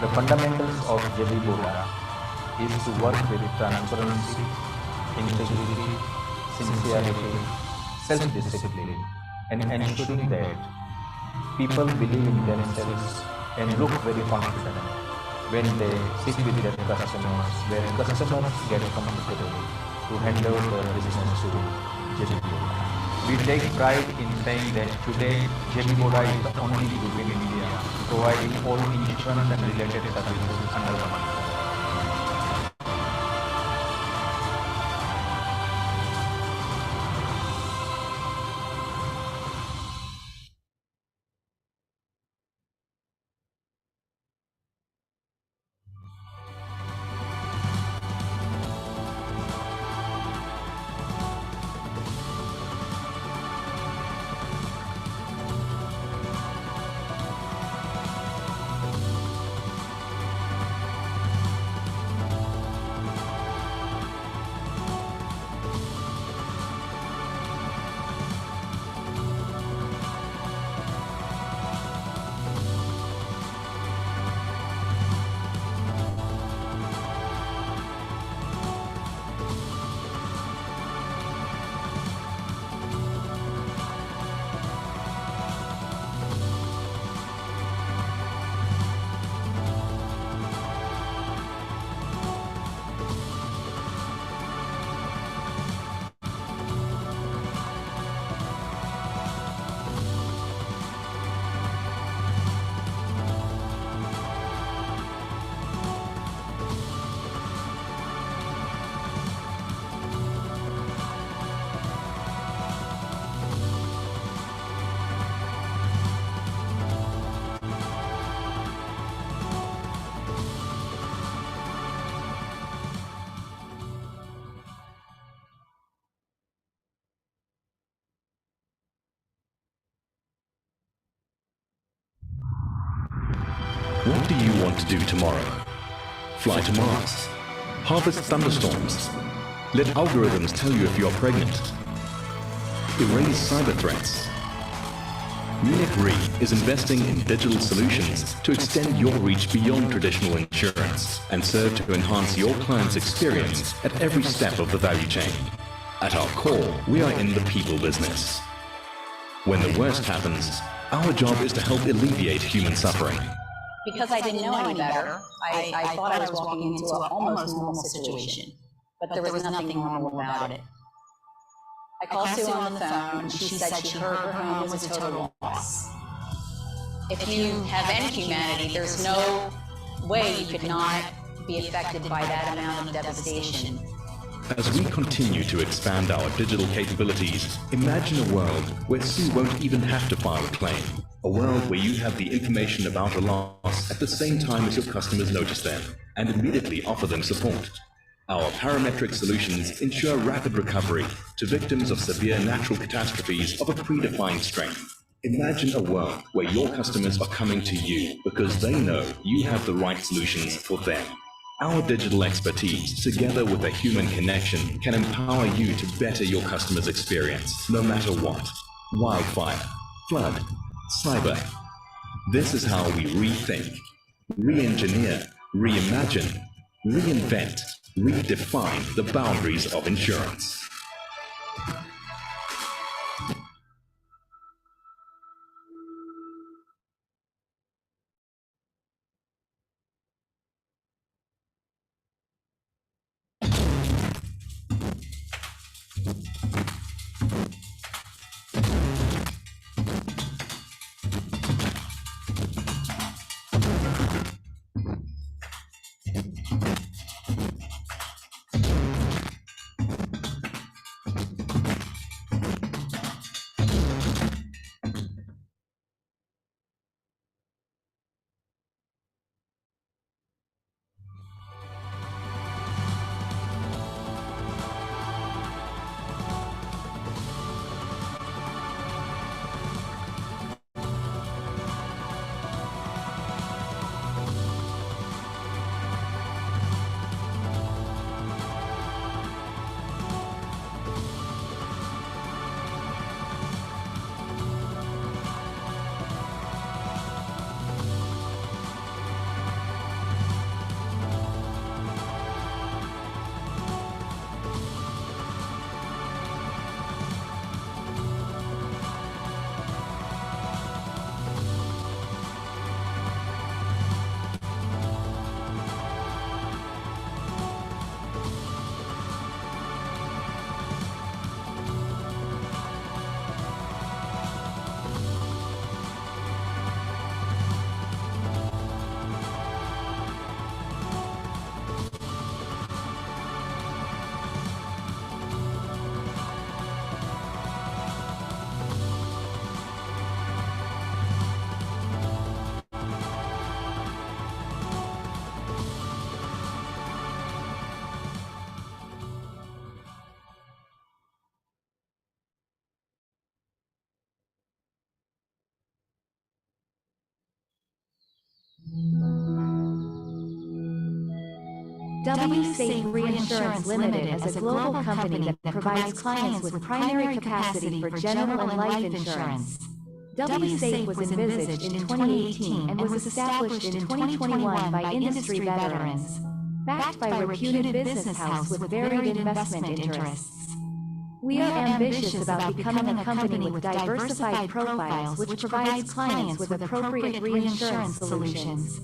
The fundamentals of JB Boda is to work with transparency, integrity, sincerity, self-discipline, and ensuring that people believe in themselves and look very confident when they sit with their customers, where customers get comfortable to hand over their business to JB Boda. We take pride in saying that today JB Boda is the only group in India providing all insurance and related services under one umbrella. What do you want to do tomorrow? Fly to Mars? Harvest thunderstorms? Let algorithms tell you if you're pregnant? Erase cyber threats? Munich Re is investing in digital solutions to extend your reach beyond traditional insurance and serve to enhance your client's experience at every step of the value chain. At our core, we are in the people business. When the worst happens, our job is to help alleviate human suffering. Because I didn't know any better, I thought I was walking into an almost normal situation, but there was nothing normal about it. I called Sue on the phone, and she said she heard her home was a total loss. If you have any humanity, there's no way you could not be affected by that amount of devastation. As we continue to expand our digital capabilities, imagine a world where Sue won't even have to file a claim. A world where you have the information about a loss at the same time as your customers notice them and immediately offer them support. Our parametric solutions ensure rapid recovery to victims of severe natural catastrophes of a predefined strength. Imagine a world where your customers are coming to you because they know you have the right solutions for them. Our digital expertise, together with a human connection, can empower you to better your customers' experience, no matter what. Wildfire, flood, cyber. This is how we rethink, re-engineer, reimagine, reinvent, redefine the boundaries of insurance. WSafe Reinsurance Limited is a global company that provides clients with primary capacity for general and life insurance. WSafe was envisaged in 2018 and was established in 2021 by industry veterans, backed by a reputed business house with varied investment interests. We are ambitious about becoming a company with diversified profiles which provides clients with appropriate reinsurance solutions.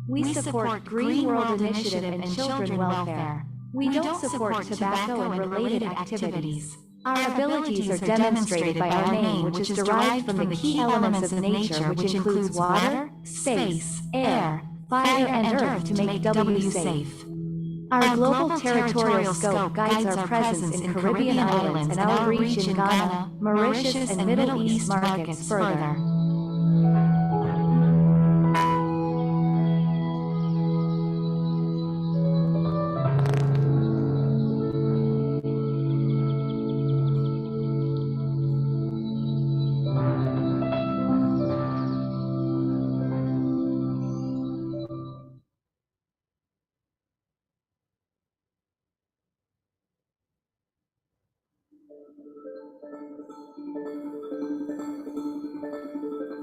We support Green World Initiative and children welfare. We don't support tobacco and related activities. Our abilities are demonstrated by our name, which is derived from the key elements of nature, which includes water, space, air, fire, and earth to make WSafe. Our global territorial scope guides our presence in Caribbean islands and our reach in Ghana, Mauritius, and Middle East markets further.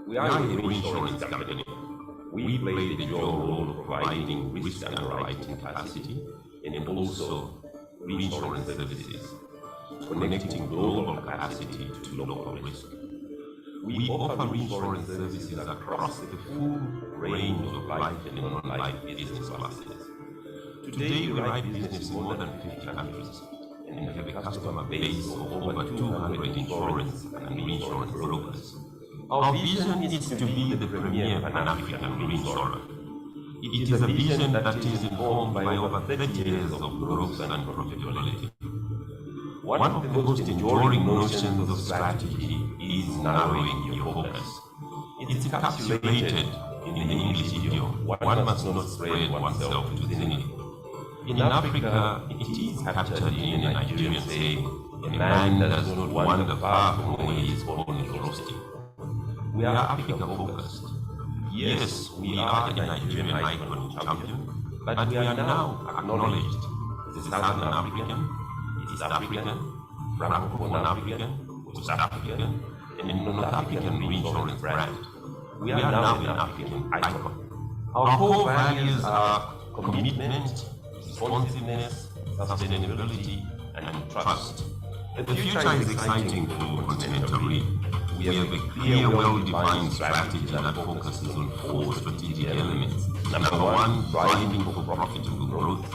We are a reinsurance company. We play the dual role of providing risk underwriting capacity and also reinsurance services, connecting global capacity to local risk. We offer reinsurance services across the full range of life and non-life business classes. Today, we write business in more than 50 countries and have a customer base of over 200 insurance and reinsurance brokers. Our vision is to be the premier Pan-African reinsurer. It is a vision that is informed by over 30 years of growth and profitability. One of the most enduring notions of strategy is narrowing your focus. It's encapsulated in the English idiom, one must not spread oneself too thinly. In Africa, it is captured in a Nigerian saying, a man does not wander far from where he is born is roasting. We are Africa-focused. Yes, we are a Nigerian icon champion, but we are now acknowledged as a Southern African, East African, Francophone African, West African, and North African reinsurance brand. We are now an African icon. Our core values are commitment, responsiveness, sustainability, and trust. The future is exciting for Continental Re. We have a clear, well-defined strategy that focuses on 4 strategic elements. Number 1, driving for profitable growth.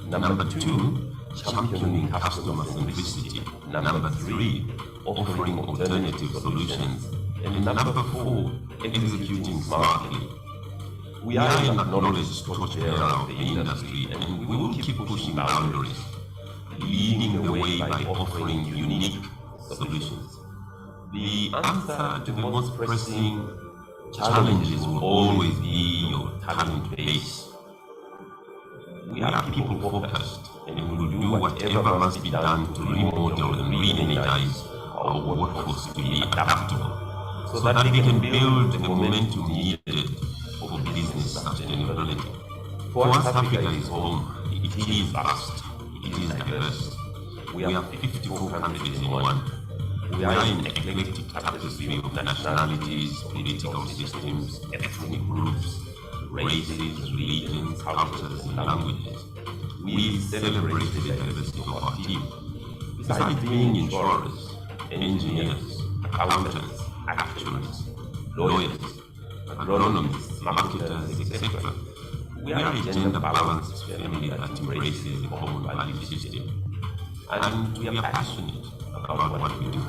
Number 2, championing customer centricity. Number 3, offering alternative solutions. And number 4, executing smartly. We are an acknowledged torch-bearer of the industry, and we will keep pushing boundaries, leading the way by offering unique solutions. The answer to the most pressing challenges will always be your talent base. We are people-focused, and we will do whatever must be done to remodel and re-energize our workforce to be adaptable, so that they can build the momentum needed for business sustainability. For us, Africa is home. It is vast. It is diverse. We are 54 countries in one. We are an eclectic tapestry of nationalities, political systems, ethnic groups, races, religions, cultures, and languages. We celebrate the diversity of our team. Besides being insurers, engineers, accountants, actuaries, lawyers, agronomists, marketers, etc., we are a gender-balanced family that embraces the common value system. And we are passionate about what we do.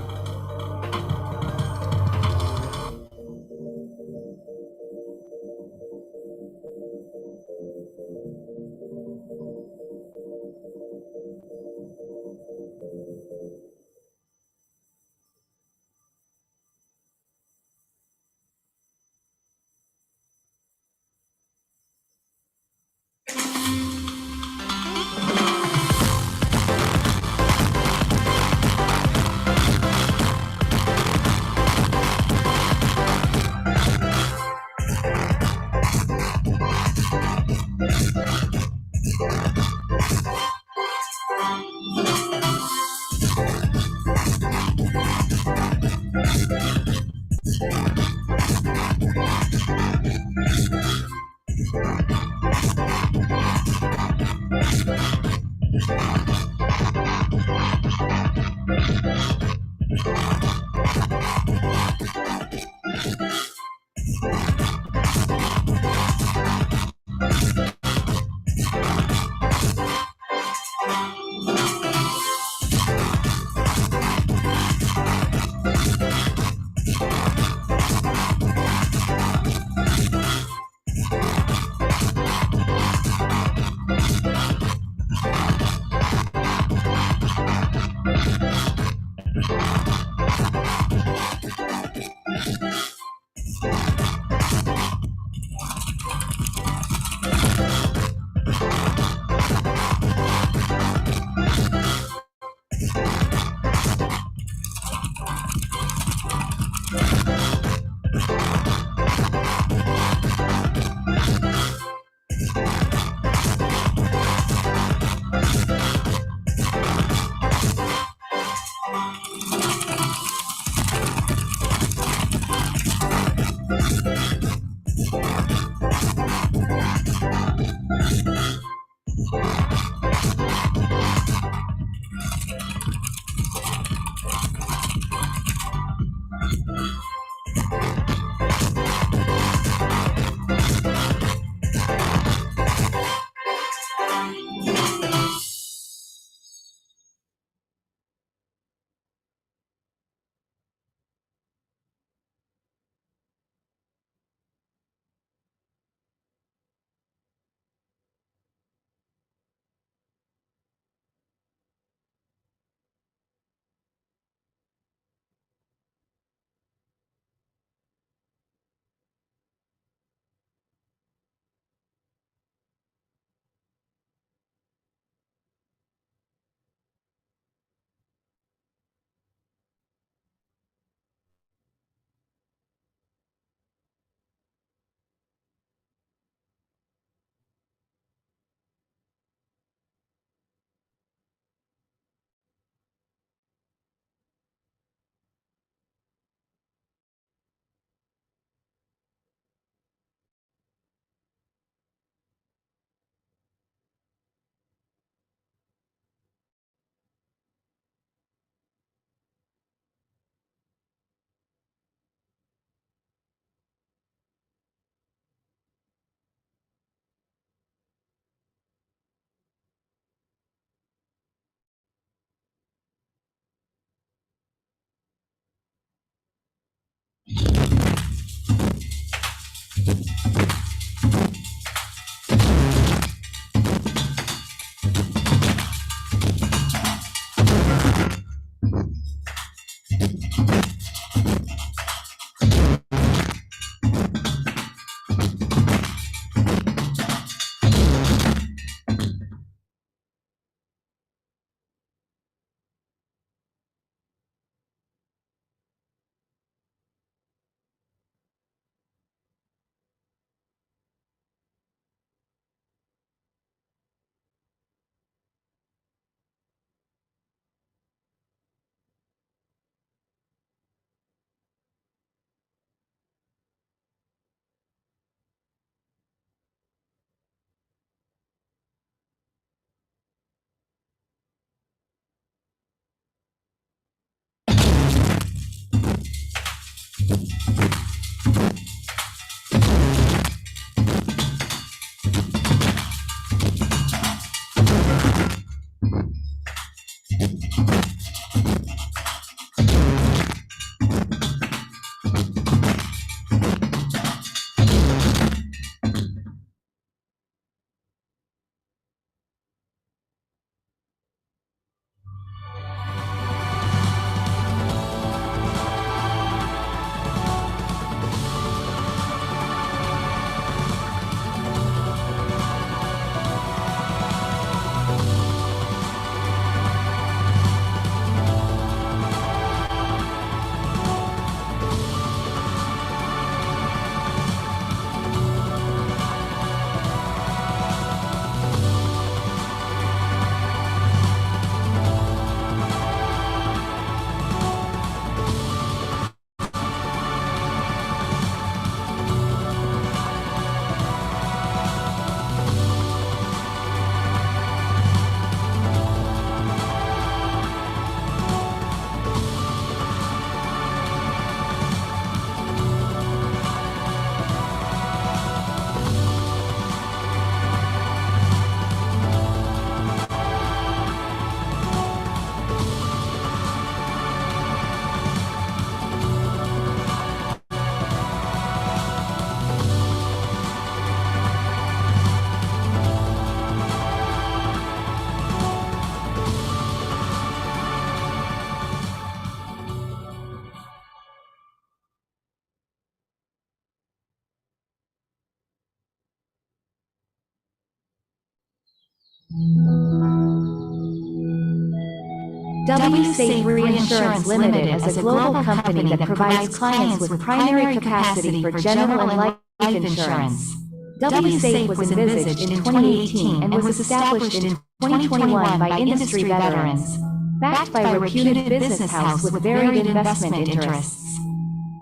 WSafe Reinsurance Limited is a global company that provides clients with primary capacity for general and life insurance. WSafe was envisaged in 2018 and was established in 2021 by industry veterans, backed by a reputed business house with varied investment interests.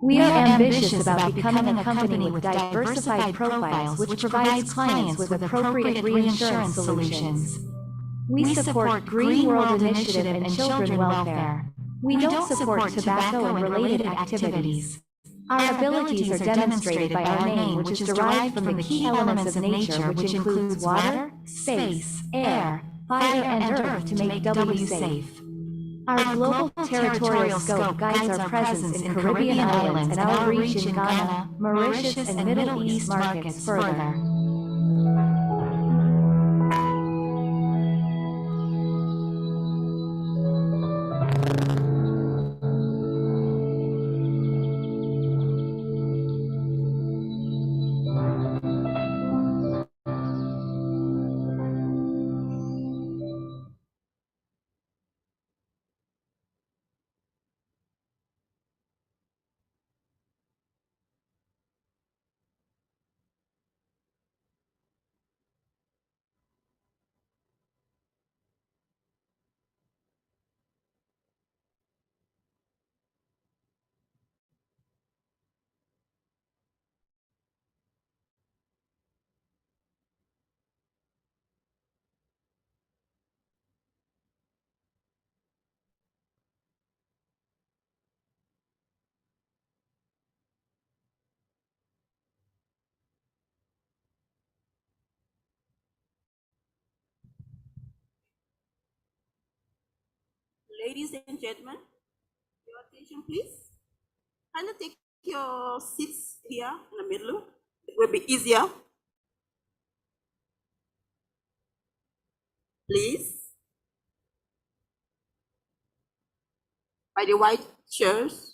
We are ambitious about becoming a company with diversified profiles which provides clients with appropriate reinsurance solutions. We support Green World Initiative and children welfare. We don't support tobacco and related activities. Our abilities are demonstrated by our name, which is derived from the key elements of nature, which includes water, space, air, fire, and earth to make WSafe. Our global territorial scope guides our presence in Caribbean islands and our reach in Ghana, Mauritius, and Middle East markets further. Ladies and gentlemen, your attention please. Kindly take your seats here in the middle. It will be easier. Please. By the white chairs.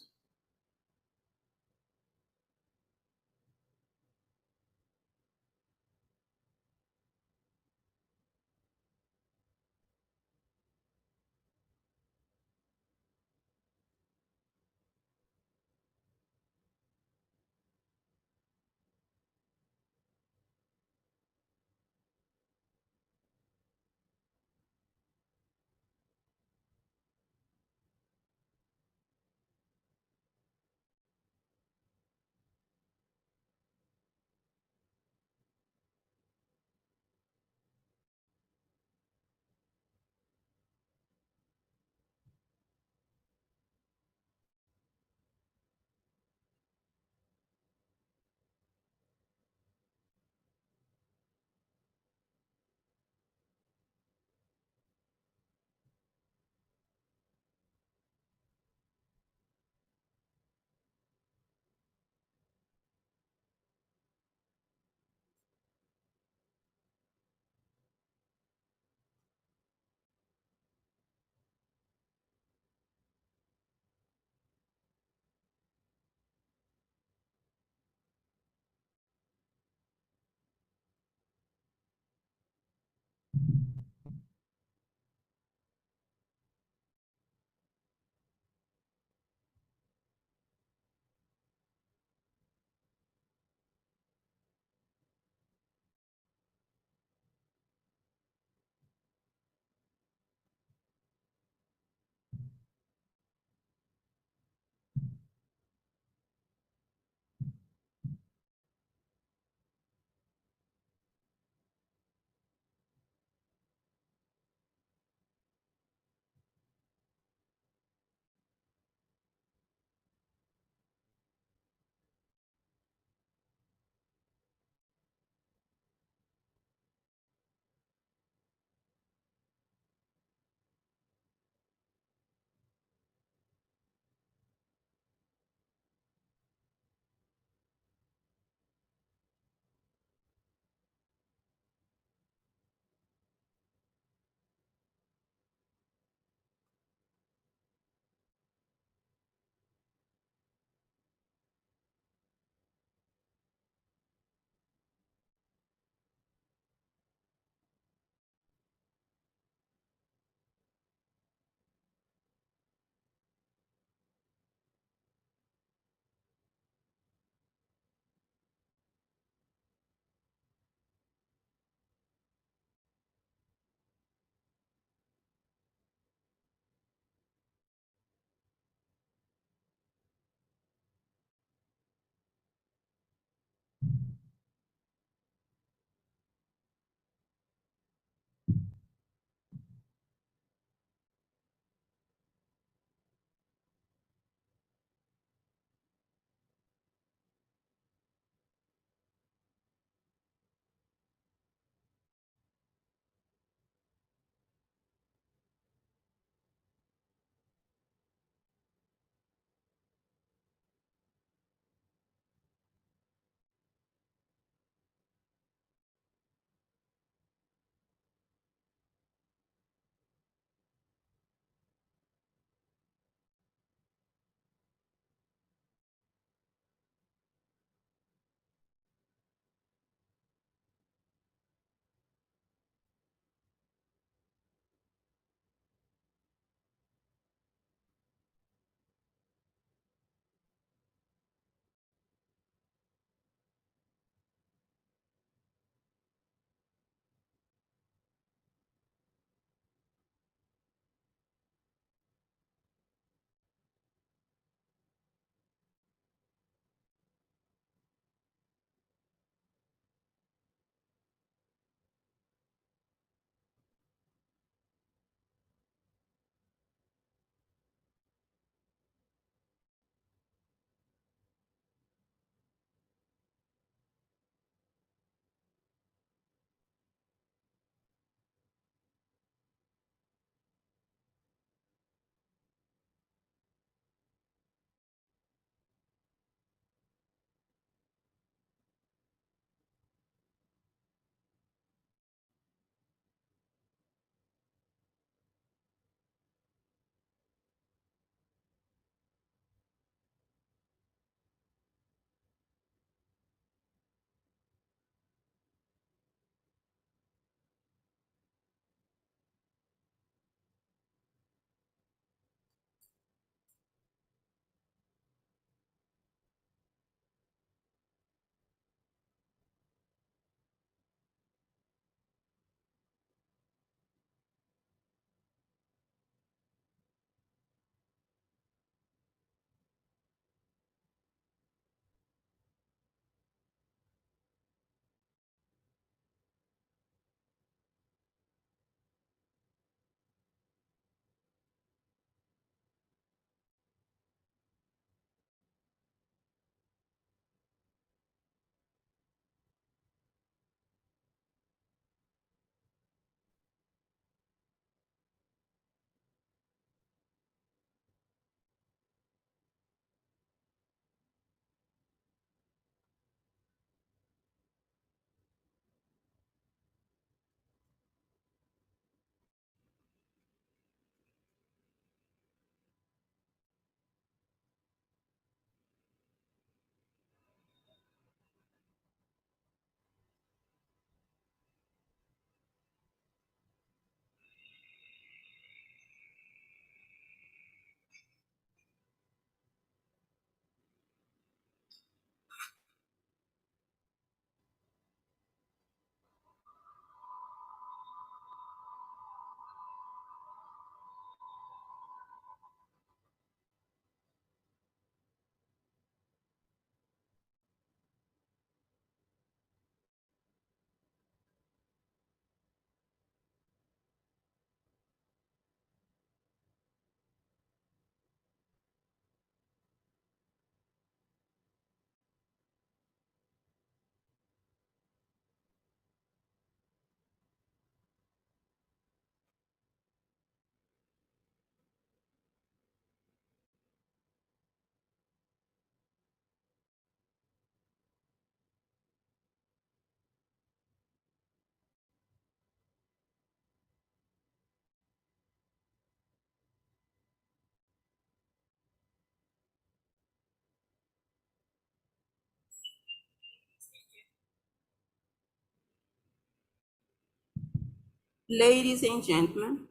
Ladies and gentlemen,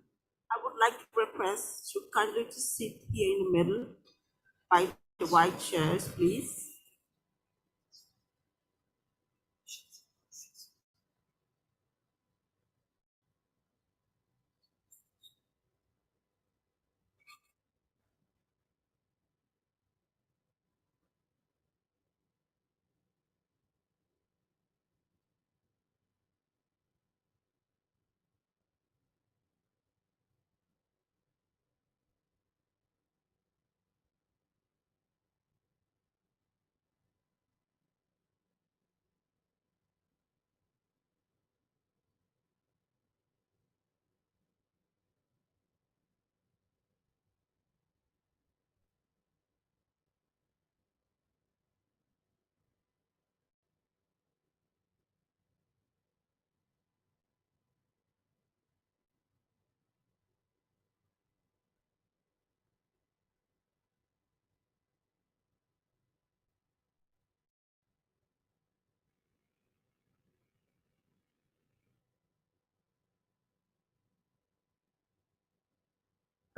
I would like to request you kindly to sit here in the middle by the white chairs, please.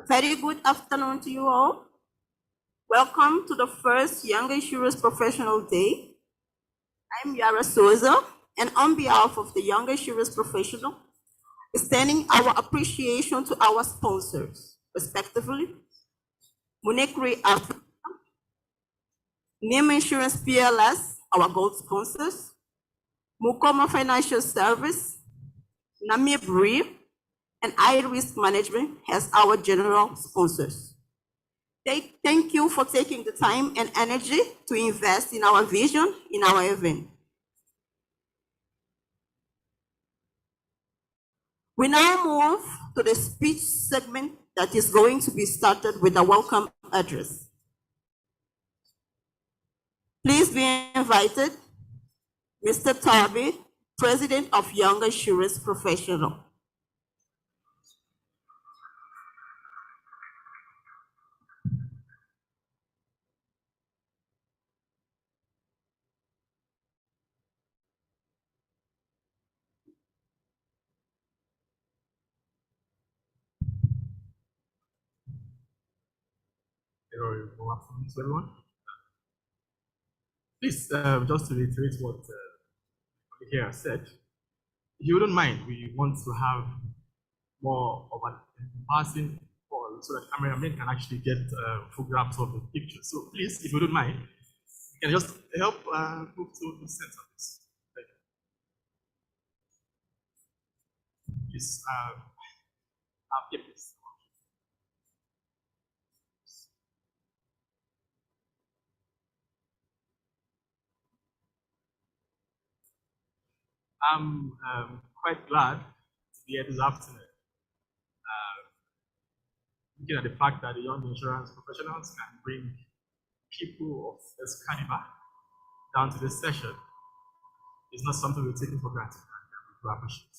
Very good afternoon to you all. Welcome to the first Young Insurance Professional Day. I'm Yara Souza, and on behalf of the Young Insurance Professional, extending our appreciation to our sponsors, respectively, Munekri Africa, Name Insurance PLS, our gold sponsors, Mukoma Financial Service, Namib Re, and iRisk Management as our general sponsors. Thank you for taking the time and energy to invest in our vision in our event. We now move to the speech segment that is going to be started with a welcome address. Please be invited, Mr. Tarby, President of Young Insurance Professional. Hello, good afternoon to everyone. Please, just to reiterate what here said, if you wouldn't mind, we want to have more of an in-person call so that cameramen can actually get full grasp of the picture. So please, if you wouldn't mind, you can just help move to the center of this. Thank you. Please, I'll keep this. I'm quite glad to be here this afternoon. Looking at the fact that the young insurance professionals can bring people of this caliber down to this session is not something we're taking for granted, and we do appreciate.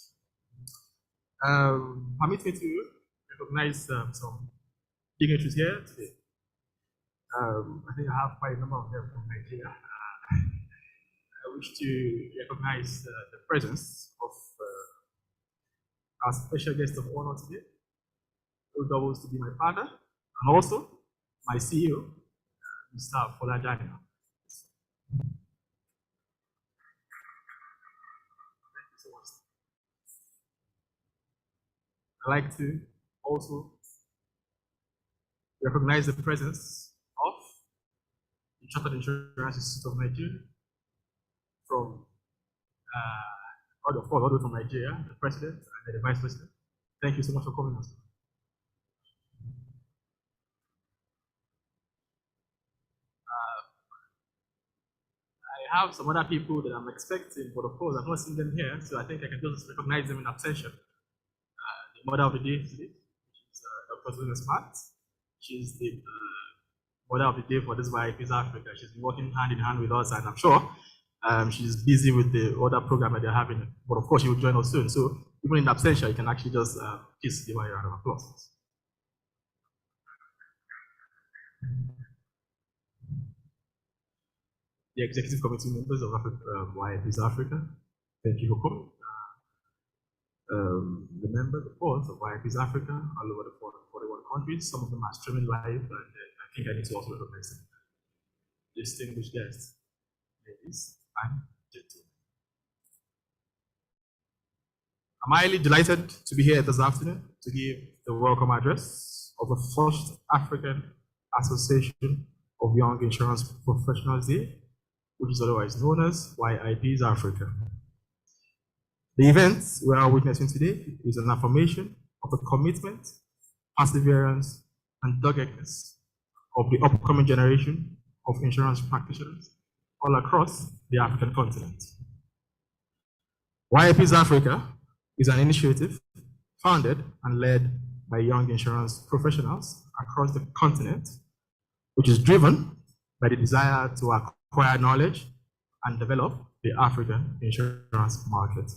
Permit me to recognize some dignitaries here today. I think I have quite a number of them from Nigeria. I wish to recognize the presence of our special guest of honor today, who doubles to be my father, and also my CEO, Mr. Folajani. Thank you so much. I'd like to also recognize the presence of the Chartered Insurance Institute of Nigeria, from all the way from Nigeria, the president and the vice president. Thank you so much for coming. I have some other people that I'm expecting, but of course I've not seen them here, so I think I can just recognize them in absentia. The mother of the day today, which is Dr. Zuna Smart. She's the mother of the day for this YP's Africa. She's been working hand in hand with us, and I'm sure she's busy with the other program that they're having, but of course she will join us soon. So even in absentia, you can actually just please give her a round of applause. The executive committee members of YP's Africa, thank you for coming. the members, of course, of YP's Africa, all over the 41 countries. Some of them are streaming live, and I think I need to also recognize them. Distinguished guests, ladies and gentlemen. I'm highly delighted to be here this afternoon to give the welcome address of the first African Association of Young Insurance Professionals Day, which is otherwise known as YIP's Africa. The event we are witnessing today is an affirmation of the commitment, perseverance, and doggedness of the upcoming generation of insurance practitioners all across the African continent. YIP's Africa is an initiative founded and led by young insurance professionals across the continent, which is driven by the desire to acquire knowledge and develop the African insurance market.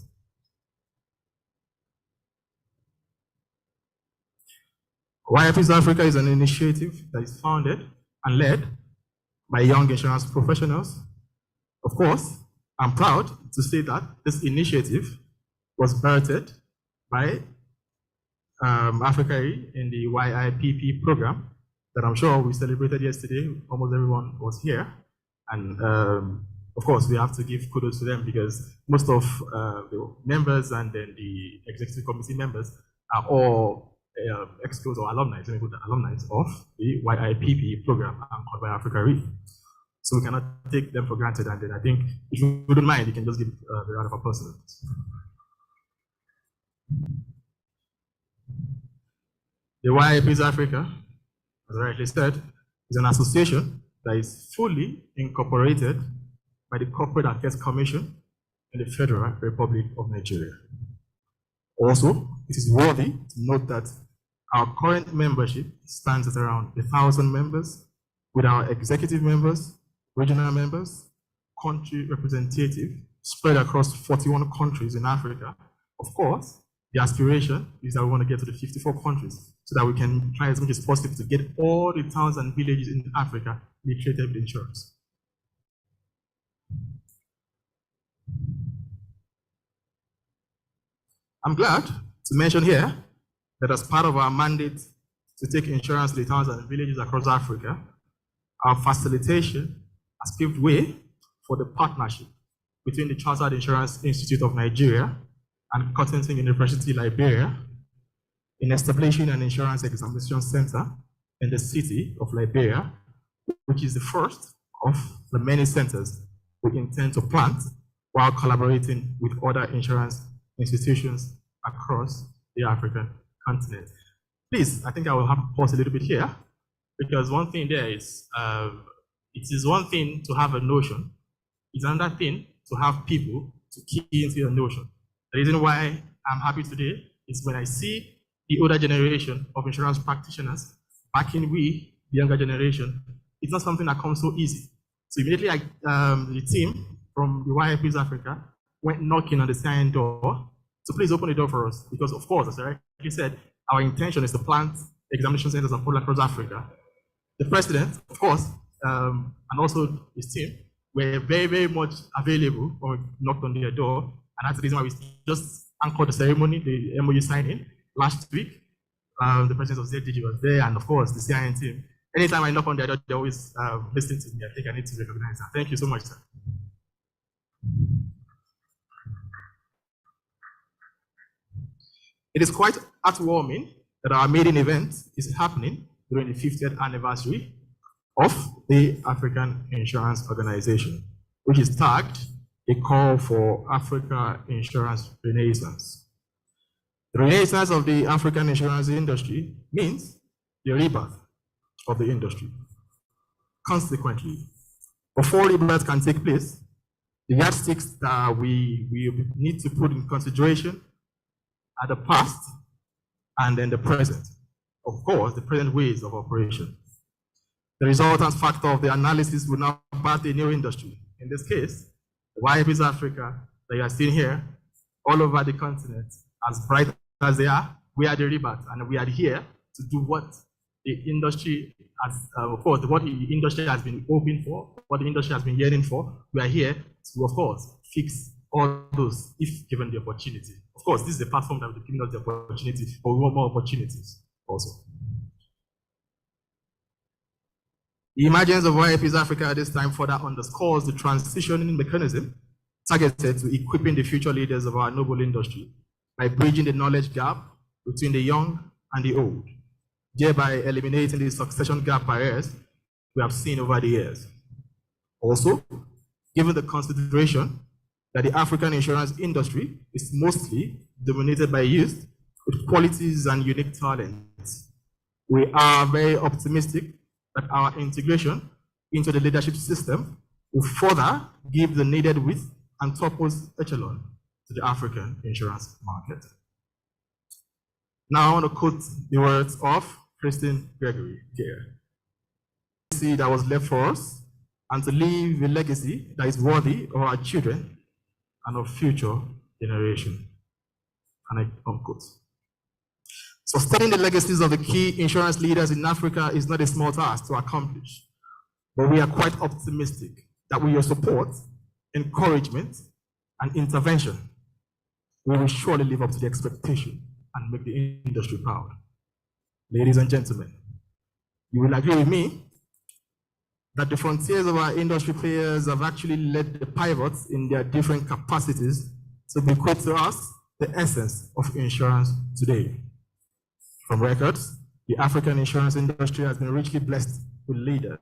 YIP's Africa is an initiative that is founded and led by young insurance professionals. Of course, I'm proud to say that this initiative was birthed by Africa in the YIPP program that I'm sure we celebrated yesterday. Almost everyone was here. And of course, we have to give kudos to them because most of the members and then the executive committee members are all excos or alumni, let me put the alumni of the YIPP program called by Africa Re. So we cannot take them for granted. And then I think if you wouldn't mind, you can just give a round of applause to them. The YIP's Africa, as I rightly said, is an association that is fully incorporated by the Corporate Affairs Commission in the Federal Republic of Nigeria. Also, it is worthy to note that our current membership stands at around 1,000 members, with our executive members, regional members, country representative spread across 41 countries in Africa. Of course, the aspiration is that we want to get to the 54 countries so that we can try as much as possible to get all the towns and villages in Africa literated with insurance. I'm glad to mention here that as part of our mandate to take insurance to the towns and villages across Africa, our facilitation has paved way for the partnership between the Chartered Insurance Institute of Nigeria and Cottington University, Liberia, in establishing an insurance examination center in the city of Liberia, which is the first of the many centers we intend to plant while collaborating with other insurance institutions across the African continent. Please, I think I will have to pause a little bit here, because one thing there is, it is one thing to have a notion, it's another thing to have people to key into your notion. The reason why I'm happy today is when I see the older generation of insurance practitioners backing we, the younger generation, it's not something that comes so easy. So immediately the team from the YIP's Africa went knocking on the CIN door. So please open the door for us, because of course, as I rightly said, our intention is to plant examination centers all across Africa. The president, of course, and also his team were very, very much available when we knocked on their door. And that's the reason why we just anchored the ceremony, the MOU signing last week. The president of ZDG was there, and of course, the CIN team. Anytime I knock on their door, they always listen to me. I think I need to recognize that. Thank you so much, sir. It is quite heartwarming that our maiden event is happening during the 50th anniversary of the African Insurance Organization, which is tagged a call for Africa Insurance Renaissance. The renaissance of the African insurance industry means the rebirth of the industry. Consequently, before rebirth can take place, the yardsticks that we need to put in consideration are the past and then the present. Of course, the present ways of operation. The resultant factor of the analysis will now birth a new industry. In this case, the YIP's Africa that you are seeing here, all over the continent, as bright as they are, we are the rebirth, and we are here to do what the industry has, of course, what the industry has been hoping for, what the industry has been yearning for. We are here to, of course, fix all those if given the opportunity. Of course, this is a platform that will be giving us the opportunity, but we want more opportunities also. The emergence of YIP's Africa at this time further underscores the transitioning mechanism targeted to equipping the future leaders of our noble industry by bridging the knowledge gap between the young and the old, thereby eliminating the succession gap barriers we have seen over the years. Also, given the consideration that the African insurance industry is mostly dominated by youth with qualities and unique talents, we are very optimistic that our integration into the leadership system will further give the needed width and topmost echelon to the African insurance market. Now I want to quote the words of Christine Gregory here. "The legacy that was left for us, and to leave a legacy that is worthy of our children and of future generations." And I unquote. Sustaining the legacies of the key insurance leaders in Africa is not a small task to accomplish, but we are quite optimistic that with your support, encouragement, and intervention, we will surely live up to the expectation and make the industry proud. Ladies and gentlemen, you will agree with me that the frontiers of our industry players have actually led the pivots in their different capacities to bequeath to us the essence of insurance today. From records, the African insurance industry has been richly blessed with leaders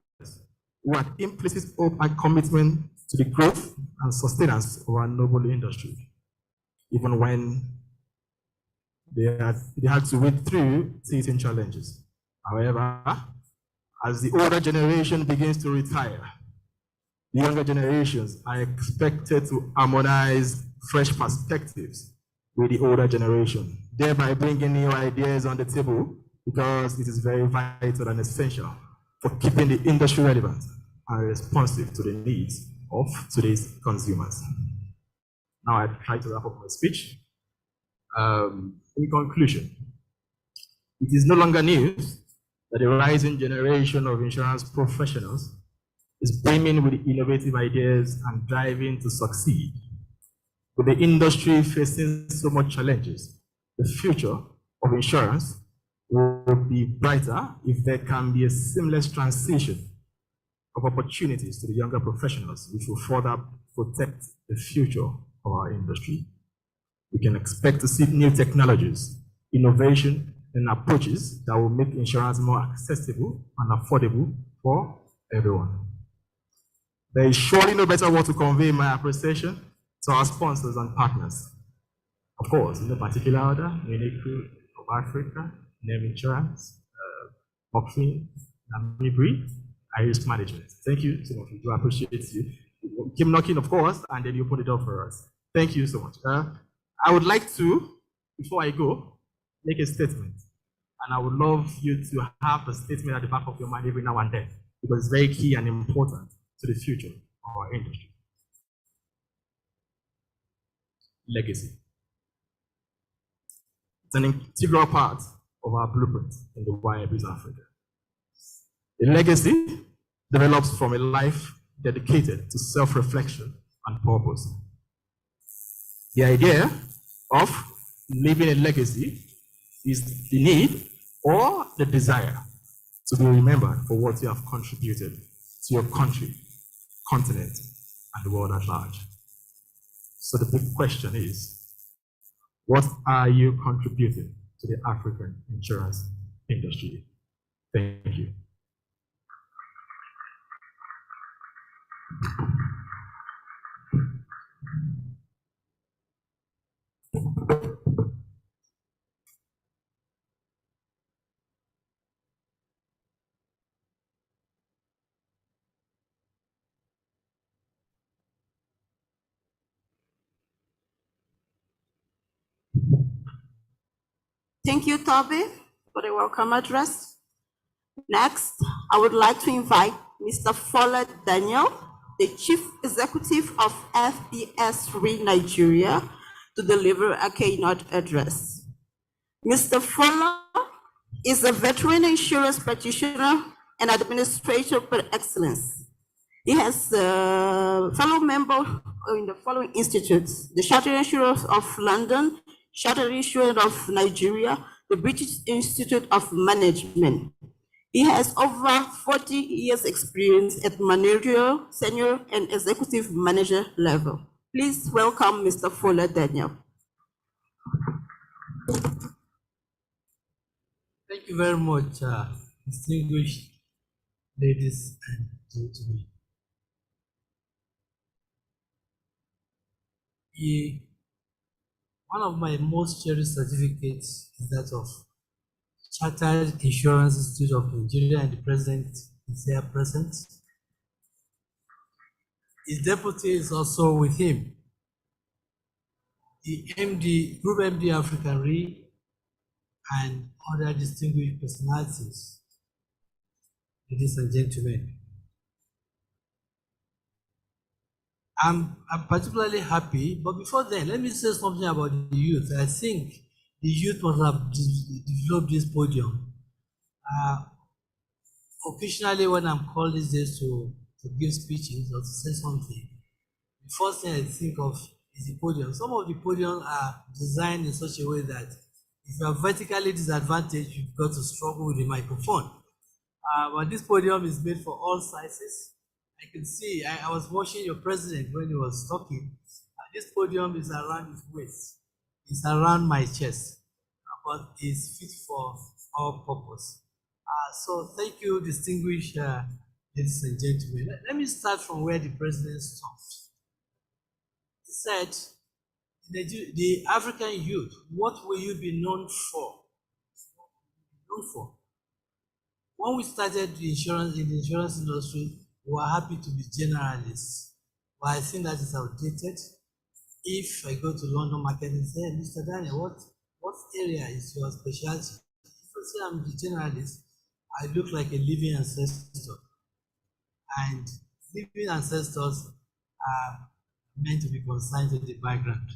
who had implicit hope and commitment to the growth and sustenance of our noble industry, even when they had to wade through teething challenges. However, as the older generation begins to retire, the younger generations are expected to harmonize fresh perspectives with the older generation, thereby bringing new ideas on the table, because it is very vital and essential for keeping the industry relevant and responsive to the needs of today's consumers. Now I try to wrap up my speech. In conclusion, it is no longer news that the rising generation of insurance professionals is brimming with innovative ideas and driving to succeed. With the industry facing so much challenges, the future of insurance will be brighter if there can be a seamless transition of opportunities to the younger professionals, which will further protect the future of our industry. We can expect to see new technologies, innovation, and approaches that will make insurance more accessible and affordable for everyone. There is surely no better word to convey my appreciation to our sponsors and partners. Of course, in no particular order, Unique of Africa, Name Insurance, Mokfin, Namibri, Iris Management. Thank you so much. We do appreciate you. You came knocking, of course, and then you opened the door for us. Thank you so much. I would like to, before I go, make a statement. And I would love you to have a statement at the back of your mind every now and then, because it's very key and important to the future of our industry. Legacy. It's an integral part of our blueprint in the YIP's Africa. A legacy develops from a life dedicated to self-reflection and purpose. The idea of leaving a legacy is the need or the desire to be remembered for what you have contributed to your country, continent, and the world at large. So the big question is, what are you contributing to the African insurance industry? Thank you. Thank you, Toby, for the welcome address. Next, I would like to invite Mr. Follett Daniel, the Chief Executive of FBS Re Nigeria, to deliver a keynote address. Mr. Follett is a veteran insurance practitioner and administrator par excellence. He has a fellow member in the following institutes: the Chartered Insurers of London, Chartered Insurers of Nigeria, the British Institute of Management. He has over 40 years experience at managerial, senior, and executive manager level. Please welcome Mr. Fuller Daniel. Thank you very much, distinguished ladies and gentlemen. One of my most cherished certificates is that of Chartered Insurance Institute of Nigeria, and the president is here present. His deputy is also with him. The MD, Group MD African Re, and other distinguished personalities, ladies and gentlemen. I'm particularly happy, but before then, let me say something about the youth. I think the youth must have developed this podium. Occasionally, when I'm called these days to give speeches or to say something, the first thing I think of is the podium. Some of the podiums are designed in such a way that if you are vertically disadvantaged, you've got to struggle with the microphone. But this podium is made for all sizes. I can see, I was watching your president when he was talking. This podium is around his waist. It's around my chest, but it's fit for our purpose. So thank you, distinguished ladies and gentlemen. Let me start from where the president stopped. He said, the African youth, what will you be known for? When we started the insurance in the insurance industry, we were happy to be generalists, but I think that is outdated. If I go to London market and say, Mr. Daniel, what area is your specialty? If I say I'm the generalist, I look like a living ancestor. And living ancestors are meant to be consigned to the background.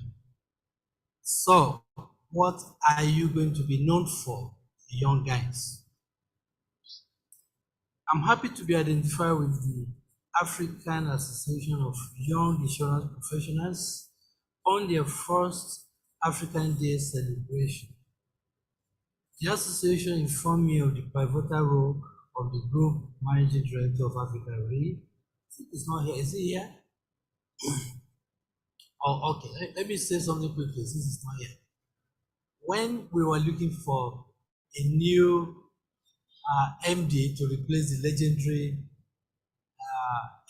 So, what are you going to be known for, the young guys? I'm happy to be identified with the African Association of Young Insurance Professionals on their first African Day celebration. The association informed me of the pivotal role of the Group Managing Director of Africa Re. It's not here. Is it here? Oh, okay. Let me say something quickly since it's not here. When we were looking for a new MD to replace the legendary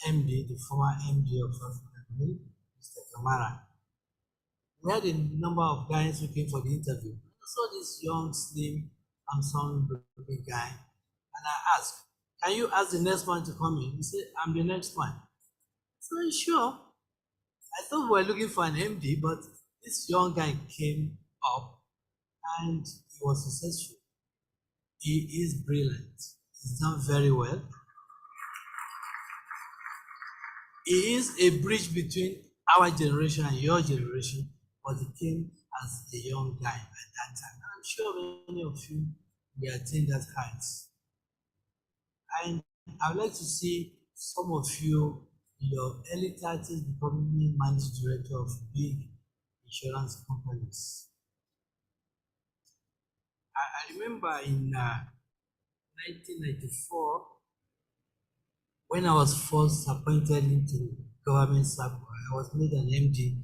MD, the former MD of Africa Re, Mr. Kamara, we had a number of guys who came for the interview. I saw this young, slim, handsome looking guy, and I asked, can you ask the next one to come in? He said, I'm the next one. So sure. I thought we were looking for an MD, but this young guy came up and he was successful. He is brilliant. He's done very well. He is a bridge between our generation and your generation, but he came as a young guy at that time. And I'm sure many of you will attain that height. And I would like to see some of you in your early 30s becoming managing director of big insurance companies. I remember in 1994, when I was first appointed into government service, I was made an MD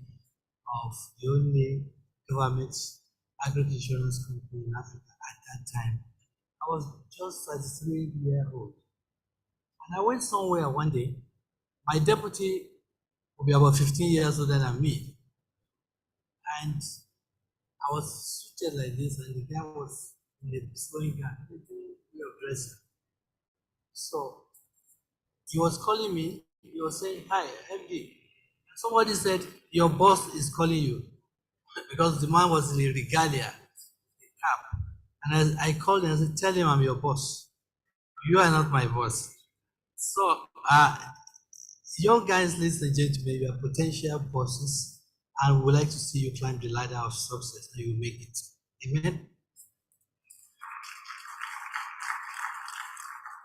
of the only government agri-insurance company in Africa at that time. I was just 33 years old. And I went somewhere one day. My deputy will be about 15 years older than me. And I was suited like this, and the guy was in a flowing gown, dressing. So he was calling me, he was saying, hi, MD. Somebody said, your boss is calling you. Because the man was in a regalia, a cap. And I called him and said, tell him I'm your boss. You are not my boss. So, young guys, ladies and gentlemen, you are potential bosses, and we would like to see you climb the ladder of success and you will make it. Amen?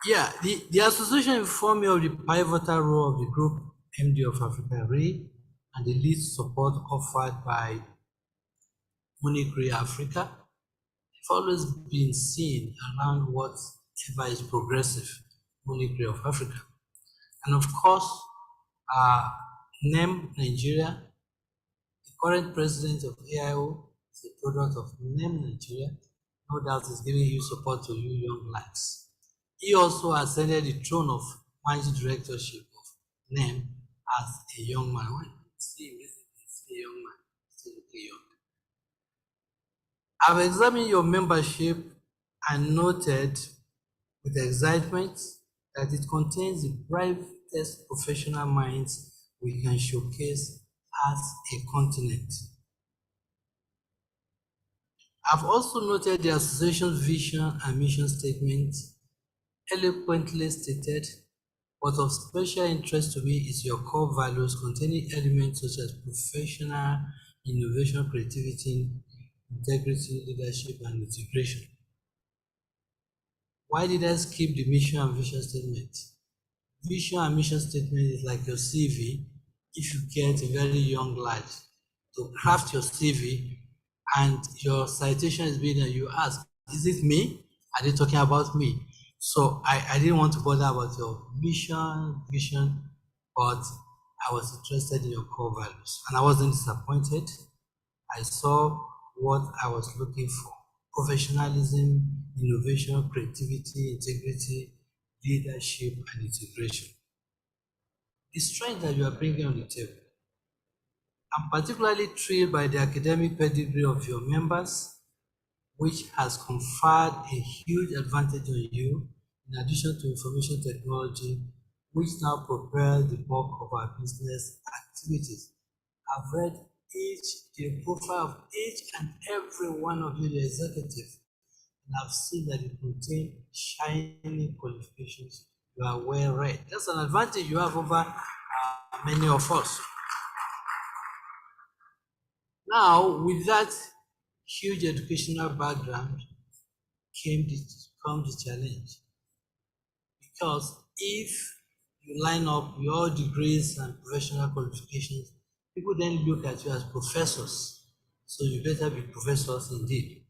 Yeah, the association informed me of the pivotal role of the Group MD of Africa Re and the lead support offered by Money Africa. They've always been seen around whatever is progressive, Money of Africa. And of course, NEM Nigeria, the current president of AIO, is a product of NEM Nigeria. No doubt is giving you support to you young lads. He also ascended the throne of managing directorship of NEM as a young man. When you see him, see a young man, still looking young. I've examined your membership and noted with excitement that it contains the brightest professional minds we can showcase as a continent. I've also noted the association's vision and mission statement, eloquently stated, but of special interest to me is your core values containing elements such as professional innovation, creativity, integrity, leadership, and integration. Why did I skip the mission and vision statement? Vision and mission statement is like your CV. If you get a very young lad to craft your CV and your citation is being, you ask, is it me? Are they talking about me? So I didn't want to bother about your mission, vision, but I was interested in your core values. And I wasn't disappointed. I saw what I was looking for: professionalism, innovation, creativity, integrity, leadership, and integration. The strength that you are bringing on the table. I'm particularly thrilled by the academic pedigree of your members, which has conferred a huge advantage on you, in addition to information technology, which now propels the bulk of our business activities. I've read the profile of each and every one of you, the executive, and I've seen that it contains shining qualifications. You are well read. That's an advantage you have over many of us. Now, with that huge educational background comes the challenge. Because if you line up your degrees and professional qualifications, people then look at you as professors. So you better be professors indeed.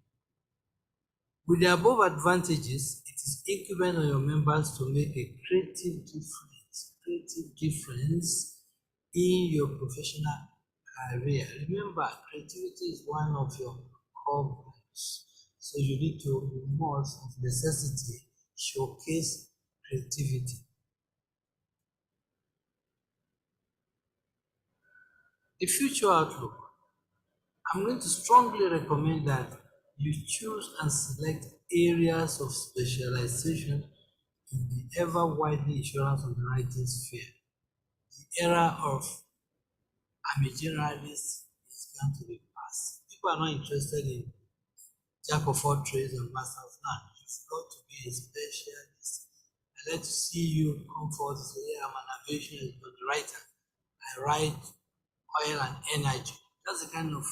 With the above advantages, it is incumbent on your members to make a creative difference in your professional career. Remember, creativity is one of your core values. So you need to, you must, of necessity, showcase creativity. The future outlook. I'm going to strongly recommend that you choose and select areas of specialization in the ever-widening insurance underwriting sphere. The era of I'm a generalist is going to be past. People are not interested in jack of all trades and master of none. You've got to be a specialist. I like to see you come forward and say, yeah, I'm an aviation underwriter. I write oil and energy. That's the kind of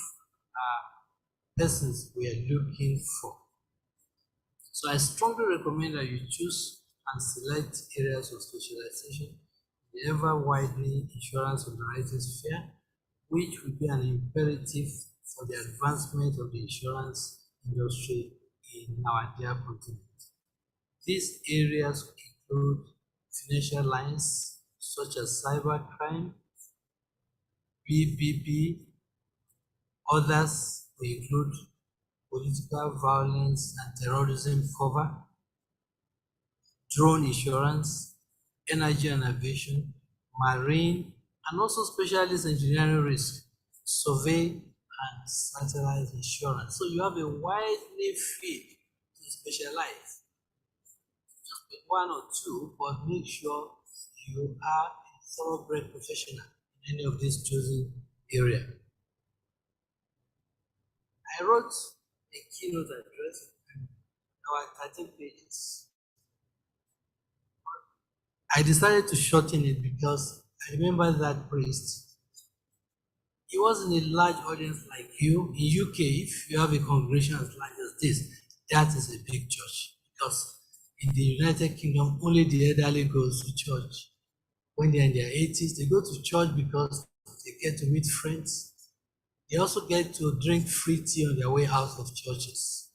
persons we are looking for. So I strongly recommend that you choose and select areas of specialization in the ever-widening insurance underwriting sphere, which will be an imperative for the advancement of the insurance industry in our dear continent. These areas include financial lines such as cybercrime, PPP. Others will include political violence and terrorism cover, drone insurance, energy and aviation, marine, and also specialist engineering risk, survey, and satellite insurance. So you have a widely field to specialize. Just pick one or two, but make sure you are a thoroughbred professional in any of these chosen areas. I wrote a keynote address, about 13 pages. I decided to shorten it because I remember that priest. He wasn't a large audience like you. In UK, if you have a congregation as large as this, that is a big church. Because in the United Kingdom, only the elderly goes to church. When they're in their 80s, they go to church because they get to meet friends. They also get to drink free tea on their way out of churches.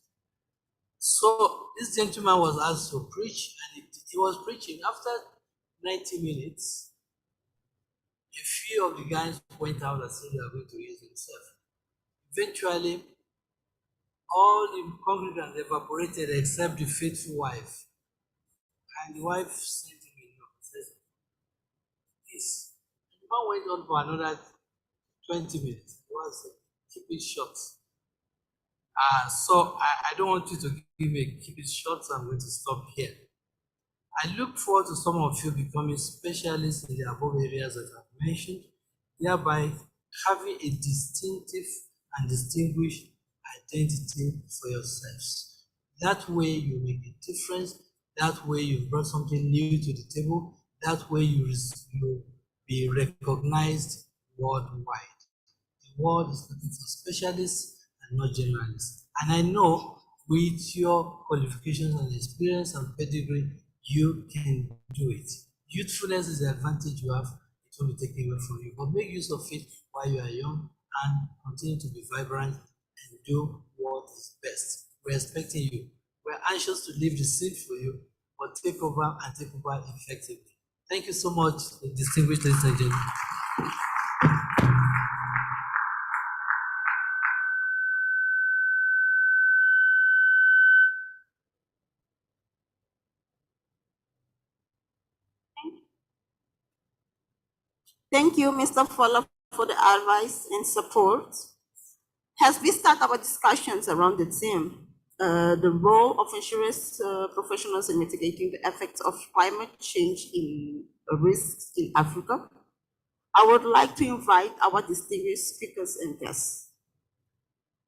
So this gentleman was asked to preach, and he was preaching. After 90 minutes, a few of the guys went out and said they are going to use themselves. Eventually, all the congregants evaporated except the faithful wife. And the wife sent him a note, says, please. And the man went on for another 20 minutes. The wife said, keep it short. So I don't want you to give me keep it short, so I'm going to stop here. I look forward to some of you becoming specialists in the above areas that I've mentioned, thereby having a distinctive and distinguished identity for yourselves. That way you make a difference, that way you've brought something new to the table, that way you'll be recognized worldwide. The world is looking for specialists and not generalists. And I know with your qualifications and experience and pedigree, you can do it. Youthfulness is the advantage you have, it will be taken away from you. But make use of it while you are young and continue to be vibrant and do what is best. We're expecting you. We're anxious to leave the scene for you, but take over and take over effectively. Thank you so much, distinguished ladies and gentlemen. Thank you, Mr. Fuller, for the advice and support. As we start our discussions around the theme, the role of insurance professionals in mitigating the effects of climate change in risks in Africa, I would like to invite our distinguished speakers and guests.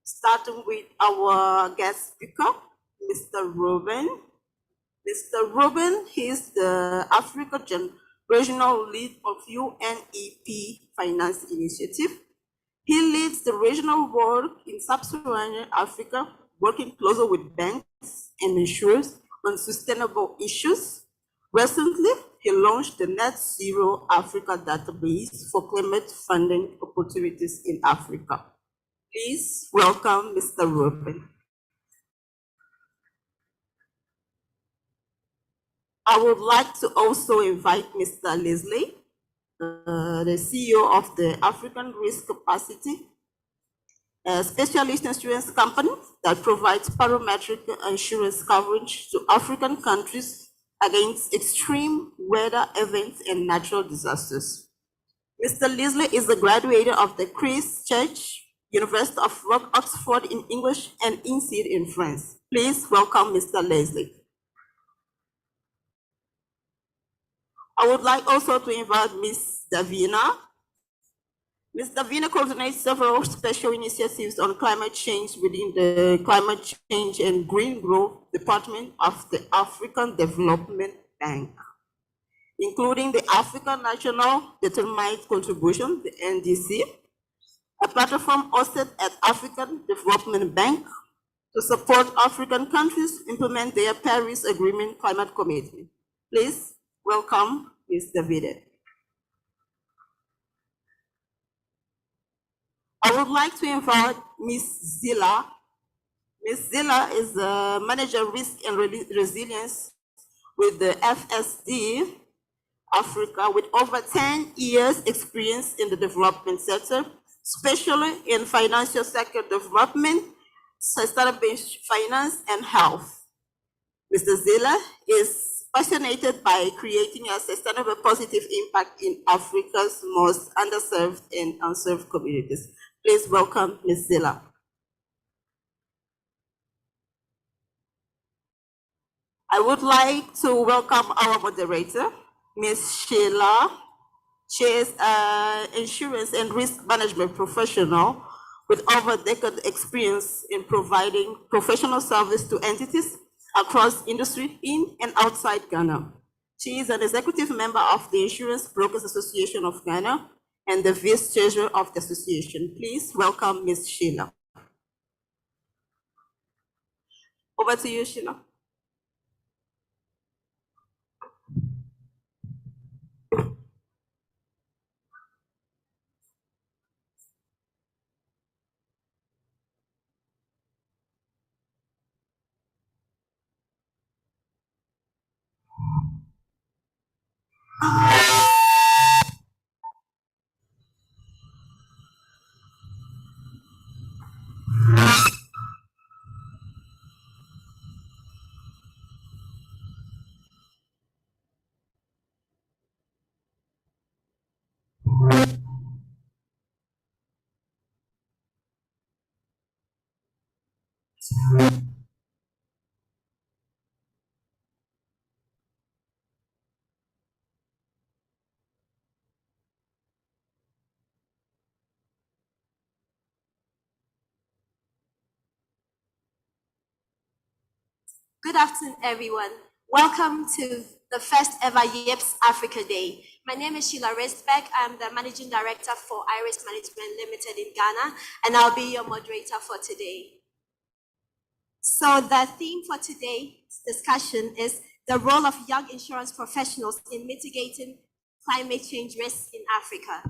Starting with our guest speaker, Mr. Ruben. Mr. Ruben, he is the Africa Regional Lead of UNEP Finance Initiative. He leads the regional work in sub-Saharan Africa, working closer with banks and insurers on sustainable issues. Recently, he launched the Net Zero Africa database for climate funding opportunities in Africa. Please welcome Mr. Ruben. I would like to also invite Mr. Leslie, the CEO of the African Risk Capacity, a specialist insurance company that provides parametric insurance coverage to African countries against extreme weather events and natural disasters. Mr. Leslie is a graduate of the Christ Church, University of Oxford in English and INSEAD in France. Please welcome Mr. Leslie. I would like also to invite Ms. Davina. Ms. Davina coordinates several special initiatives on climate change within the Climate Change and Green Growth Department of the African Development Bank, including the African National Determined Contribution, the NDC, a platform hosted at African Development Bank to support African countries implement their Paris Agreement climate commitment. Please welcome Ms. Davide. I would like to invite Ms. Zila. Ms. Zila is the Manager Risk and Resilience with the FSD Africa, with over 10 years experience in the development sector, especially in financial sector development, sustainable finance, and health. Mr. Zila is passionate by creating a sustainable positive impact in Africa's most underserved and unserved communities. Please welcome Ms. Zila. I would like to welcome our moderator, Ms. Sheila. She is an insurance and risk management professional with over a decade experience in providing professional service to entities across industry in and outside Ghana. She is an executive member of the Insurance Brokers Association of Ghana and the vice treasurer of the association. Please welcome Ms. Sheila. Over to you, Sheila. Good afternoon, everyone. Welcome to the first ever YIPS Africa Day. My name is Sheila Restbeck. I'm the Managing Director for Iris Management Limited in Ghana, and I'll be your moderator for today. So the theme for today's discussion is the role of young insurance professionals in mitigating climate change risks in Africa.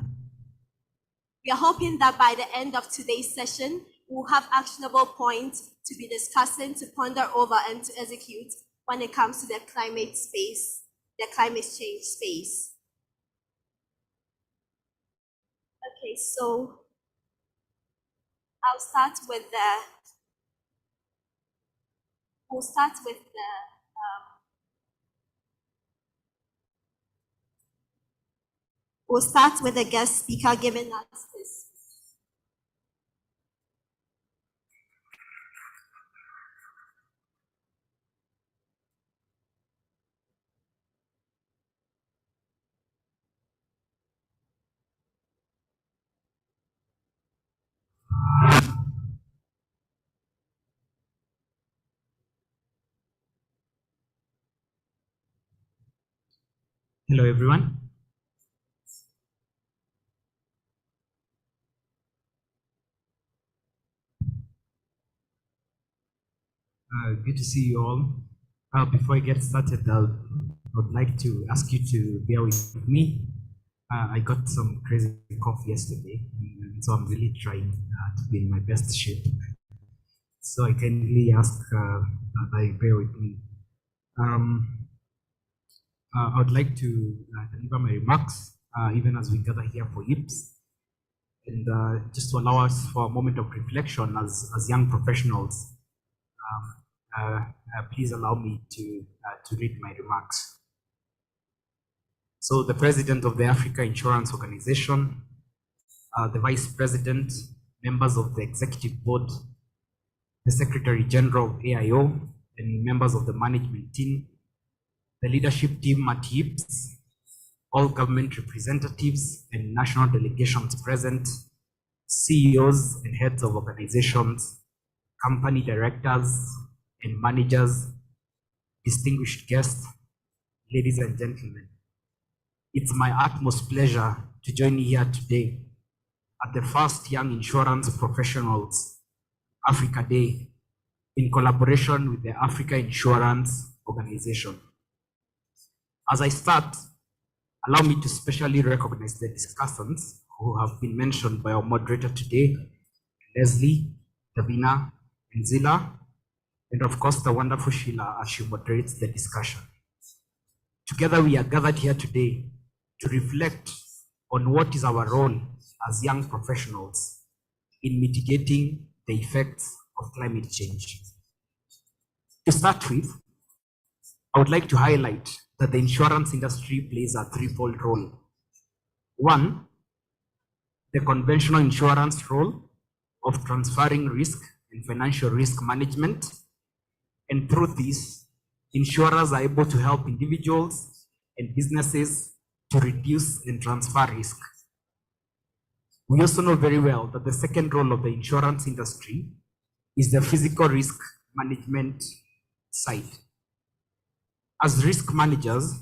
We are hoping that by the end of today's session, we'll have actionable points to be discussing, to ponder over, and to execute when it comes to the climate space, the climate change space. Okay, so I'll start with we'll start with the guest speaker giving us this. Hello, everyone. Good to see you all. Before I get started, I would like to ask you to bear with me. I got some crazy cough yesterday, and so I'm really trying to be in my best shape. So I kindly ask that I bear with me. I would like to deliver my remarks, even as we gather here for YIPS, and just to allow us for a moment of reflection as young professionals. Please allow me to read my remarks. So the president of the Africa Insurance Organization, the vice president, members of the executive board, the secretary general of AIO, and members of the management team, the leadership team at YIPS, all government representatives and national delegations present, CEOs and heads of organizations, company directors and managers, distinguished guests, ladies and gentlemen. It's my utmost pleasure to join you here today at the first Young Insurance Professionals Africa Day in collaboration with the Africa Insurance Organization. As I start, allow me to specially recognize the discussants who have been mentioned by our moderator today, Leslie, Davina, and Zila, and of course the wonderful Sheila as she moderates the discussion. Together we are gathered here today to reflect on what is our role as young professionals in mitigating the effects of climate change. To start with, I would like to highlight that the insurance industry plays a threefold role. One, the conventional insurance role of transferring risk and financial risk management. And through this, insurers are able to help individuals and businesses to reduce and transfer risk. We also know very well that the second role of the insurance industry is the physical risk management side. As risk managers,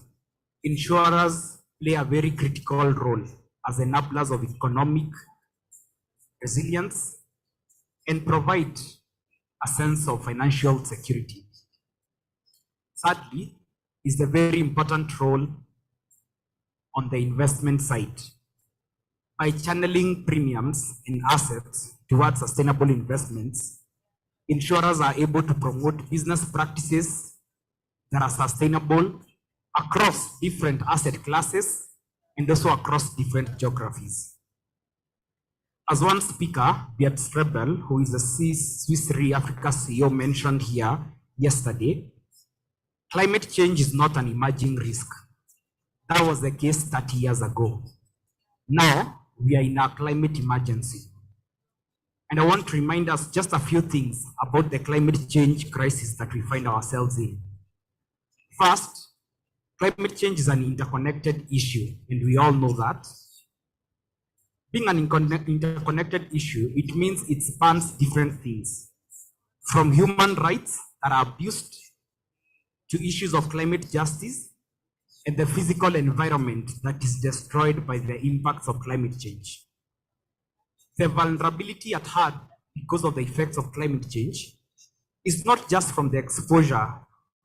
insurers play a very critical role as enablers of economic resilience and provide a sense of financial security. Thirdly, is the very important role on the investment side. By channeling premiums and assets towards sustainable investments, insurers are able to promote business practices that are sustainable across different asset classes and also across different geographies. As one speaker, Beat Strebel, who is the Swiss Re Africa CEO, mentioned here yesterday, climate change is not an emerging risk. That was the case 30 years ago. Now, we are in a climate emergency. And I want to remind us just a few things about the climate change crisis that we find ourselves in. First, climate change is an interconnected issue, and we all know that. Being an interconnected issue, it means it spans different things, from human rights that are abused to issues of climate justice and the physical environment that is destroyed by the impacts of climate change. The vulnerability at heart because of the effects of climate change is not just from the exposure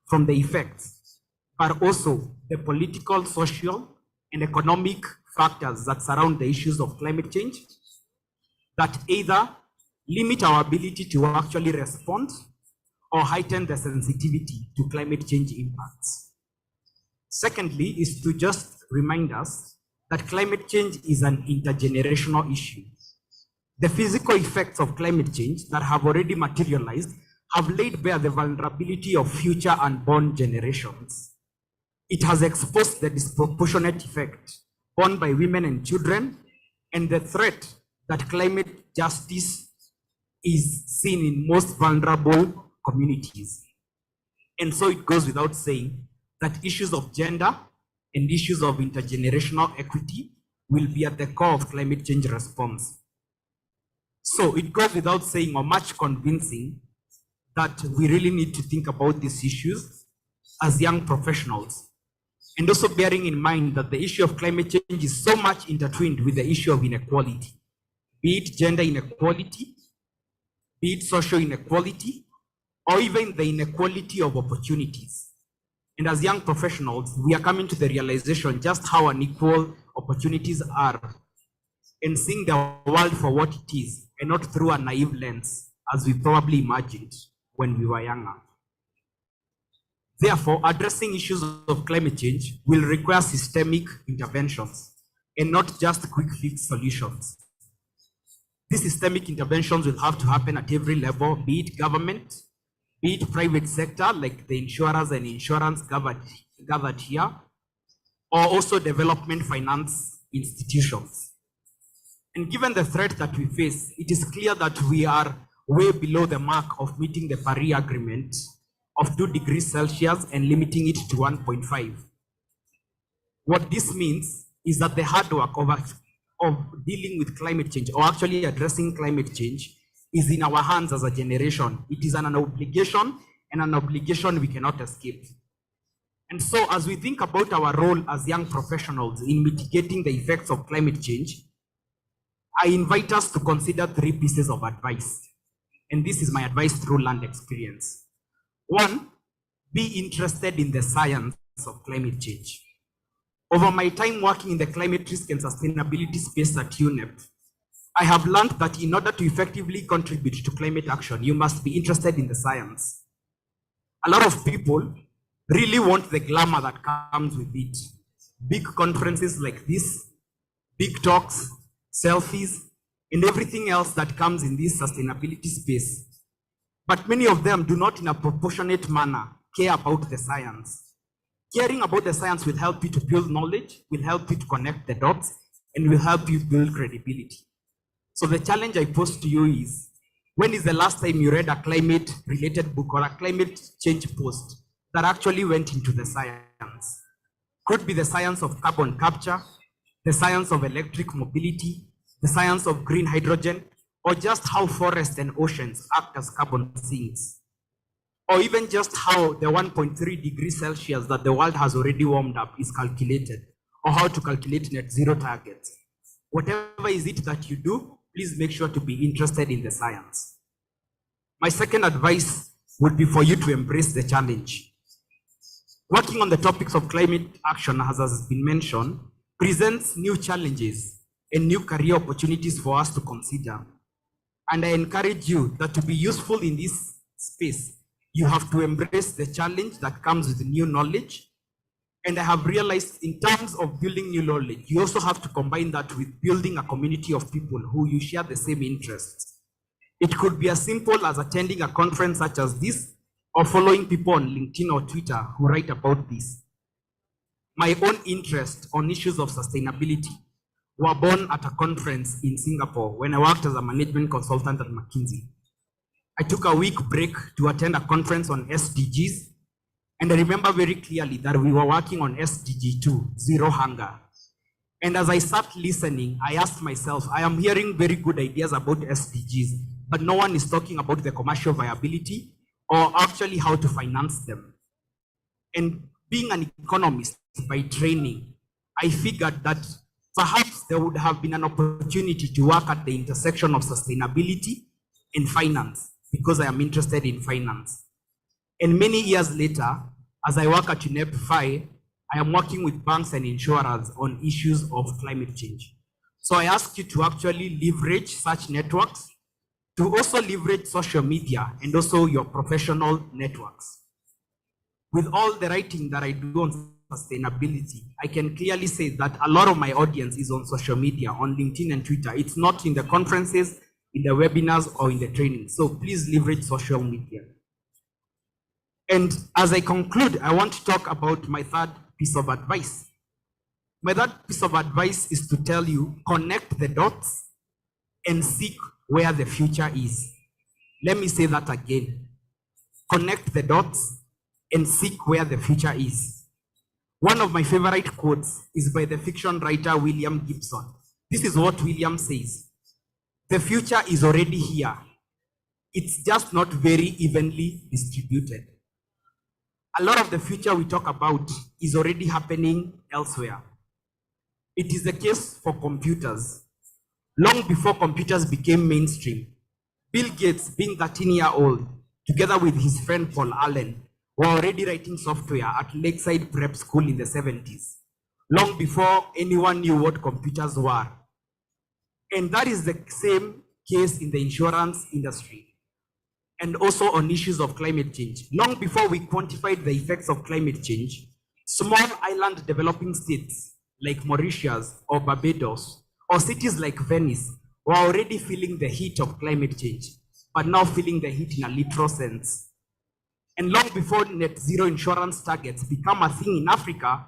from the effects, but also the political, social, and economic factors that surround the issues of climate change that either limit our ability to actually respond or heighten the sensitivity to climate change impacts. Secondly, is to just remind us that climate change is an intergenerational issue. The physical effects of climate change that have already materialized have laid bare the vulnerability of future unborn generations. It has exposed the disproportionate effect borne by women and children and the threat that climate justice is seen in most vulnerable communities. And so it goes without saying that issues of gender and issues of intergenerational equity will be at the core of climate change response. So it goes without saying or much convincing that we really need to think about these issues as young professionals. And also bearing in mind that the issue of climate change is so much intertwined with the issue of inequality, be it gender inequality, be it social inequality, or even the inequality of opportunities. And as young professionals, we are coming to the realization just how unequal opportunities are and seeing the world for what it is and not through a naive lens as we probably imagined when we were younger. Therefore, addressing issues of climate change will require systemic interventions and not just quick fix solutions. These systemic interventions will have to happen at every level, be it government, be it private sector, like the insurers and insurance gathered here, or also development finance institutions. And given the threat that we face, it is clear that we are way below the mark of meeting the Paris Agreement of 2 degrees Celsius and limiting it to 1.5. What this means is that the hard work of dealing with climate change, or actually addressing climate change, is in our hands as a generation. It is an obligation, and an obligation we cannot escape. And so as we think about our role as young professionals in mitigating the effects of climate change, I invite us to consider 3 pieces of advice. And this is my advice through learned experience. 1, be interested in the science of climate change. Over my time working in the climate risk and sustainability space at UNEP, I have learned that in order to effectively contribute to climate action, you must be interested in the science. A lot of people really want the glamour that comes with it. Big conferences like this, big talks, selfies, and everything else that comes in this sustainability space. But many of them do not in a proportionate manner care about the science. Caring about the science will help you to build knowledge, will help you to connect the dots, and will help you build credibility. So the challenge I pose to you is, when is the last time you read a climate-related book or a climate change post that actually went into the science? Could be the science of carbon capture, the science of electric mobility, the science of green hydrogen, or just how forests and oceans act as carbon sinks, or even just how the 1.3 degrees Celsius that the world has already warmed up is calculated, or how to calculate net zero targets. Whatever is it that you do, please make sure to be interested in the science. My second advice would be for you to embrace the challenge. Working on the topics of climate action, as has been mentioned, presents new challenges and new career opportunities for us to consider. And I encourage you that to be useful in this space, you have to embrace the challenge that comes with new knowledge. And I have realized in terms of building new knowledge, you also have to combine that with building a community of people who you share the same interests. It could be as simple as attending a conference such as this, or following people on LinkedIn or Twitter who write about this. My own interest on issues of sustainability were born at a conference in Singapore when I worked as a management consultant at McKinsey. I took a week break to attend a conference on SDGs, and I remember very clearly that we were working on SDG 2, zero hunger. And as I sat listening, I asked myself, I am hearing very good ideas about SDGs, but no one is talking about the commercial viability or actually how to finance them. And being an economist by training, I figured that perhaps there would have been an opportunity to work at the intersection of sustainability and finance, because I am interested in finance. And many years later, as I work at UNEP-FI, I am working with banks and insurers on issues of climate change. So I ask you to actually leverage such networks, to also leverage social media and also your professional networks. With all the writing that I do on sustainability, I can clearly say that a lot of my audience is on social media, on LinkedIn and Twitter. It's not in the conferences, in the webinars, or in the training. So please leverage social media. And as I conclude, I want to talk about my third piece of advice. My third piece of advice is to tell you, connect the dots and seek where the future is. Let me say that again. Connect the dots and seek where the future is. One of my favorite quotes is by the fiction writer William Gibson. This is what William says: the future is already here. It's just not very evenly distributed. A lot of the future we talk about is already happening elsewhere. It is the case for computers. Long before computers became mainstream, Bill Gates, being 13-year-old, together with his friend Paul Allen, were already writing software at Lakeside Prep School in the 70s, long before anyone knew what computers were. And that is the same case in the insurance industry, and also on issues of climate change. Long before we quantified the effects of climate change, small island developing states like Mauritius or Barbados, or cities like Venice, were already feeling the heat of climate change, but now feeling the heat in a literal sense. And long before net zero insurance targets become a thing in Africa,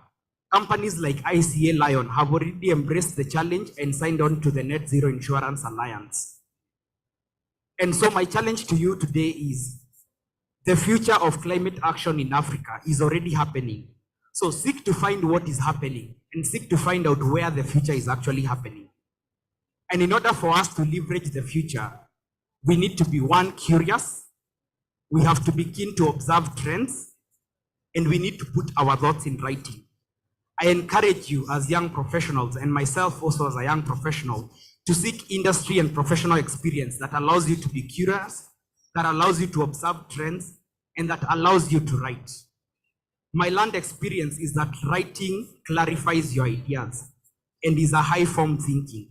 companies like ICA Lion have already embraced the challenge and signed on to the Net Zero Insurance Alliance. And so my challenge to you today is, the future of climate action in Africa is already happening. So seek to find what is happening and seek to find out where the future is actually happening. And in order for us to leverage the future, we need to be, one, curious. We have to begin to observe trends, and we need to put our thoughts in writing. I encourage you as young professionals, and myself also as a young professional, to seek industry and professional experience that allows you to be curious, that allows you to observe trends, and that allows you to write. My learned experience is that writing clarifies your ideas and is a high form thinking.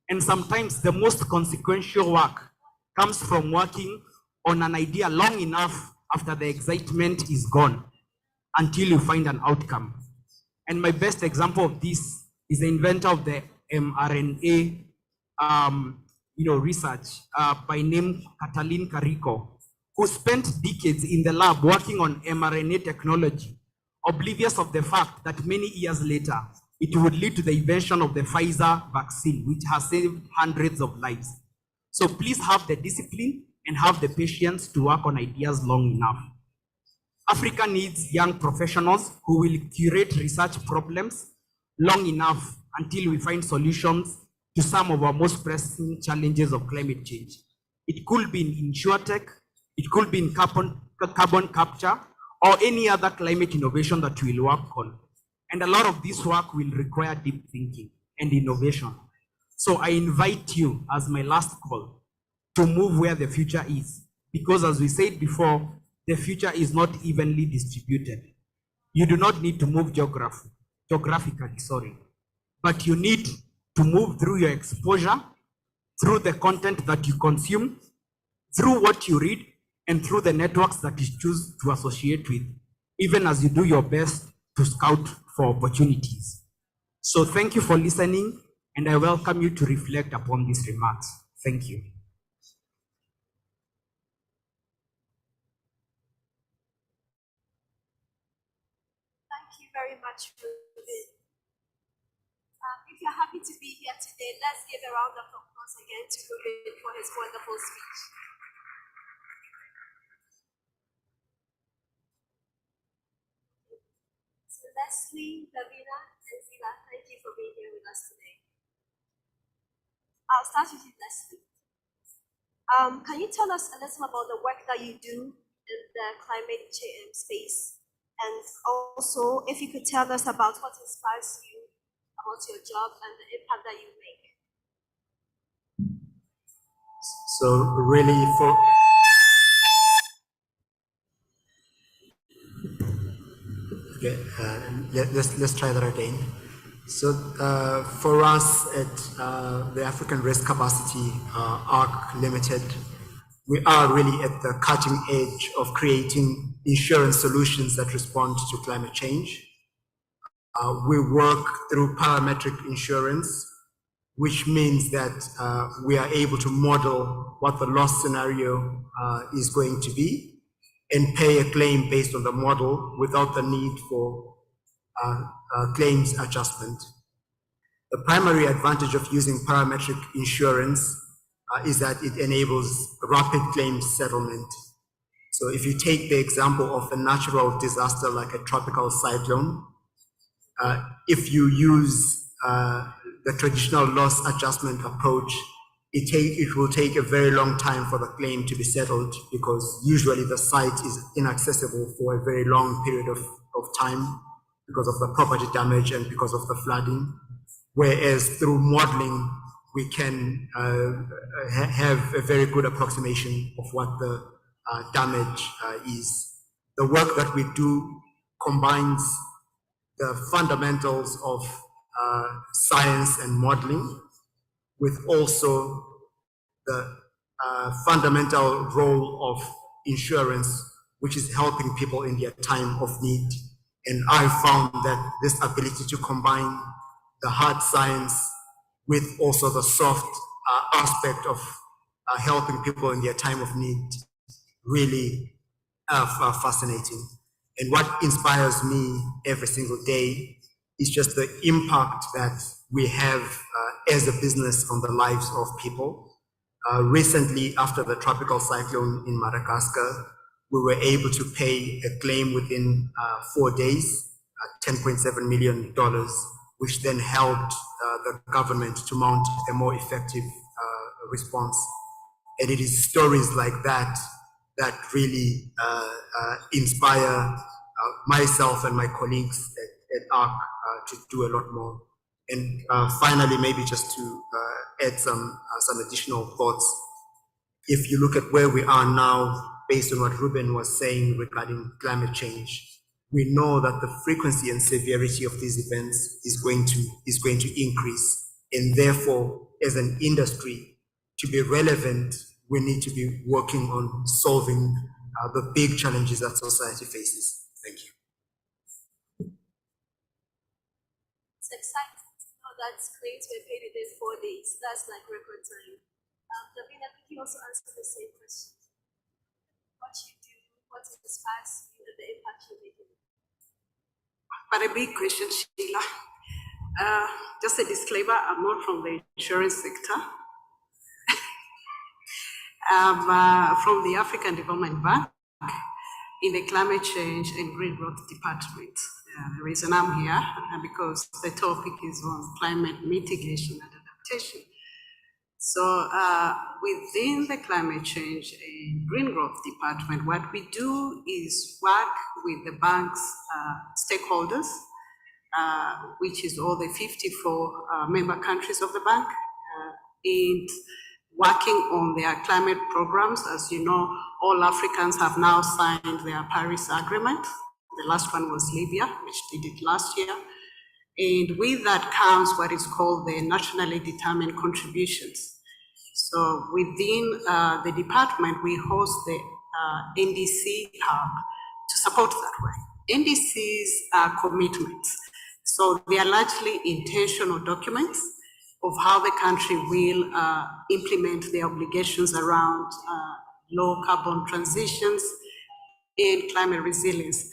And sometimes the most consequential work comes from working on an idea long enough after the excitement is gone until you find an outcome. And my best example of this is the inventor of the mRNA research by name Katalin Kariko, who spent decades in the lab working on mRNA technology, oblivious of the fact that many years later, it would lead to the invention of the Pfizer vaccine, which has saved hundreds of lives. So please have the discipline and have the patience to work on ideas long enough. Africa needs young professionals who will curate research problems long enough until we find solutions to some of our most pressing challenges of climate change. It could be in insurtech, it could be in carbon capture, or any other climate innovation that we'll work on. And a lot of this work will require deep thinking and innovation. So I invite you, as my last call, to move where the future is. Because as we said before, the future is not evenly distributed. You do not need to move geographically, but you need to move through your exposure, through the content that you consume, through what you read, and through the networks that you choose to associate with, even as you do your best to scout for opportunities. So thank you for listening, and I welcome you to reflect upon these remarks. Thank you. Thank you very much, Ruben. if you're happy to be here today, let's give a round of applause again to Ruben for his wonderful speech. So Leslie, Davina, and Zila, thank you for being here with us today. I'll start with you, Leslie. Can you tell us a little about the work that you do in the climate change space? And also, if you could tell us about what inspires you about your job and the impact that you make. So really let's try that again. So for us at the African Risk Capacity ARC Limited, we are really at the cutting edge of creating insurance solutions that respond to climate change. We work through parametric insurance, which means that we are able to model what the loss scenario is going to be and pay a claim based on the model without the need for claims adjustment. The primary advantage of using parametric insurance is that it enables rapid claims settlement. So if you take the example of a natural disaster like a tropical cyclone, if you use the traditional loss adjustment approach, it will take a very long time for the claim to be settled because usually the site is inaccessible for a very long period of time because of the property damage and because of the flooding. Whereas through modeling, we can have a very good approximation of what the damage is. The work that we do combines the fundamentals of science and modeling with also the fundamental role of insurance, which is helping people in their time of need. And I found that this ability to combine the hard science with also the soft aspect of helping people in their time of need really fascinating. And what inspires me every single day is just the impact that we have as a business on the lives of people. Recently, after the tropical cyclone in Madagascar, we were able to pay a claim within 4 days, $10.7 million, which then helped the government to mount a more effective response. And it is stories like that that really inspire myself and my colleagues at ARC to do a lot more. And finally, maybe just to add some additional thoughts. If you look at where we are now, based on what Ruben was saying regarding climate change, we know that the frequency and severity of these events is going to increase. And therefore, as an industry, to be relevant, we need to be working on solving the big challenges that society faces. Thank you. It's exciting to know that claims were paid within 4 days. That's like record time. Davina, could you also answer the same question? What you do, what inspires you, and the impact you're making? But a big question, Sheila. Just a disclaimer, I'm not from the insurance sector. I'm from the African Development Bank in the Climate Change and Green Growth Department. The reason I'm here because the topic is on climate mitigation and adaptation. So within the Climate Change and Green Growth Department, what we do is work with the bank's stakeholders, which is all the 54 member countries of the bank, and working on their climate programs. As you know, all Africans have now signed their Paris Agreement. The last one was Libya, which did it last year. And with that comes what is called the nationally determined contributions. So within the department, we host the NDC hub to support that way. NDCs are commitments. So they are largely intentional documents of how the country will implement their obligations around low carbon transitions and climate resilience.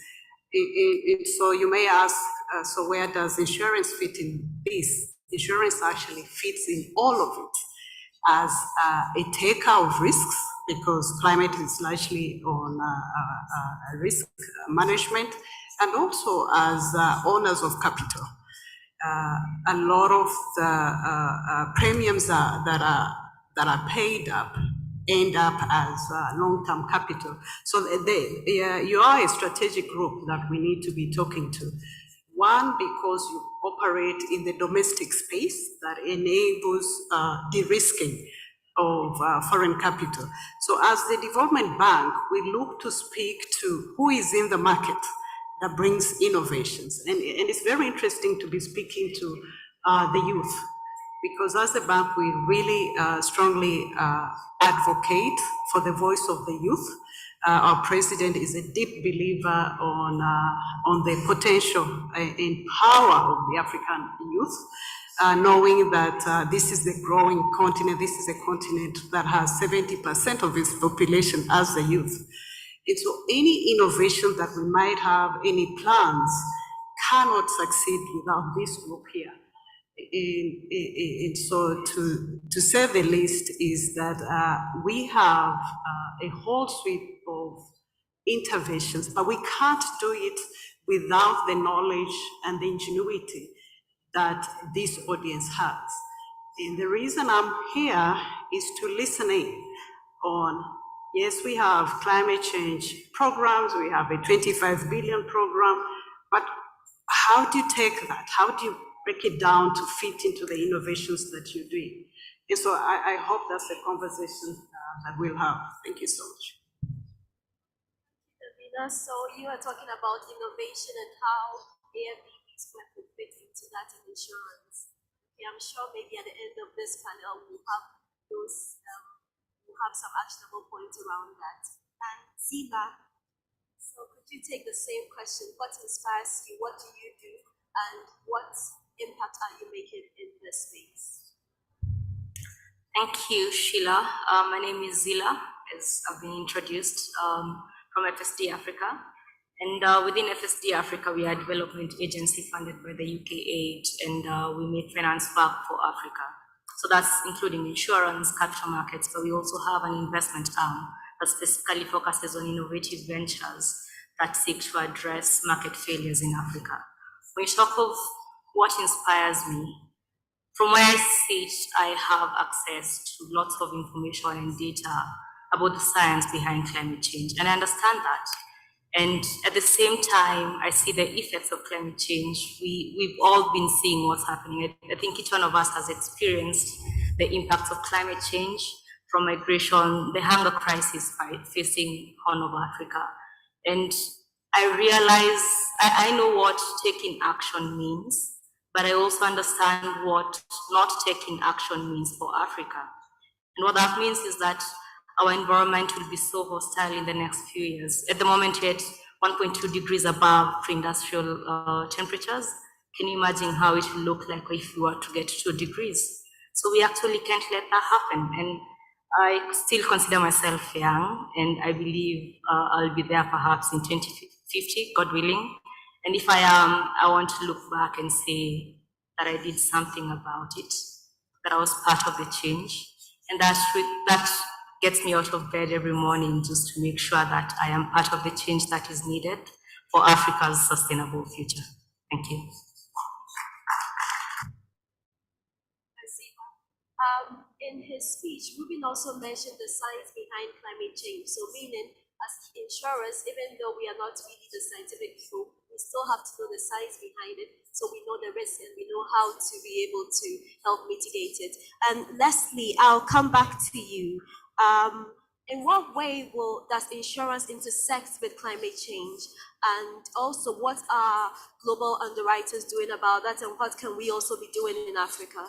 So you may ask, so where does insurance fit in this? insurance actually fits in all of it as a taker of risks, because climate is largely on risk management, and also as owners of capital. A lot of the premiums that are paid up end up as long-term capital. So you are a strategic group that we need to be talking to. One, because you operate in the domestic space that enables de-risking of foreign capital. So as the development bank, we look to speak to who is in the market that brings innovations. And it's very interesting to be speaking to the youth, because as a bank, we really strongly advocate for the voice of the youth. Our president is a deep believer on the potential and power of the African youth, knowing that this is the growing continent. This is a continent that has 70% of its population as the youth. And so any innovation that we might have, any plans, cannot succeed without this group here. And so to say the least is that we have a whole suite of interventions, but we can't do it without the knowledge and the ingenuity that this audience has. And the reason I'm here is to listen in on, yes, we have climate change programs, we have a 25 billion program, but how do you take that? How do you break it down to fit into the innovations that you're doing? And so I hope that's a conversation that we'll have. Thank you so much. So you are talking about innovation and how AFDB's will fit into that in insurance. Okay, I'm sure maybe at the end of this panel we'll have those, we'll have some actionable points around that. And Zila, so could you take the same question? What inspires you? What do you do? And what impact are you making in this space? Thank you, Sheila. My name is Zila, as I've been introduced, from FSD Africa. And within FSD Africa, we are a development agency funded by the UK Aid, and we make finance back for Africa. So that's including insurance, capital markets, but we also have an investment arm that specifically focuses on innovative ventures that seek to address market failures in Africa. When you talk of what inspires me, from where I sit, I have access to lots of information and data about the science behind climate change, and I understand that. And at the same time, I see the effects of climate change. We've all been seeing what's happening. I think each one of us has experienced the impacts of climate change, from migration, the hunger crisis facing Horn of Africa. And I realize, I know what taking action means, but I also understand what not taking action means for Africa. And what that means is that our environment will be so hostile in the next few years. At the moment, we're at 1.2 degrees above pre-industrial temperatures. Can you imagine how it will look like if we were to get 2 degrees? So we actually can't let that happen. And I still consider myself young, and I believe I'll be there perhaps in 2050, God willing. And if I am, I want to look back and say that I did something about it, that I was part of the change. And that gets me out of bed every morning, just to make sure that I am part of the change that is needed for Africa's sustainable future. Thank you. In his speech, Rubin also mentioned the science behind climate change. So meaning, as insurers, even though we are not really the scientific group, we still have to know the science behind it, so we know the risk and we know how to be able to help mitigate it. And Leslie, I'll come back to you. In what way does insurance intersect with climate change? And also, what are global underwriters doing about that, and what can we also be doing in Africa?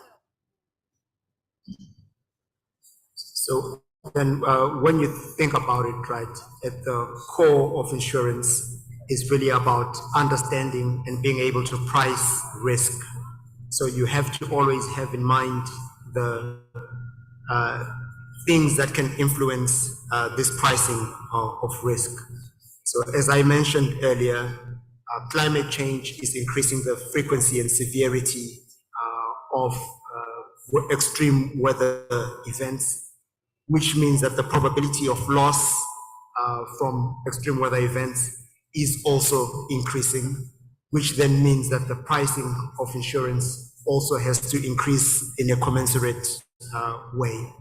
So then when you think about it, right, at the core of insurance is really about understanding and being able to price risk. So you have to always have in mind the things that can influence this pricing of risk. So as I mentioned earlier, climate change is increasing the frequency and severity of extreme weather events, which means that the probability of loss from extreme weather events is also increasing, which then means that the pricing of insurance also has to increase in a commensurate way.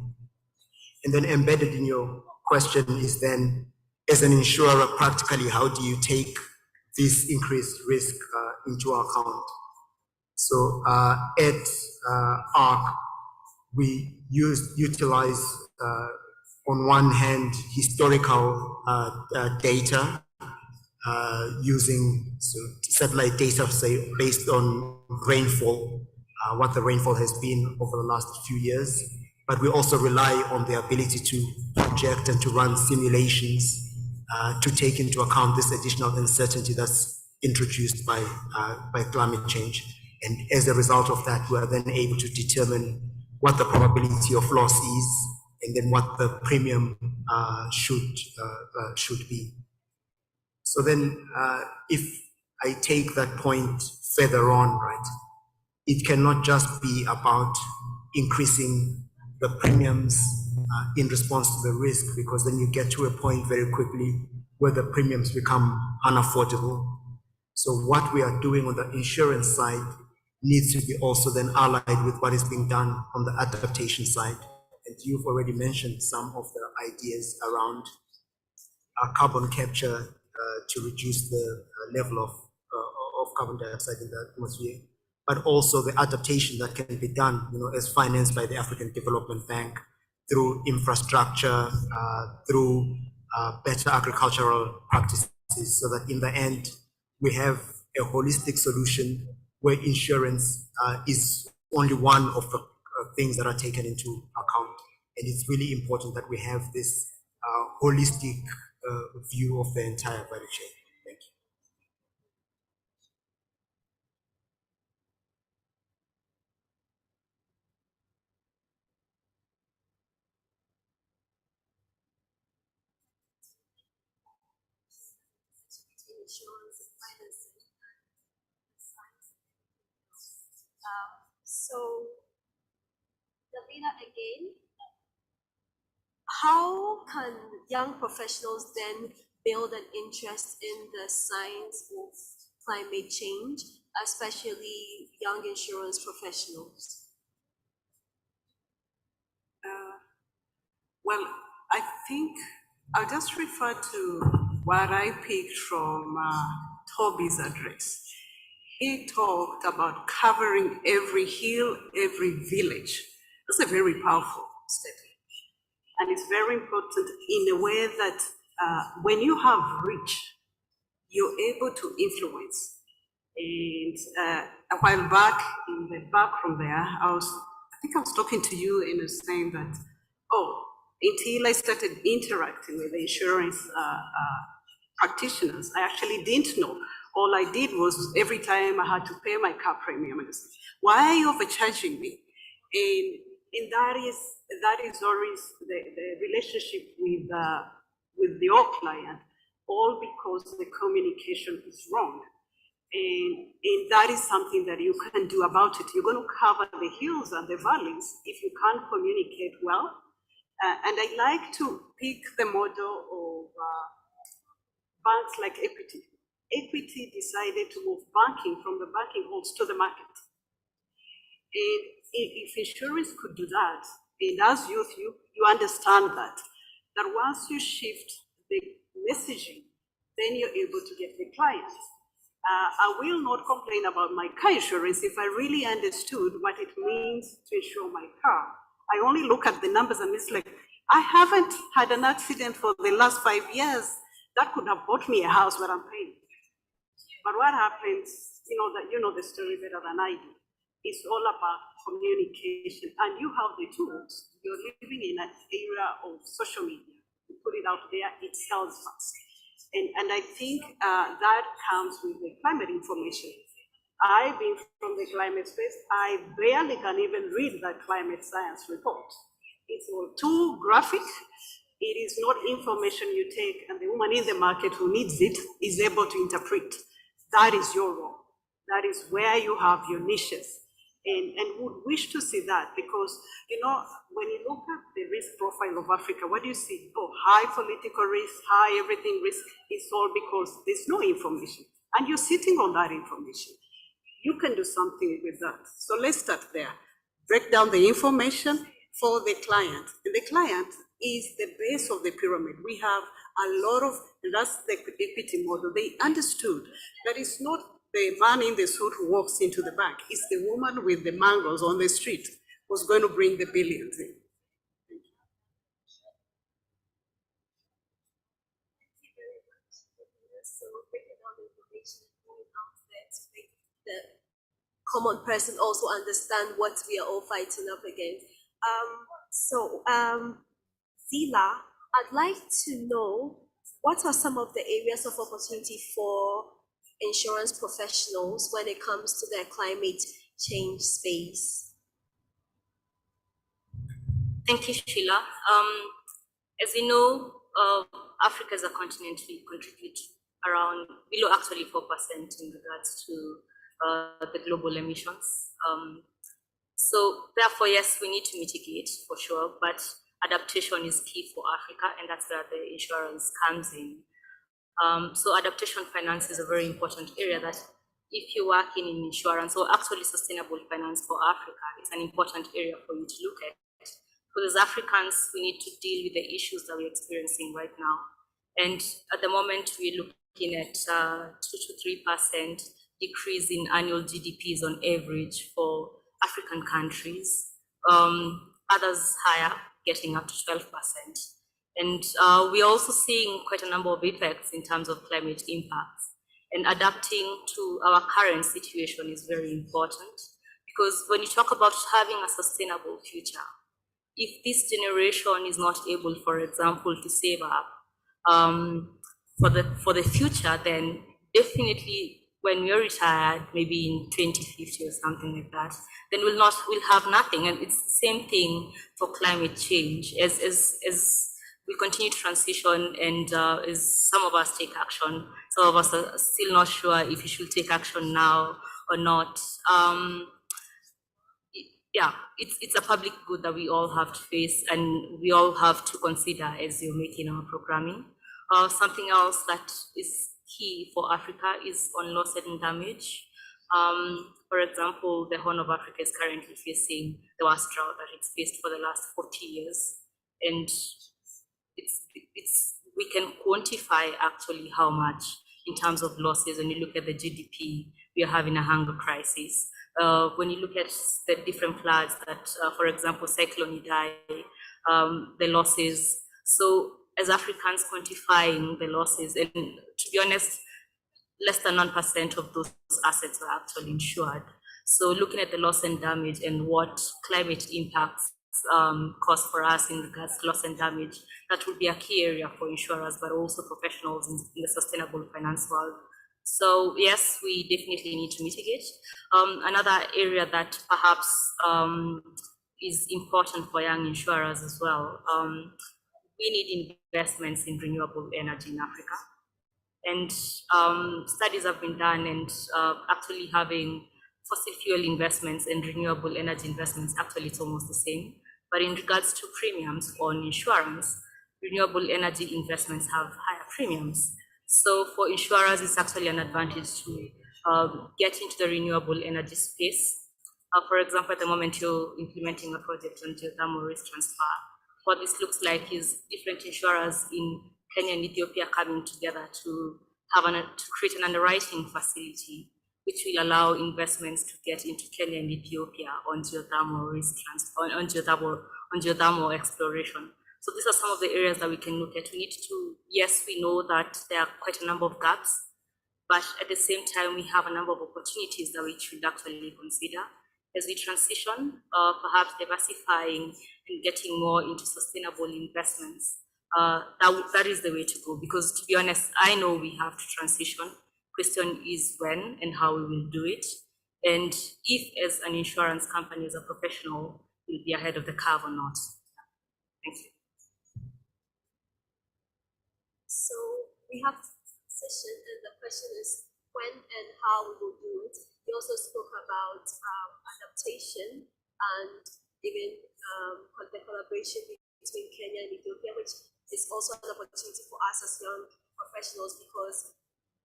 And then embedded in your question is then, as an insurer, practically, how do you take this increased risk into account? So at ARC, we utilize, on one hand, historical data using satellite data, say, based on rainfall, what the rainfall has been over the last few years. But we also rely on the ability to project and to run simulations to take into account this additional uncertainty that's introduced by climate change. And as a result of that, we are then able to determine what the probability of loss is, and then what the premium should be. So then, if I take that point further on, right, it cannot just be about increasing the premiums in response to the risk, because then you get to a point very quickly where the premiums become unaffordable. So what we are doing on the insurance side needs to be also then allied with what is being done on the adaptation side. And you've already mentioned some of the ideas around carbon capture to reduce the level of carbon dioxide in the atmosphere, but also the adaptation that can be done, as financed by the African Development Bank through infrastructure, through better agricultural practices, so that in the end, we have a holistic solution where insurance is only one of the things that are taken into account. And it's really important that we have this holistic view of the entire value chain. Thank you. So, Davina, again, how can young professionals then build an interest in the science of climate change, especially young insurance professionals? Well, I think I'll just refer to what I picked from Toby's address. He talked about covering every hill, every village. That's a very powerful statement. And it's very important in a way that when you have reach, you're able to influence. And a while back, in the back from there, I think I was talking to you and saying that, until I started interacting with the insurance practitioners, I actually didn't know. All I did was every time I had to pay my car premium, and I said, why are you overcharging me? And that is always the relationship with your client, all because the communication is wrong. And that is something that you can do about it. You're going to cover the hills and the valleys if you can't communicate well. And I like to pick the model of banks like Equity. Equity decided to move banking from the banking halls to the market. And if insurance could do that, and as youth, you understand that once you shift the messaging, then you're able to get the clients. I will not complain about my car insurance if I really understood what it means to insure my car. I only look at the numbers and it's like, I haven't had an accident for the last 5 years. That could have bought me a house where I'm paying. But what happens, you know the story better than I do. It's all about communication, and you have the tools. You're living in an era of social media. You put it out there, it sells fast. And I think that comes with the climate information. I've been from the climate space. I barely can even read that climate science report. It's all too graphic. It is not information you take, and the woman in the market who needs it is able to interpret. That is your role. That is where you have your niches. and would wish to see that because, you know, when you look at the risk profile of Africa, what do you see? Oh, high political risk, high everything risk. It's all because there's no information and you're sitting on that information. You can do something with that. So let's start there. Break down the information for the client. And the client is the base of the pyramid. We have a lot of, that's the equity model. They understood that it's not the man in the suit who walks into the bank. It's the woman with the mangoes on the street who's going to bring the billions in. So breaking down the information and going out there to make the common person also understand what we are all fighting up against. Zila, I'd like to know what are some of the areas of opportunity for insurance professionals when it comes to their climate change space? Thank you, Sheila. As we know, Africa as a continent, we contribute around below actually 4% in regards to the global emissions. So therefore, yes, we need to mitigate for sure, but adaptation is key for Africa, and that's where the insurance comes in. So adaptation finance is a very important area that if you're working in insurance or actually sustainable finance for Africa, it's an important area for you to look at. Because as Africans, we need to deal with the issues that we're experiencing right now. And at the moment, we're looking at 2 to 3% decrease in annual GDPs on average for African countries. Others higher, getting up to 12%. And we're also seeing quite a number of effects in terms of climate impacts. And adapting to our current situation is very important because when you talk about having a sustainable future, if this generation is not able, for example, to save up for the future, then definitely when we're retired, maybe in 2050 or something like that, then we'll have nothing. And it's the same thing for climate change. As we continue to transition and as some of us take action, some of us are still not sure if we should take action now or not. Yeah, it's a public good that we all have to face and we all have to consider as you're making our programming. Something else that is key for Africa is on loss and damage. For example, the Horn of Africa is currently facing the worst drought that it's faced for the last 40 years. And we can quantify actually how much in terms of losses. When you look at the GDP, we are having a hunger crisis. When you look at the different floods that, for example, Cyclone Idai, the losses. So as Africans quantifying the losses, and to be honest, less than 1% of those assets are actually insured. So looking at the loss and damage and what climate impacts cost for us in regards to loss and damage, that would be a key area for insurers, but also professionals in the sustainable finance world. So yes, we definitely need to mitigate. Another area that perhaps is important for young insurers as well, we need investments in renewable energy in Africa. And studies have been done and actually having fossil fuel investments and renewable energy investments, actually it's almost the same. But in regards to premiums on insurance, renewable energy investments have higher premiums. So for insurers, it's actually an advantage to get into the renewable energy space. For example, at the moment you're implementing a project on geothermal risk transfer. What this looks like is different insurers in Kenya and Ethiopia coming together to create an underwriting facility, which will allow investments to get into Kenya and Ethiopia on geothermal risk transfer, on geothermal exploration. So these are some of the areas that we can look at. We need to, yes, we know that there are quite a number of gaps, but at the same time, we have a number of opportunities that we should actually consider as we transition, perhaps diversifying and getting more into sustainable investments. That is the way to go, because to be honest, I know we have to transition. Question is when and how we will do it. And if as an insurance company, as a professional, we'll be ahead of the curve or not. Thank you. So we have session and the question is when and how we will do it. You also spoke about adaptation and even the collaboration between Kenya and Ethiopia, which is also an opportunity for us as young professionals, because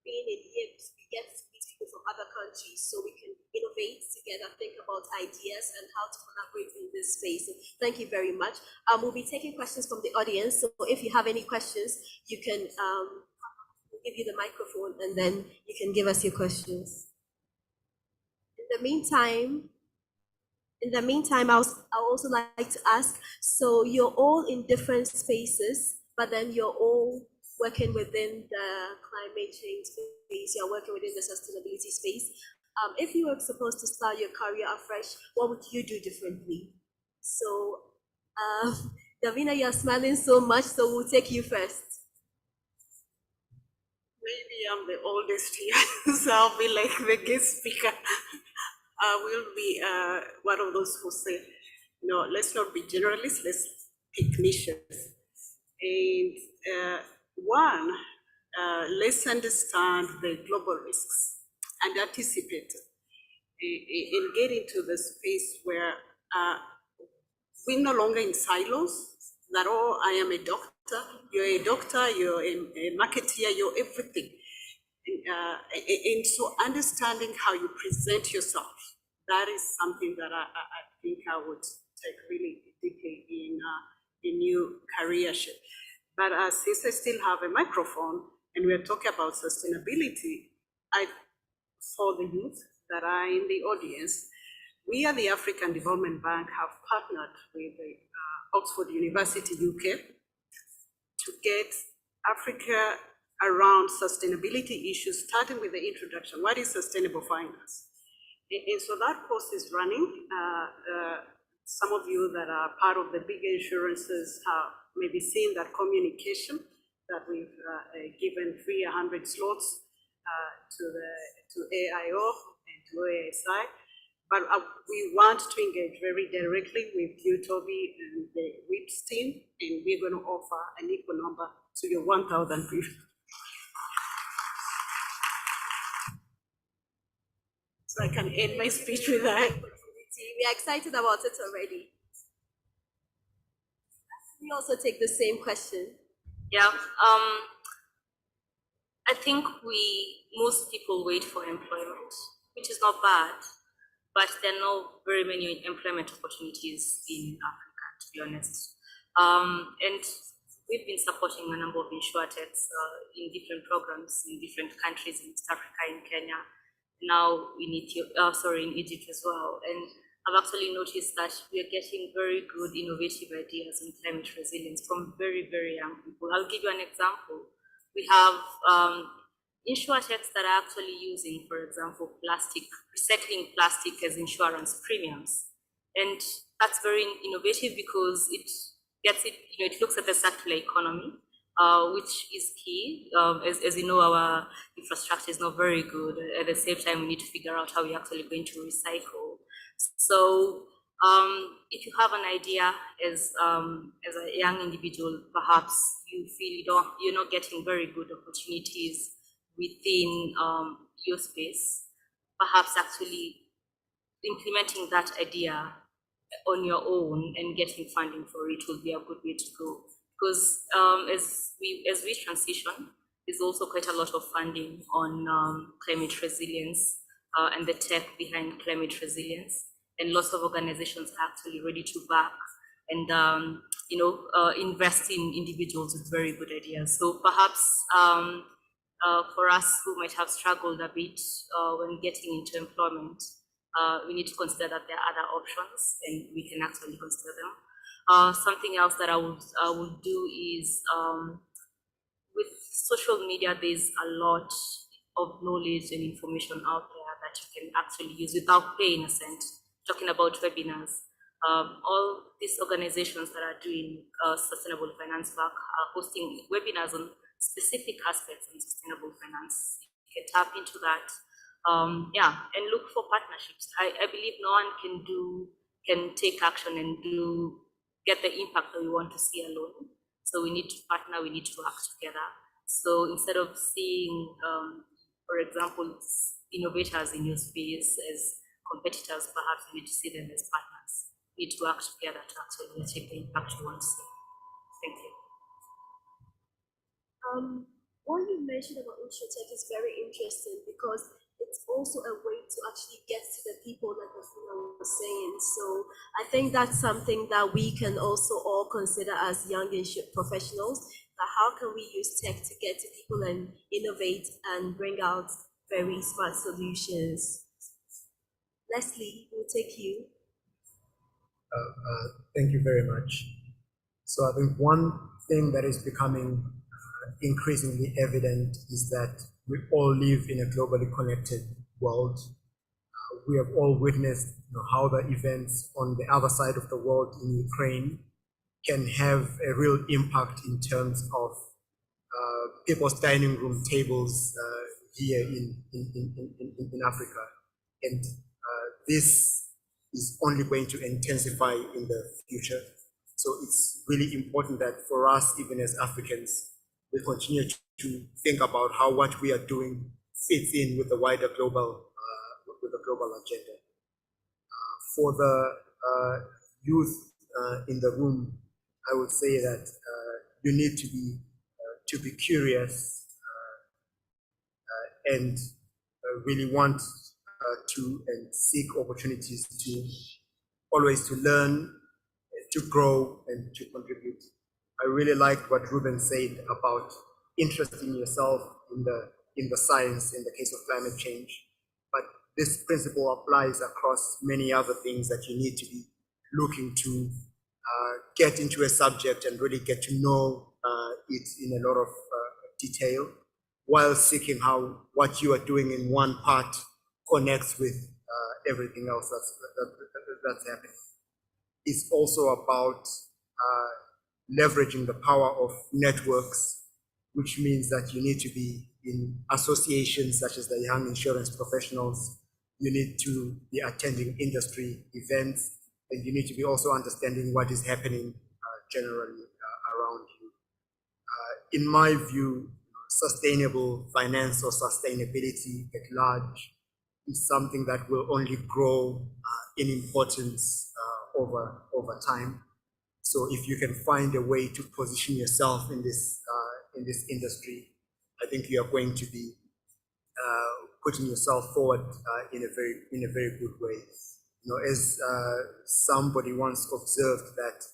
being in YIPS, we get to meet people from other countries so we can innovate together, think about ideas and how to collaborate in this space. So thank you very much. We'll be taking questions from the audience. So if you have any questions, you can we'll give you the microphone and then you can give us your questions. In the meantime, I'll also like to ask, so you're all in different spaces, but then you're all working within the climate change space, you're working within the sustainability space. If you were supposed to start your career afresh, what would you do differently? So, Davina, you're smiling so much, so we'll take you first. Maybe I'm the oldest here, so I'll be like the guest speaker. I will be one of those who say, no, let's not be generalists, let's pick niches. And one, let's understand the global risks and anticipate and get into the space where we're no longer in silos, that, oh, I am a doctor, you're a marketeer, you're everything. And so understanding how you present yourself, that is something that I think I would take really deeply in new career shift. But since I still have a microphone and we're talking about sustainability, for the youth that are in the audience, we at the African Development Bank have partnered with the Oxford University UK to get Africa around sustainability issues, starting with the introduction. What is sustainable finance? And so that course is running. Some of you that are part of the big insurances have maybe seen that communication that we've given 300 slots to AIO and to ASI. But we want to engage very directly with you, Toby, and the WIPS team, and we're going to offer an equal number to your 1,000 people. So I can end my speech with that. We are excited about it already. We also take the same question. Yeah, I think most people wait for employment, which is not bad, but there are not very many employment opportunities in Africa, to be honest. And we've been supporting a number of insurtechs in different programs in different countries in East Africa, in Kenya, now in in Egypt as well. And I've actually noticed that we are getting very good innovative ideas in climate resilience from very, very young people. I'll give you an example. We have insurtechs that are actually using, for example, recycling plastic as insurance premiums. And that's very innovative because it looks at the circular economy, which is key. As you know, our infrastructure is not very good. At the same time, we need to figure out how we're actually going to recycle. So if you have an idea as a young individual, perhaps you feel you're not getting very good opportunities within your space, perhaps actually implementing that idea on your own and getting funding for it will be a good way to go. Because as we transition, there's also quite a lot of funding on climate resilience and the tech behind climate resilience. And lots of organizations are actually ready to back and invest in individuals with very good ideas. So perhaps for us who might have struggled a bit when getting into employment, we need to consider that there are other options and we can actually consider them. Something else that I would do is with social media, there's a lot of knowledge and information out there that you can actually use without paying a cent. Talking about webinars, all these organizations that are doing sustainable finance work are hosting webinars on specific aspects in sustainable finance. You can tap into that, and look for partnerships. I believe no one can take action and get the impact that we want to see alone. So we need to partner, we need to work together. So instead of seeing, for example, innovators in your space, as competitors, perhaps you need to see them as partners. We need to work together to actually achieve the impact you want to see. Thank you. What you mentioned about InsurTech is very interesting because it's also a way to actually get to the people like Afuna was saying. So I think that's something that we can also all consider as young professionals. That how can we use tech to get to people and innovate and bring out very smart solutions? Leslie, we'll take you. Thank you very much. So I think one thing that is becoming increasingly evident is that we all live in a globally connected world. We have all witnessed how the events on the other side of the world in Ukraine can have a real impact in terms of people's dining room tables here in Africa. And this is only going to intensify in the future. So it's really important that for us, even as Africans, we continue to think about how what we are doing fits in with the wider global agenda. For the youth in the room, I would say that you need to be curious and really want to and seek opportunities to always to learn, to grow, and to contribute. I really liked what Ruben said about interesting yourself in the science in the case of climate change. But this principle applies across many other things that you need to be looking to get into a subject and really get to know it in a lot of detail, while seeking how what you are doing in one part connects with everything else that's happening. It's also about leveraging the power of networks, which means that you need to be in associations such as the Young Insurance Professionals. You need to be attending industry events, and you need to be also understanding what is happening generally around you. In my view, sustainable finance or sustainability at large is something that will only grow in importance over time. So if you can find a way to position yourself in this industry, I think you are going to be putting yourself forward in a very good way. As somebody once observed, that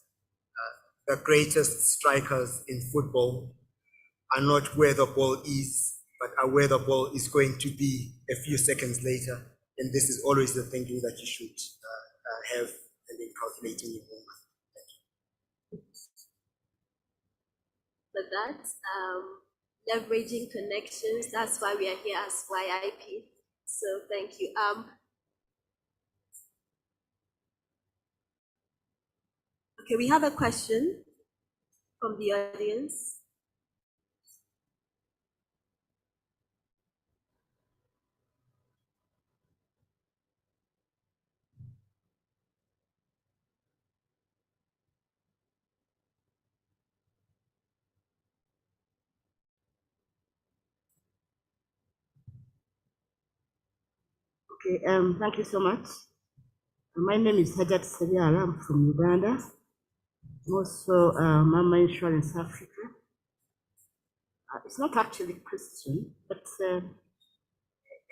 the greatest strikers in football are not where the ball is, but are where the ball is going to be a few seconds later. And this is always the thinking that you should have and in calculating your movement. For that, leveraging connections, that's why we are here as YIP. So thank you. Okay, we have a question from the audience. Okay, thank you so much. My name is Hajat Seriala. I'm from Uganda. I'm also Mama Insurance Africa. It's not actually Christian, but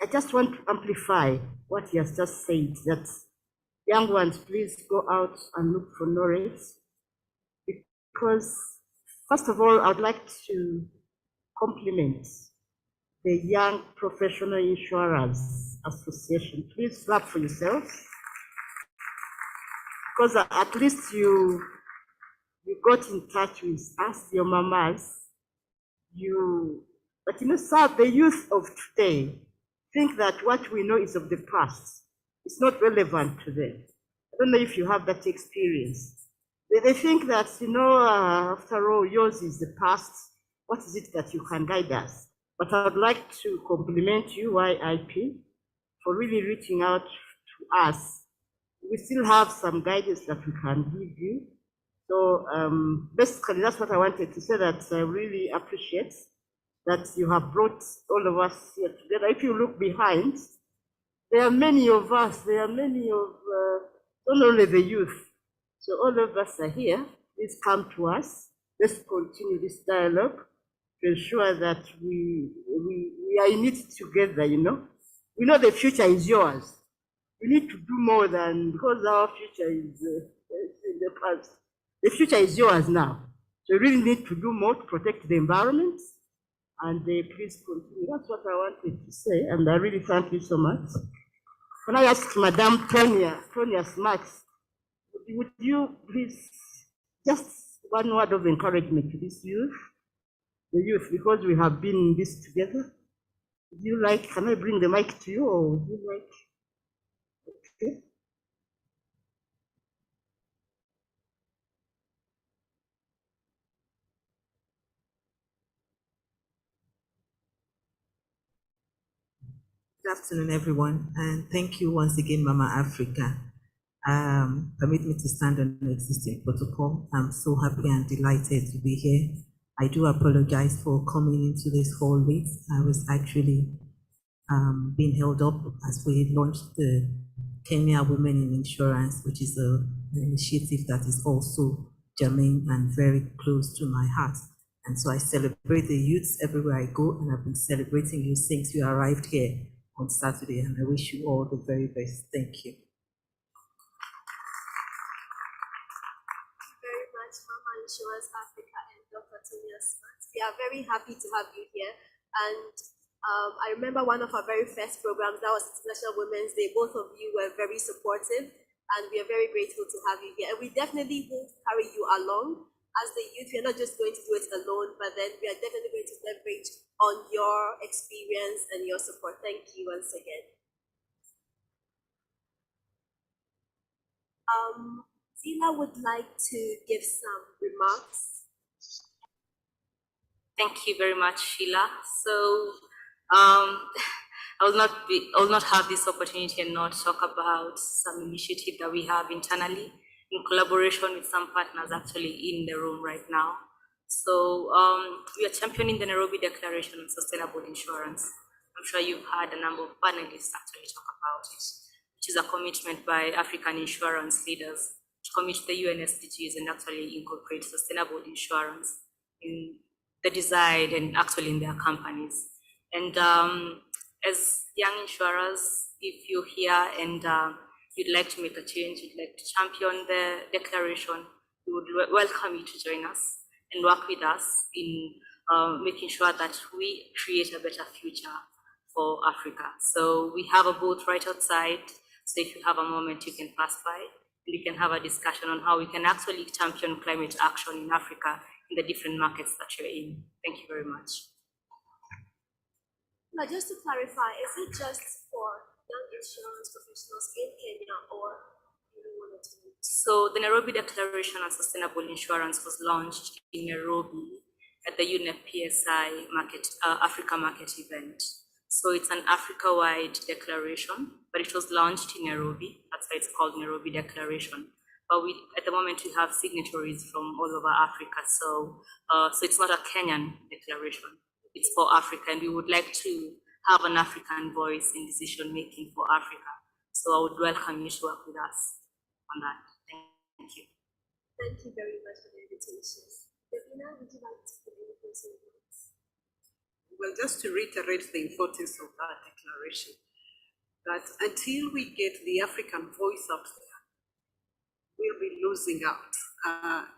I just want to amplify what he has just said, that young ones, please go out and look for knowledge. Because, first of all, I would like to compliment the Young Professional Insurers Association. Please clap for yourselves. Because at least you got in touch with us, your mamas. But sir, the youth of today think that what we know is of the past. It's not relevant to them. I don't know if you have that experience. They think that, after all, yours is the past. What is it that you can guide us? But I would like to compliment you, YIP, for really reaching out to us. We still have some guidance that we can give you. So basically, that's what I wanted to say, that I really appreciate that you have brought all of us here together. If you look behind, there are many of us, there are many of, not only the youth. So all of us are here. Please come to us. Let's continue this dialogue to ensure that we are in it together, you know. We know the future is yours. We need to do more than, because our future is in the past. The future is yours now. So we really need to do more to protect the environment. And please continue. That's what I wanted to say. And I really thank you so much. When I ask Madame Tonia Smacks, would you please just one word of encouragement to this youth, the youth, because we have been in this together. Would you like, can I bring the mic to you, or would you like? Okay. Good afternoon, everyone, and thank you once again, Mama Africa. Permit me to stand on the existing protocol. I'm so happy and delighted to be here. I do apologize for coming into this hall late. I was actually being held up as we launched the Kenya Women in Insurance, which is an initiative that is also germane and very close to my heart. And so I celebrate the youths everywhere I go, and I've been celebrating you since you arrived here on Saturday, and I wish you all the very best. Thank you. Very much, Mama Insurance Africa and Dr. Tonia Smart. We are very happy to have you here. And I remember one of our very first programs, that was International Women's Day. Both of you were very supportive, and we are very grateful to have you here. And we definitely will carry you along. As the youth, we are not just going to do it alone, but then we are definitely going to leverage on your experience and your support. Thank you once again. Zila would like to give some remarks. Thank you very much, Sheila. So I will not have this opportunity and not talk about some initiative that we have internally in collaboration with some partners actually in the room right now. So we are championing the Nairobi Declaration on Sustainable Insurance. I'm sure you've had a number of panelists actually talk about it, which is a commitment by African insurance leaders to commit to the UN SDGs and actually incorporate sustainable insurance in the design and actually in their companies. And as young insurers, if you're here and you'd like to make a change, you'd like to champion the declaration, we would welcome you to join us and work with us in making sure that we create a better future for Africa. So we have a booth right outside. So if you have a moment, you can pass by and we can have a discussion on how we can actually champion climate action in Africa in the different markets that you're in. Thank you very much. Now, just to clarify, is it just for young insurance professionals in Kenya or anyone at all? So the Nairobi Declaration on Sustainable Insurance was launched in Nairobi at the UNEP PSI Market, Africa Market event. So it's an Africa-wide declaration, but it was launched in Nairobi. That's why it's called Nairobi Declaration. But at the moment, we have signatories from all over Africa. So it's not a Kenyan declaration. It's for Africa, and we would like to have an African voice in decision-making for Africa. So I would welcome you to work with us on that. Thank you. Thank you very much for the invitation. Davina, would you like to put any closing remarks? Well, just to reiterate the importance of that declaration, that until we get the African voice out there, we'll be losing out.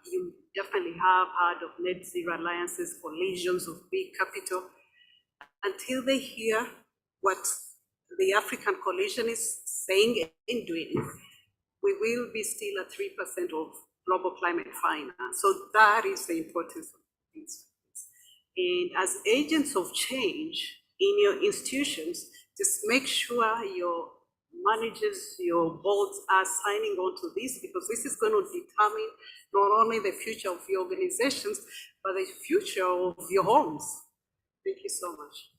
You definitely have heard of net zero alliances, coalitions of big capital. Until they hear what the African coalition is saying and doing, we will be still at 3% of global climate finance. So that is the importance of these. And as agents of change in your institutions, just make sure your managers, your boards are signing on to this, because this is going to determine not only the future of your organizations, but the future of your homes. Thank you so much.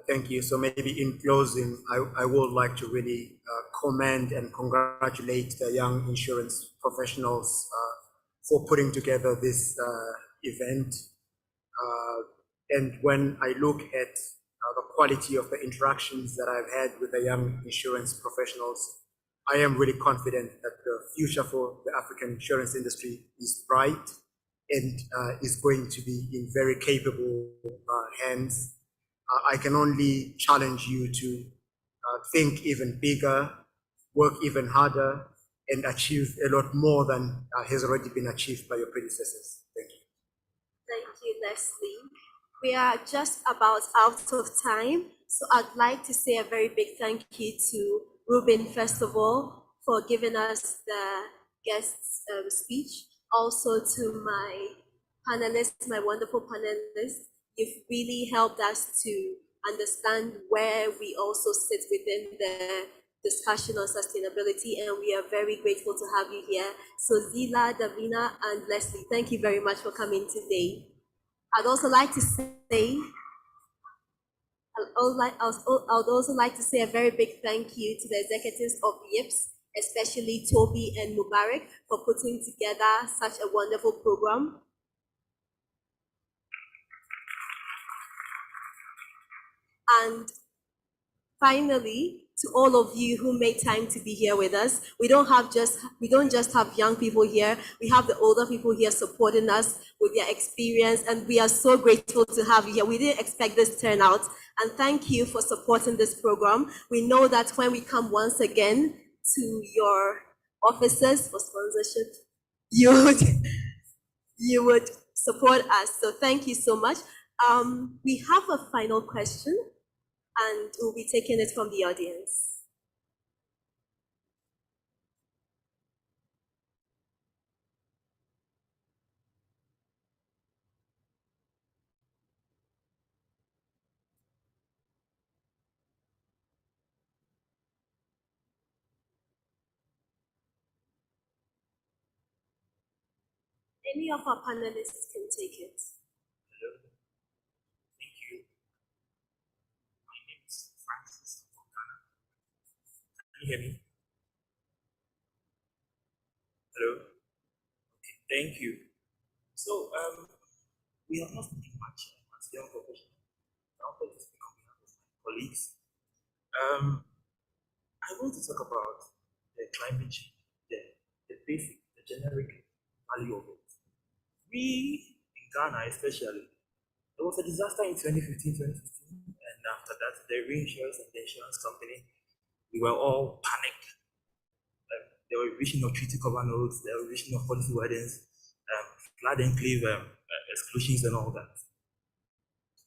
Thank you. So maybe in closing, I would like to really commend and congratulate the young insurance professionals for putting together this event. And when I look at the quality of the interactions that I've had with the young insurance professionals, I am really confident that the future for the African insurance industry is bright and is going to be in very capable hands. I can only challenge you to think even bigger, work even harder, and achieve a lot more than has already been achieved by your predecessors. Thank you. Thank you, Leslie. We are just about out of time, so I'd like to say a very big thank you to Ruben, first of all, for giving us the guest speech. Also to my panelists, my wonderful panelists. You've really helped us to understand where we also sit within the discussion on sustainability, and we are very grateful to have you here. So Zila, Davina, and Leslie, thank you very much for coming today. I'd also like to say, I'd also like to say a very big thank you to the executives of YIPS, especially Toby and Mubarak, for putting together such a wonderful program. And finally, to all of you who made time to be here with us, we don't just have young people here, we have the older people here supporting us with their experience, and we are so grateful to have you here. We didn't expect this turnout, and thank you for supporting this program. We know that when we come once again to your offices for sponsorship, you would support us. So thank you so much. We have a final question, and we'll be taking it from the audience. Any of our panelists can take it. Hello. Thank you. My name is Francis from Ghana. Can you hear me? Hello. Okay, thank you. So we have not spoken much as young professionals. I want to speak on behalf of my colleagues. I want to talk about the climate change, the basic, the generic value of it. We in Ghana especially, there was a disaster in 2015, and after that, the reinsurers and the insurance company, we were all panicked. There were revision of treaty cover notes, there were revision of policy wordings, flood enclave exclusions and all that.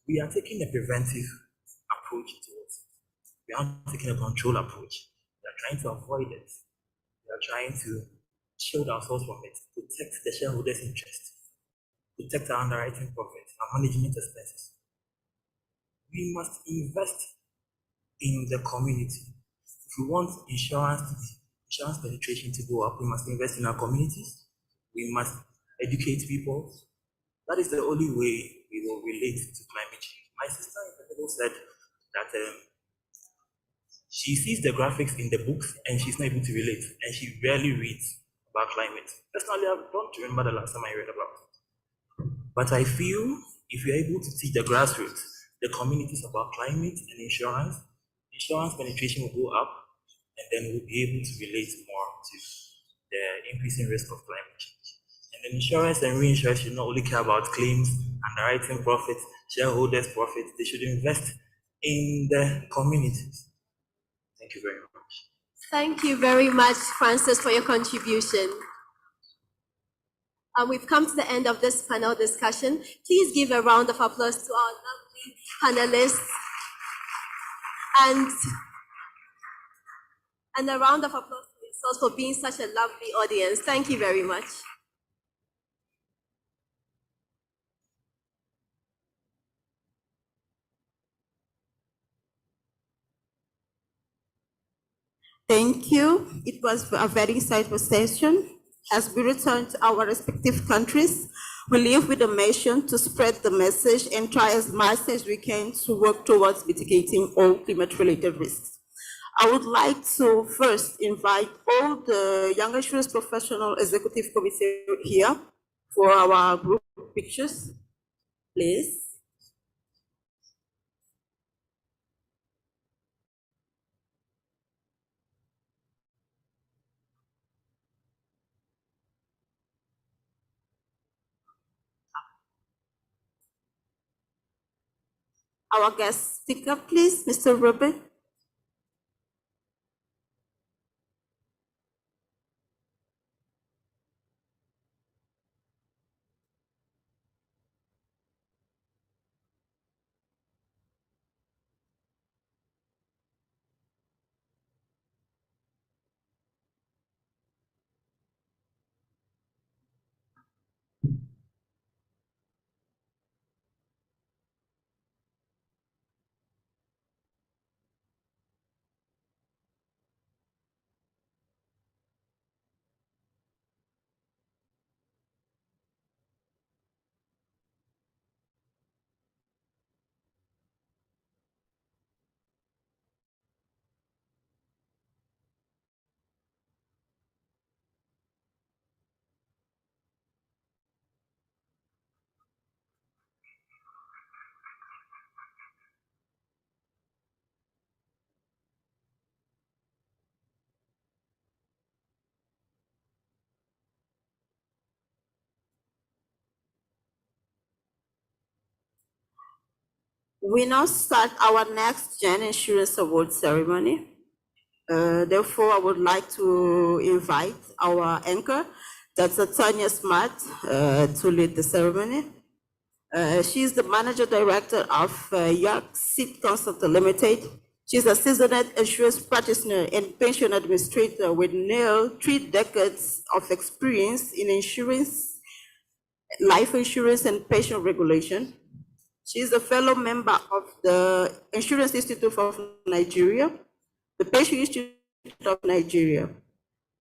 We are taking a preventive approach towards it. We aren't taking a control approach. We are trying to avoid it. We are trying to shield ourselves from it, protect the shareholders' interest, protect our underwriting profit, our management expenses. We must invest in the community. If we want insurance penetration to go up, we must invest in our communities. We must educate people. That is the only way we will relate to climate change. My sister in Portugal said that she sees the graphics in the books and she's not able to relate, and she rarely reads about climate. Personally, I don't remember the last time I read about it. But I feel if you're able to teach the grassroots, the communities about climate and insurance penetration will go up, and then we'll be able to relate more to the increasing risk of climate change. And then insurance and reinsurance should not only care about claims, underwriting profits, shareholders' profits, they should invest in the communities. Thank you very much. Thank you very much, Francis, for your contribution. We've come to the end of this panel discussion. Please give a round of applause to our lovely panelists, and a round of applause to yourselves for being such a lovely audience. Thank you very much. Thank you. It was a very insightful session. As we return to our respective countries, we live with a mission to spread the message and try as much as we can to work towards mitigating all climate-related risks. I would like to first invite all the Young Insurance Professional Executive Committee here for our group pictures, please. Our guest speaker, please, Mr. Robert. We now start our next Gen Insurance Award ceremony. Therefore, I would like to invite our anchor, Dr. Tanya Smart, to lead the ceremony. She is the Manager Director of York Seed Consultant Limited. She's a seasoned insurance practitioner and pension administrator with nearly 3 decades of experience in insurance, life insurance, and pension regulation. She is a fellow member of the Insurance Institute of Nigeria, the Pension Institute of Nigeria.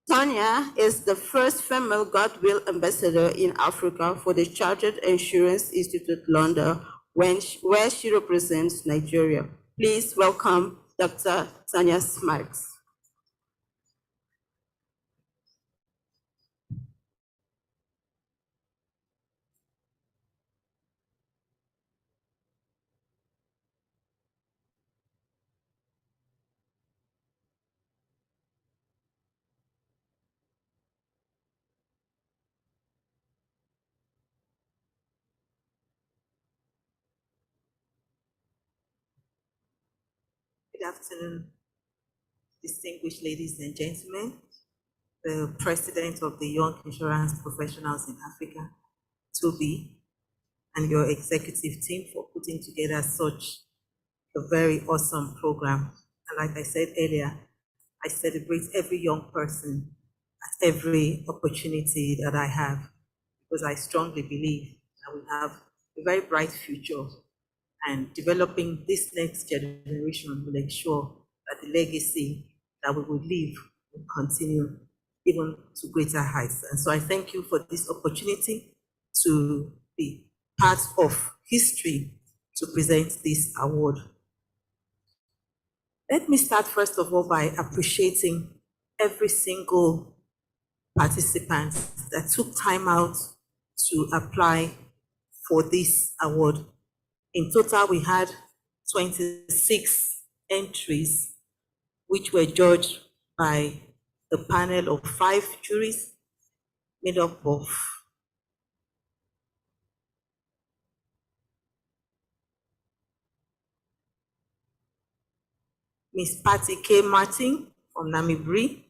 Tanya is the first female Goodwill ambassador in Africa for the Chartered Insurance Institute London, where she represents Nigeria. Please welcome Dr. Tanya Smart. Good afternoon, distinguished ladies and gentlemen, the President of the Young Insurance Professionals in Africa, Toby, and your executive team for putting together such a very awesome program. And like I said earlier, I celebrate every young person at every opportunity that I have, because I strongly believe that we have a very bright future, and developing this next generation will ensure that the legacy that we will leave will continue even to greater heights. And so I thank you for this opportunity to be part of history to present this award. Let me start first of all by appreciating every single participant that took time out to apply for this award. In total, we had 26 entries, which were judged by the panel of 5 juries made up of Ms. Patty K. Martin from Namibri,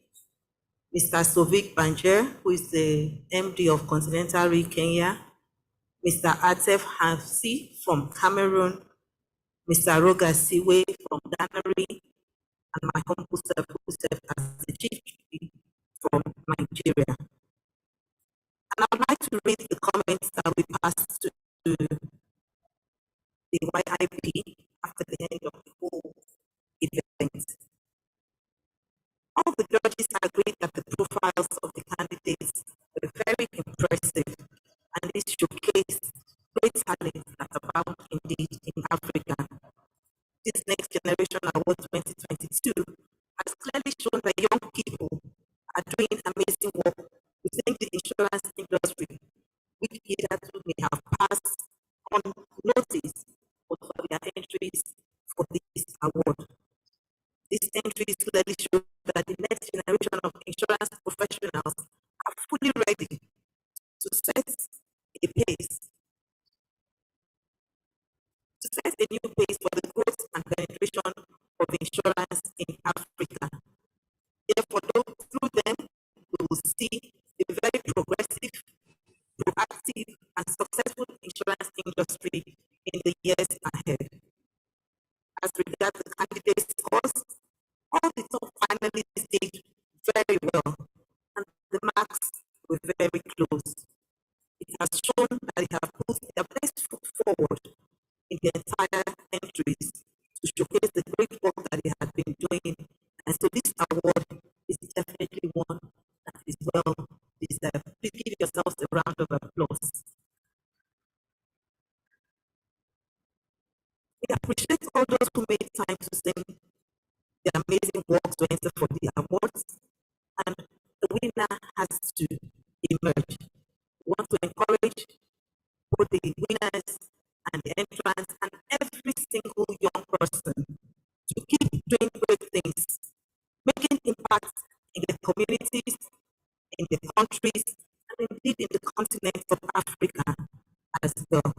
Mr. Sovik Banjer, who is the MD of Continental Re Kenya, Mr. Atef Hansi from Cameroon, Mr. Roger Siwe from Ghana Re, and my humble self, who served as the chief jury from Nigeria. And I'd like to read the comments that we passed to the YIP after the end of the whole event. All the judges agreed that the profiles of the candidates were very impressive, and this showcased great talent that abound indeed in Africa. This Next Generation Award 2022 has clearly shown that young people are doing amazing work within the insurance industry, which hitherto may have passed unnoticed but for their entries for this award. These entries clearly show that the next generation of insurance professionals are fully ready to set a pace, to set a new pace for the growth and penetration of insurance in Africa. Therefore, through them, we will see a very progressive, proactive, and successful insurance industry in the years ahead. As regards the candidates' scores, all the top finalists did very well, and the marks were very close. It has shown that they have put their best foot forward in the entire entries to showcase the great work that they have been doing. And so this award is definitely one that is well deserved. Please give yourselves a round of applause. We appreciate all those who made time to sing the amazing work to enter for the awards, and the winner has to emerge. We want to encourage both the winners and the entrants and every single young person to keep doing great things, making impact in the communities, in the countries, and indeed in the continent of Africa as well.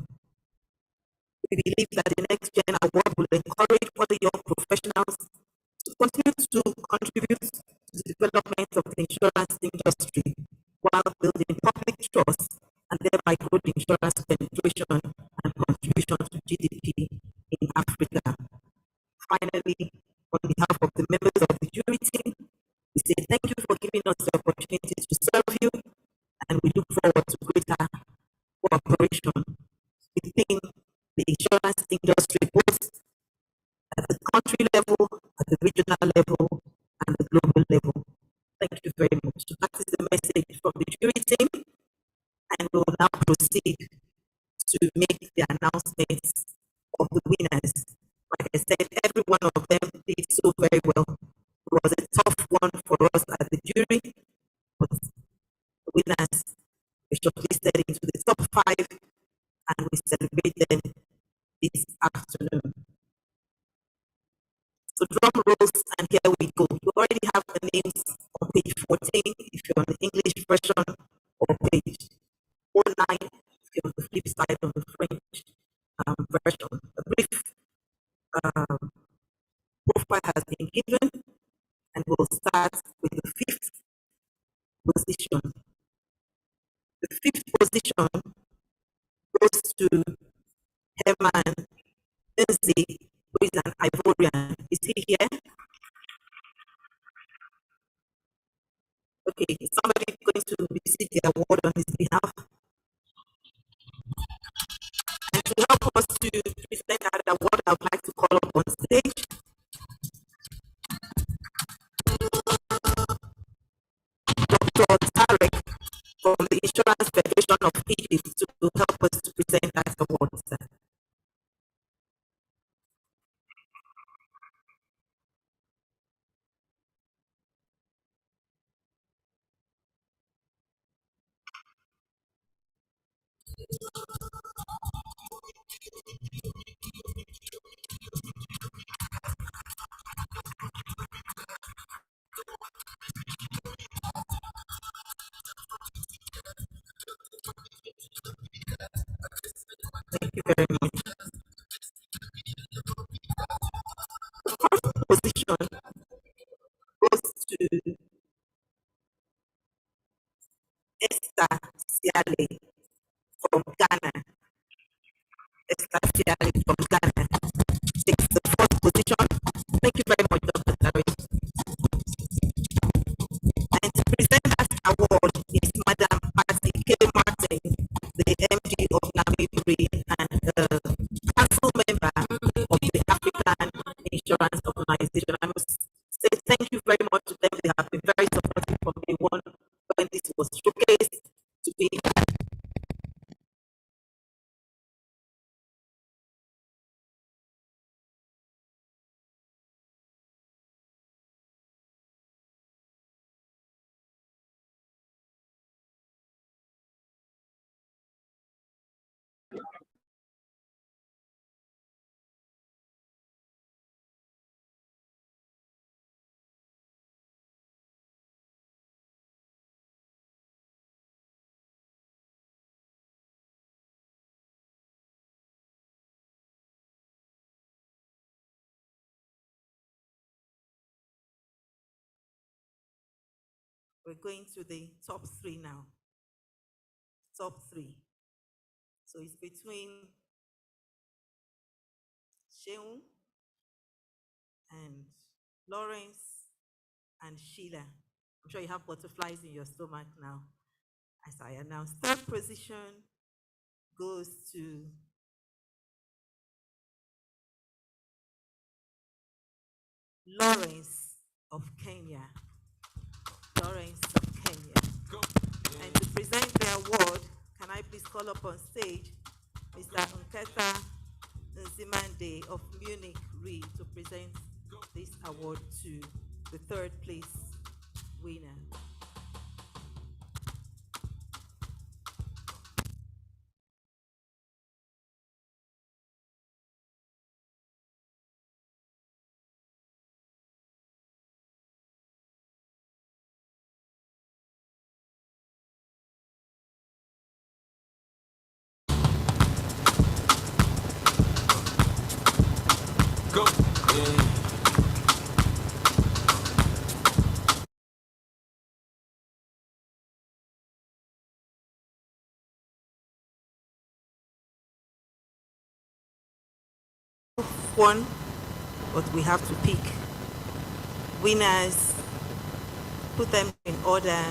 We believe that the Next Gen Award will encourage other young professionals to continue to contribute to the development of the insurance industry while building public trust and thereby grow the insurance penetration and contribution to GDP in Africa. Finally, on behalf of the members of the jury team, we say thank you for giving us the opportunity to serve you, and we look forward to greater cooperation within the insurance industry, both at the country level, at the regional level, and the global level. Thank you very much. That is the message from the jury team, and we will now proceed to make the announcements of the winners. Like I said, every one of them did so very well. It was a tough one for us as the jury, but the winners were shortlisted into the top 5, and we celebrate them this afternoon. So drum rolls, and here we go. You already have the names on page 14 if you're on the English version, or page 09 if you're on the flip side of the French version. A brief profile has been given, and we'll start with the 5th position. The 5th position goes to Herman Nzi, who is an Ivorian. Is he here? Okay, is somebody going to receive the award on his behalf? And to help us to present that award, I would like to call up on stage Dr. Tarek from the Insurance Federation of Egypt to help us to present that award. Thank you very much. The first position goes to Esther Siale from Ghana. Esther Siale from Ghana takes the 4th position. Thank you very much, Dr. Tarek. And to present that award is Madam Patty K. Martin, the MD of Namibri and council member of the African Insurance Organization. I must say thank you very much to them. They have been very supportive from day one when this was showcased, We're going to the top three now. Top three. So it's between Sheung and Lawrence and Sheila. I'm sure you have butterflies in your stomach now. As I announce, third position goes to Lawrence of Kenya. Lawrence of Kenya. And to present the award, can I please call up on stage Mr. Nketa Nzimande of Munich Re to present this award to the third place winner. Go. One, but we have to pick winners, put them in order,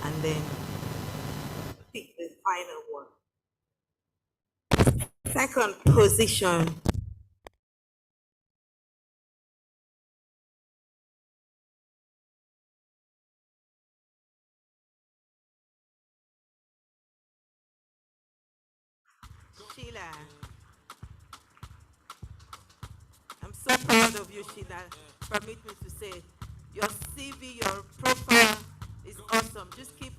and then pick the final one. Second position. Sheila. I'm so proud of you, Sheila. Permit me to say, your CV, your profile is awesome. Just keep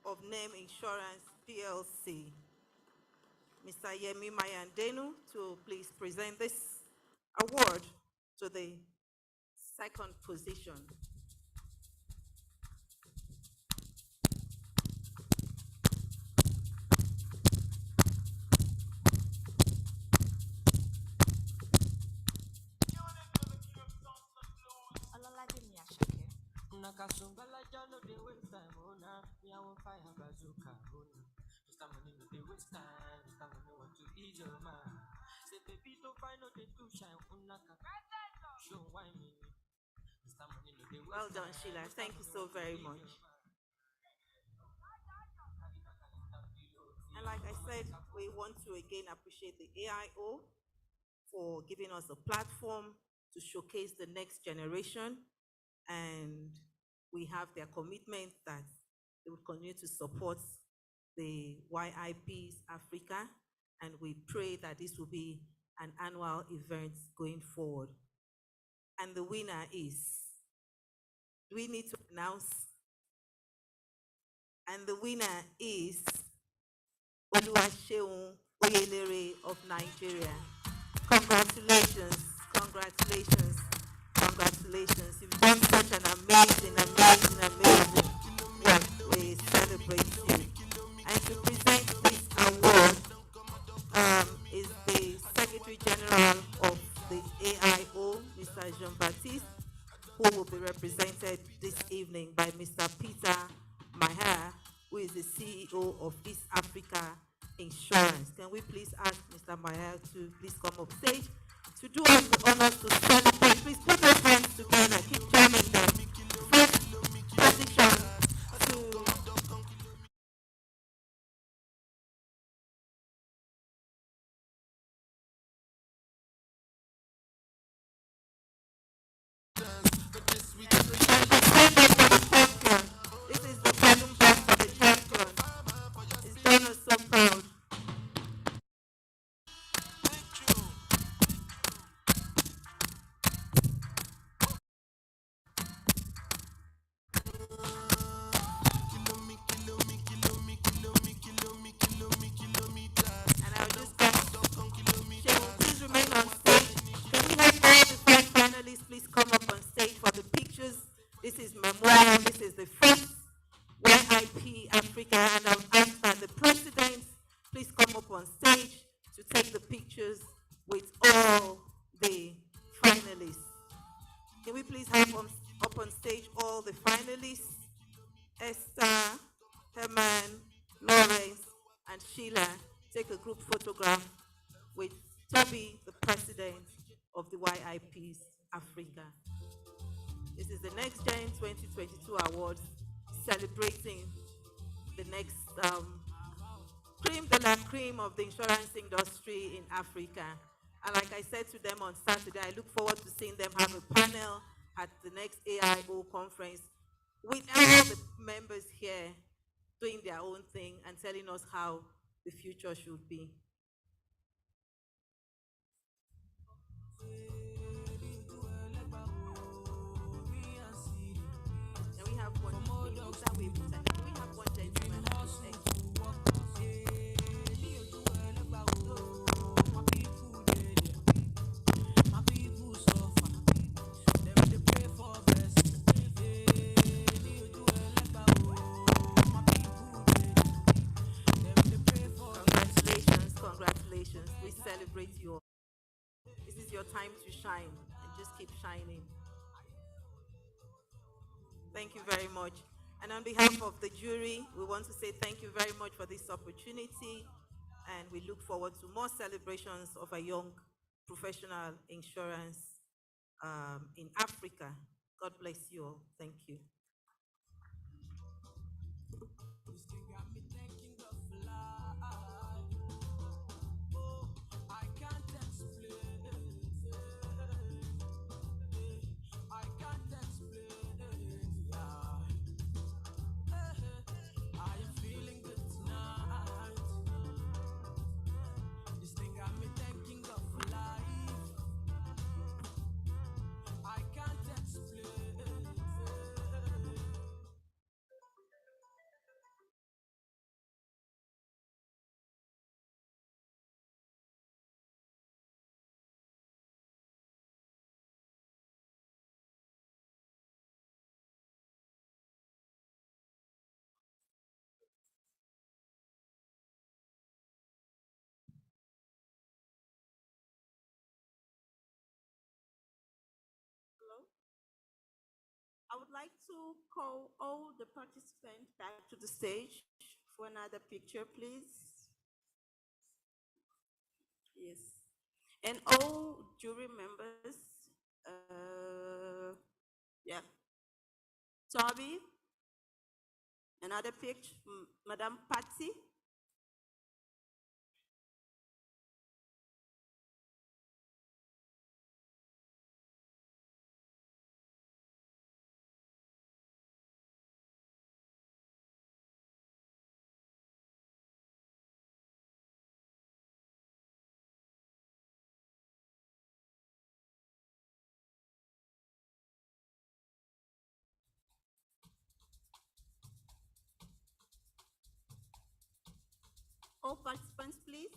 of Name Insurance PLC. Mr. Yemi Mayandenu to please present this award to the second position. Nakasungala jalo de waste time ona me I want fire bazooka ona Mr. Money no dey waste time Mr. Money want to ease your mind say baby don't find no dey too shine una show why me Mr. Money no dey waste Well done, Sheila. Thank you so very much. And like I said, we want to again appreciate the AIO for giving us a platform to showcase the next generation, and we have their commitment that they will continue to support the YIPs Africa, and we pray that this will be an annual event going forward. And the winner is, do we need to announce? And the winner is Oluwaseun Oyelere of Nigeria. Congratulations, congratulations, congratulations. You've done such an amazing work. We celebrate you. And to present this award is the Secretary General of the AIO, Mr. Jean-Baptiste, who will be represented this evening by Mr. Peter Maher, who is the CEO of East Africa Insurance. Can we please ask Mr. Maher to please come up stage to do us the honors to celebrate? Please put your hands together, keep jamming them. First position to this is the second best for the champion. It's done us so proud. please have up on stage all the finalists, Esther, Herman, Lawrence, and Sheila. Take a group photograph with Toby, the president of the YIPs Africa. This is the Next Gen 2022 Awards, celebrating the next cream de la cream of the insurance industry in Africa. And like I said to them on Saturday, I look forward to seeing them have a panel at the next AIO conference with all the members here doing their own thing and telling us how the future should be. And we have one, we look that way, we have one gentleman at this end. Congratulations, congratulations. We celebrate you all. This is your time to shine and just keep shining. Thank you very much. And on behalf of the jury, we want to say thank you very much for this opportunity. And we look forward to more celebrations of a young professional insurance in Africa. God bless you all. Thank you. I would like to call all the participants back to the stage for another picture, please. Yes. And all jury members, yeah. Toby, another picture, Madam Patsy. All participants, please.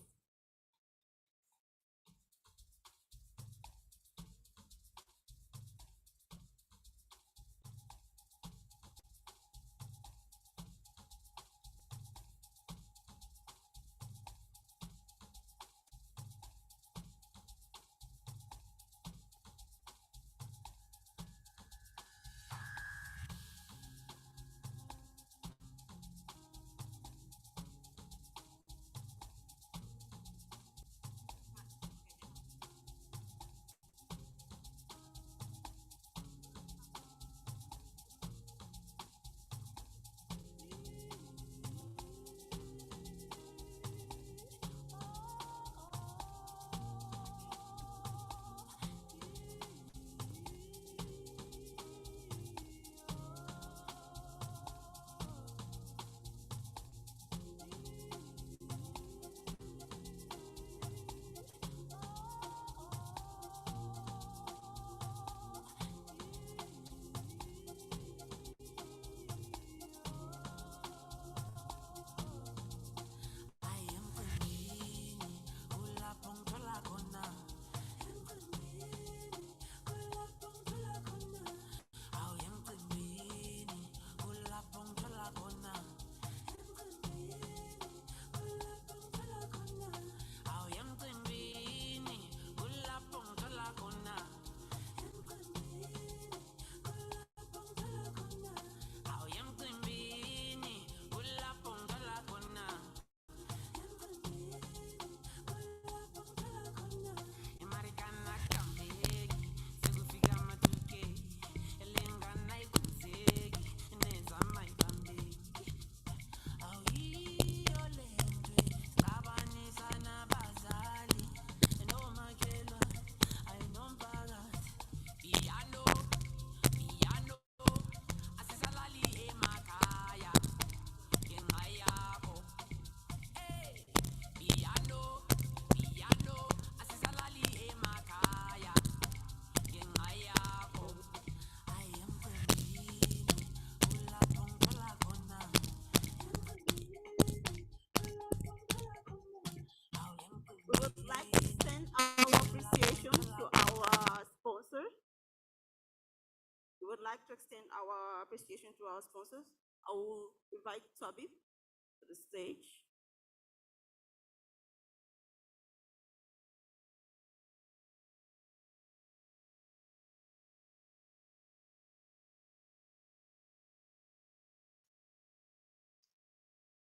like to extend our appreciation to our sponsors. I will invite Toby to the stage.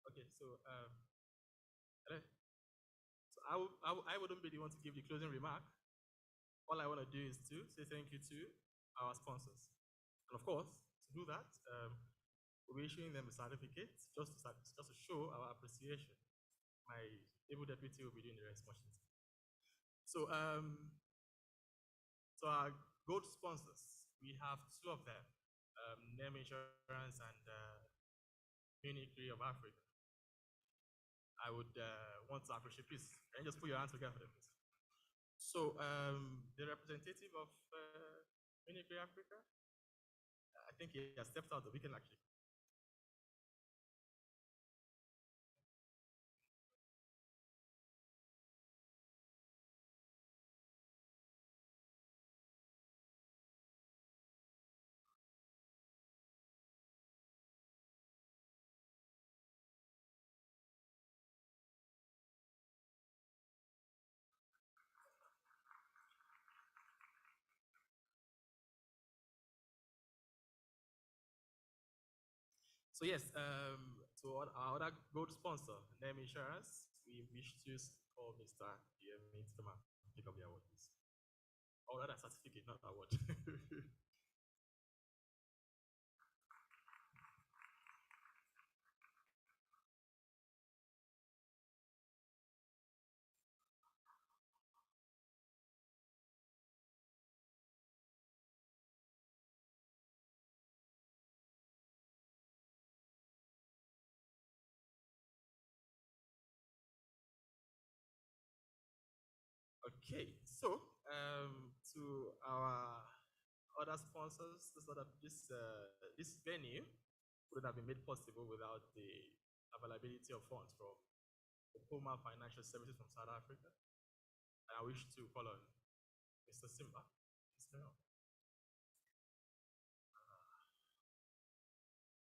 Okay, so hello. So I wouldn't be the one to give the closing remark. All I want to do is to say thank you to our sponsors, and of course, to do that, we're issuing them a certificate just to show our appreciation. My able deputy will be doing the rest. So so our gold sponsors, we have two of them, Name Insurance and Mimicry of Africa. I would want to appreciate, please, can you just put your hands together for them, please? So the representative of Mimicry Africa, I think he has stepped out. We can actually. So yes, to our other gold sponsor, Name Insurance, we wish to call Mr. Yemi to come and pick up the award, please. Or rather, certificate, not award. Okay, so to our other sponsors, this venue would have been made possible without the availability of funds from the Poma Financial Services from South Africa. And I wish to call on Mr. Simba.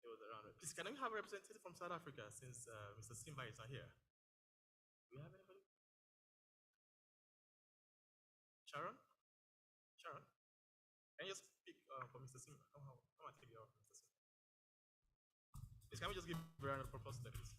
He was around. Please, can we have a representative from South Africa since Mr. Simba is not here? Do we have anybody? Sharon? Sharon? Can you just speak for Mr. Simba? Come and take it off, Mr. Simba. Please, can we just give a round of applause to them, please?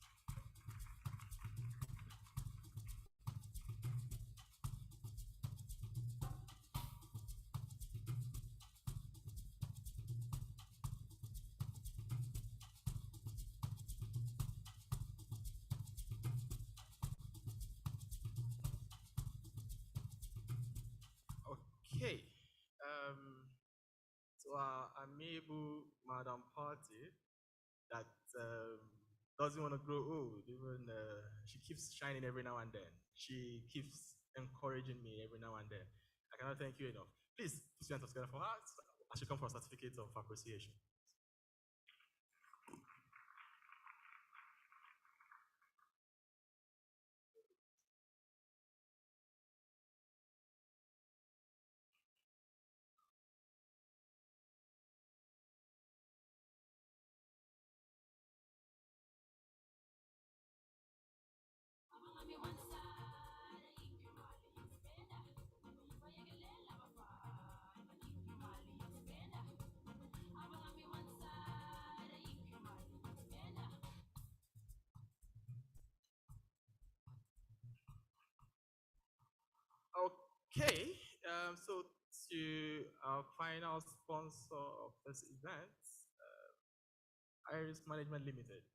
Okay. So our amiable Madam Party that doesn't want to grow old, even she keeps shining every now and then. She keeps encouraging me every now and then. I cannot thank you enough. Please put your hands together for her. I should come for a certificate of appreciation. Okay, so to our final sponsor of this event, Iris Management Limited.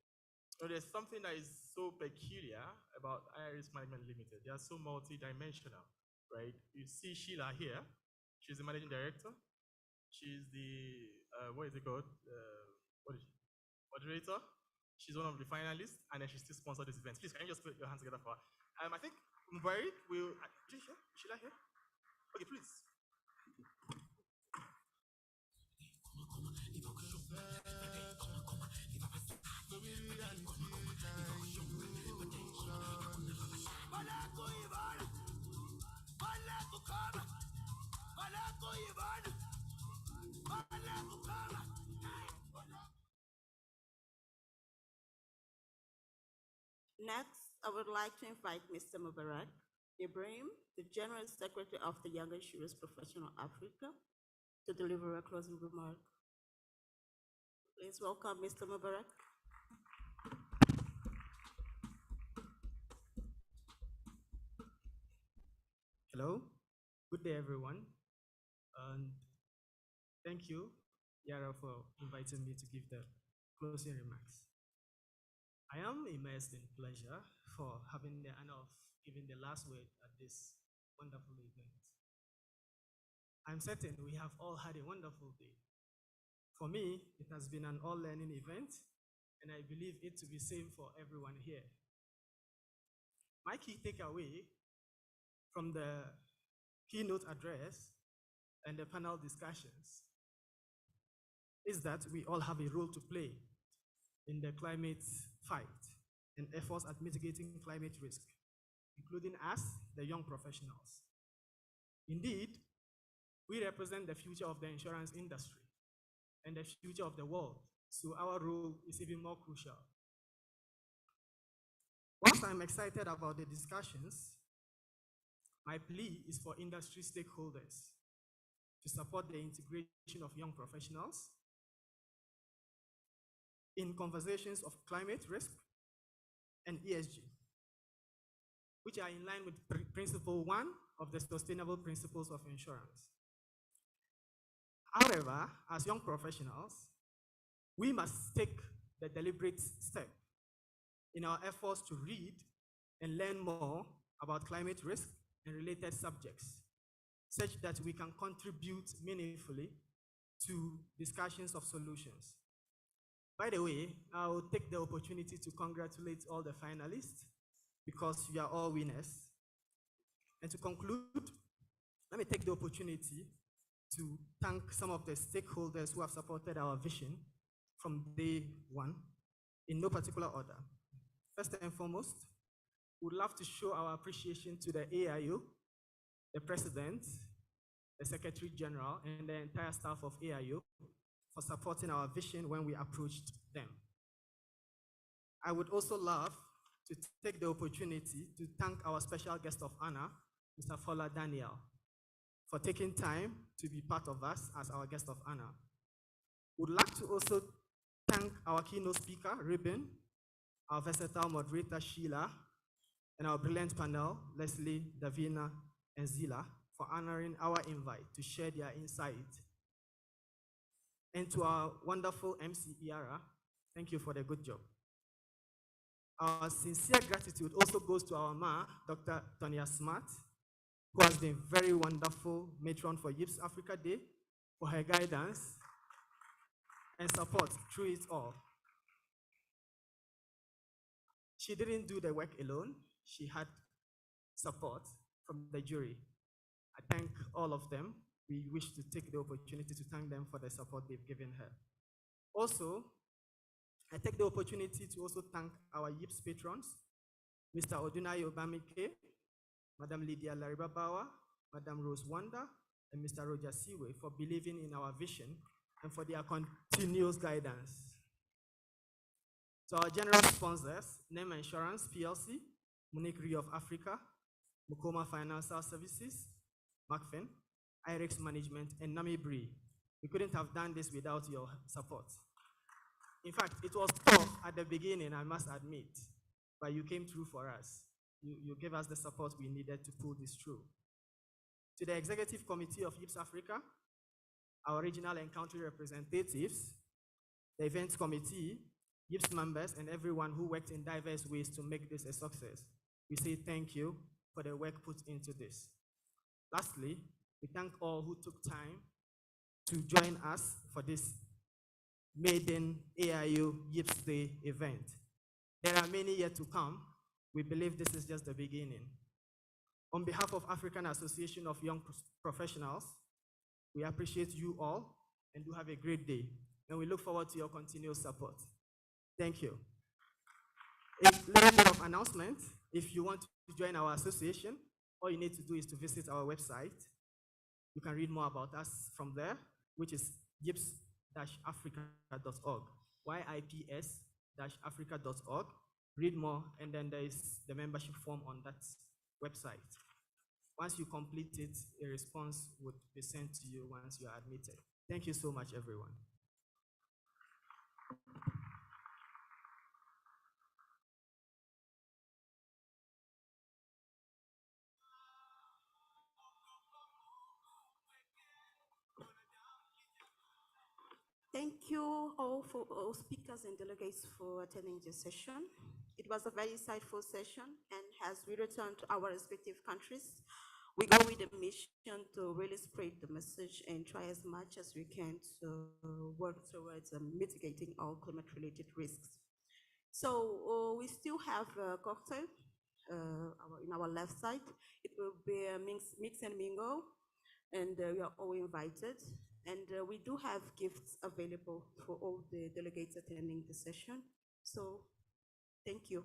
So there's something that is so peculiar about Iris Management Limited. They are so multi-dimensional, right? You see Sheila here. She's the managing director. She's the, what is it called? What is she? Moderator. She's one of the finalists, and then she still sponsored this event. Please, can you just put your hands together for her? I think Mubarak will, is she here? Is Sheila here? Okay, please. Next, I would like to invite Mr. Mubarak Ibrahim, the General Secretary of the Young Insurance Professional Africa, to deliver a closing remark. Please welcome Mr. Mubarak. Hello, good day everyone, and thank you, Yara, for inviting me to give the closing remarks. I am immersed in pleasure for having the honor of giving the last word at this wonderful event. I'm certain we have all had a wonderful day. For me, it has been an all-learning event, and I believe it to be same for everyone here. My key takeaway from the keynote address and the panel discussions is that we all have a role to play in the climate fight and efforts at mitigating climate risk, including us, the young professionals. Indeed, we represent the future of the insurance industry and the future of the world, so our role is even more crucial. Whilst I'm excited about the discussions, my plea is for industry stakeholders to support the integration of young professionals in conversations of climate risk and ESG, which are in line with principle 1 of the sustainable principles of insurance. However, as young professionals, we must take the deliberate step in our efforts to read and learn more about climate risk and related subjects, such that we can contribute meaningfully to discussions of solutions. By the way, I will take the opportunity to congratulate all the finalists because you are all winners. And to conclude, let me take the opportunity to thank some of the stakeholders who have supported our vision from day one, in no particular order. First and foremost, we would love to show our appreciation to the AIO, the President, the Secretary General, and the entire staff of AIO for supporting our vision when we approached them. I would also love to take the opportunity to thank our special guest of honor, Mr. Fola Daniel, for taking time to be part of us as our guest of honor. Would like to also thank our keynote speaker, Ribbon, our versatile moderator, Sheila, and our brilliant panel, Leslie, Davina, and Zila, for honoring our invite to share their insight. And to our wonderful MC, Iara, thank you for the good job. Our sincere gratitude also goes to our Ma, Dr. Tonya Smart, who has been very wonderful matron for YIPS Africa Day, for her guidance and support through it all. She didn't do the work alone. She had support from the jury. I thank all of them. We wish to take the opportunity to thank them for the support they've given her. Also, I take the opportunity to also thank our YIPS patrons, Mr. Odunai Obamike, Madam Lydia Laribabawa, Madam Rose Wanda, and Mr. Roger Siwe for believing in our vision and for their continuous guidance. To our general sponsors, NEM Insurance PLC, Munich Re of Africa, Mukoma Financial Services, Macfin, IREX Management, and Namibri. We couldn't have done this without your support. In fact, it was tough at the beginning, I must admit, but you came through for us. You gave us the support we needed to pull this through. To the Executive Committee of YIPS Africa, our regional and country representatives, the Events Committee, YIPS members, and everyone who worked in diverse ways to make this a success, we say thank you for the work put into this. Lastly, we thank all who took time to join us for this maiden AIO YIPS Day event. There are many yet to come. We believe this is just the beginning. On behalf of African Association of Young Professionals, we appreciate you all and do have a great day. And we look forward to your continued support. Thank you. A little bit of announcement. If you want to join our association, all you need to do is to visit our website. You can read more about us from there, which is yips-africa.org, yips-africa.org. read more, and then there is the membership form on that website. Once you complete it, a response would be sent to you once you are admitted. Thank you so much, everyone. Thank you all for all speakers and delegates for attending this session. It was a very insightful session, and as we return to our respective countries, we go with a mission to really spread the message and try as much as we can to work towards mitigating all climate-related risks. So we still have a cocktail in our left side. It will be a mix and mingle, and we are all invited. And we do have gifts available for all the delegates attending the session. So thank you.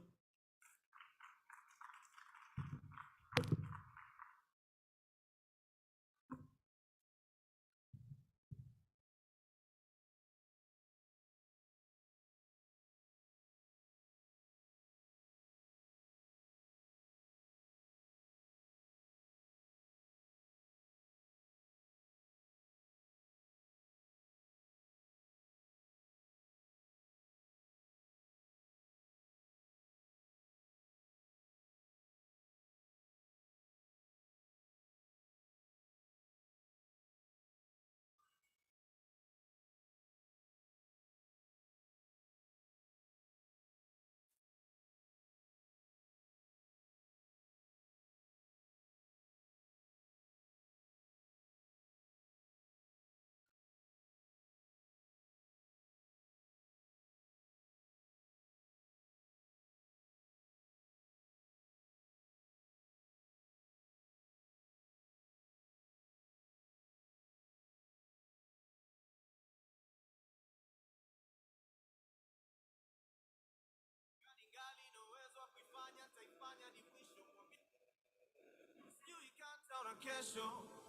Kesho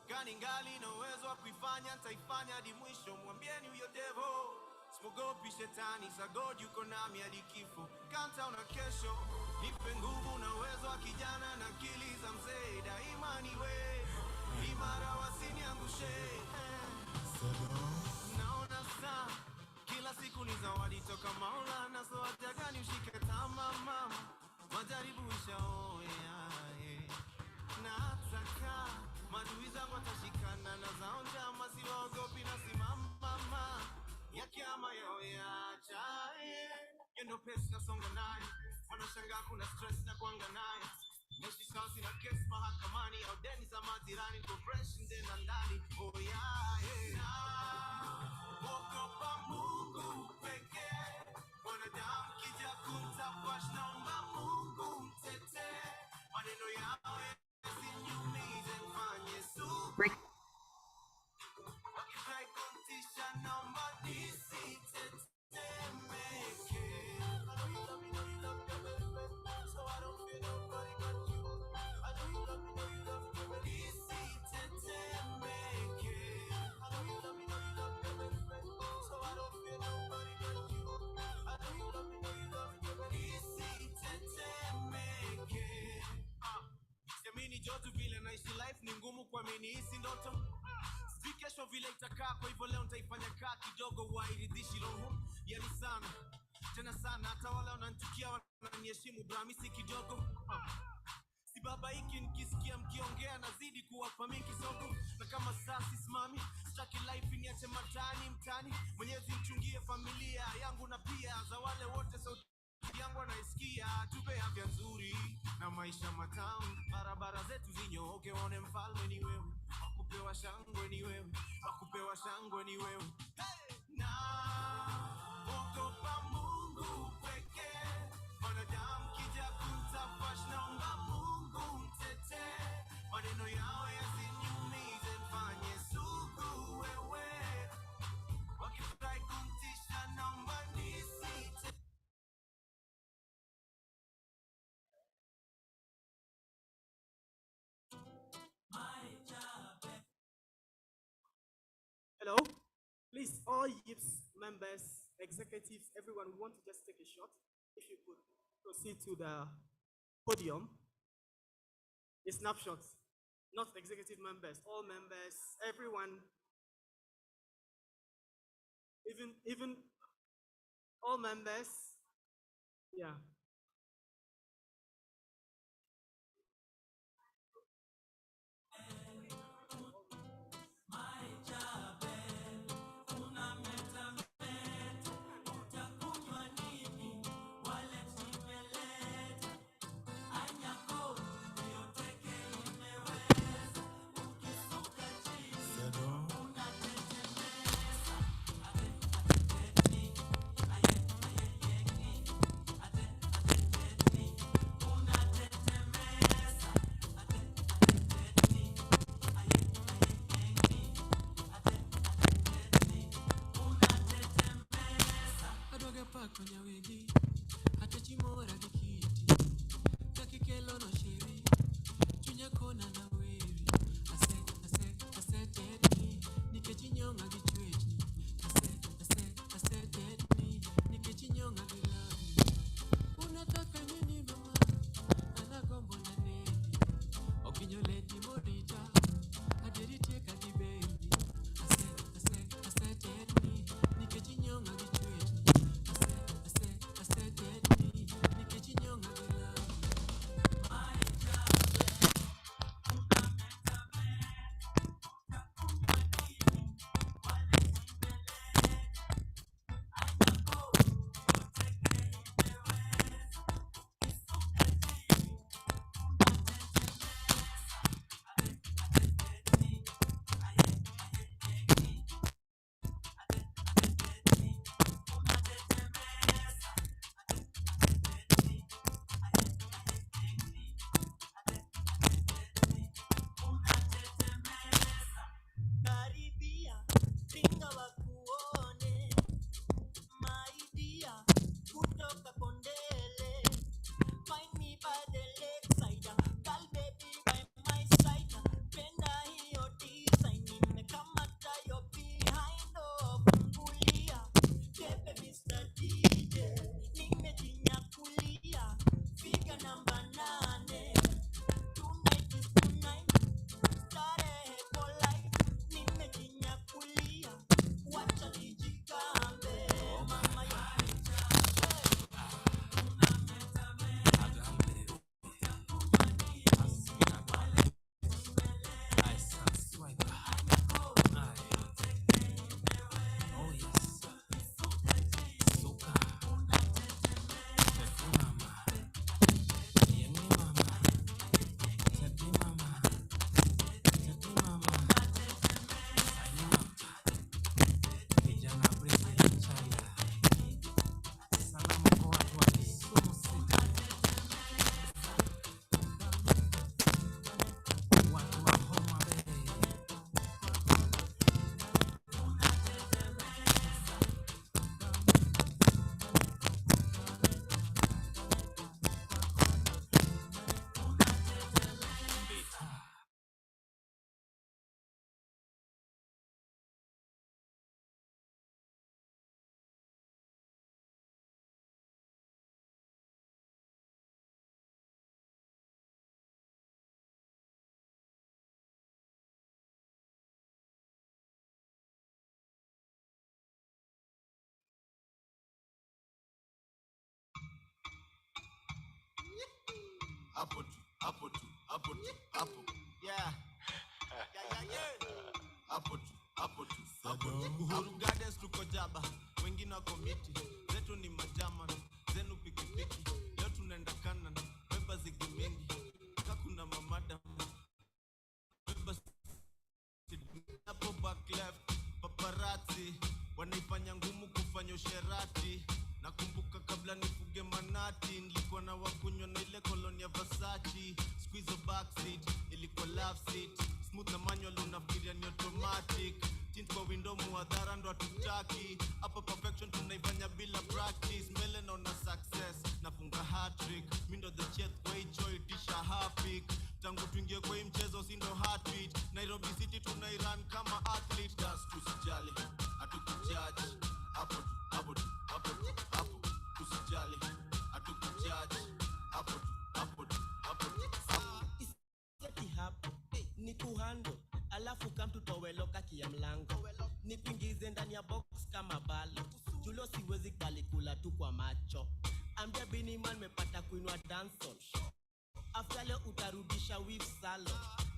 gani ngali na uwezo wa kuifanya, nitaifanya hadi mwisho. Mwambieni huyo devo, simogopi shetani, sa God yuko nami hadi kifo. Kanta una kesho, nipe nguvu na uwezo wa kijana na akili za mzee. Daima niwe imara, wasiniangushe. Naona saa kila siku ni zawadi toka Maulana, so haja gani ushike tama mama, majaribu ishaoya. Nataka maadui zangu watashikana na zao njama, siwaogopi na simama ya kiama yao yacha. Yendo pesi nasonga naye, wanashangaa kuna stress na kuanga naye. Moshi sausi na kesi mahakamani, au deni za majirani, compression tena ndani. Oh yeah, ogopa Mungu pekee, wanadamu kija kumtapash, naomba Mungu mtetee. Maneno yao joto vile naishi life ni ngumu kuamini hisi ndoto. Sijui kesho vile itakaa, kwa hivyo leo nitaifanya kaa kidogo, wairidhishi roho. Yani sana, tena sana, hata wale wananchukia wananiheshimu bramisi kidogo. Si baba hiki nikisikia mkiongea nazidi kuwapa mingi kisogo. Na kama saa sisimami, sitaki life niache matani mtani. Mwenyezi mchungie familia yangu na pia za wale wote sauti yangu anaisikia. Tupe afya nzuri na maisha matamu, barabara zetu zinyooke, waone mfalme ni wewe, wakupewa shangwe ni wewe, wakupewa shangwe ni wewe. Hey! Na ogopa Mungu pekee, wanadamu kija kumtapash, naomba Mungu mtetee. Maneno yao yasiniumize, mfanye sugu wewe, wakifurahi kumtisha naomba nisite. Hello, please, all YIPS members, executives, everyone, we want to just take a shot, if you could. proceed to the podium. A snapshot, not executive members, all members, everyone, even all members, yeah. Hapo tu, hapo tu, hapo tu, hapo. Yeah. Hapo tu, hapo tu, hapo tu. Uhuru Gardens tuko jaba, wengine wako miti. Zetu ni majama, zenu pikipiki. Leo tunaenda kanan, beba zigi mingi. Kakuna mamada, beba hapo back left. Paparazzi, wanaifanya ngumu kufanya usherati. Nakumbuka kabla nifuge manati, nilikuwa na wakunywa na ile koloni ya Versace. Squeeze backseat, ilikuwa love seat. Smooth na manual unafikiria ni automatic. Tint kwa window muadhara ndo hatutaki. Hapa perfection tunaifanya bila practice. Mbele naona success, nafunga hat-trick. Mi ndo the chef kwa hii joy, tisha half-pick. Tangu tuingie kwa hii mchezo si ndo heartbeat. Nairobi City tunairan kama athlete. Dance tusijali, hatukujudge. Hapo tu, hapo tu, hapo tu, hapo. Tusijali, hatukujudge. niingize ndani ya box kama balo. Julo siwezi kubali kula tu kwa macho. Ambia Biniman mepata kuinua dancehall. After leo utarudisha weave salo.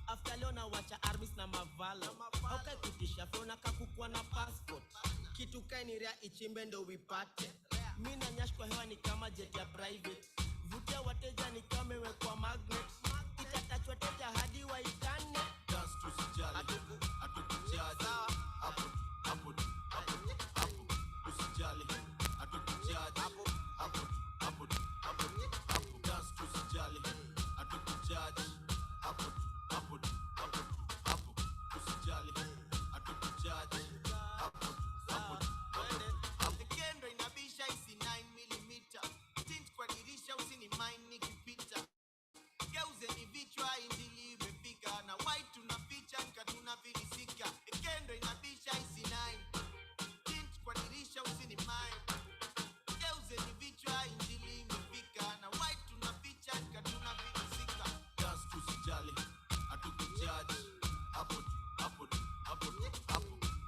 After leo nawacha armies na mavalo. Haukai kutisha fona kakukua na passport. Kitu kaini rea ichimbe ndo wipate. Mina nyash kwa hewa ni kama jet ya private. Vutia wateja ni kama wekwa magnet. Itatachwa teja hadi waitane. Dance tusijali, hatukujaji. Hapo, tusijali, hatukujaji. Hapo, dance tusijali, hatukujaji. Hapo, tusijali, hatukujaji. Kendo inabisha isi 9mm. Tint kwa dirisha usini mind nikipita. Geuze ni vichwa injili imefika. Na white tunaficha nkatuna vilisika. Kendo inabisha isi 9. Tint kwa dirisha usini mind. Geuze ni vichwa injili imefika. Na white tunaficha nkatuna vilisika. Dance tusijali, hatukujaji. Hapo,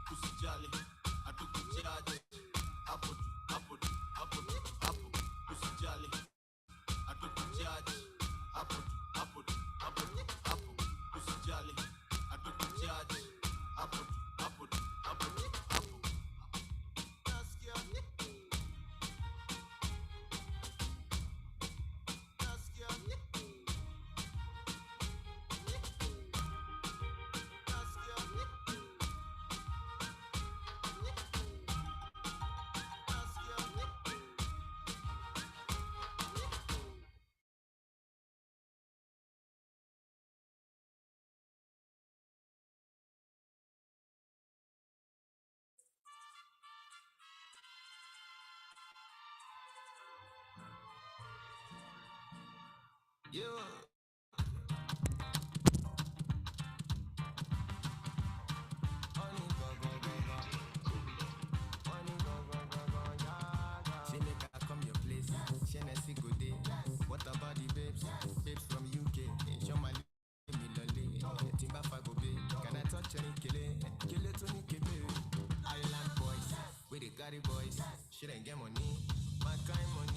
tusijali, hatukujaji. Hapo, tusijali, hatukujaji. Hapo, tusijali, hatukujaji. Hapo, nasikia. What about the babes? Babes from UK. Show my Timba Fago babe. Can I touch any kele? Kele to me kele. Island boys, we the carry boys. She didn't get money. My kind money.